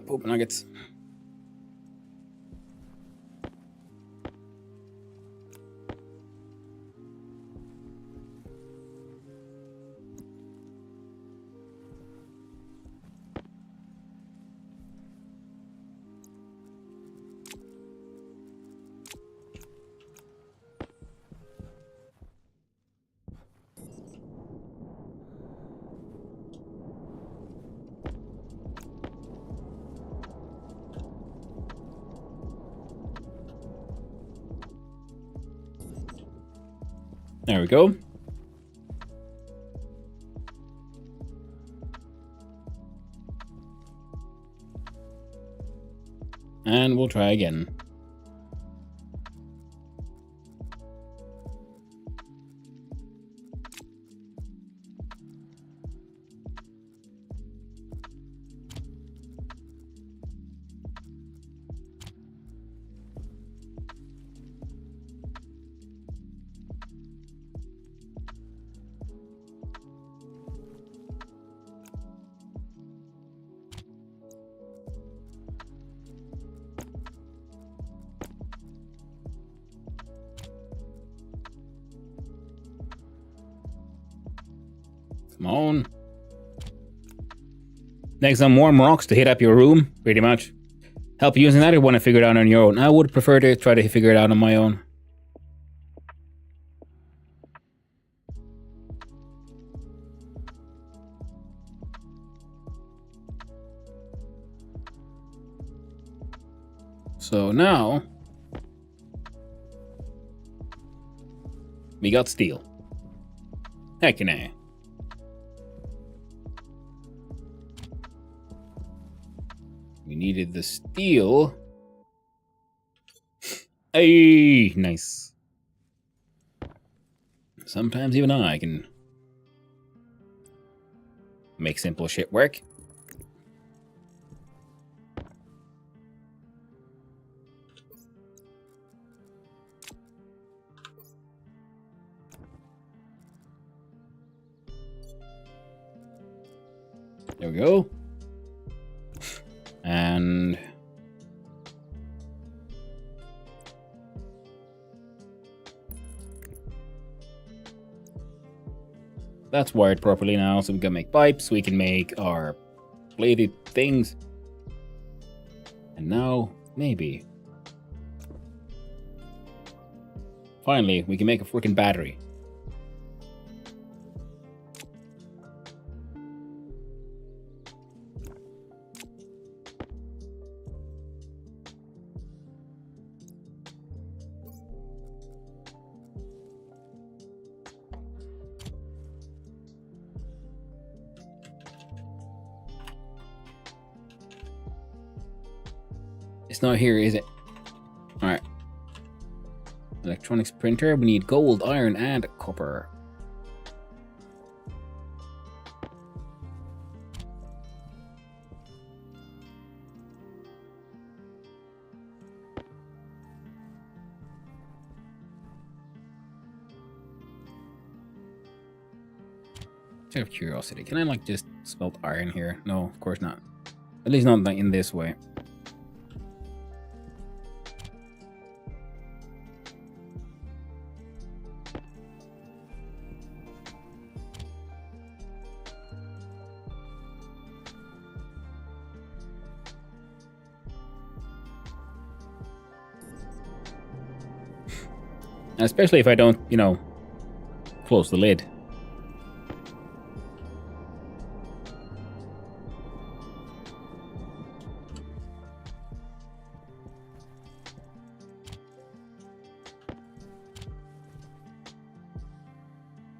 poop nuggets. There we go. And we'll try again. Come on. Next, some warm rocks to hit up your room, pretty much. Help using that or want to figure it out on your own? I would prefer to try to figure it out on my own. So now, we got steel. Heck nah. We needed the steel. Hey, nice. Sometimes even I can make simple shit work. There we go. And that's wired properly now, so we can make pipes, we can make our bladed things. And now, maybe. Finally, we can make a freaking battery. It's not here, is it? Alright. Electronics printer. We need gold, iron, and copper. Out of curiosity, can I like just smelt iron here? No, of course not. At least not in this way. Especially if I don't, you know, close the lid.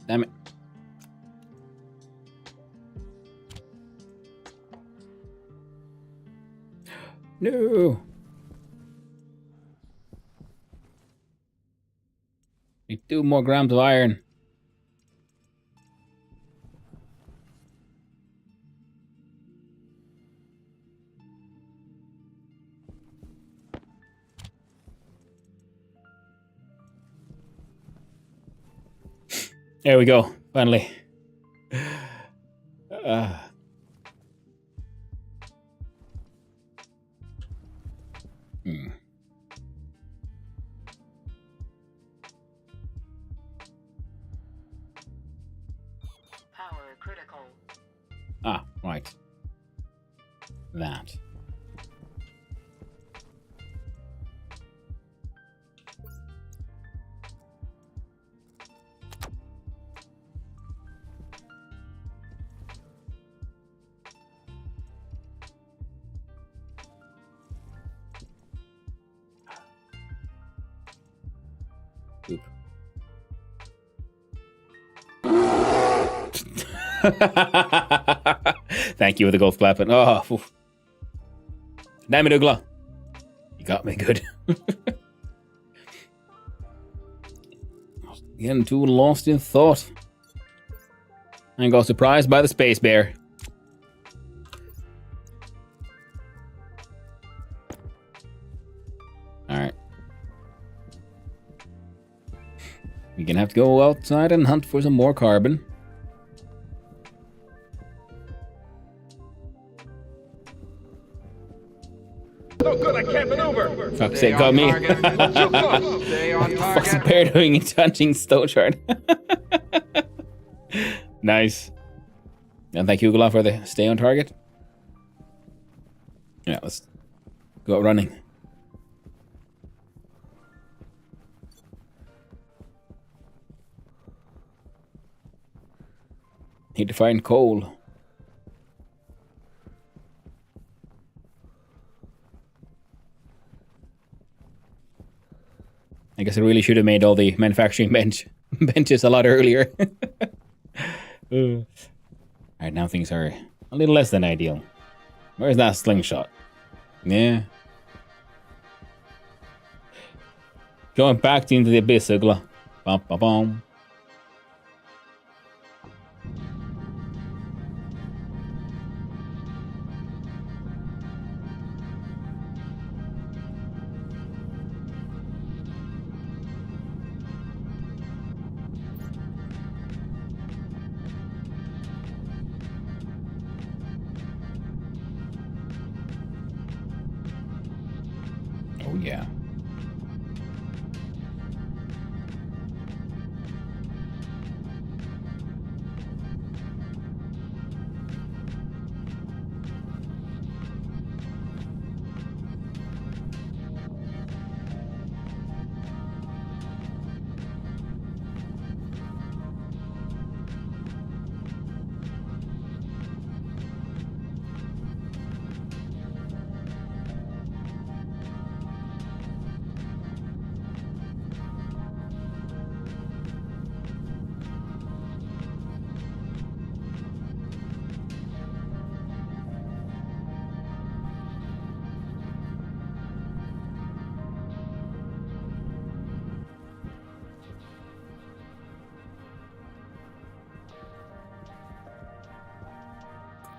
Damn it. No. Need 2 more grams of iron. There we go, finally. that. Oop. Thank you for the golf clapping. Oh, oof. Damn it, Ugla. You got me good. Getting too lost in thought. And got surprised by the space bear. Alright. We're gonna have to go outside and hunt for some more carbon. So good I can't maneuver. Fuck's sake, got me. Stay on What's the bear doing in touching stone shard? Nice. And thank you, Ugla, for the stay on target. Yeah, let's go out running. Need to find coal. I guess I really should have made all the manufacturing benches a lot earlier. Alright, now things are a little less than ideal. Where's that slingshot? Yeah. Going back into the abyss, Ugla. Bum, bum, bum. Oh, yeah.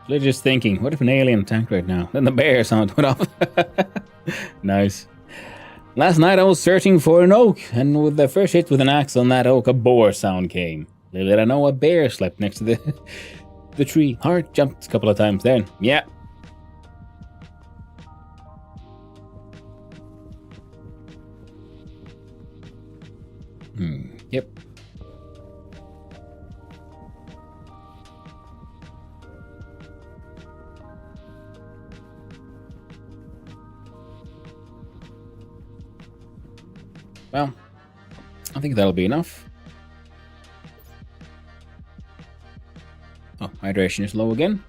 Literally just thinking, what if an alien attacked right now? Then the bear sound went off. Nice. Last night I was searching for an oak, and with the first hit with an axe on that oak, a boar sound came. Little did I know a bear slept next to the tree. Heart jumped a couple of times then. Yeah. Yep. Well, I think that'll be enough. Oh, hydration is low again.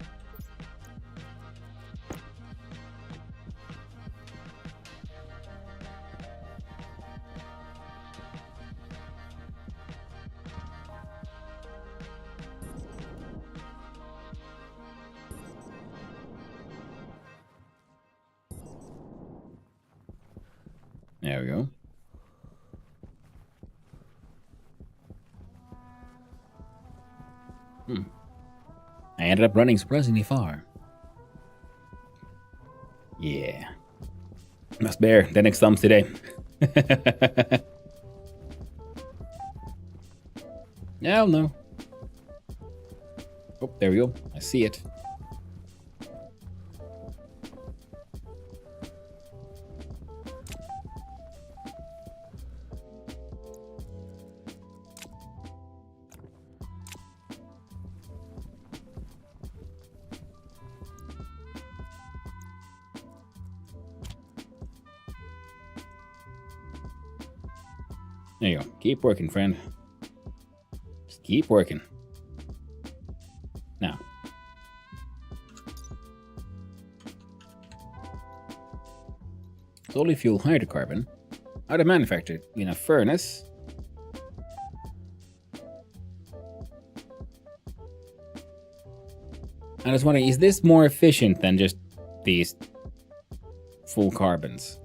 There we go. I ended up running surprisingly far. Yeah. Must bear the next thumbs today. Hell no. Oh, there we go. I see it. There you go. Keep working, friend. Just keep working. Now. Solely fuel hydrocarbon. How to manufacture it in a furnace. I was wondering, is this more efficient than just these full carbons?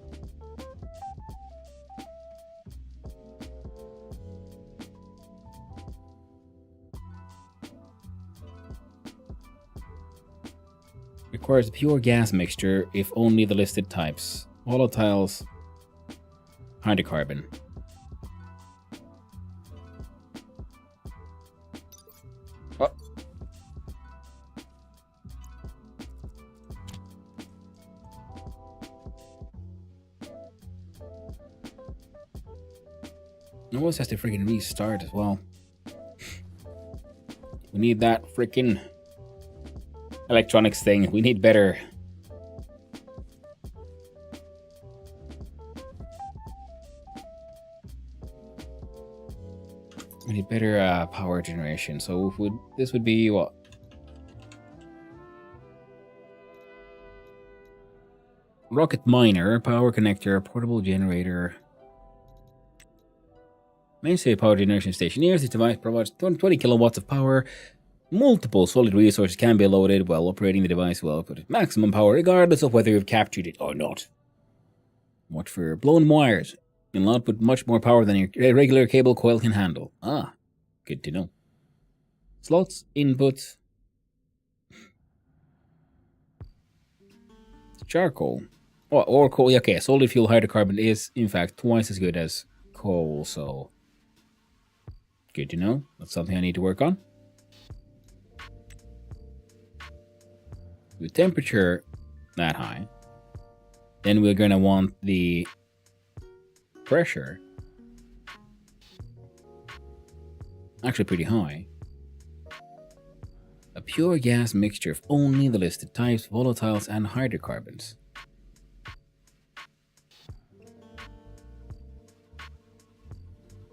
Requires a pure gas mixture if only the listed types. Volatiles, hydrocarbon. Oh. It almost has to freaking restart as well. We need that freaking electronics thing. We need better. We need better power generation. So this would be what? Rocket miner, power connector, portable generator. Mainstay power generation stationeers. This device provides 20 kilowatts of power. Multiple solid resources can be loaded while operating the device will output maximum power regardless of whether you've captured it or not. Watch for blown wires. It'll output much more power than your regular cable coil can handle. Ah, good to know. Slots, input. Charcoal. Oh, or coal. Okay, solid fuel hydrocarbon is in fact twice as good as coal, so good to know. That's something I need to work on. With temperature that high, then we're going to want the pressure actually pretty high. A pure gas mixture of only the listed types, volatiles, and hydrocarbons.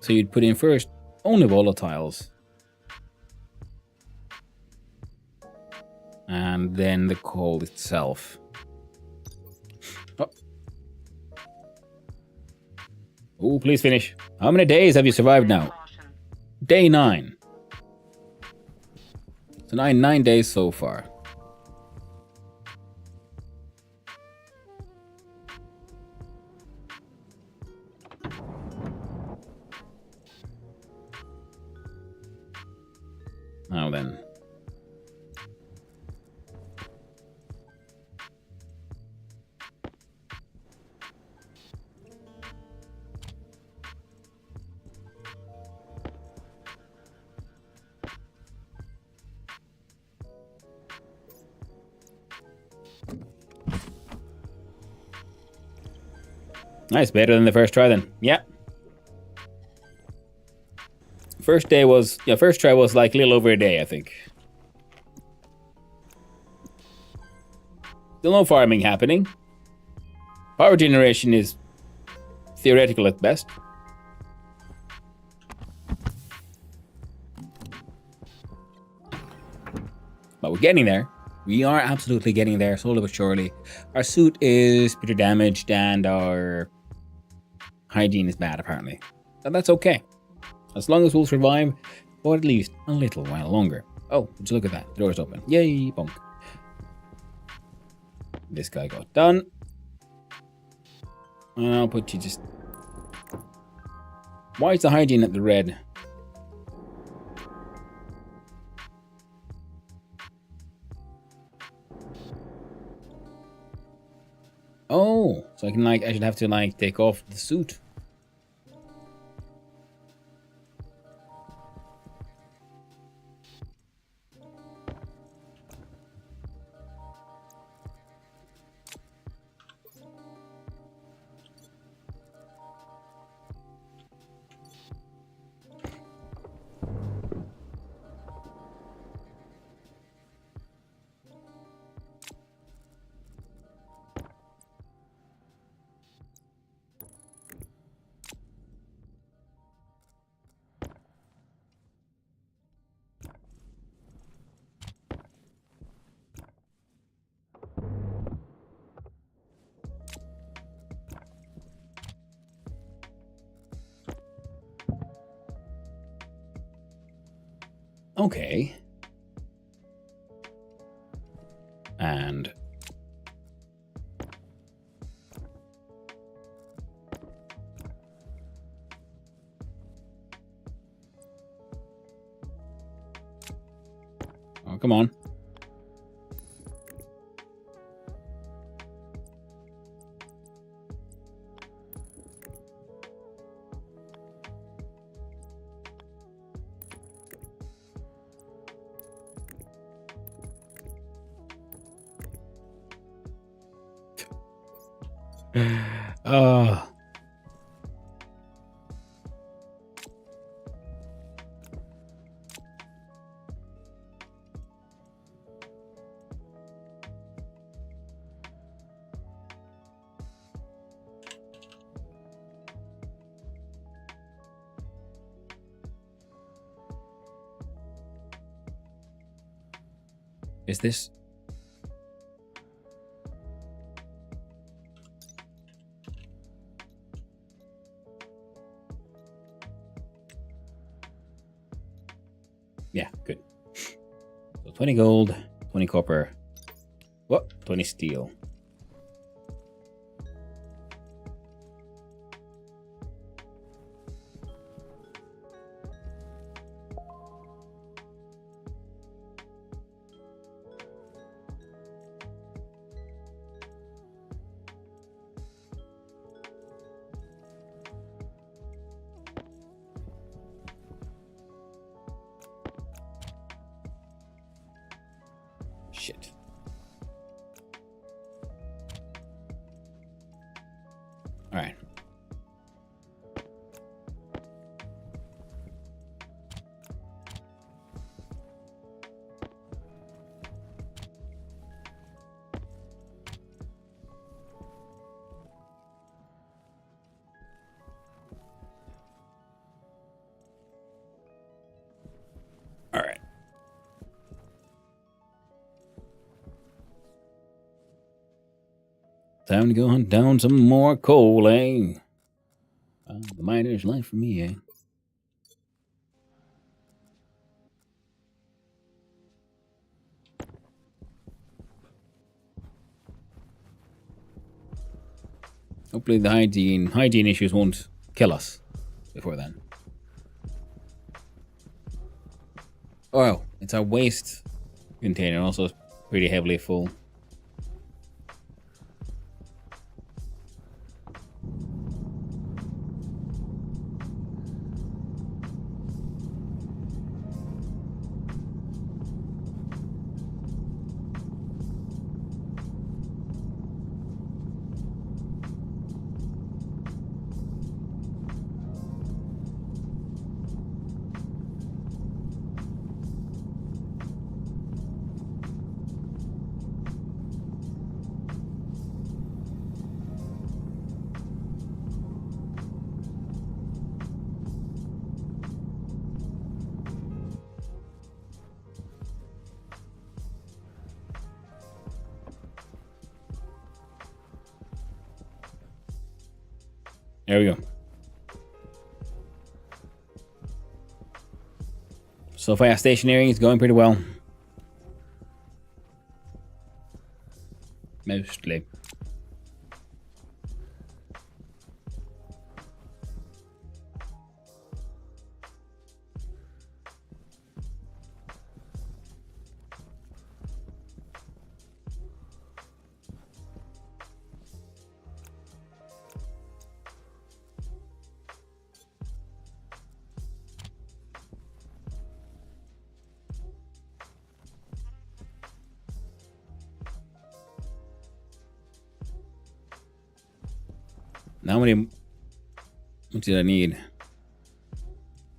So you'd put in first only volatiles, and then the coal itself. Oh, please finish. How many days have you survived now? Day 9. So 9 days so far. Now then. Nice, better than the first try then. Yeah. First try was like a little over a day, I think. Still no farming happening. Power generation is theoretical at best. But we're getting there. We are absolutely getting there, slowly but surely. Our suit is pretty damaged and our hygiene is bad, apparently. But that's okay. As long as we'll survive for at least a little while longer. Oh, just look at that. The door's open. Yay, bonk. This guy got done. And I'll put you just... Why is the hygiene at the red? Oh, so I should have to take off the suit. Okay. And oh, come on. Oh. Is this? Yeah, good. So 20 gold, 20 copper. What? 20 steel. Shit. All right. All right. Time to go hunt down some more coal, eh? The miner's life for me, eh? Hopefully the hygiene issues won't kill us before then. Oh, it's our waste container, also pretty heavily full. There we go. So far, stationeering is going pretty well. Mostly. How many? What did I need?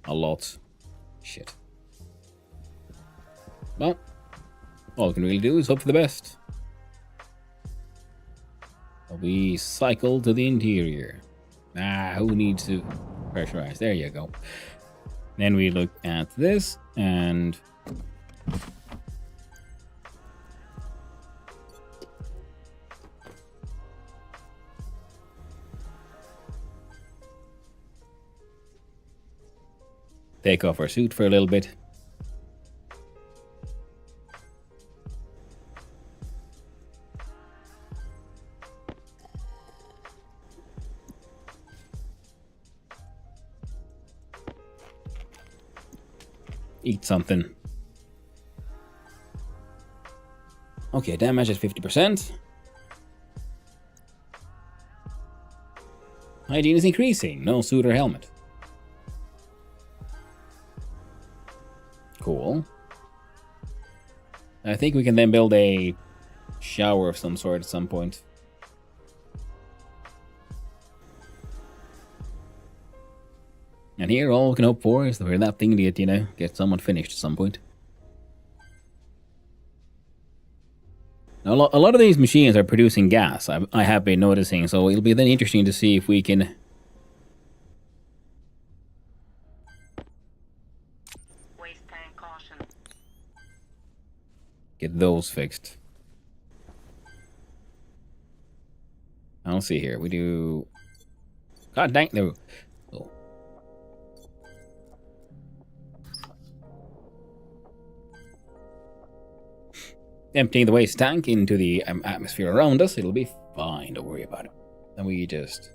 A lot. Shit. Well, all I can really do is hope for the best. We cycle to the interior. Who needs to pressurize? There you go. Then we look at this and take off our suit for a little bit. Eat something. Okay, damage is 50%. Hygiene is increasing. No suit or helmet. Cool. I think we can then build a shower of some sort at some point. And here, all we can hope for is for that thing to get somewhat finished at some point. Now, a lot of these machines are producing gas, I have been noticing, so it'll be then interesting to see if we can Waste tank caution. get those fixed. I'll see here. We do... God dang, no. Oh. Emptying the waste tank into the atmosphere around us, it'll be fine, don't worry about it. Then we just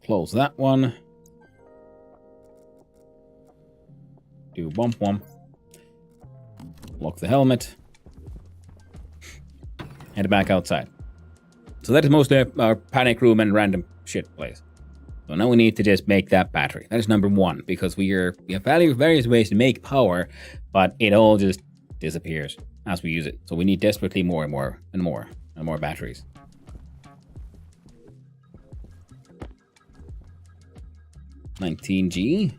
close that one. Do bump one. Lock the helmet. Head back outside. So that is most of our panic room and random shit place. So now we need to just make that battery. That is number one, because we have various ways to make power, but it all just disappears as we use it. So we need desperately more and more and more and more batteries. $19G.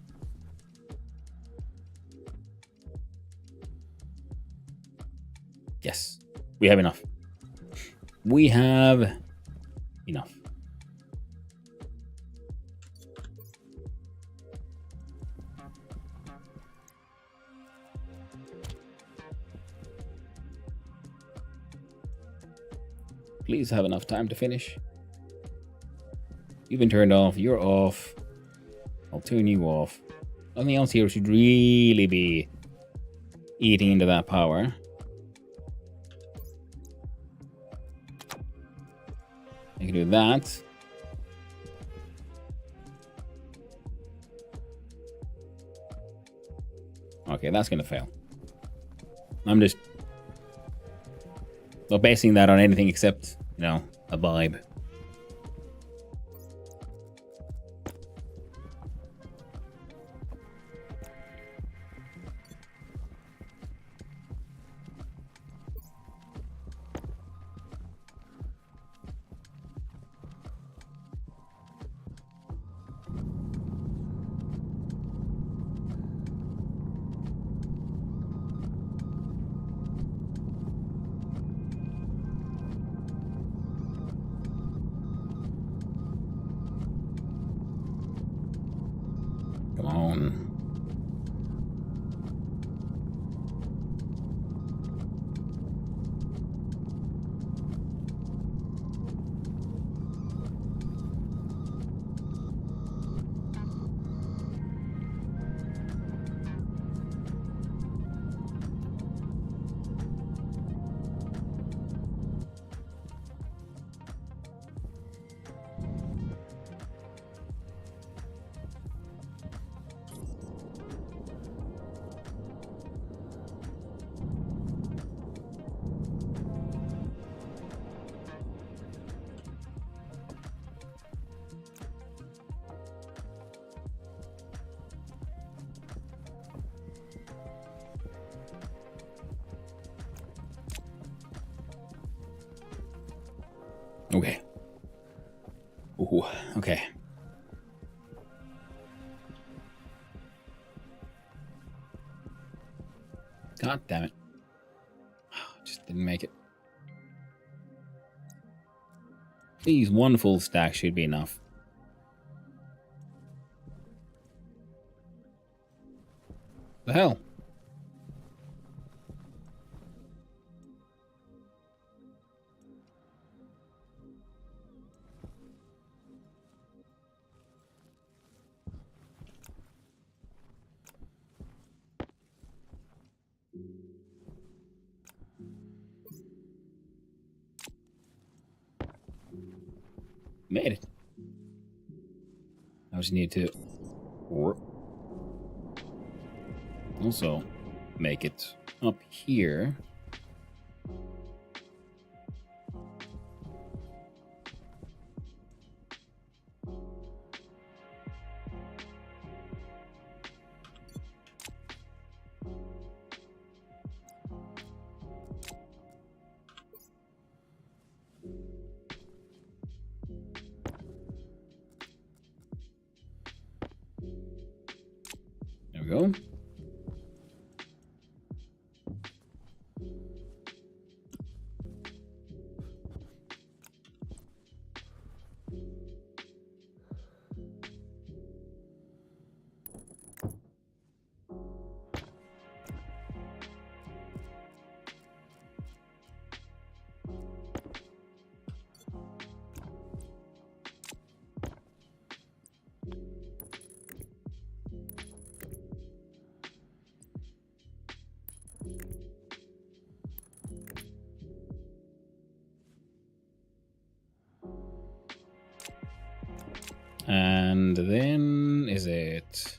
Yes, we have enough. We have enough. Please have enough time to finish. You've been turned off. You're off. I'll turn you off. Nothing else here should really be eating into that power. I can do that. Okay, that's gonna fail. I'm just not basing that on anything except, a vibe. Come on. Okay. Ooh, okay. God damn it. Just didn't make it. Please, one full stack should be enough. The hell? Made it. I just need to... also make it up here. There we go. And then is it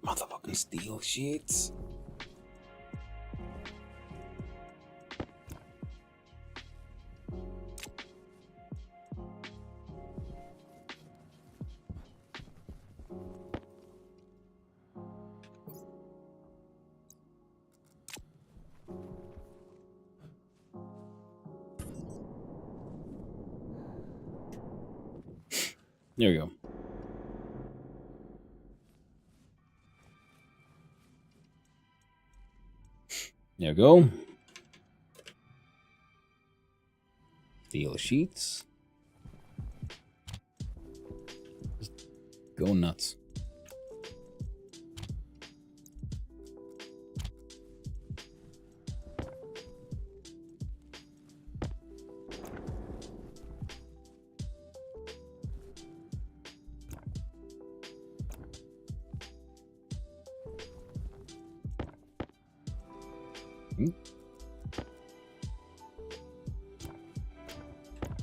motherfucking steel sheets? There we go. There we go. Steel sheets. Just go nuts.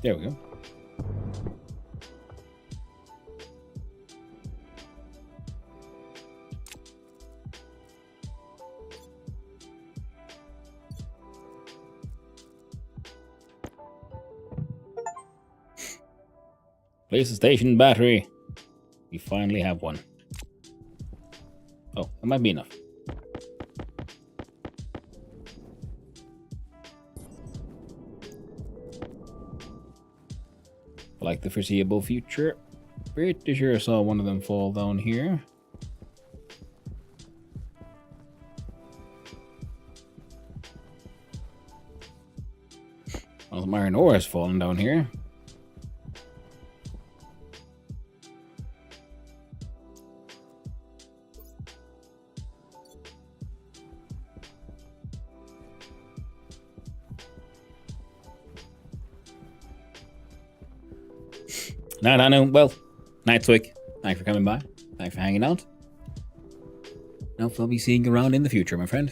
There we go. Place a station battery. We finally have one. Oh, that might be enough. For like the foreseeable future. Pretty sure I saw one of them fall down here. One of the iron ore has fallen down here. No. Well, Nightswick, thanks for coming by. Thanks for hanging out. Hope I'll be seeing you around in the future, my friend.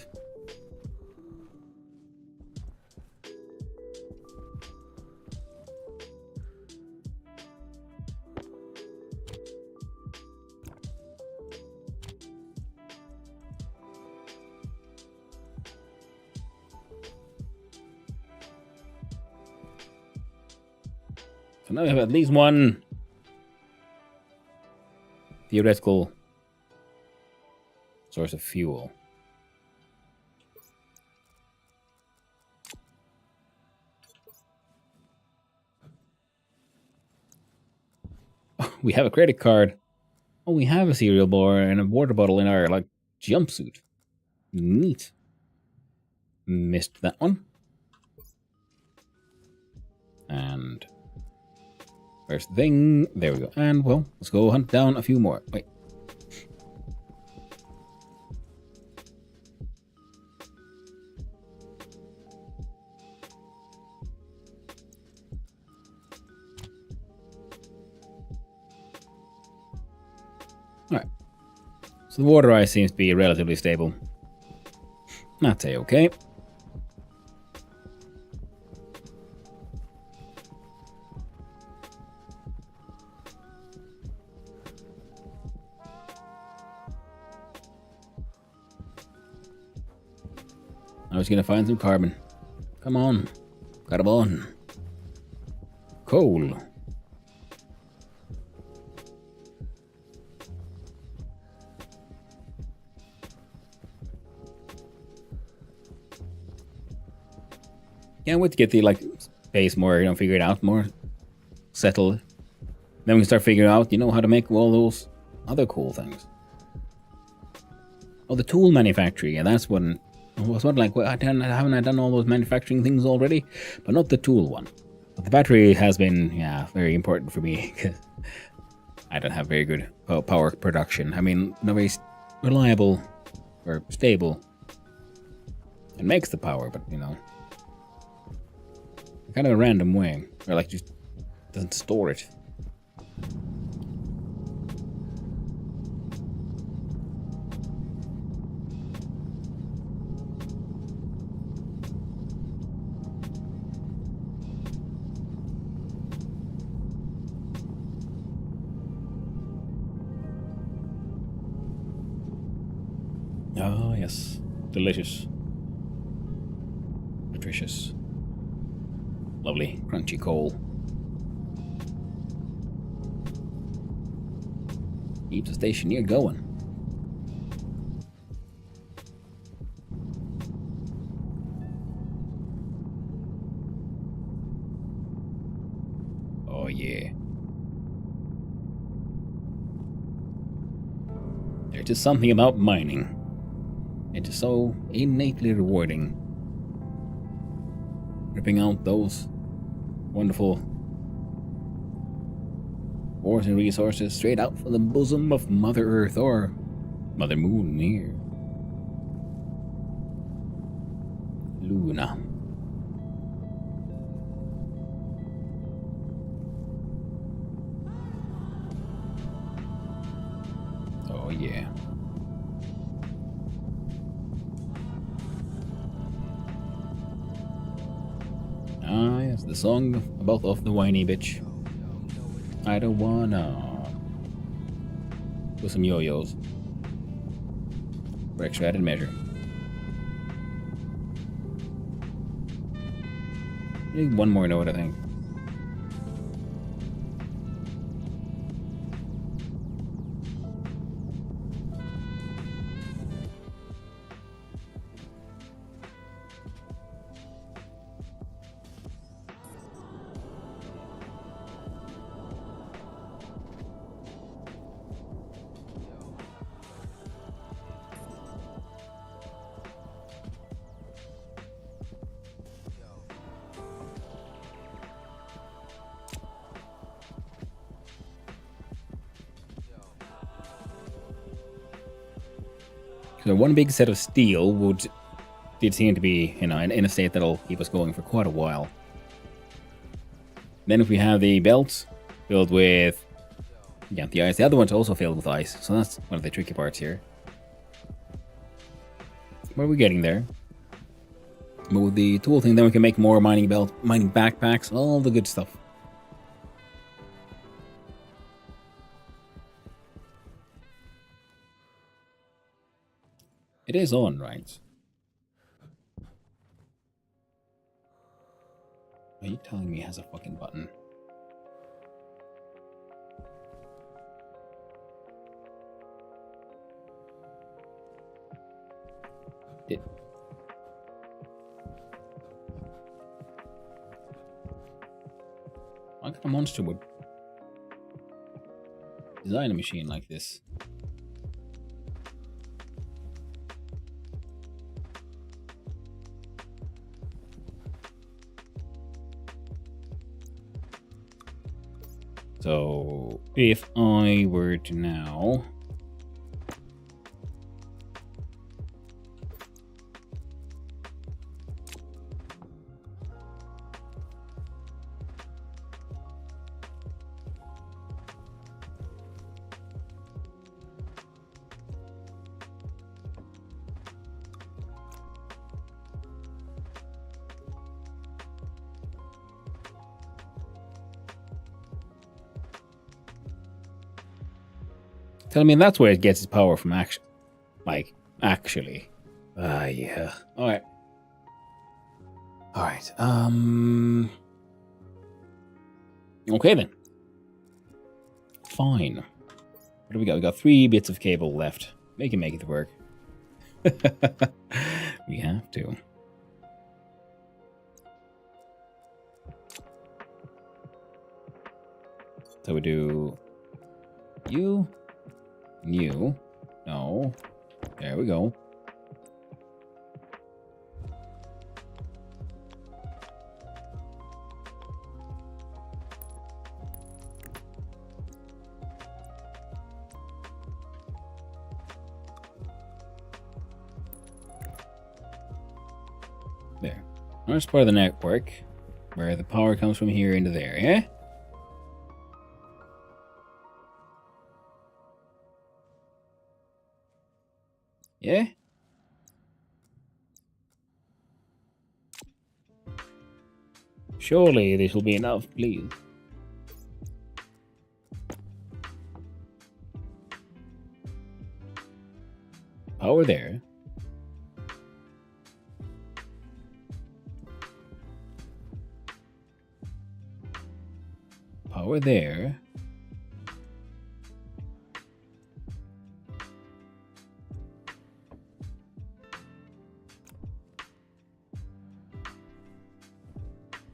So now we have at least one theoretical source of fuel. Oh, we have a credit card. Oh, we have a cereal bar and a water bottle in our like jumpsuit. Neat. Missed that one. And where's the thing? There we go. And well, let's go hunt down a few more. Wait. Alright. So the water ice seems to be relatively stable. That's a-okay. just gonna find some carbon. Come on. Carbon. Coal. Can't wait to get the like space more, figured out more, settled. Then we can start figuring out, how to make all those other cool things. Oh, the tool manufacturing, yeah, that's one. I was wondering, like, haven't I done all those manufacturing things already? But not the tool one. But the battery has been, very important for me because I don't have very good power production. I mean, not very reliable or stable. It makes the power, but kind of a random way, or like just doesn't store it. Oh yes, delicious, nutritious. Lovely, crunchy coal. Keeps the Stationeer going. Oh yeah. There's just something about mining. It's just so innately rewarding. Ripping out those wonderful ores and resources straight out from the bosom of Mother Earth or Mother Moon here. Luna. Oh yeah. Ah, yes, the song about of the whiny bitch. I don't wanna. With some yo-yos. For extra added measure. Need one more note, I think. So one big set of steel did seem to be, in a state that'll keep us going for quite a while. Then if we have the belts filled with, the ice, the other one's also filled with ice, so that's one of the tricky parts here. But we're getting there. But with the tool thing, then we can make more mining backpacks, all the good stuff. It is on, right? Are you telling me it has a fucking button? Why kind of monster would design a machine like this? So, if I were to now... Tell me that's where it gets its power from, actually. Actually. Ah, yeah. Alright. Alright, okay then. Fine. What do we got? We got 3 bits of cable left. We can make it work. We have to. So we do you, new, no, there we go. There. That's part of the network where the power comes from here into there, yeah? Yeah? Surely this will be enough, please. Power there. Power there.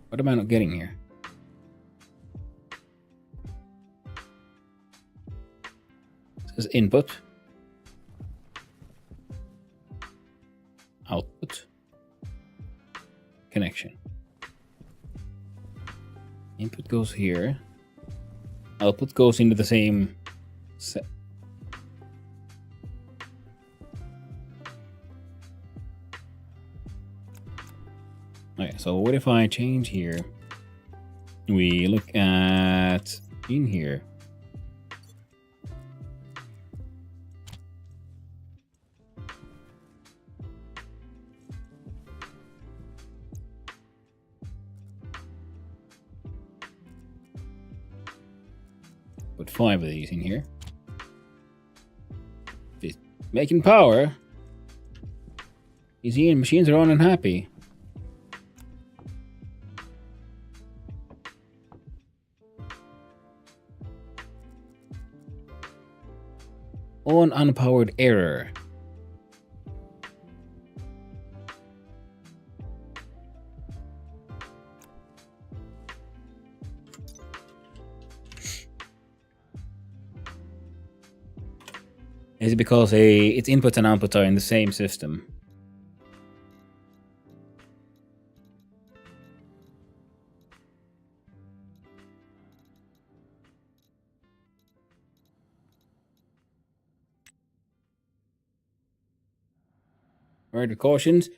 What am I not getting here? It says input. Output. Connection. Input goes here. Output goes into the same set. Okay, so what if I change here? We look at in here. Put 5 of these in here. Just making power. You see, machines are on and happy. On unpowered error. Is it because its inputs and outputs are in the same system? Word of cautions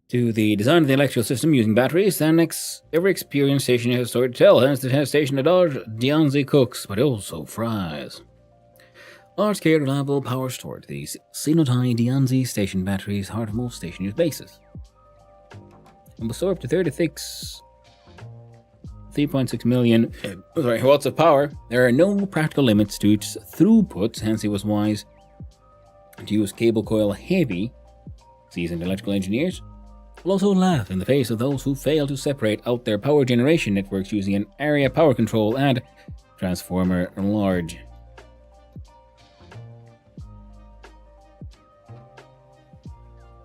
to the design of the electrical system using batteries. Than every experienced station has a story to tell. Hence, the station at large, Dianzi cooks, but also fries. Large-scale reliable power stored. The Sinotai Dianzi station batteries, heart of most station use bases. And will store up to 3.6 million watts of power. There are no practical limits to its throughput, hence it was wise to use cable coil heavy. Seasoned electrical engineers will also laugh in the face of those who fail to separate out their power generation networks using an area power control and transformer large.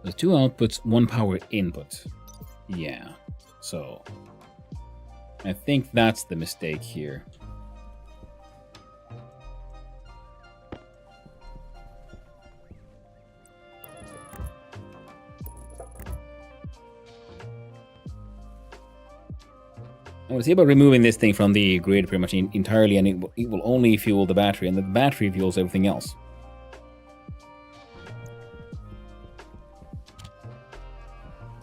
There's 2 outputs, 1 power input. Yeah, so I think that's the mistake here. I want to see about removing this thing from the grid pretty much entirely, and it will only fuel the battery, and the battery fuels everything else.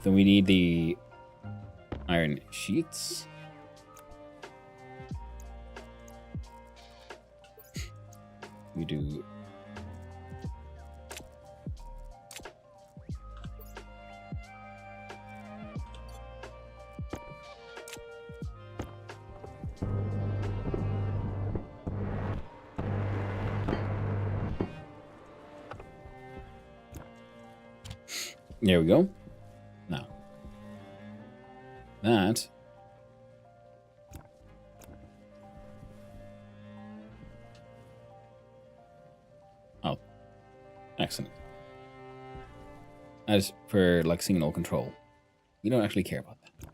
Then we need the iron sheets. We do there we go. Now, that. Oh, excellent. As for like signal control, we don't actually care about that.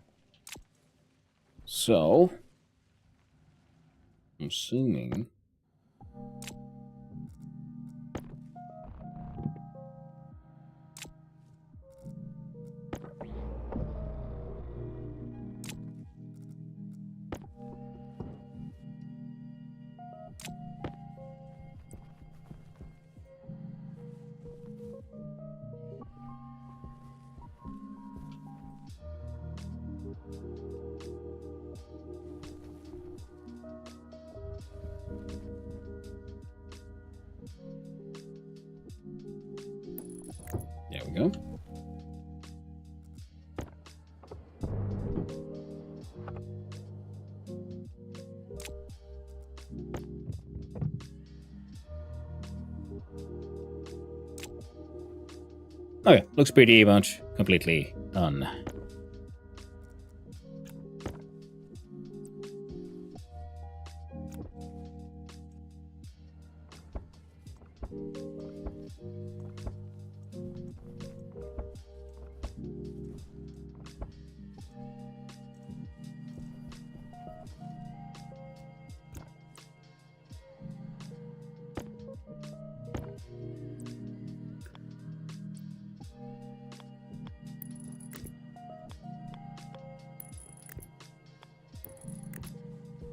So, I'm assuming. There we go. Okay, looks pretty much completely done.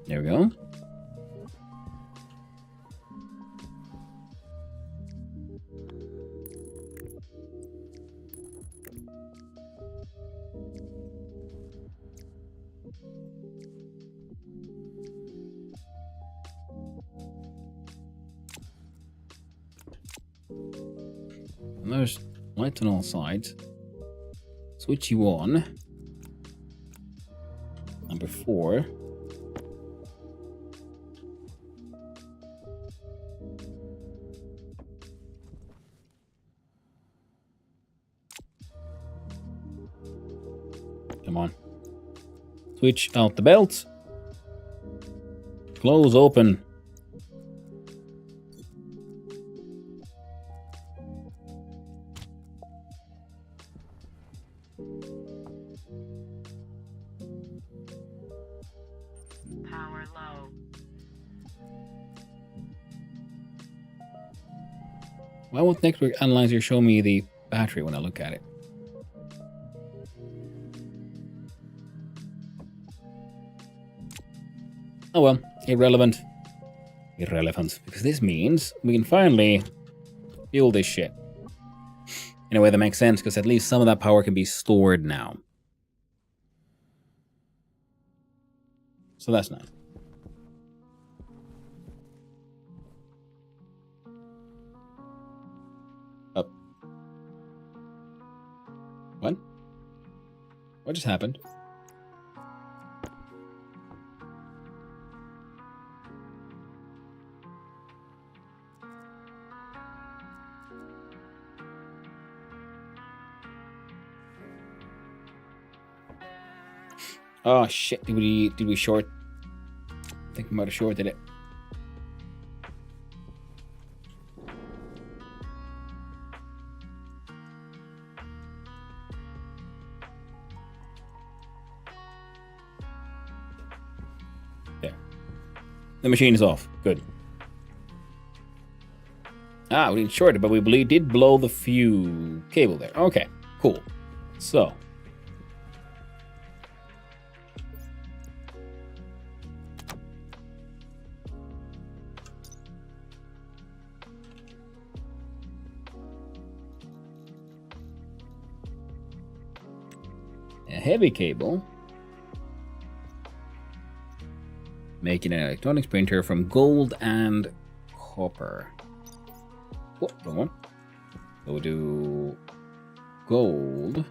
There we go. And there's lights on all sides. Switch you on. Number 4. Come on. Switch out the belt. Close open. Power low. Why won't Network Analyzer show me the battery when I look at it? Oh well, irrelevant. Irrelevant. Because this means we can finally fuel this shit. In a way that makes sense, because at least some of that power can be stored now. So that's nice. Up. What? What just happened? Oh shit, did we short? I think we might have shorted it. There. The machine is off. Good. Ah, we didn't short it, but we did blow the cable there. Okay, cool. So. A heavy cable. Making an electronics printer from gold and copper. Oh, wrong one. So we'll do gold,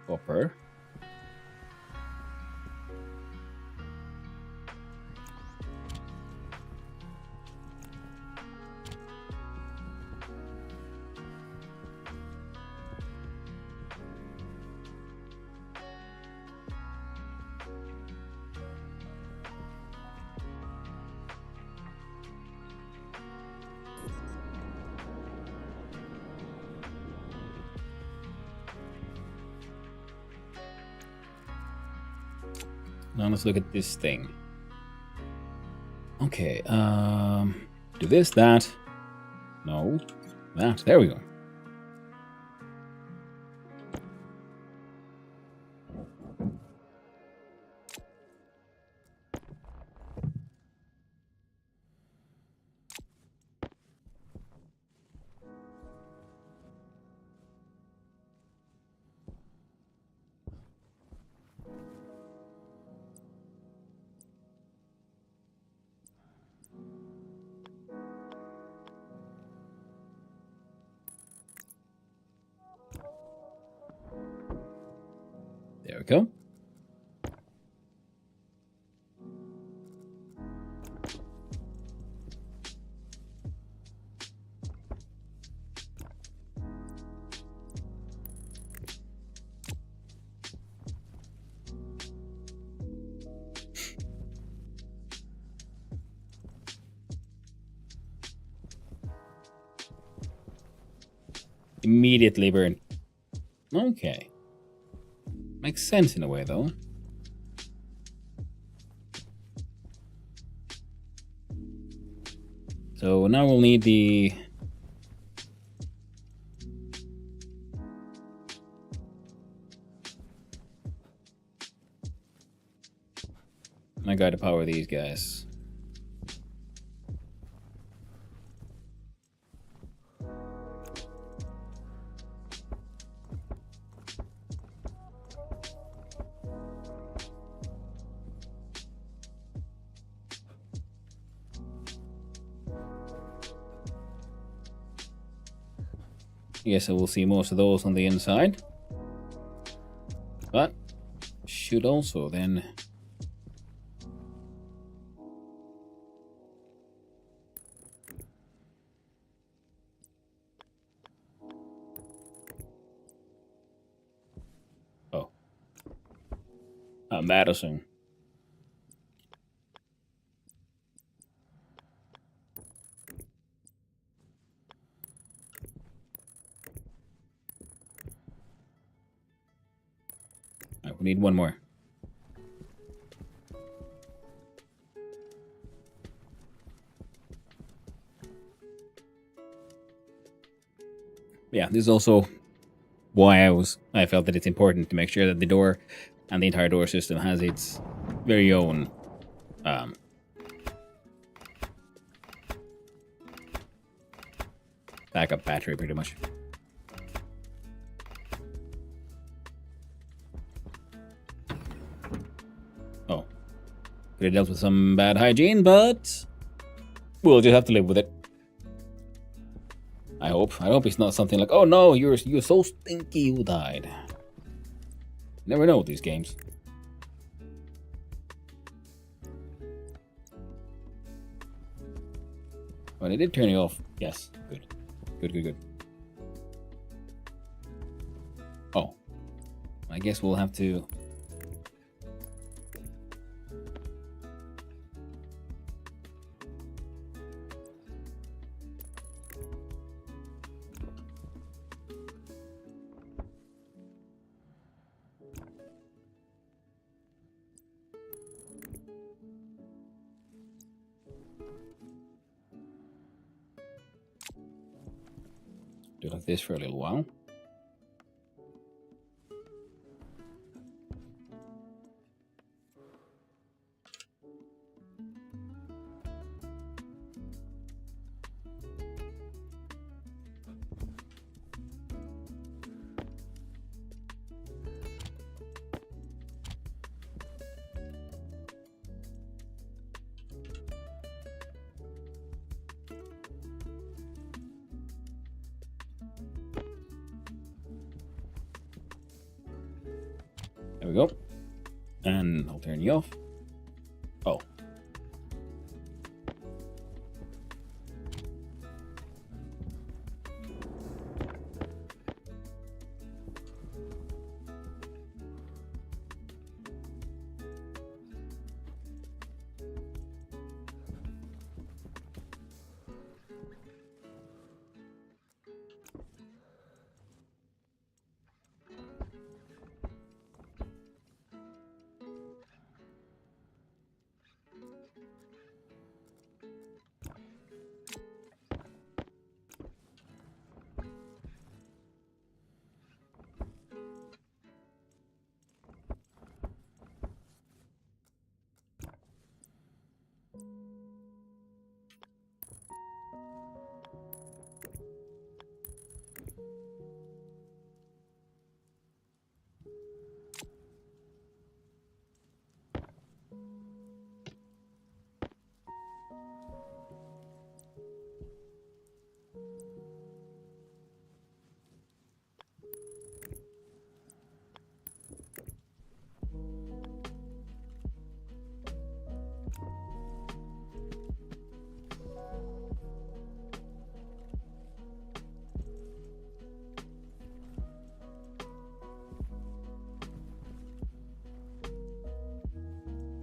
copper. Now let's look at this thing. Okay, do this, that. No, that. There we go. There we go. Immediately burn. Okay. Makes sense in a way, though. So now we'll need the... I gotta power these guys. Yes, I will see most of those on the inside. But should also then... Oh. Madison. Right, we need one more. Yeah, this is also why I felt that it's important to make sure that the door and the entire door system has its very own backup battery, pretty much. Oh, could have dealt with some bad hygiene, but we'll just have to live with it. I hope. I hope it's not something like, oh no, you're so stinky you died. Never know with these games. But it did turn you off. Yes, good. Good. Oh. I guess we'll have to... do like this for a little while. There we go. And I'll turn you off. Oh.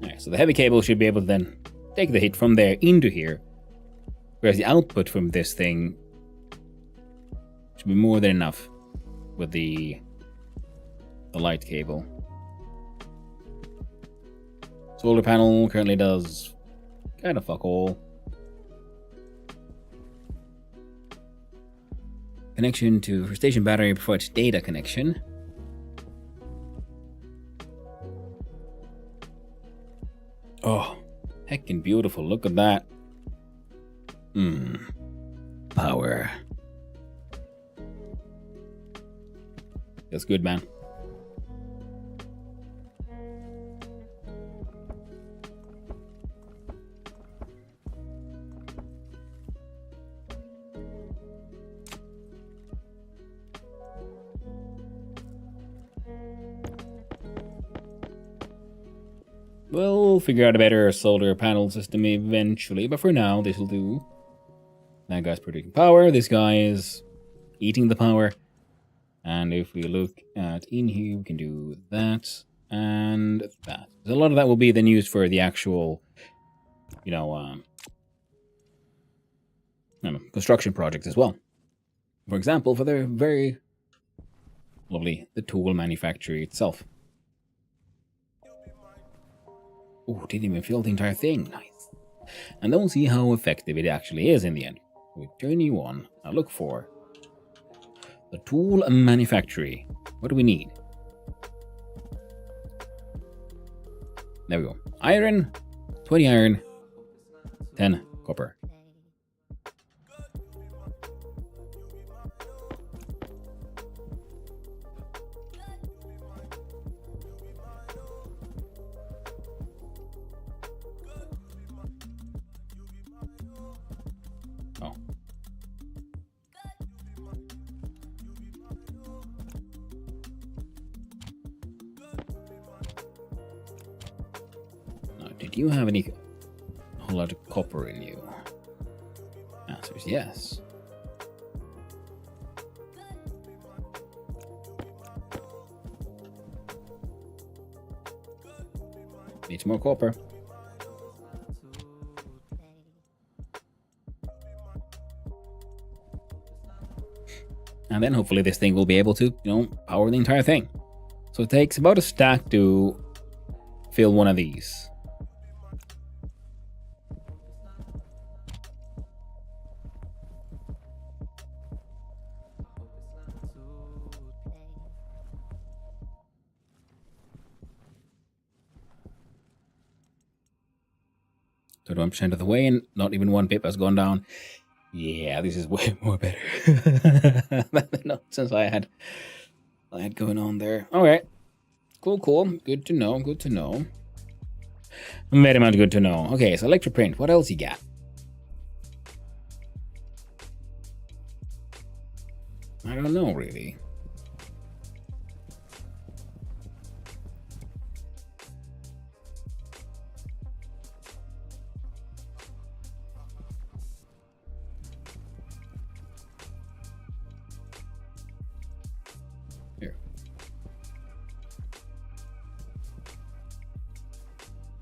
Alright, so the heavy cable should be able to then take the hit from there into here. Whereas the output from this thing should be more than enough with the light cable. Solar panel currently does kind of fuck all. Connection to station battery provides data connection. Oh, heckin' beautiful. Look at that. Power. Feels good, man. We'll figure out a better solar panel system eventually, but for now, this will do. That guy's producing power, this guy is eating the power. And if we look at in here, we can do that and that. A lot of that will be then used for the actual, construction projects as well. For example, for the very lovely, the tool manufacturer itself. Oh, didn't even fill the entire thing. Nice. And then we'll see how effective it actually is in the end. We turn you on. Now look for the tool manufacturer. What do we need? There we go. Iron, 20 iron, 10 copper. Oh. Now, did you have a whole lot of copper in you? Answer is yes. Need some more copper. And then hopefully this thing will be able to, power the entire thing. So it takes about a stack to fill one of these. So 1% of the way, and not even one pip has gone down. Yeah, this is way more better than the nonsense I had going on there. All right, cool. Good to know. Very much good to know. Okay, so electroprint. What else you got? I don't know really.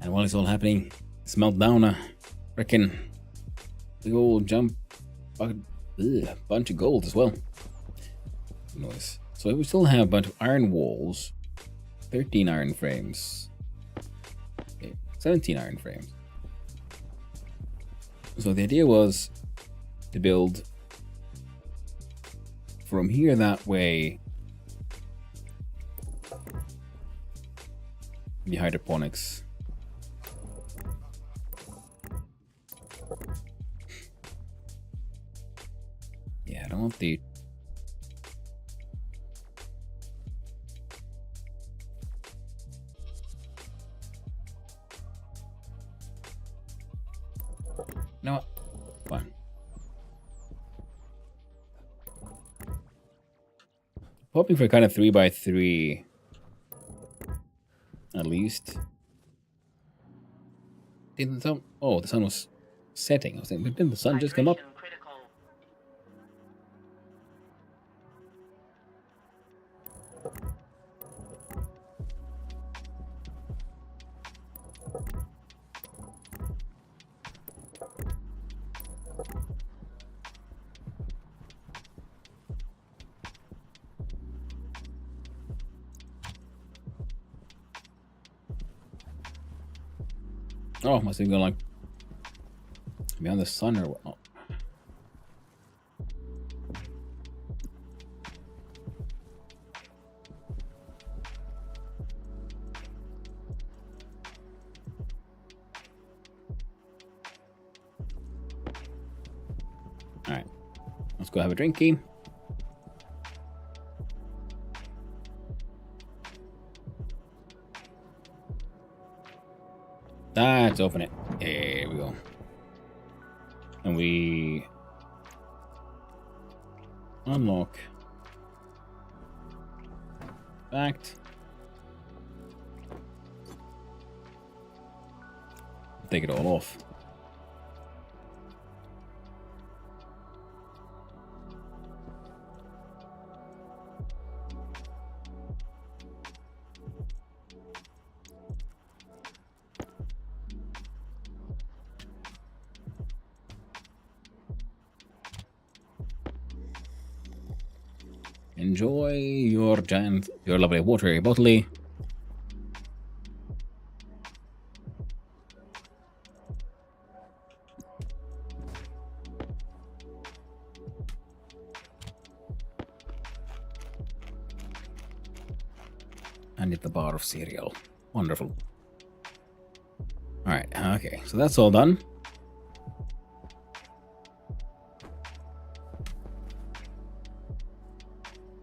And while it's all happening, smelt down a frickin' big old bunch of gold as well. Nice. So we still have a bunch of iron walls, 13 iron frames, okay, 17 iron frames. So the idea was to build from here that way the hydroponics. Yeah, I don't want the... No, what? Fine. Hoping for kind of 3x3 at least. Didn't the sun... Oh, the sun was setting. I was thinking, didn't the sun just come up? Hydration critical. Oh, my signal like beyond the sun or what? Oh. Alright. Let's go have a drinky. Let's open it. There we go. And we unlock. Fact. Take it all off. Enjoy your lovely watery bottle. And it's the bar of cereal. Wonderful. Alright, okay, so that's all done.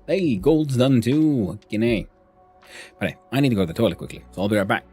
Hey, gold's done too. Guinea. But hey, I need to go to the toilet quickly, so I'll be right back.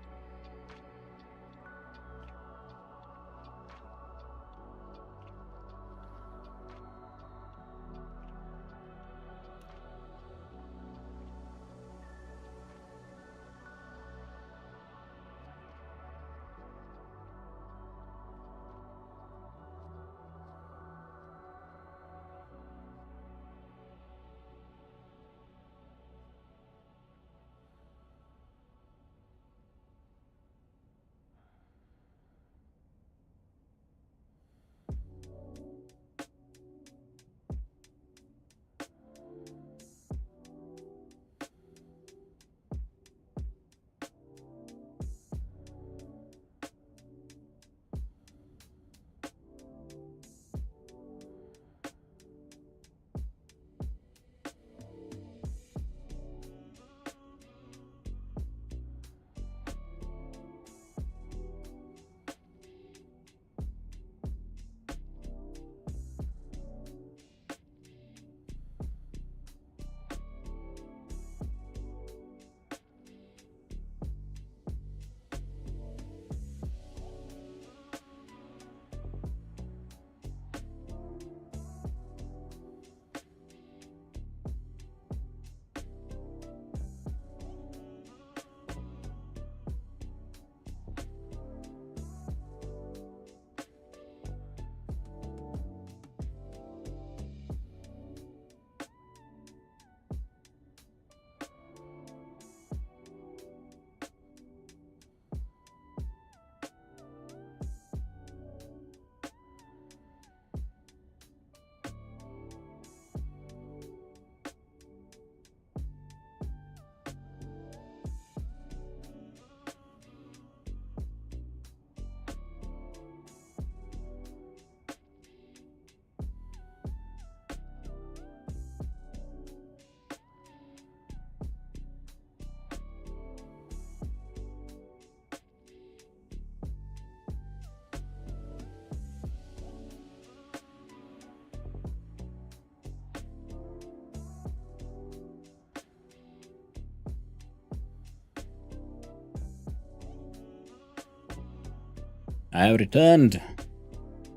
I have returned.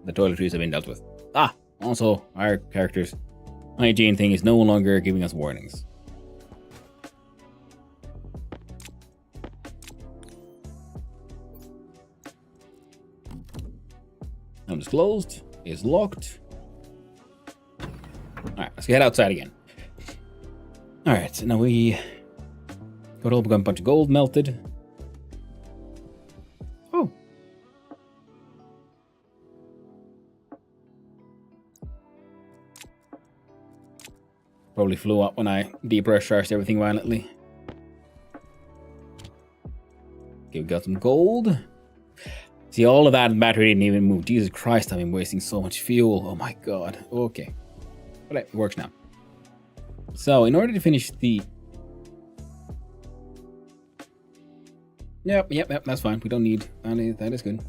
The toiletries have been dealt with. Ah, also, our character's hygiene thing is no longer giving us warnings. Room is closed. Is locked. Alright, let's get outside again. Alright, so now we got a bunch of gold melted. Oh. Probably flew up when I depressurized everything violently. Okay, we got some gold. See, all of that battery didn't even move. Jesus Christ, I've been wasting so much fuel. Oh my god. Okay. But it works now. So, in order to finish the... Yep, that's fine. We don't need... That is good.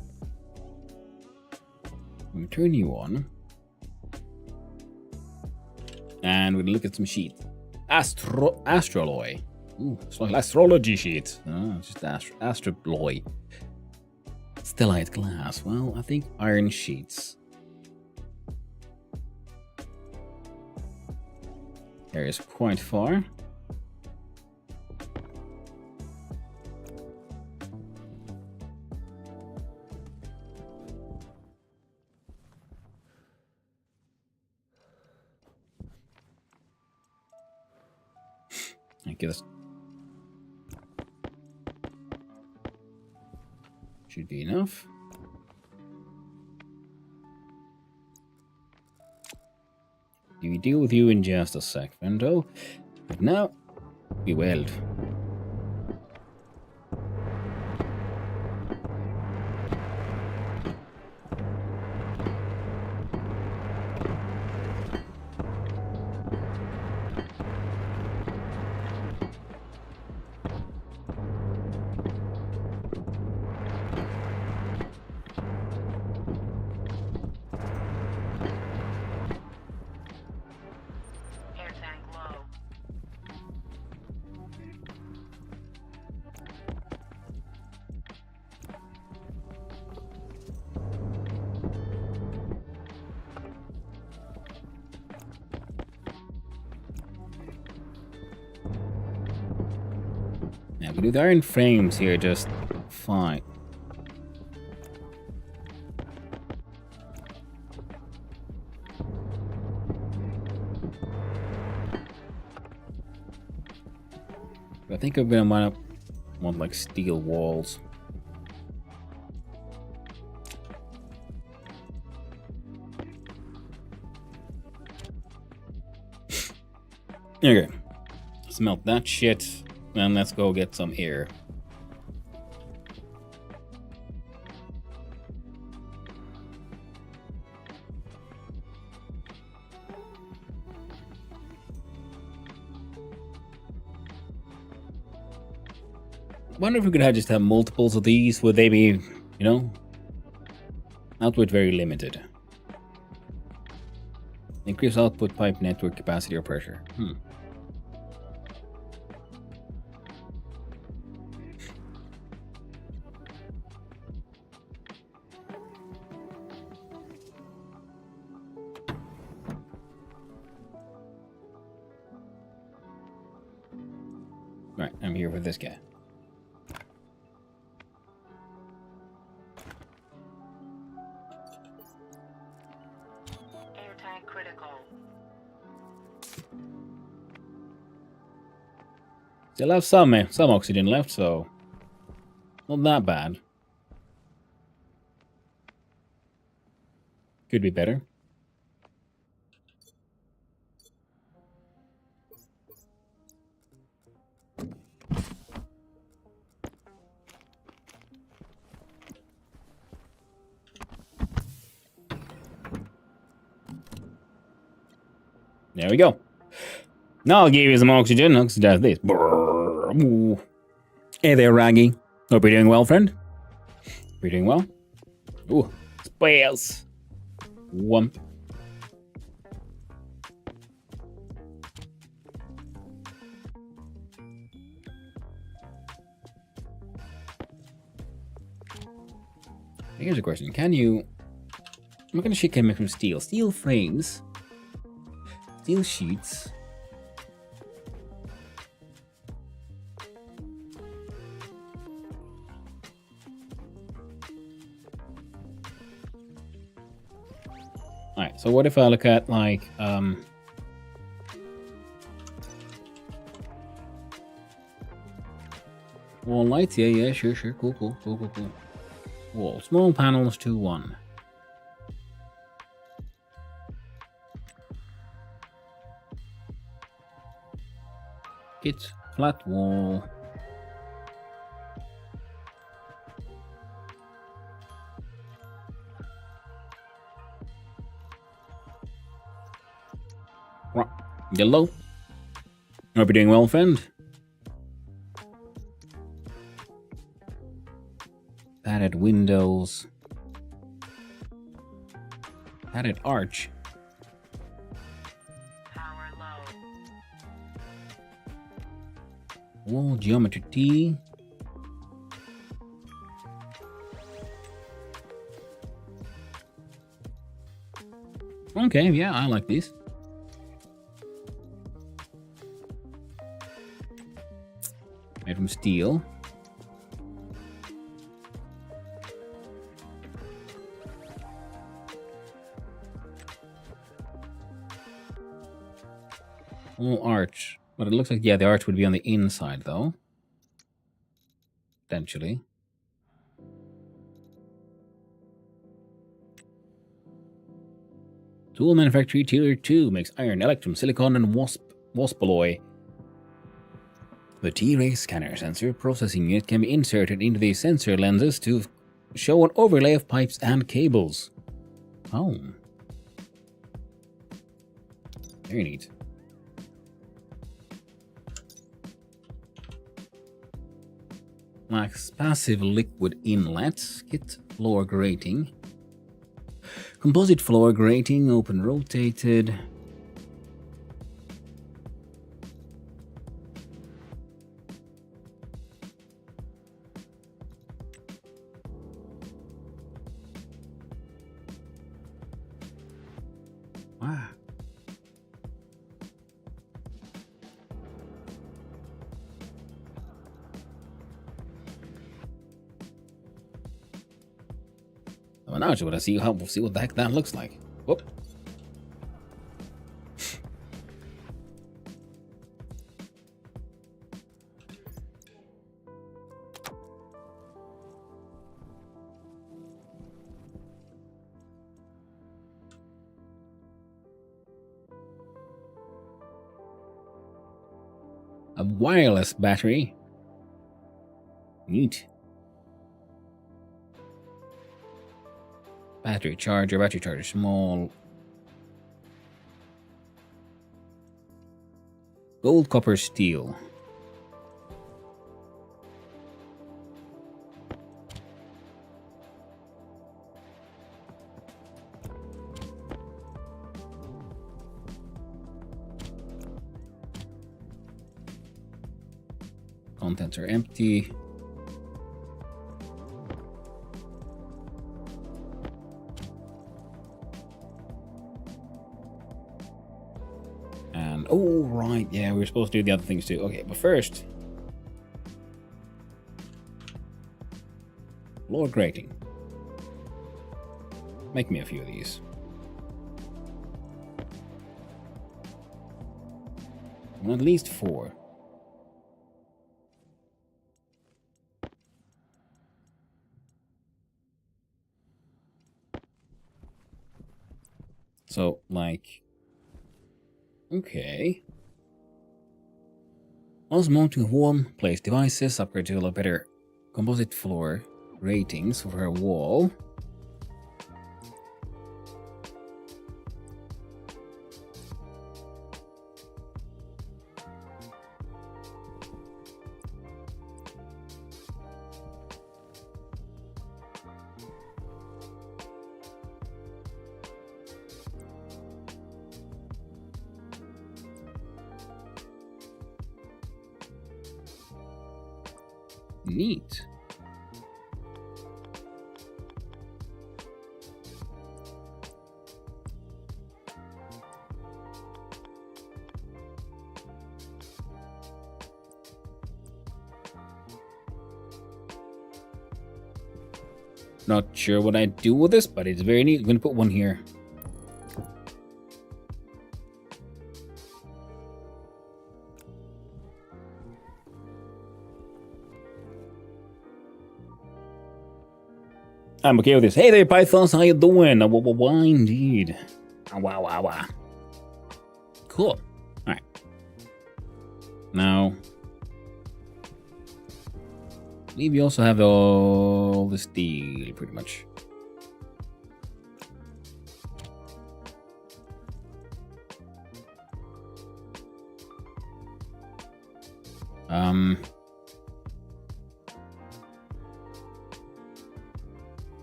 I'm going to turn you on. And we're going to look at some sheets. Astroloy. Ooh, it's like astrology sheets. Oh, it's just astroloy. Stellite glass. Well, I think iron sheets. There is quite far. I guess should be enough. We deal with you in just a sec, Vendo. But now, we weld. Air tank low. Now we do the iron frames here just fine. I think I'm gonna want like steel walls. Okay, smelt that shit, and let's go get some air. Wonder if we could just have multiples of these. Would they be, you know, output very limited? Increase output pipe network capacity or pressure. Right, I'm here with this guy. Air tank critical. Still have some oxygen left, so not that bad. Could be better. There we go. Now I'll give you some oxygen. Oxidize this. Ooh. Hey there, Raggy. Hope you're doing well, friend. You're doing well. Ooh, spells. One. Here's a question. Can you... I'm gonna shit can make from steel. Steel frames. Steel sheets. Alright, so what if I look at like wall lights? Yeah, sure. Cool. Wall. Small panels 2-1. Kit, flat wall. Yellow. Hope you're doing well, friend. Padded windows. Padded arch. Power low. Wall geometry T. Okay, yeah, I like these. Made from steel. Wall arch. But it looks like, yeah, the arch would be on the inside, though. Potentially. Tool manufacturer Tier 2 makes iron, electrum, silicon, and wasp alloy. The T-ray scanner sensor processing unit can be inserted into the sensor lenses to show an overlay of pipes and cables. Oh. Very neat. Lacks passive liquid inlet, kit floor grating. Composite floor grating, open rotated. Wow. Well, now I just want to see what the heck that looks like. Whoop. A wireless battery. Neat. Battery charger, small. Gold, copper, steel. Contents are empty. And, oh, right, yeah, we were supposed to do the other things too. Okay, but first, floor grating. Make me a few of these. Well, at least 4. So, like, okay. Also mounting warm place devices, upgrade to a better composite floor ratings for her wall. Neat. Not sure what I do with this, but it's very neat. I'm gonna put one here. I'm okay with this. Hey there, Pythons, how you doing? Why indeed? Wow. Cool. Alright. Now, I believe you also have all the steel, pretty much.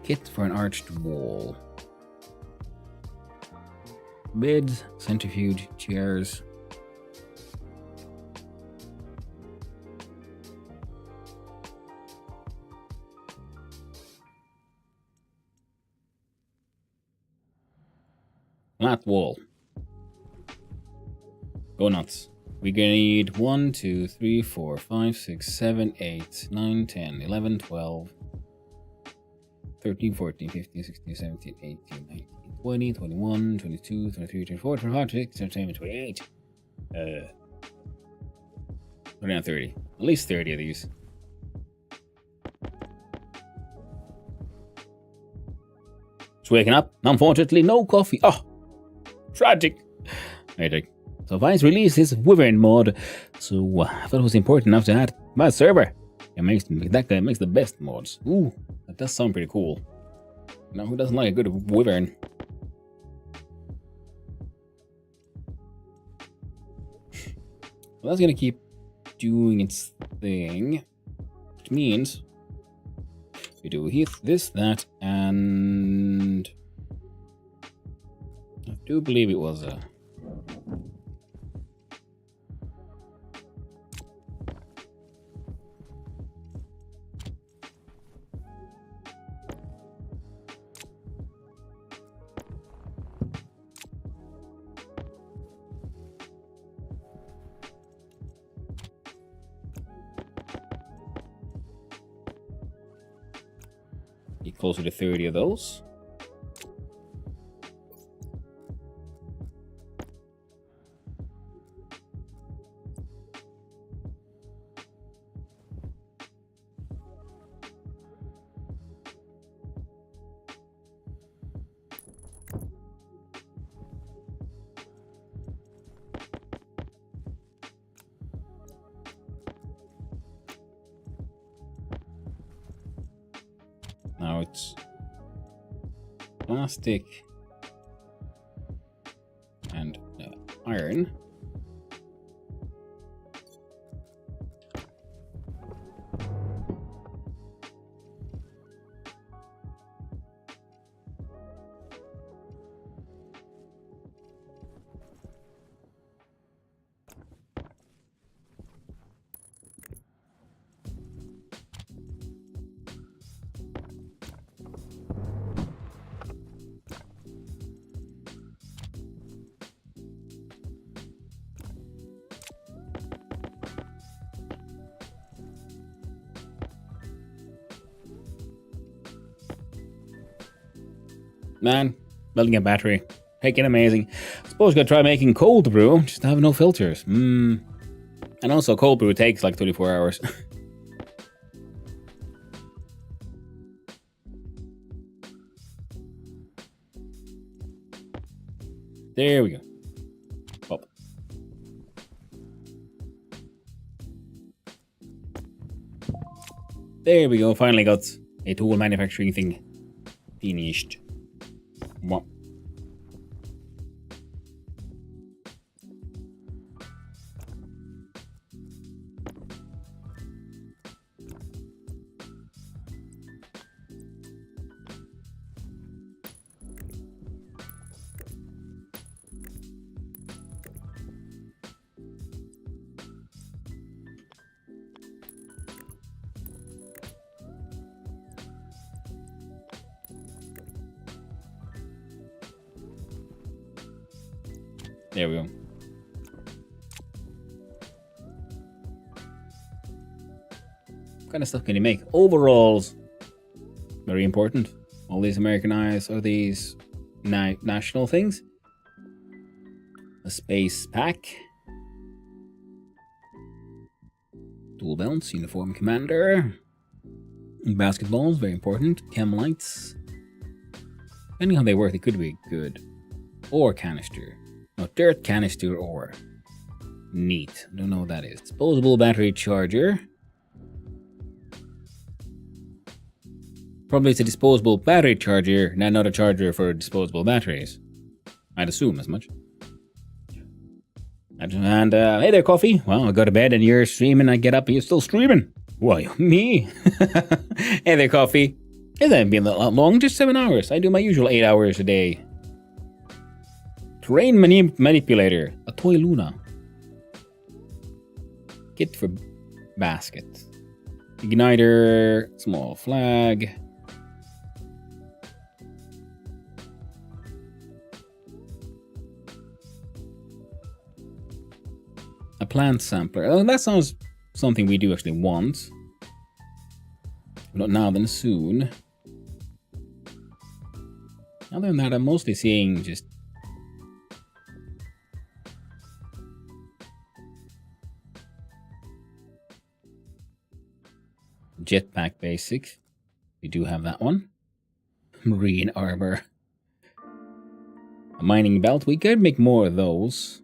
Kit for an arched wall. Beds, centrifuge, chairs. Flat wall. Go nuts. We're gonna need 1, 2, 3, 4, 5, 6, 7, 8, 9, 10, 11, 12, 13, 14, 15, 16, 17, 18, 19, 20, 21, 22, 23, 24, 25, 26, 27, 28. 29, 30. At least 30 of these. Just waking up. Unfortunately, no coffee. Oh, tragic. Tragic. So Vice released his Wyvern mod, so I thought it was important enough to add my server. That guy makes the best mods. Ooh, that does sound pretty cool. Now, who doesn't like a good Wyvern? Well, that's gonna keep doing its thing, which means we do this, that, and I do believe it was a. Get closer to 30 of those. Now it's plastic and iron. Man, building a battery. Freaking amazing. Suppose you gotta try making cold brew, just have no filters. And also cold brew takes like 24 hours. There we go. Pop. There we go, finally got a tool manufacturing thing finished. What? There we go. What kind of stuff can you make? Overalls. Very important. All these Americanized are these national things. A space pack. Tool belts, uniform commander. Basketballs, very important. Chem lights. Depending on how they work, they could be good. Or canister. No, dirt canister ore. Neat. Don't know what that is. Disposable battery charger. Probably it's a disposable battery charger, not a charger for disposable batteries. I'd assume as much. And hey there, Coffee. Well, I go to bed and you're streaming. I get up and you're still streaming. Why, me? Hey there, Coffee. It hasn't been that long, just 7 hours. I do my usual 8 hours a day. Terrain manipulator, a toy Luna. Kit for basket. Igniter, small flag. A plant sampler. Oh, that sounds something we do actually want. Not now, then soon. Other than that, I'm mostly seeing just jetpack basics. We do have that one. Marine armor. A mining belt. We could make more of those.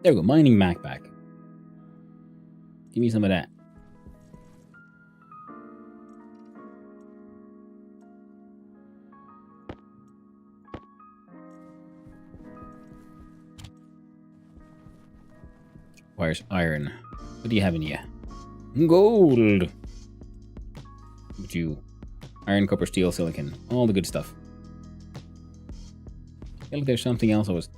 There we go. Mining backpack. Give me some of that. Requires iron. What do you have in here? Gold! What you? Iron, copper, steel, silicon. All the good stuff. I feel like there's something else I was...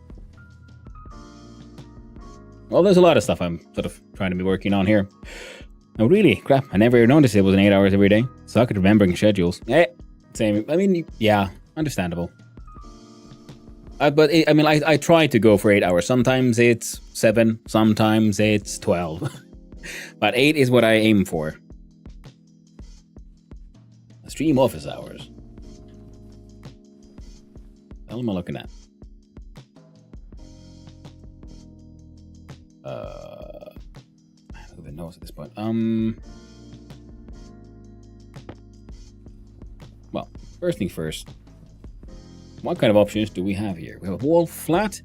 Well, there's a lot of stuff I'm sort of trying to be working on here. Oh, really? Crap. I never noticed it wasn't 8 hours every day. Suck at remembering schedules. Same. I mean, yeah, understandable. I try to go for 8 hours. Sometimes it's 7, sometimes it's 12. But 8 is what I aim for. Stream office hours. What am I looking at? Who even knows at this point? Well, first thing first. What kind of options do we have here? We have a wall flat,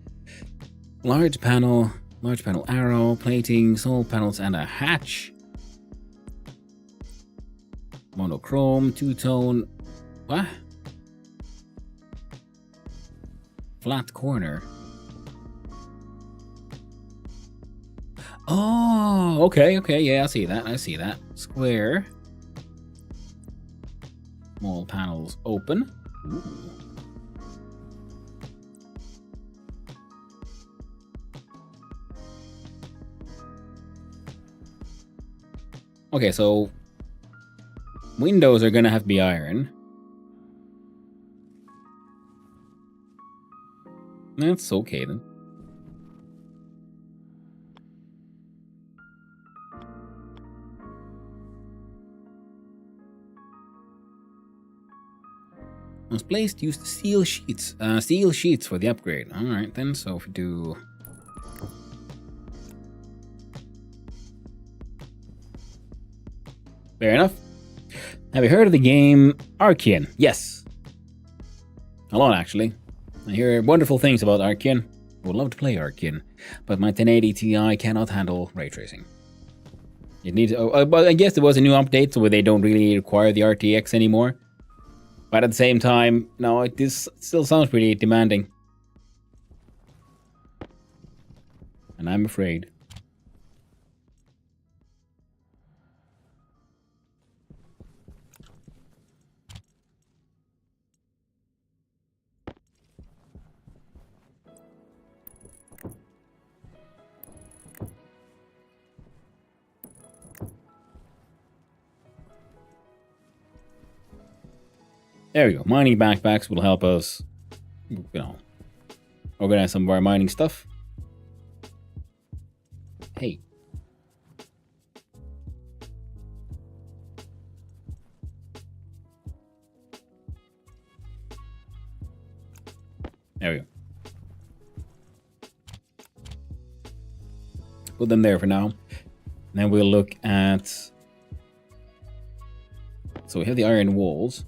large panel arrow, plating, solar panels, and a hatch. Monochrome, two-tone. What? Flat corner. Oh, okay, yeah, I see that. Square. Small panels open. Ooh. Okay, so windows are gonna have to be iron. That's okay then. Was placed used steel sheets. Steel sheets for the upgrade. Alright then, so if we do... Fair enough. Have you heard of the game Archean? Yes. A lot, actually. I hear wonderful things about Archean. I would love to play Archean, but my 1080 Ti cannot handle ray tracing. It needs... but I guess there was a new update where they don't really require the RTX anymore. But at the same time, no, this still sounds pretty demanding. And I'm afraid. There we go. Mining backpacks will help us, organize some of our mining stuff. Hey. There we go. Put them there for now. And then we'll look at... So we have the iron walls.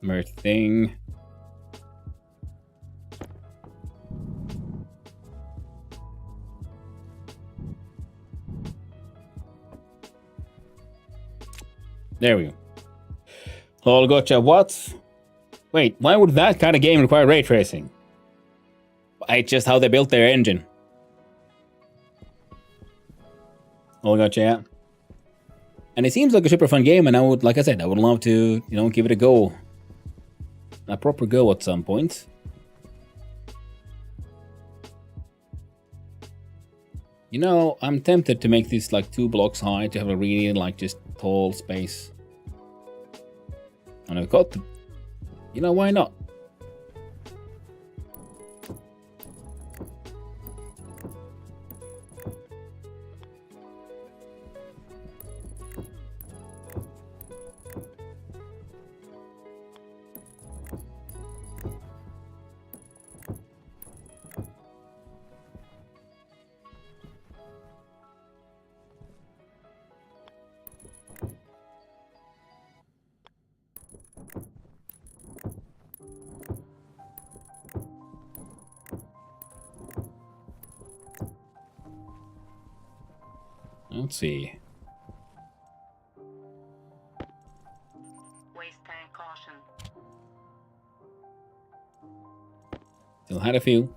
Merge thing. There we go. Lol, gotcha. What? Wait, why would that kind of game require ray tracing? It's just how they built their engine. Lol, gotcha, yeah. And it seems like a super fun game, and I would, like I said, I would love to, you know, give it a go. A proper go at some point. You know, I'm tempted to make this like 2 blocks high to have a really like just tall space. And I've got to, you know, why not? Let's see. Waste tank caution. Still had a few.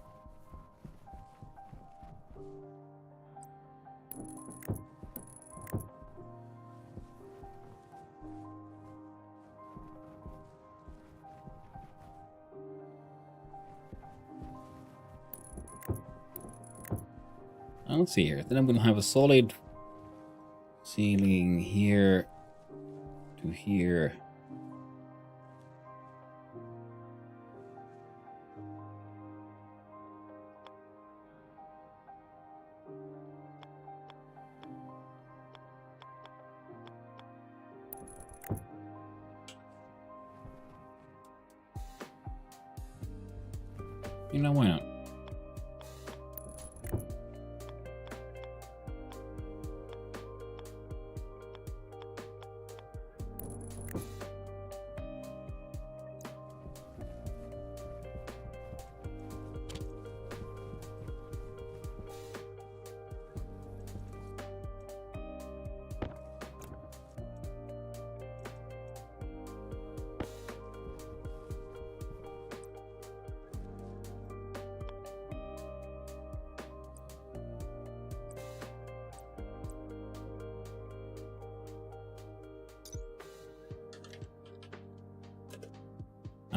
Let's see here. Then I'm going to have a solid ceiling here to here. You know, why not?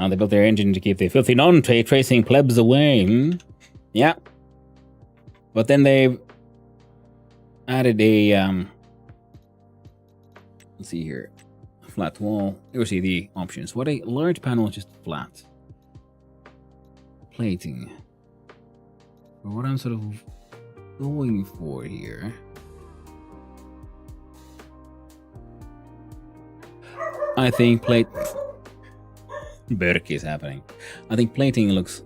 They built their engine to keep the filthy non-tracing plebs away. Yeah. But then they added a, let's see here, a flat wall. You see the options. What a large panel is just flat. Plating. But what I'm sort of going for here. I think Berk is happening. I think plating looks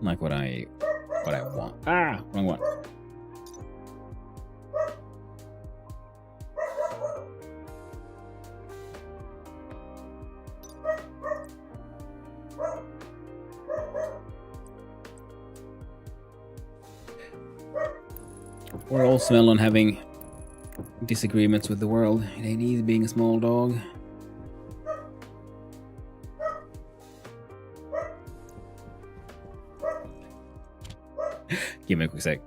like what I want. Ah, wrong one. We're all smell on having disagreements with the world. It ain't easy being a small dog. Give me a quick sec.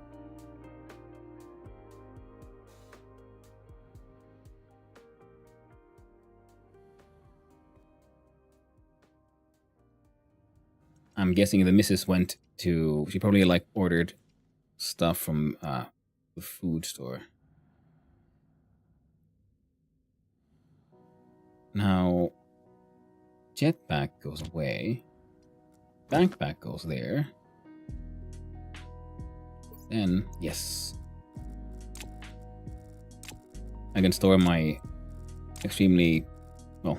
I'm guessing the missus went to... She probably like ordered stuff from the food store. Now, jetpack goes away. Backpack goes there. Then, yes. I can store my extremely, well,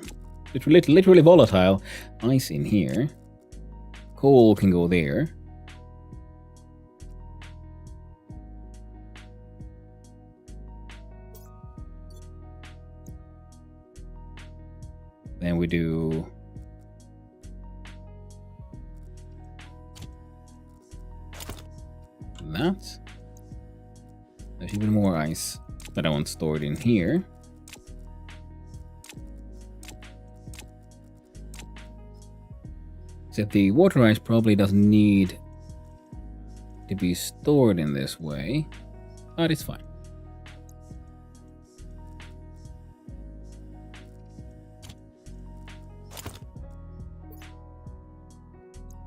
literally volatile ice in here. Coal can go there. Then we do that. There's even more ice that I want stored in here. Except the water ice probably doesn't need to be stored in this way, but it's fine.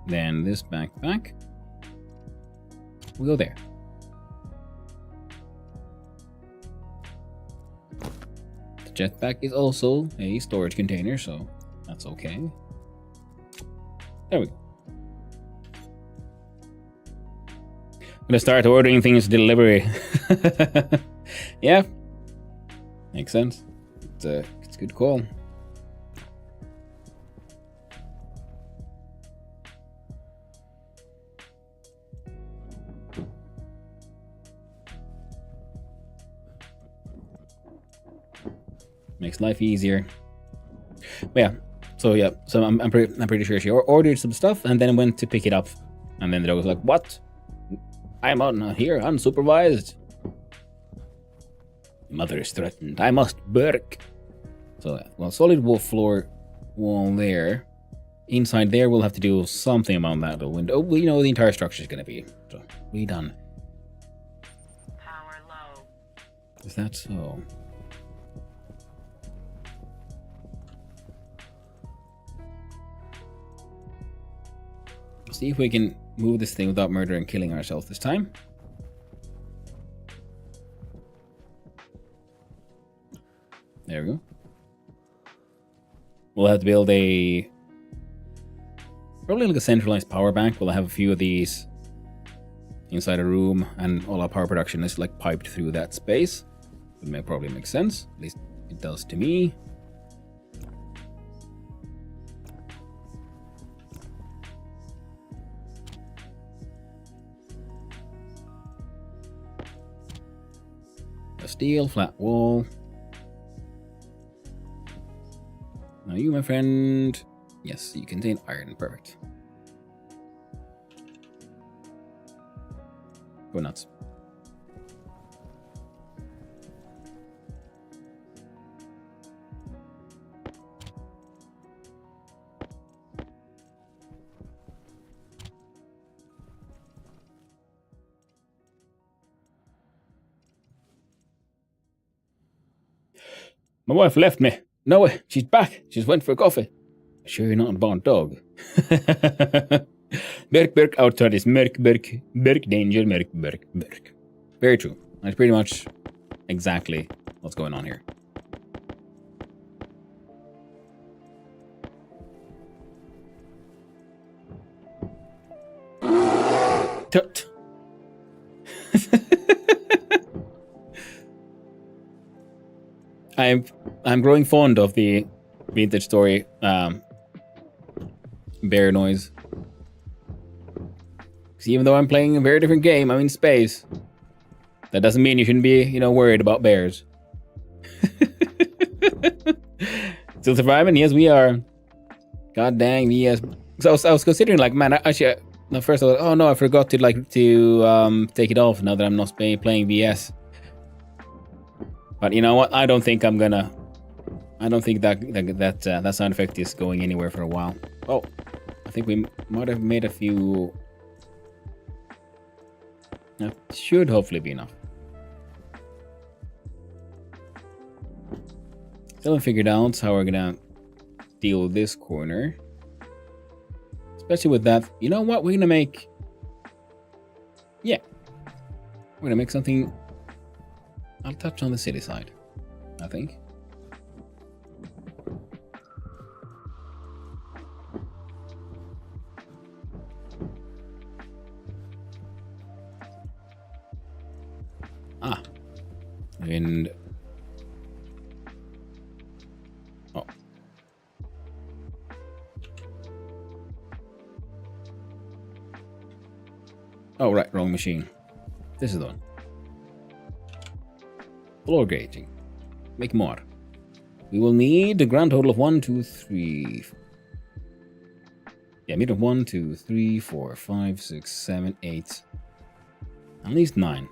Then this backpack will go there. The jetpack is also a storage container, so that's okay. There we go. I'm gonna start ordering things delivery. Yeah, makes sense. It's a good call. Makes life easier. But yeah, so I'm pretty sure she ordered some stuff and then went to pick it up, and then the dog was like, "What? I'm on here unsupervised. Mother is threatened. I must work." So, well, solid wool floor wall there. Inside there, we'll have to do something about that little window. We know the entire structure is gonna be so redone. Power low. Is that so? See if we can move this thing without murder and killing ourselves this time. There we go. We'll have to build probably like a centralized power bank. We'll have a few of these inside a room, and all our power production is like piped through that space. It may probably make sense. At least it does to me. A steel flat wall. Now you, my friend. Yes, you contain iron. Perfect. Go nuts. My wife left me. No, she's back. She's went for coffee. Sure you're not a born dog. Berk, outside is mörk, berk, danger, berk. Very true. That's pretty much exactly what's going on here. Tut. I'm growing fond of the vintage story bear noise. Because even though I'm playing a very different game, I'm in space. That doesn't mean you shouldn't be, worried about bears. Still surviving? Yes, we are. God dang, yes. So I was considering, like, man, actually, first I was, oh no, I forgot to take it off now that I'm not playing VS. But you know what? I don't think that sound effect is going anywhere for a while. Oh, I think we might have made a few. That should hopefully be enough. Still haven't figured out how we're gonna deal with this corner. Especially with that. You know what? We're gonna make. Yeah. We're gonna make something. I'll touch on the city side, I think. And oh. Oh, right, wrong machine. This is the one. Floor gauging. Make more. We will need a grand total of 1, 2, 3. Yeah, meter 1, 2, 3, 4, 5, 6, 7, 8. At least 9.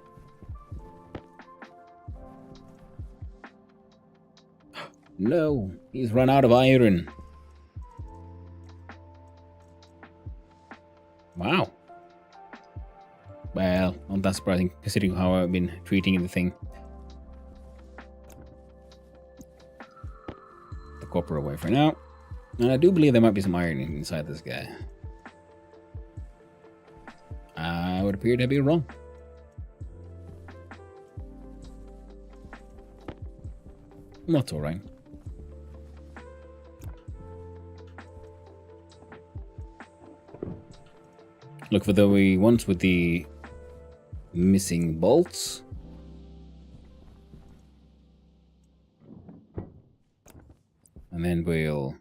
No, he's run out of iron. Wow. Well, not that surprising, considering how I've been treating the thing. The copper away for now. And I do believe there might be some iron inside this guy. I would appear to be wrong. That's alright. Look for the ones with the missing bolts. And then we'll...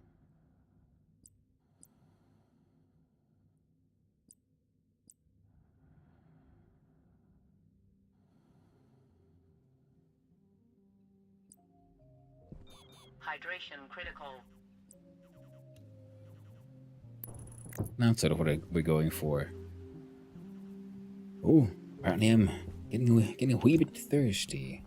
Hydration critical. That's sort of what we're going for. Oh, apparently I'm getting a wee bit thirsty.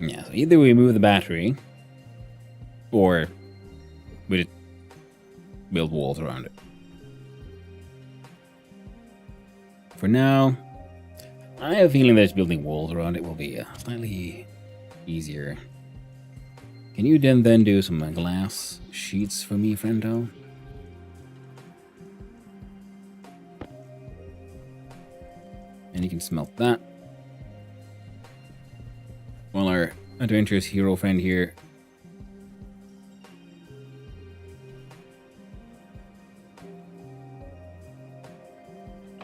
Yeah, so either we move the battery, or we just build walls around it. For now, I have a feeling that building walls around it will be slightly easier. Can you then do some glass sheets for me, friendo? And you can smelt that. While our adventurous hero friend here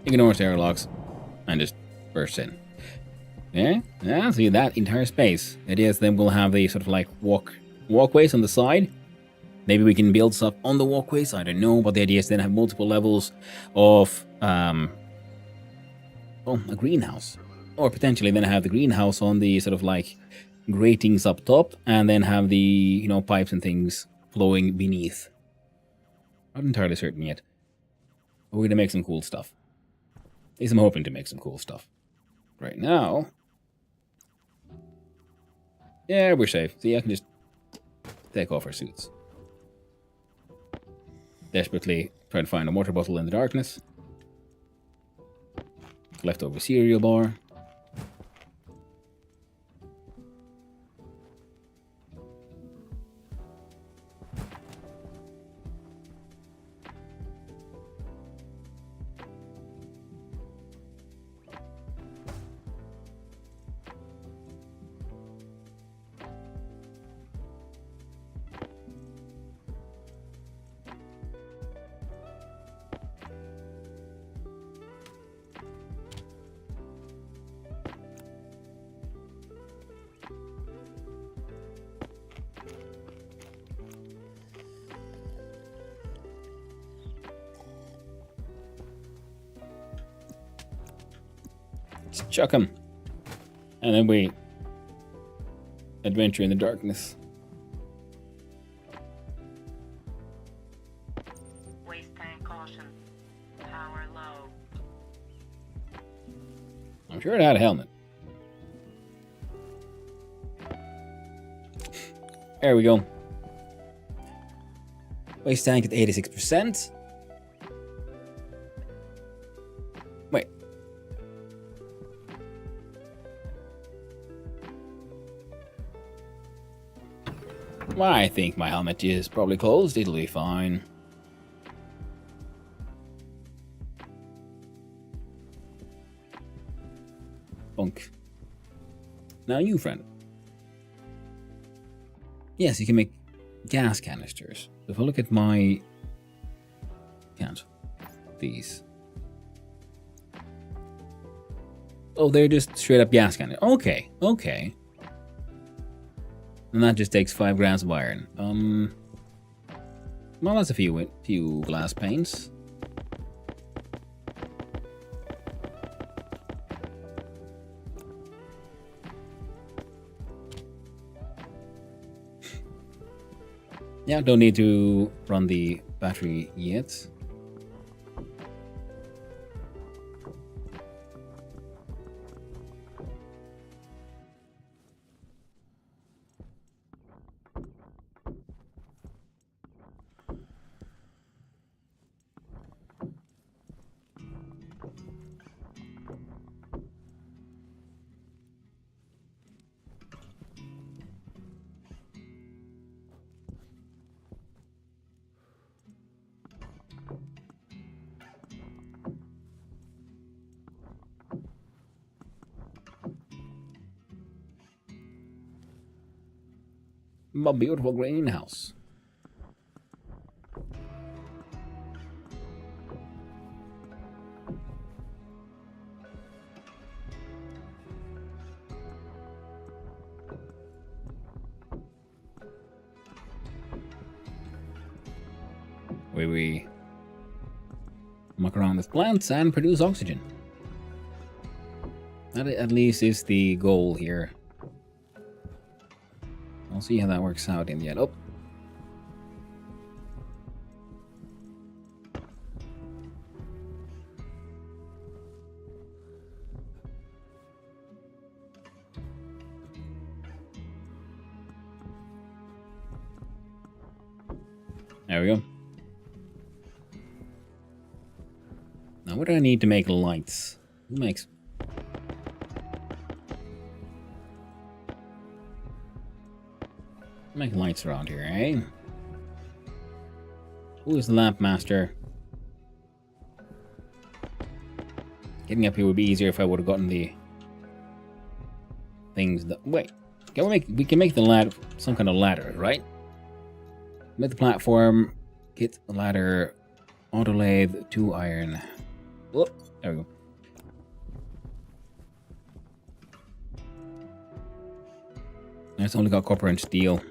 ignores airlocks and just bursts in. Yeah, see that entire space. It is then we'll have the sort of like walkways on the side. Maybe we can build stuff on the walkways, I don't know, but the idea is then have multiple levels of a greenhouse. Or potentially then have the greenhouse on the sort of like gratings up top, and then have the, you know, pipes and things flowing beneath. Not entirely certain yet. But we're gonna make some cool stuff. At least I'm hoping to make some cool stuff. Right now... yeah, we're safe. See, I can just take off our suits. Desperately try to find a water bottle in the darkness. Leftover cereal bar. Just chuck them. And then we adventure in the darkness. Waste tank caution. Power low. I'm sure it had a helmet. There we go. Waste tank at 86%. Wait. I think my helmet is probably closed. It'll be fine. Bunk. Now you, friend. Yes, you can make gas canisters. If I look at my... Can't. These. Oh, they're just straight up gas canisters. Okay, okay. And that just takes 5 grams of iron. Well, that's a few glass panes. Yeah, don't need to run the battery yet. My beautiful greenhouse. Where we muck around with plants and produce oxygen. That at least is the goal here. I'll see how that works out in the end. Oh. There we go. Now what do I need to make lights? Who makes... Make lights around here, eh? Who is the lamp master? Getting up here would be easier if I would have gotten the things that... Wait, we can make the ladder, some kind of ladder, right? Make the platform, get the ladder, auto lathe, 2 iron. Oh, there we go. It's only got copper and steel.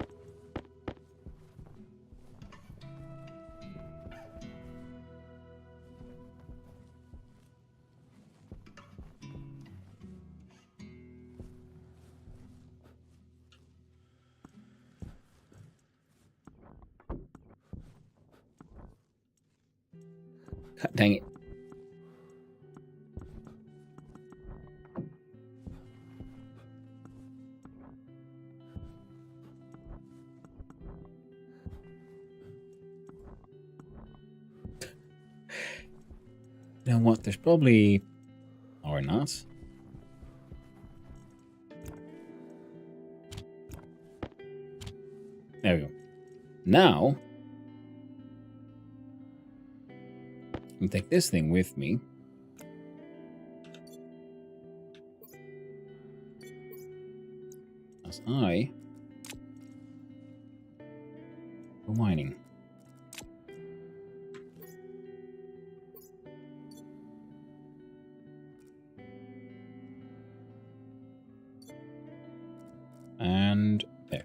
God dang it. You know what? There's probably... Or not. There we go. Now... I'll take this thing with me. As I go mining. And there.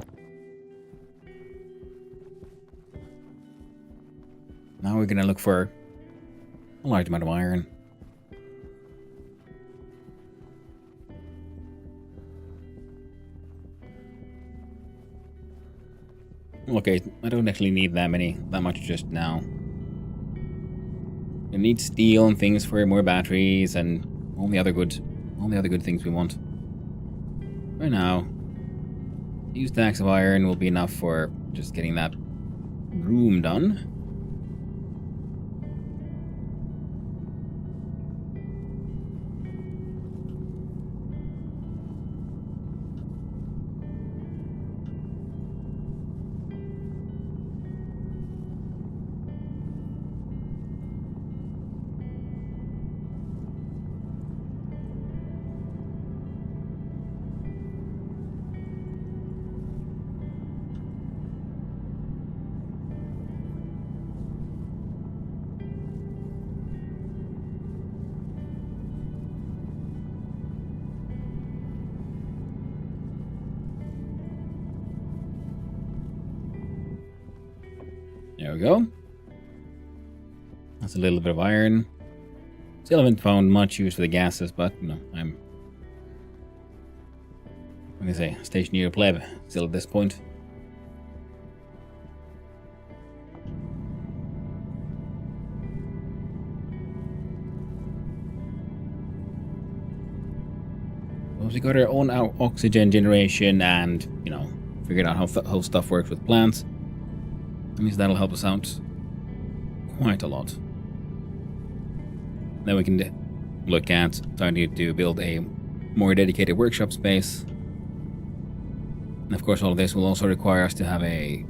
Now we're gonna look for a large amount of iron. Okay, I don't actually need that much just now. I need steel and things for more batteries and all the other good things we want. For now, a few stacks of iron will be enough for just getting that room done. There we go. That's a little bit of iron. Still haven't found much use for the gases, but you know, I'm gonna say stationeer pleb still at this point. Once we got our own oxygen generation and, you know, figured out how stuff works with plants, that means that'll help us out quite a lot. Then we can look at starting to build a more dedicated workshop space. And of course all of this will also require us to have a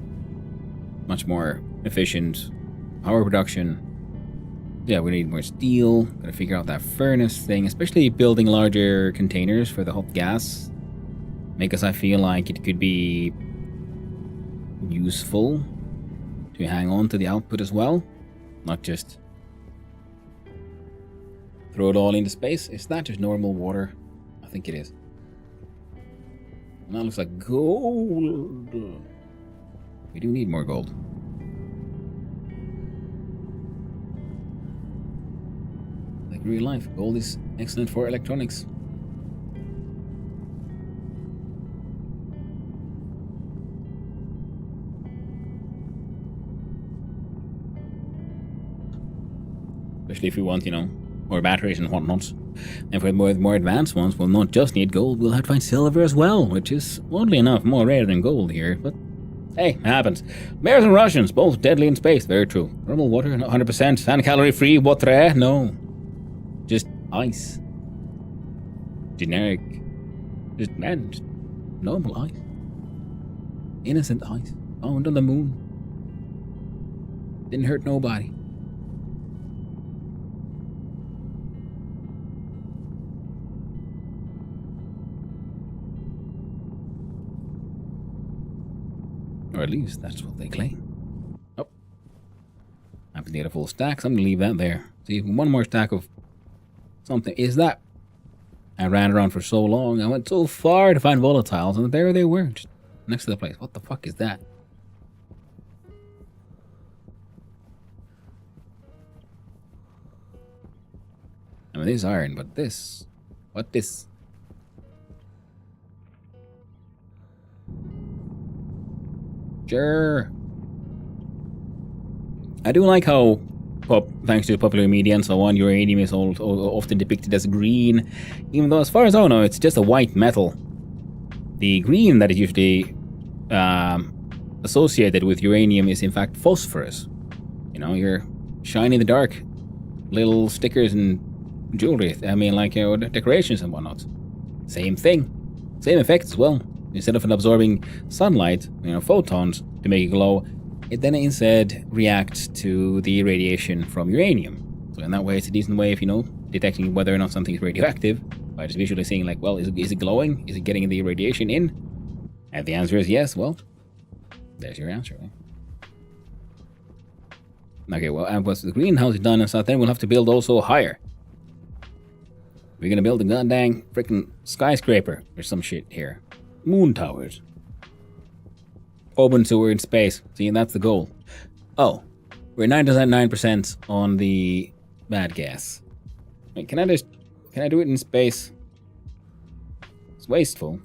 much more efficient power production. Yeah, we need more steel. Gotta figure out that furnace thing, especially building larger containers for the hot gas. Because I feel like it could be useful to hang on to the output as well. Not just throw it all into space. Is that just normal water? I think it is. And that looks like gold. We do need more gold. Like real life, gold is excellent for electronics. Especially if we want, you know, more batteries and whatnot. And for the more advanced ones, we'll not just need gold, we'll have to find silver as well, which is, oddly enough, more rare than gold here, but hey, it happens. Bears and Russians, both deadly in space, very true. Normal water, 100%, and calorie-free water, no. Just ice. Generic. Just normal ice. Innocent ice. Found on the moon. Didn't hurt nobody. Or at least that's what they claim. Oh. I happen to get a full stack, so I'm gonna leave that there. See, one more stack of something. Is that? I ran around for so long, I went so far to find volatiles, and there they were, just next to the place. What the fuck is that? I mean, this is iron, but this... What this? Sure. I do like how, thanks to popular media and so on, uranium is often depicted as green, even though as far as I know, it's just a white metal. The green that is usually associated with uranium is in fact phosphorus. You know, your shine in the dark little stickers and jewelry. I mean, like, you know, decorations and whatnot. Same thing. Same effect as well. Instead of absorbing sunlight, you know, photons to make it glow, it then instead reacts to the radiation from uranium. So in that way, it's a decent way of, you know, detecting whether or not something is radioactive by just visually seeing, like, well, is it glowing? Is it getting the radiation in? And the answer is yes. Well, there's your answer. Right? Okay, well, and once the greenhouse is done and stuff, then we'll have to build also higher. We're gonna build a goddamn freaking skyscraper or some shit here. Moon towers. Open sewer in space. See, that's the goal. Oh, we're 99% on the bad gas. Wait, can I do it in space? It's wasteful.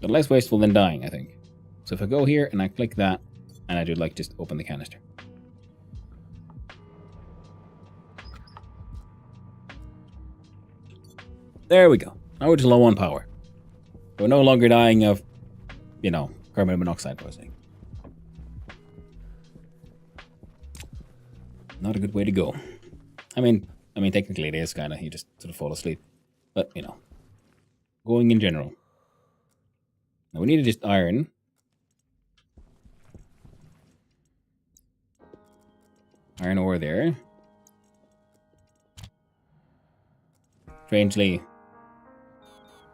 But less wasteful than dying, I think. So if I go here and I click that, and I do like just open the canister. There we go. Now we're just low on power. We're no longer dying of, you know, carbon monoxide poisoning. Not a good way to go. I mean, technically it is kind of, you just sort of fall asleep. But, you know, going in general. Now we need to just iron. Iron ore there. Strangely.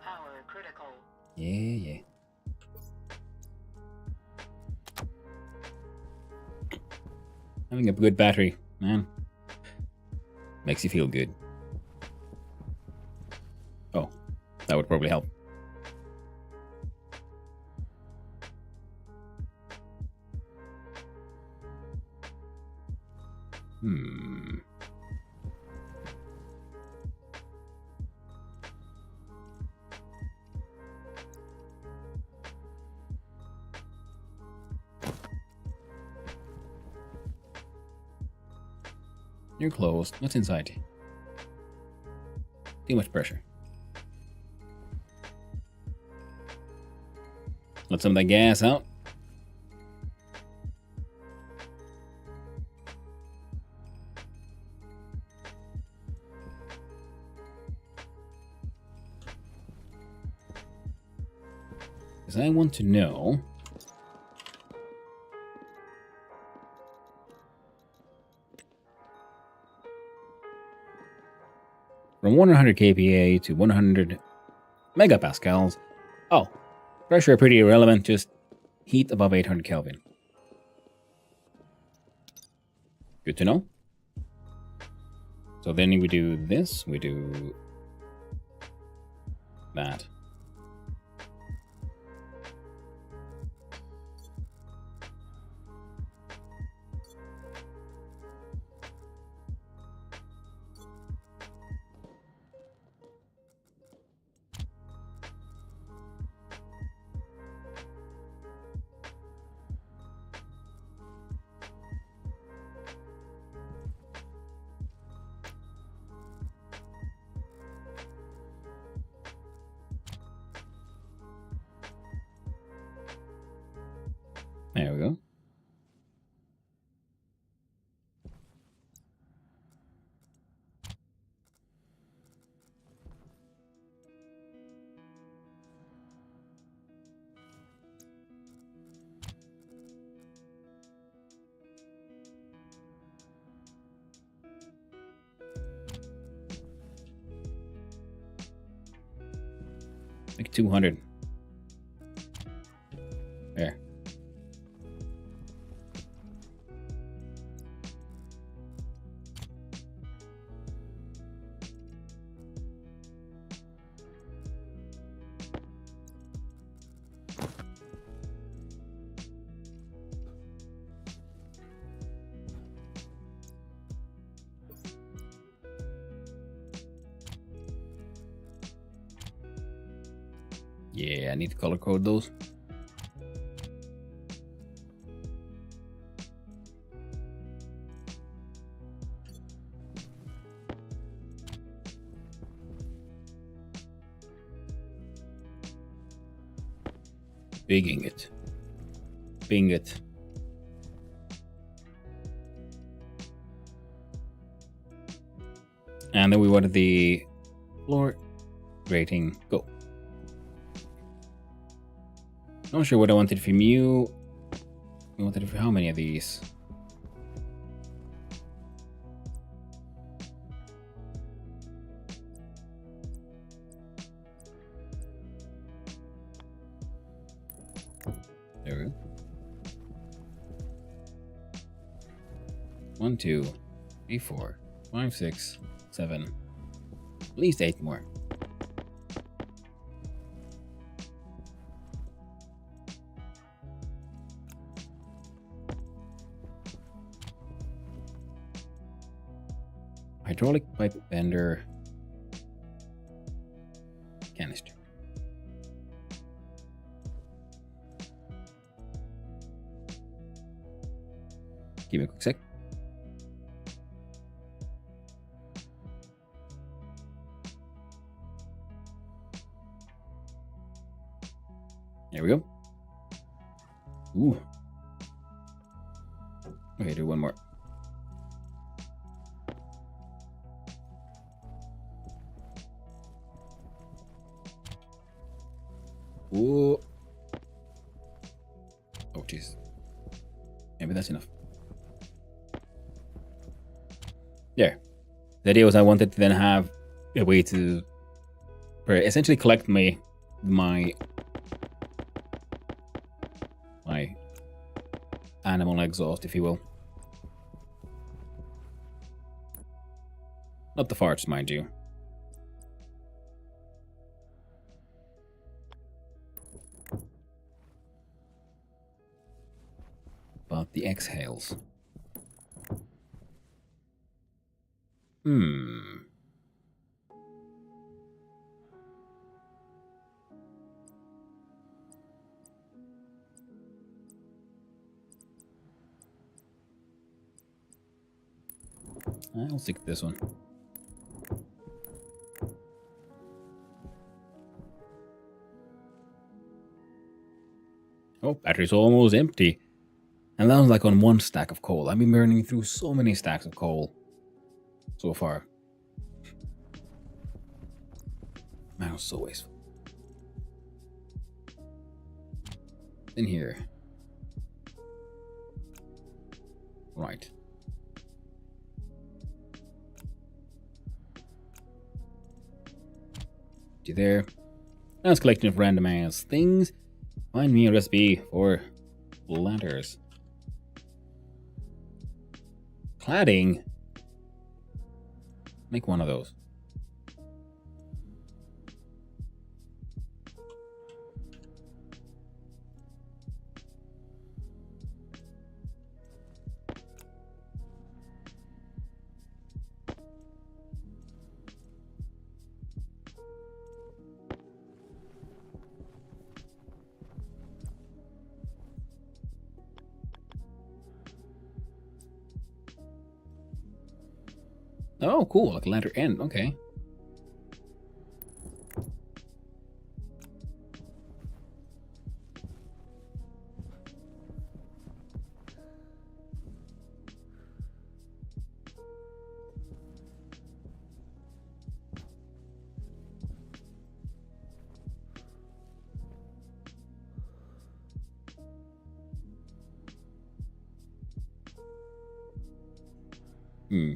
Power critical. Yeah. Having a good battery, man. Makes you feel good. Oh, that would probably help. You're closed. What's inside? Too much pressure. Let some of that gas out. Because I want to know... From 100 kPa to 100 megapascals. Oh, pressure pretty irrelevant, just heat above 800 Kelvin. Good to know. So then we do this, we do that. There we go. Like 200. There. Yeah, I need to color code those. Big ingot. Bingot. And then we wanted the floor rating. Go. Not sure what I wanted from you. I wanted for how many of these? There we go. 1, 2, 3, 4, 5, 6, 7. At least 8 more. Hydraulic pipe bender canister. Give me a quick sec. There we go. Ooh. Okay, do one more. Ooh. Oh, jeez. Maybe that's enough. There. The idea was I wanted to then have a way to essentially collect my animal exhaust, if you will. Not the farts, mind you. But the exhales. Hmm. I'll stick to this one. Oh, battery's almost empty. And that was like on one stack of coal. I've been burning through so many stacks of coal so far. Man, it was so wasteful. In here. Right. You there? Nice collection of random ass things. Find me a recipe for ladders. Cladding? Make one of those. Oh, cool. Like a ladder end. Okay. Hmm.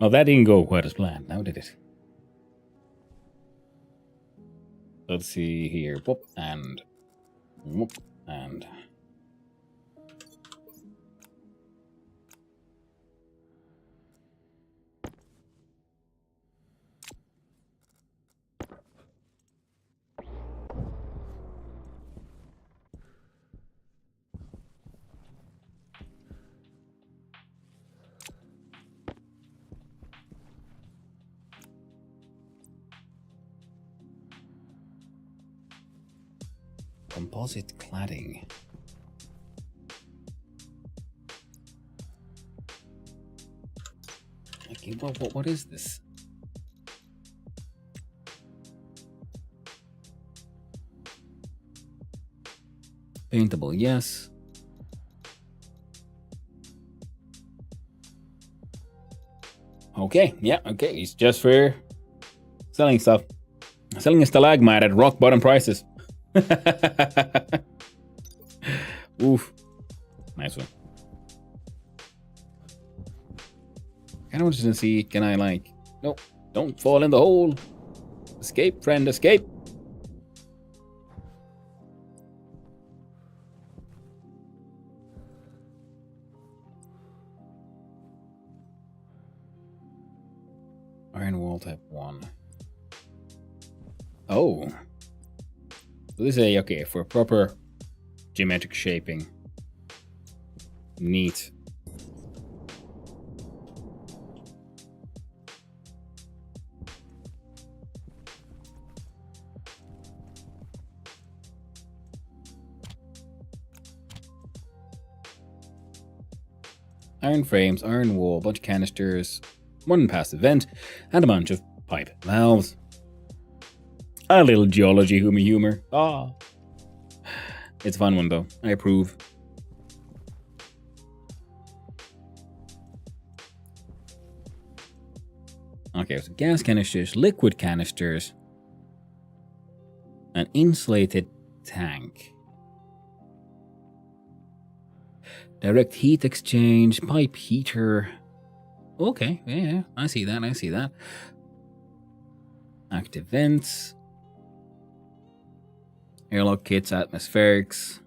Well, that didn't go quite as planned, now did it? Let's see here. Whoop, and... Whoop, and... Composite cladding. Okay, what is this? Paintable, yes. Okay, yeah, okay. It's just for selling stuff. Selling a stalagmite at rock bottom prices. Oof. Nice one. Kind of wanted to see, can I like... Nope, don't fall in the hole. Escape, friend, escape. Iron wall type 1. Oh. So this is okay, for proper geometric shaping. Neat. Iron frames, iron wall, bunch of canisters, one passive vent, and a bunch of pipe valves. A little geology humor. Ah. It's a fun one though. I approve. Okay, so gas canisters, liquid canisters, an insulated tank. Direct heat exchange, pipe heater. Okay, yeah, I see that, I see that. Active vents. Airlock kits, atmospherics.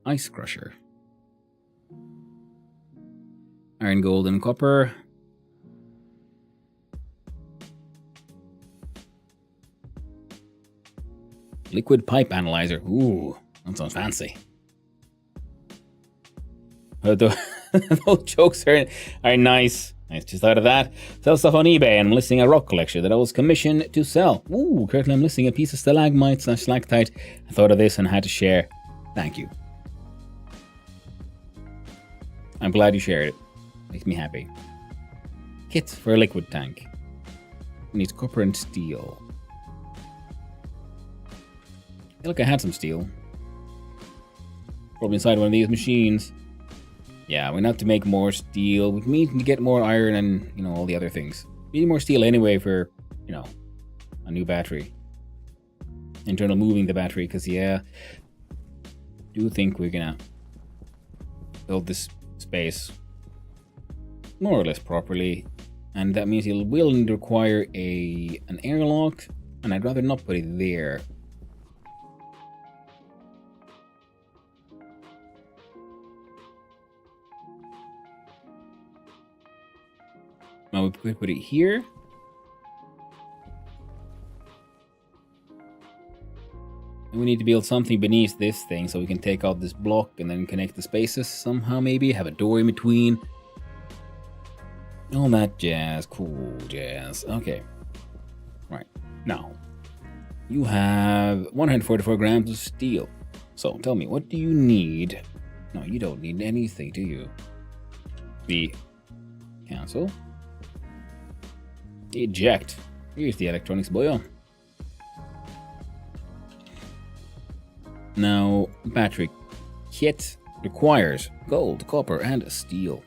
ice crusher. Iron, gold, and copper. Liquid pipe analyzer. Ooh, that sounds fancy. Those jokes are nice. Nice, just out of that. Sell stuff on eBay. I'm listing a rock collection that I was commissioned to sell. Ooh, currently I'm listing a piece of stalagmite / stalactite. I thought of this and had to share. Thank you. I'm glad you shared it. Makes me happy. Kit for a liquid tank. Needs copper and steel. I feel like I had some steel. Probably inside one of these machines. Yeah, we have to make more steel. We need to get more iron and, you know, all the other things. We need more steel anyway for, you know, a new battery. Internal moving the battery, because, yeah, I do think we're gonna build this space more or less properly. And that means it will require an airlock, and I'd rather not put it there. Now we could put it here. And we need to build something beneath this thing so we can take out this block and then connect the spaces somehow, maybe. Have a door in between. All that jazz. Cool jazz. Okay. Right. Now, you have 144 grams of steel. So tell me, what do you need? No, you don't need anything, do you? The cancel. Eject. Here's the electronics boyo. Now, battery kit requires gold, copper, and steel.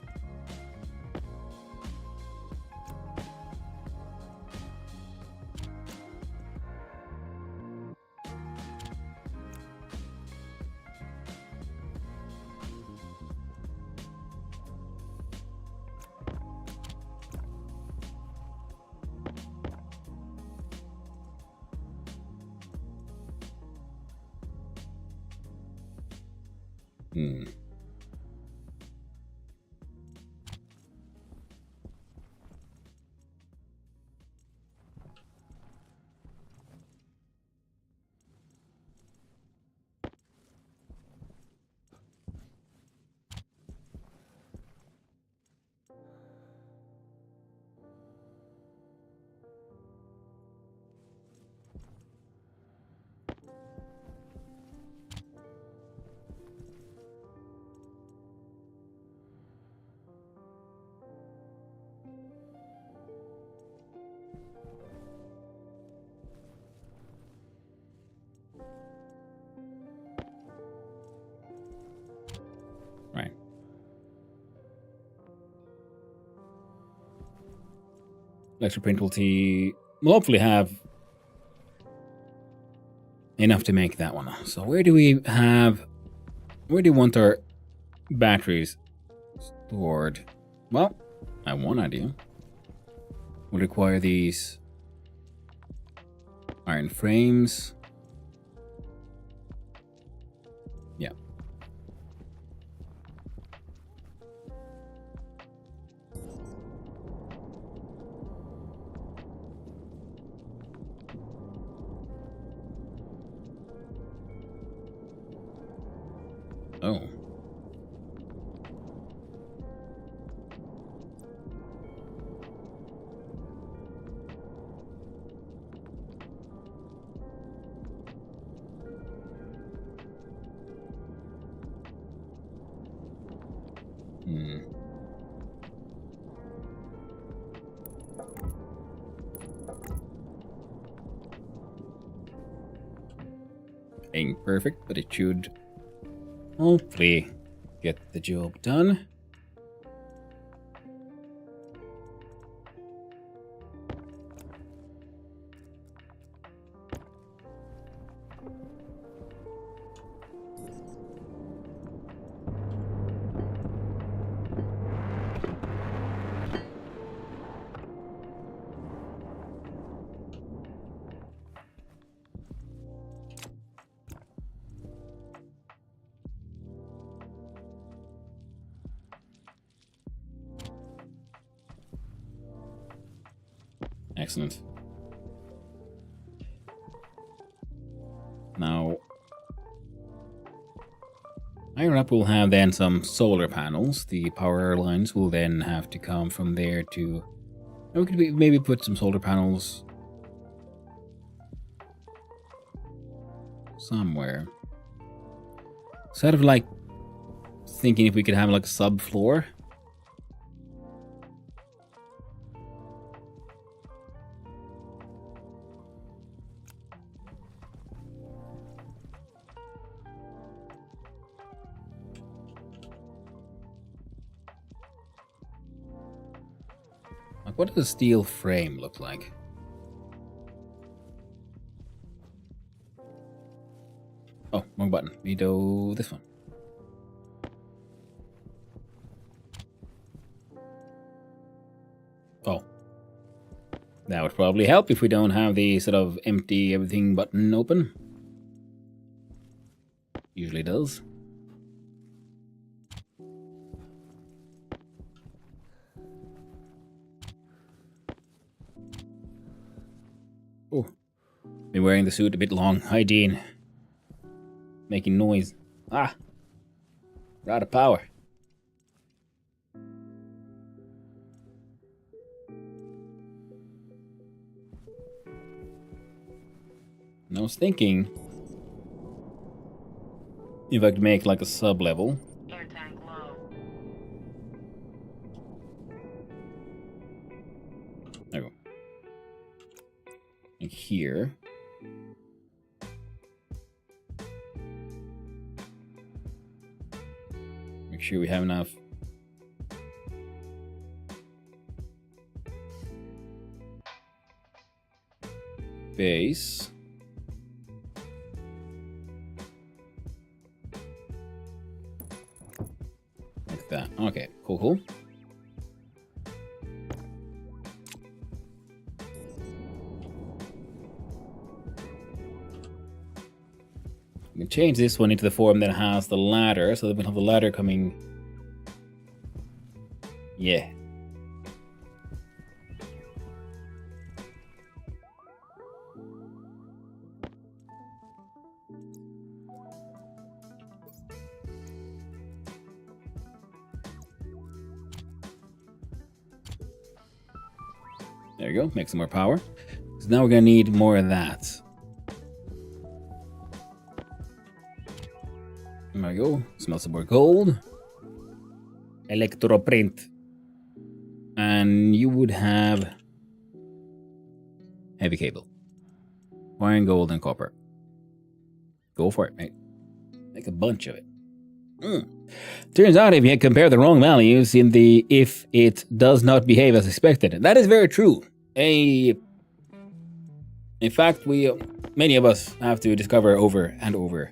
Right. Electroprint will hopefully have enough to make that one. So where do we want our batteries stored? Well, I have one idea. We'll require these iron frames. Yeah. Oh. Ain't perfect, but it should hopefully get the job done. Excellent. Now, higher up we'll have then some solar panels. The power lines will then have to come from there to... We could maybe put some solar panels somewhere. Sort of like thinking if we could have like a subfloor. Like, what does a steel frame look like? Oh, wrong button. We do this one. Oh. That would probably help if we don't have the sort of empty everything button open. Usually does. Oh. Been wearing the suit a bit long. Hygiene. Making noise. Ah. We're out of power. And I was thinking if I could make like a sub-level. Air tank low. There we go. And here. Make sure we have enough base. Like that. Okay, cool. We can change this one into the form that has the ladder, so that we have the ladder coming. Yeah. There you go, make some more power. So now we're gonna need more of that. There we go, smell some more gold. Electroprint. And you would have heavy cable. Iron, gold, and copper. Go for it, mate. Make a bunch of it. Turns out if you compare the wrong values in the if it does not behave as expected. That is very true. In fact, many of us have to discover over and over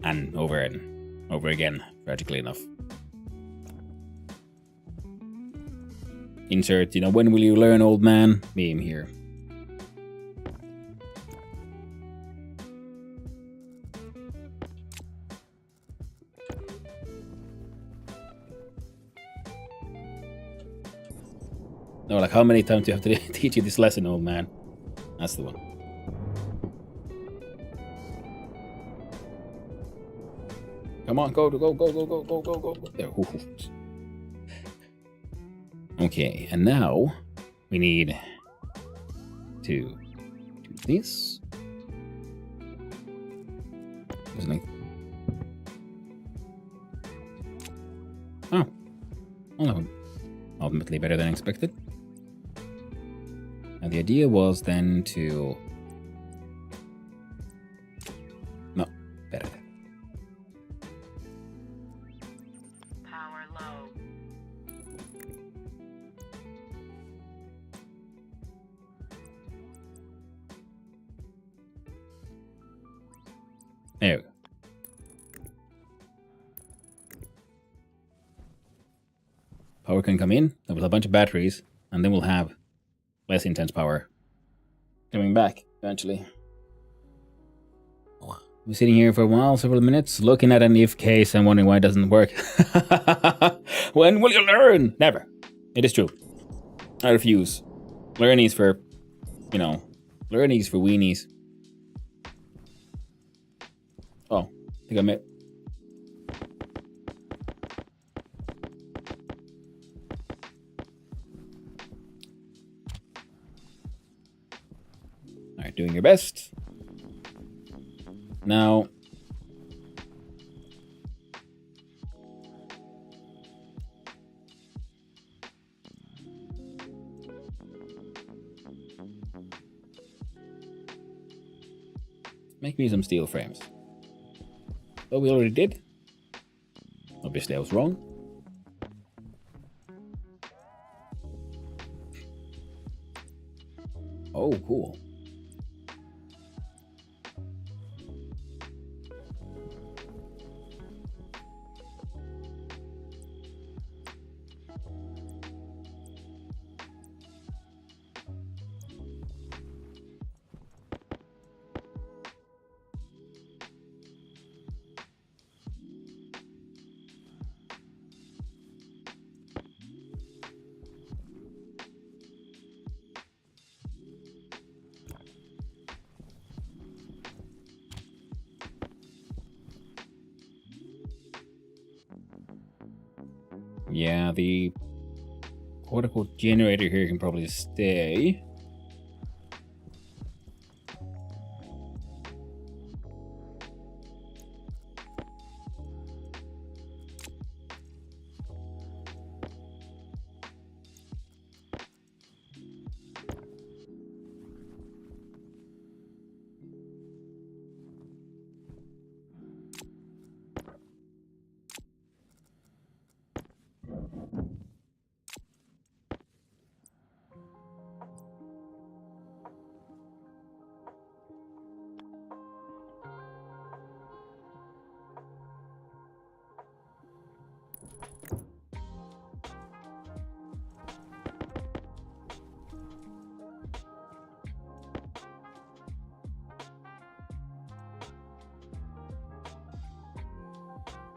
and over and over again, tragically enough. Insert, when will you learn, old man? Meme here. No, like how many times do you have to teach you this lesson, old man? That's the one. Come on, go. There. Okay, and now we need to do this. Oh, well, ultimately better than expected. And the idea was then to... No, better. Power low. There we go. Power can come in, then we'll have a bunch of batteries, and then we'll have less intense power coming back eventually. We're sitting here for a while, several minutes, looking at an if case and wondering why it doesn't work. When will you learn? Never. It is true. I refuse. Learning is for you know, learnings for weenies. Oh, I think I met. Alright, doing your best. Now. Make me some steel frames. Oh, we already did. Obviously, I was wrong. Oh, cool. Yeah, the quote-unquote generator here can probably stay.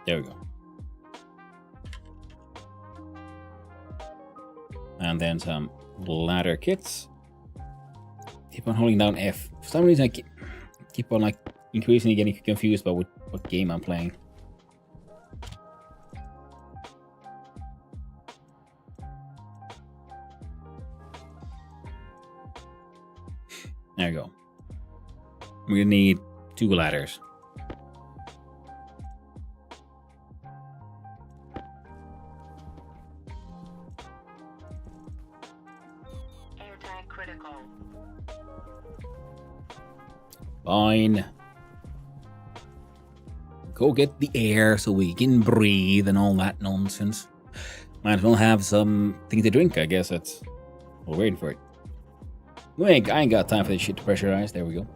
There we go. And then some ladder kits. Keep on holding down F. For some reason, I keep on like increasingly getting confused about what game I'm playing. There we go. We're gonna need 2 ladders. Airtight critical. Fine. Go get the air so we can breathe and all that nonsense. Might as well have something to drink, I guess. We're waiting for it. I ain't got time for this shit to pressurize. There we go.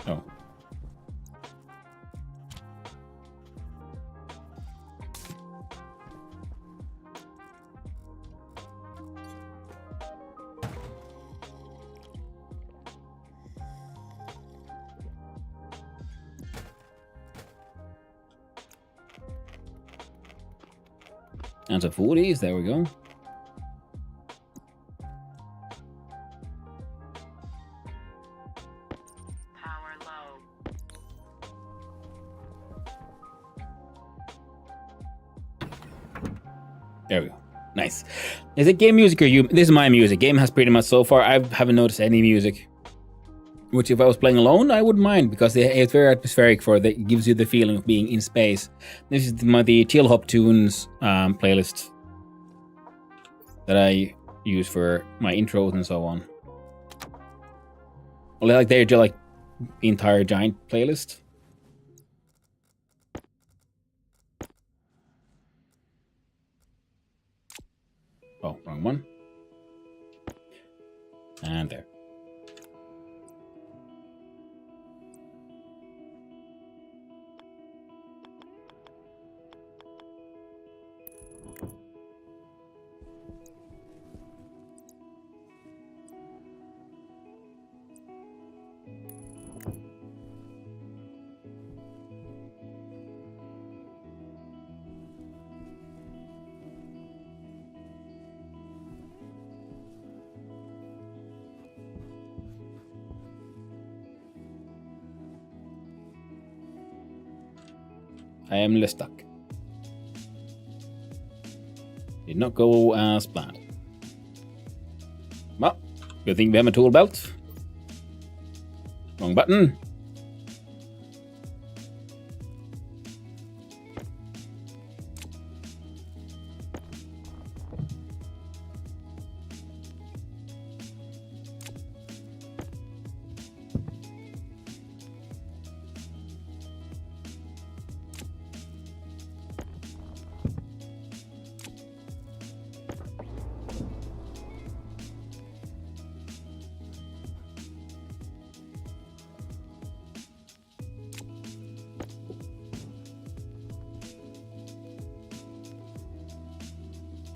Oh. And some 40s, there we go. Power low. There we go. Nice. Is it game music or you? This is my music. Game has pretty much so far. I haven't noticed any music. Which, if I was playing alone, I wouldn't mind because it's very atmospheric. It gives you the feeling of being in space. This is the Chill Hop Tunes playlist that I use for my intros and so on. Well, like they're just like the entire giant playlist. Oh, wrong one. And there. I am stuck. Did not go as planned. Well, good thing we have a tool belt. Wrong button.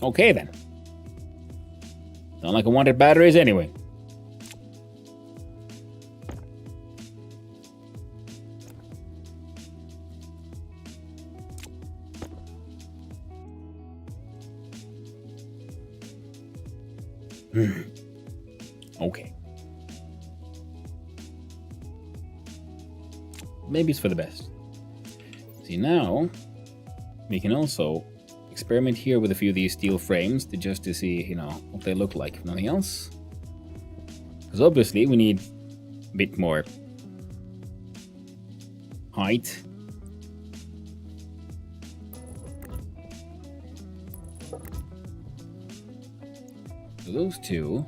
Okay then. Not like I wanted batteries anyway. Okay. Maybe it's for the best. See, now we can also experiment here with a few of these steel frames to see, you know, what they look like, if nothing else. Because obviously we need a bit more height. So those two.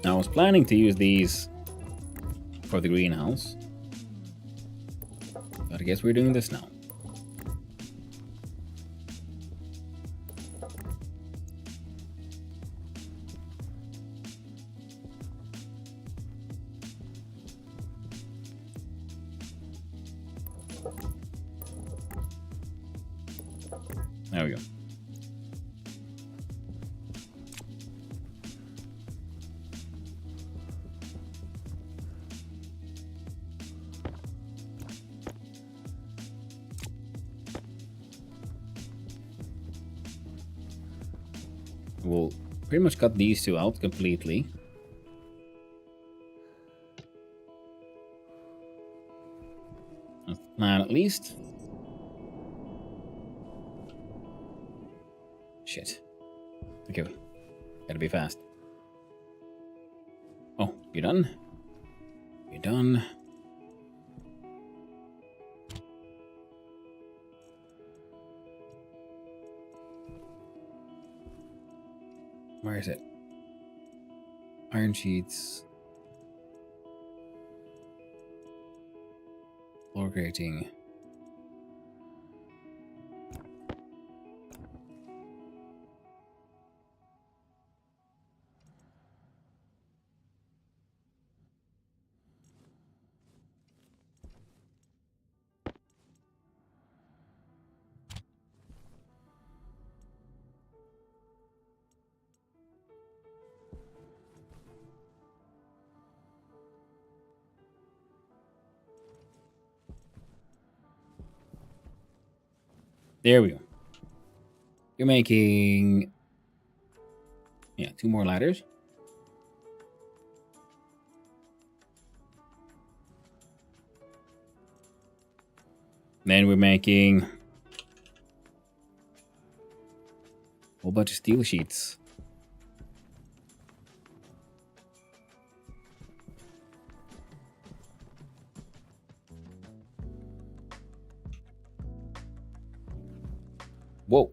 I was planning to use these for the greenhouse, but I guess we're doing this now. There we go. We'll pretty much cut these two out completely. That's the plan, at least. Shit. Okay, gotta be fast. Oh, you're done? You're done. Where is it? Iron sheets. Floor grating. There we go. You're making... yeah, 2 more ladders. Then we're making... a whole bunch of steel sheets. Whoa.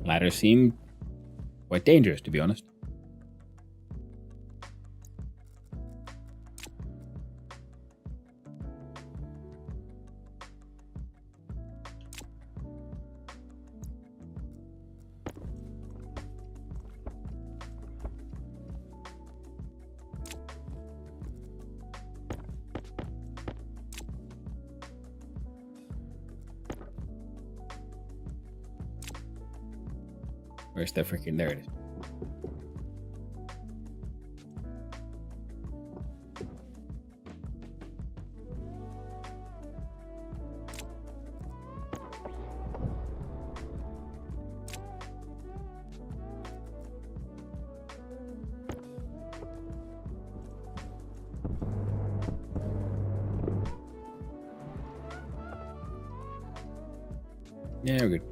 Ladders seem quite dangerous, to be honest. Where's the freaking... There it is. Yeah, we're good.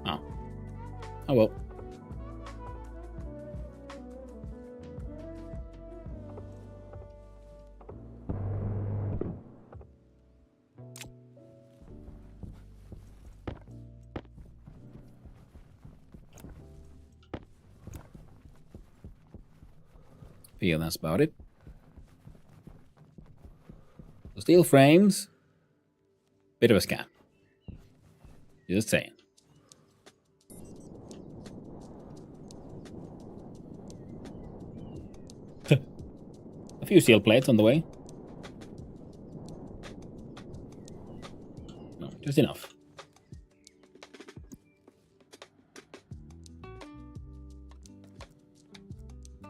Oh. Oh well. Feel that's about it. So steel frames. Bit of a scam. Just saying. A few steel plates on the way. No, just enough.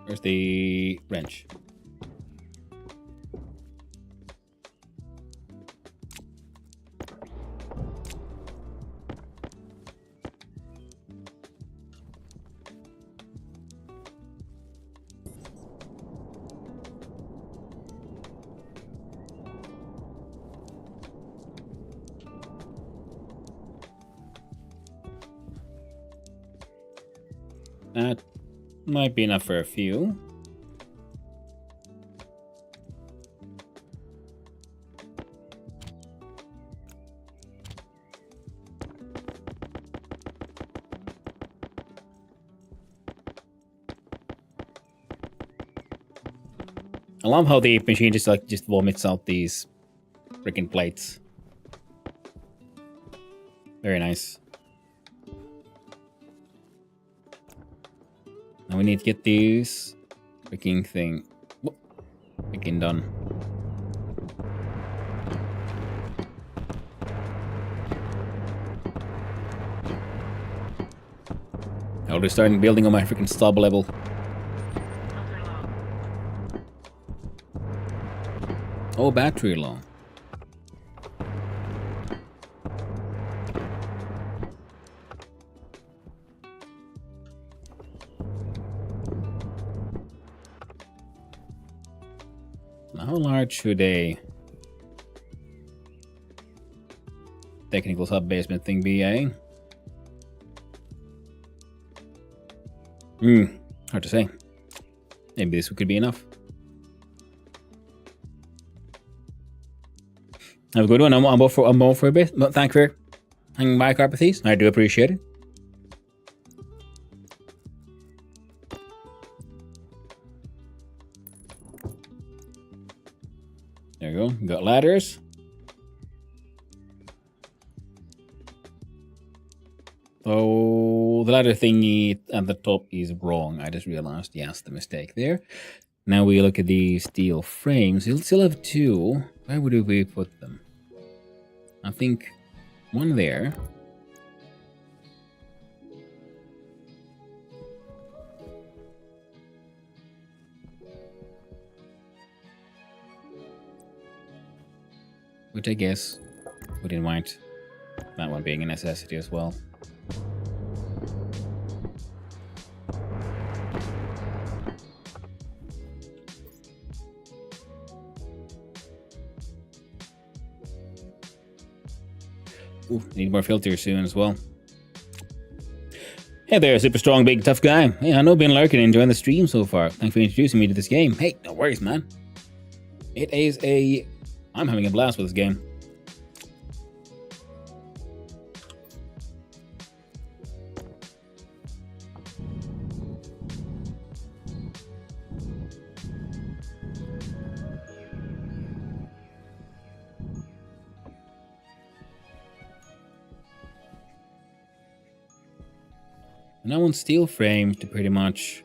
Where's the wrench? That might be enough for a few. I love how the machine just vomits out these freaking plates. Very nice. Now we need to get these freaking thing freaking done. I'll be starting building on my freaking stub level. Oh, battery low. How large should a technical sub-basement thing be, eh? Hard to say. Maybe this could be enough. Have a good one. I'm all for a bit. But thank you for hanging by, Carpathies. I do appreciate it. There you go. We got ladders. Oh, the ladder thingy at the top is wrong. I just realized, yes, the mistake there. Now we look at the steel frames. We'll still have two. Where would we put them? I think one there. Which I guess we didn't mind that one being a necessity as well. Ooh, need more filters soon as well. Hey there, super strong, big, tough guy. Hey, I know been lurking and enjoying the stream so far. Thanks for introducing me to this game. Hey, no worries, man. It is I'm having a blast with this game. And I want steel frame to pretty much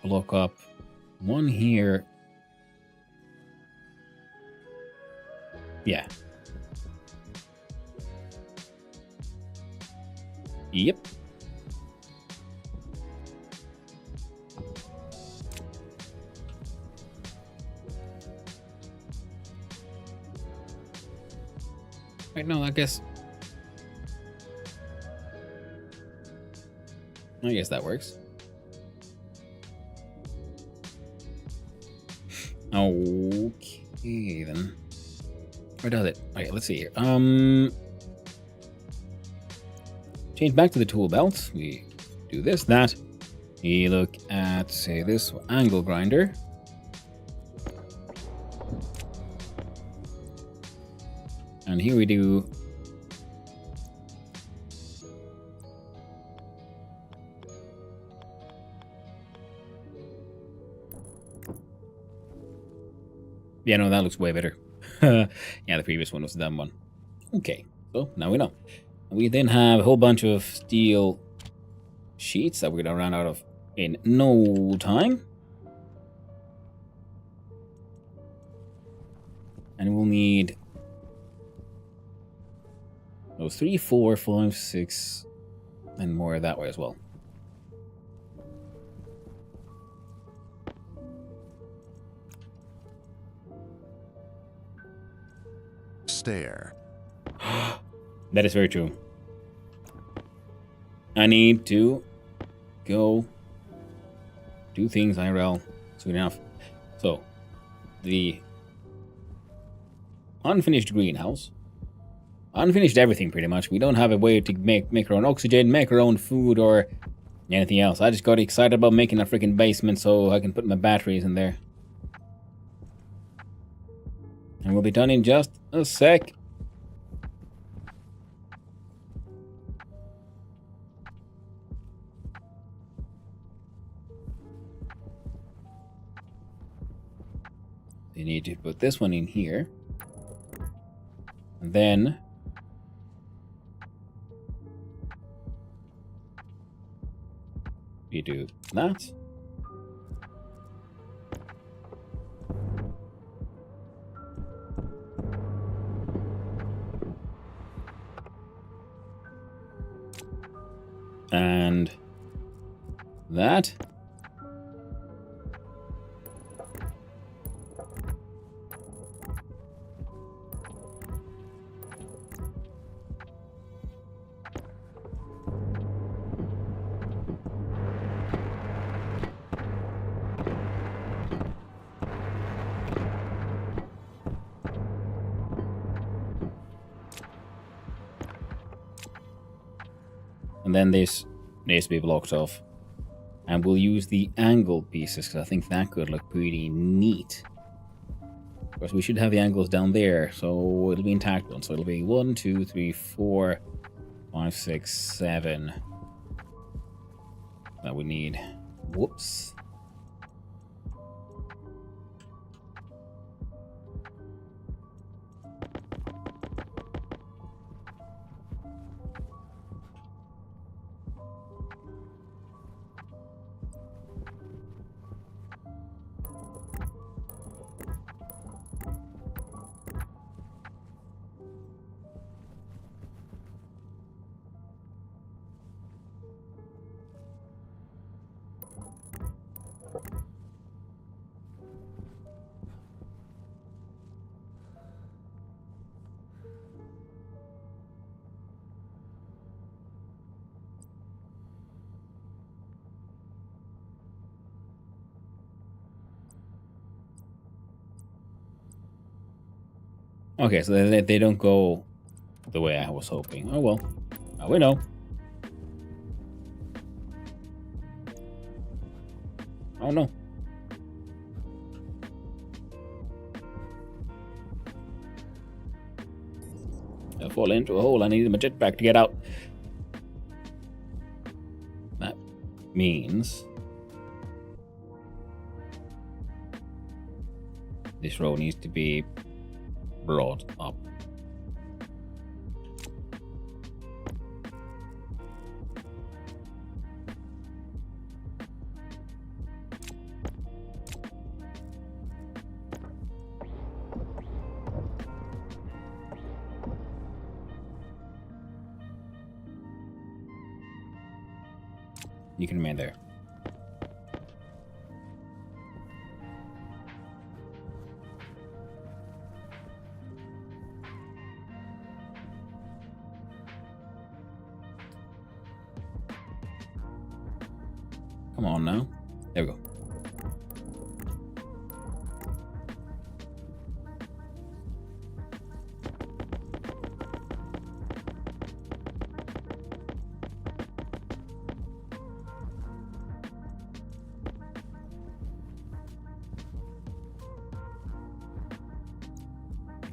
block up one here. Yeah. Yep. Right, no, I guess that works. Okay, then. Where does it? Okay, let's see here. Change back to the tool belt. We do this, that. We look at, say, this angle grinder. And here we do yeah, no, that looks way better. Yeah, the previous one was the dumb one. Okay, so now we know. We then have a whole bunch of steel sheets that we're gonna run out of in no time. And we'll need those 3, 4, 5, 6, and more that way as well. Stare. That is very true. I need to go do things IRL soon enough. So, the unfinished greenhouse. Unfinished everything, pretty much. We don't have a way to make our own oxygen, make our own food, or anything else. I just got excited about making a freaking basement so I can put my batteries in there. And we'll be done in just a sec. You need to put this one in here. And then we do that. And that. And then this needs to be blocked off. And we'll use the angle pieces, because I think that could look pretty neat. Of course, we should have the angles down there, so it'll be intact one. So it'll be 1, 2, 3, 4, 5, 6, 7. That we need. Whoops. Okay, so they don't go the way I was hoping. Oh well. Now we know. Oh no. I fall into a hole. I need my jetpack to get out. That means this row needs to be brought up. You can remain there. Come on now. There we go.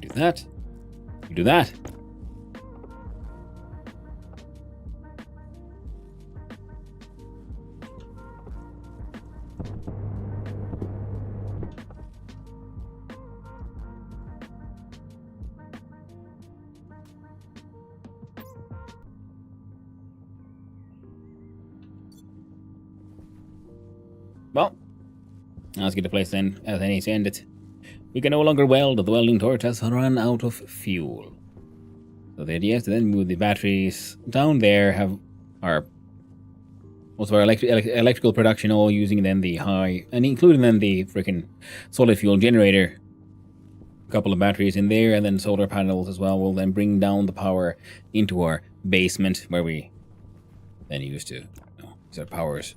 You do that. You do that. Well, let's get the place then, as I need to end it. We can no longer weld. The welding torch has run out of fuel. So the idea is to then move the batteries down there, have our most of our electrical production all using then the high, and including then the freaking solid fuel generator. A couple of batteries in there, and then solar panels as well will then bring down the power into our basement, where we then use to use our powers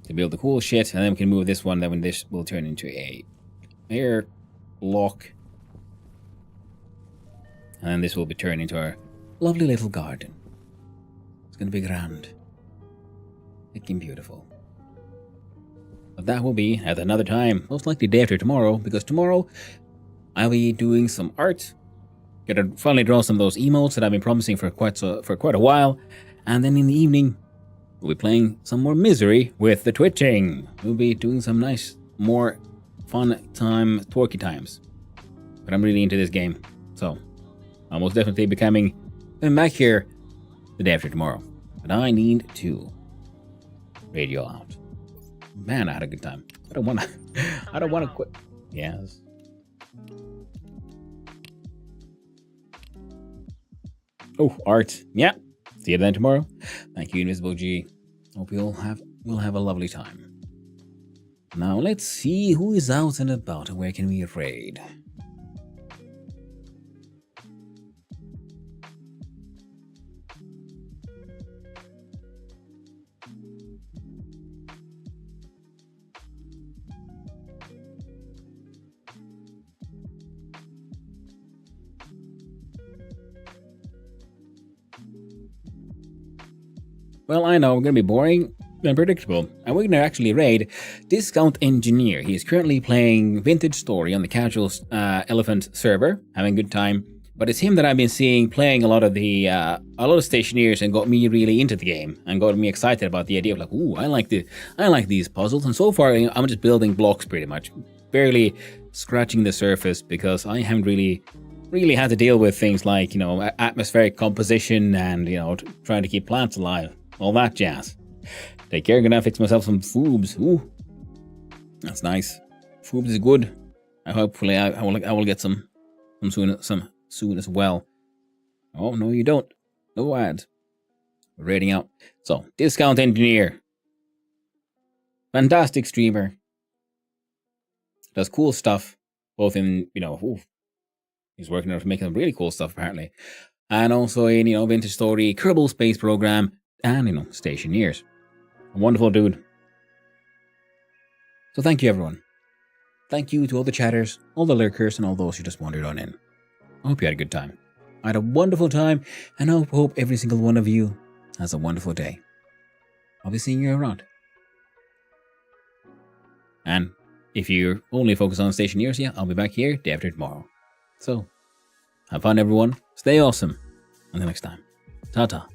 to build the cool shit, and then we can move this one. Then when this will turn into a air lock, and then this will be turned into our lovely little garden. It's gonna be grand, looking beautiful. But that will be at another time, most likely day after tomorrow, because tomorrow I'll be doing some art. Gonna finally draw some of those emotes that I've been promising for quite a while, and then in the evening we'll be playing some more Misery with the twitching. We'll be doing some nice, more fun time, twerky times. But I'm really into this game, so I'll most definitely be coming back here the day after tomorrow. But I need to raid you all out. Man, I had a good time. I don't wanna quit. Yes. Oh, art. Yeah. See you then tomorrow. Thank you, Invisible G. Hope we'll have a lovely time. Now let's see who is out and about and where can we raid. Well, I know, we're going to be boring and predictable, and we're going to actually raid Discount Engineer. He is currently playing Vintage Story on the Casual Elephant server, having a good time. But it's him that I've been seeing playing a lot of Stationeers, and got me really into the game and got me excited about the idea of like, ooh, I like these puzzles. And so far, I'm just building blocks pretty much, barely scratching the surface, because I haven't really had to deal with things like, atmospheric composition and, trying to keep plants alive. All that jazz. Take care, gonna fix myself some foobs. Ooh, that's nice. Foobs is good. Hopefully I will get some soon as well. Oh no, you don't. No ads. We're raiding out. So, Discount Engineer, fantastic streamer. Does cool stuff, both in he's working on making some really cool stuff apparently, and also in Vintage Story, Kerbal Space Program, and Stationeers. A wonderful dude. So thank you, everyone. Thank you to all the chatters, all the lurkers, and all those who just wandered on in. I hope you had a good time. I had a wonderful time, and I hope every single one of you has a wonderful day. I'll be seeing you around. And if you're only focused on Stationeers, I'll be back here day after tomorrow. So, have fun, everyone. Stay awesome. Until next time. Ta-ta.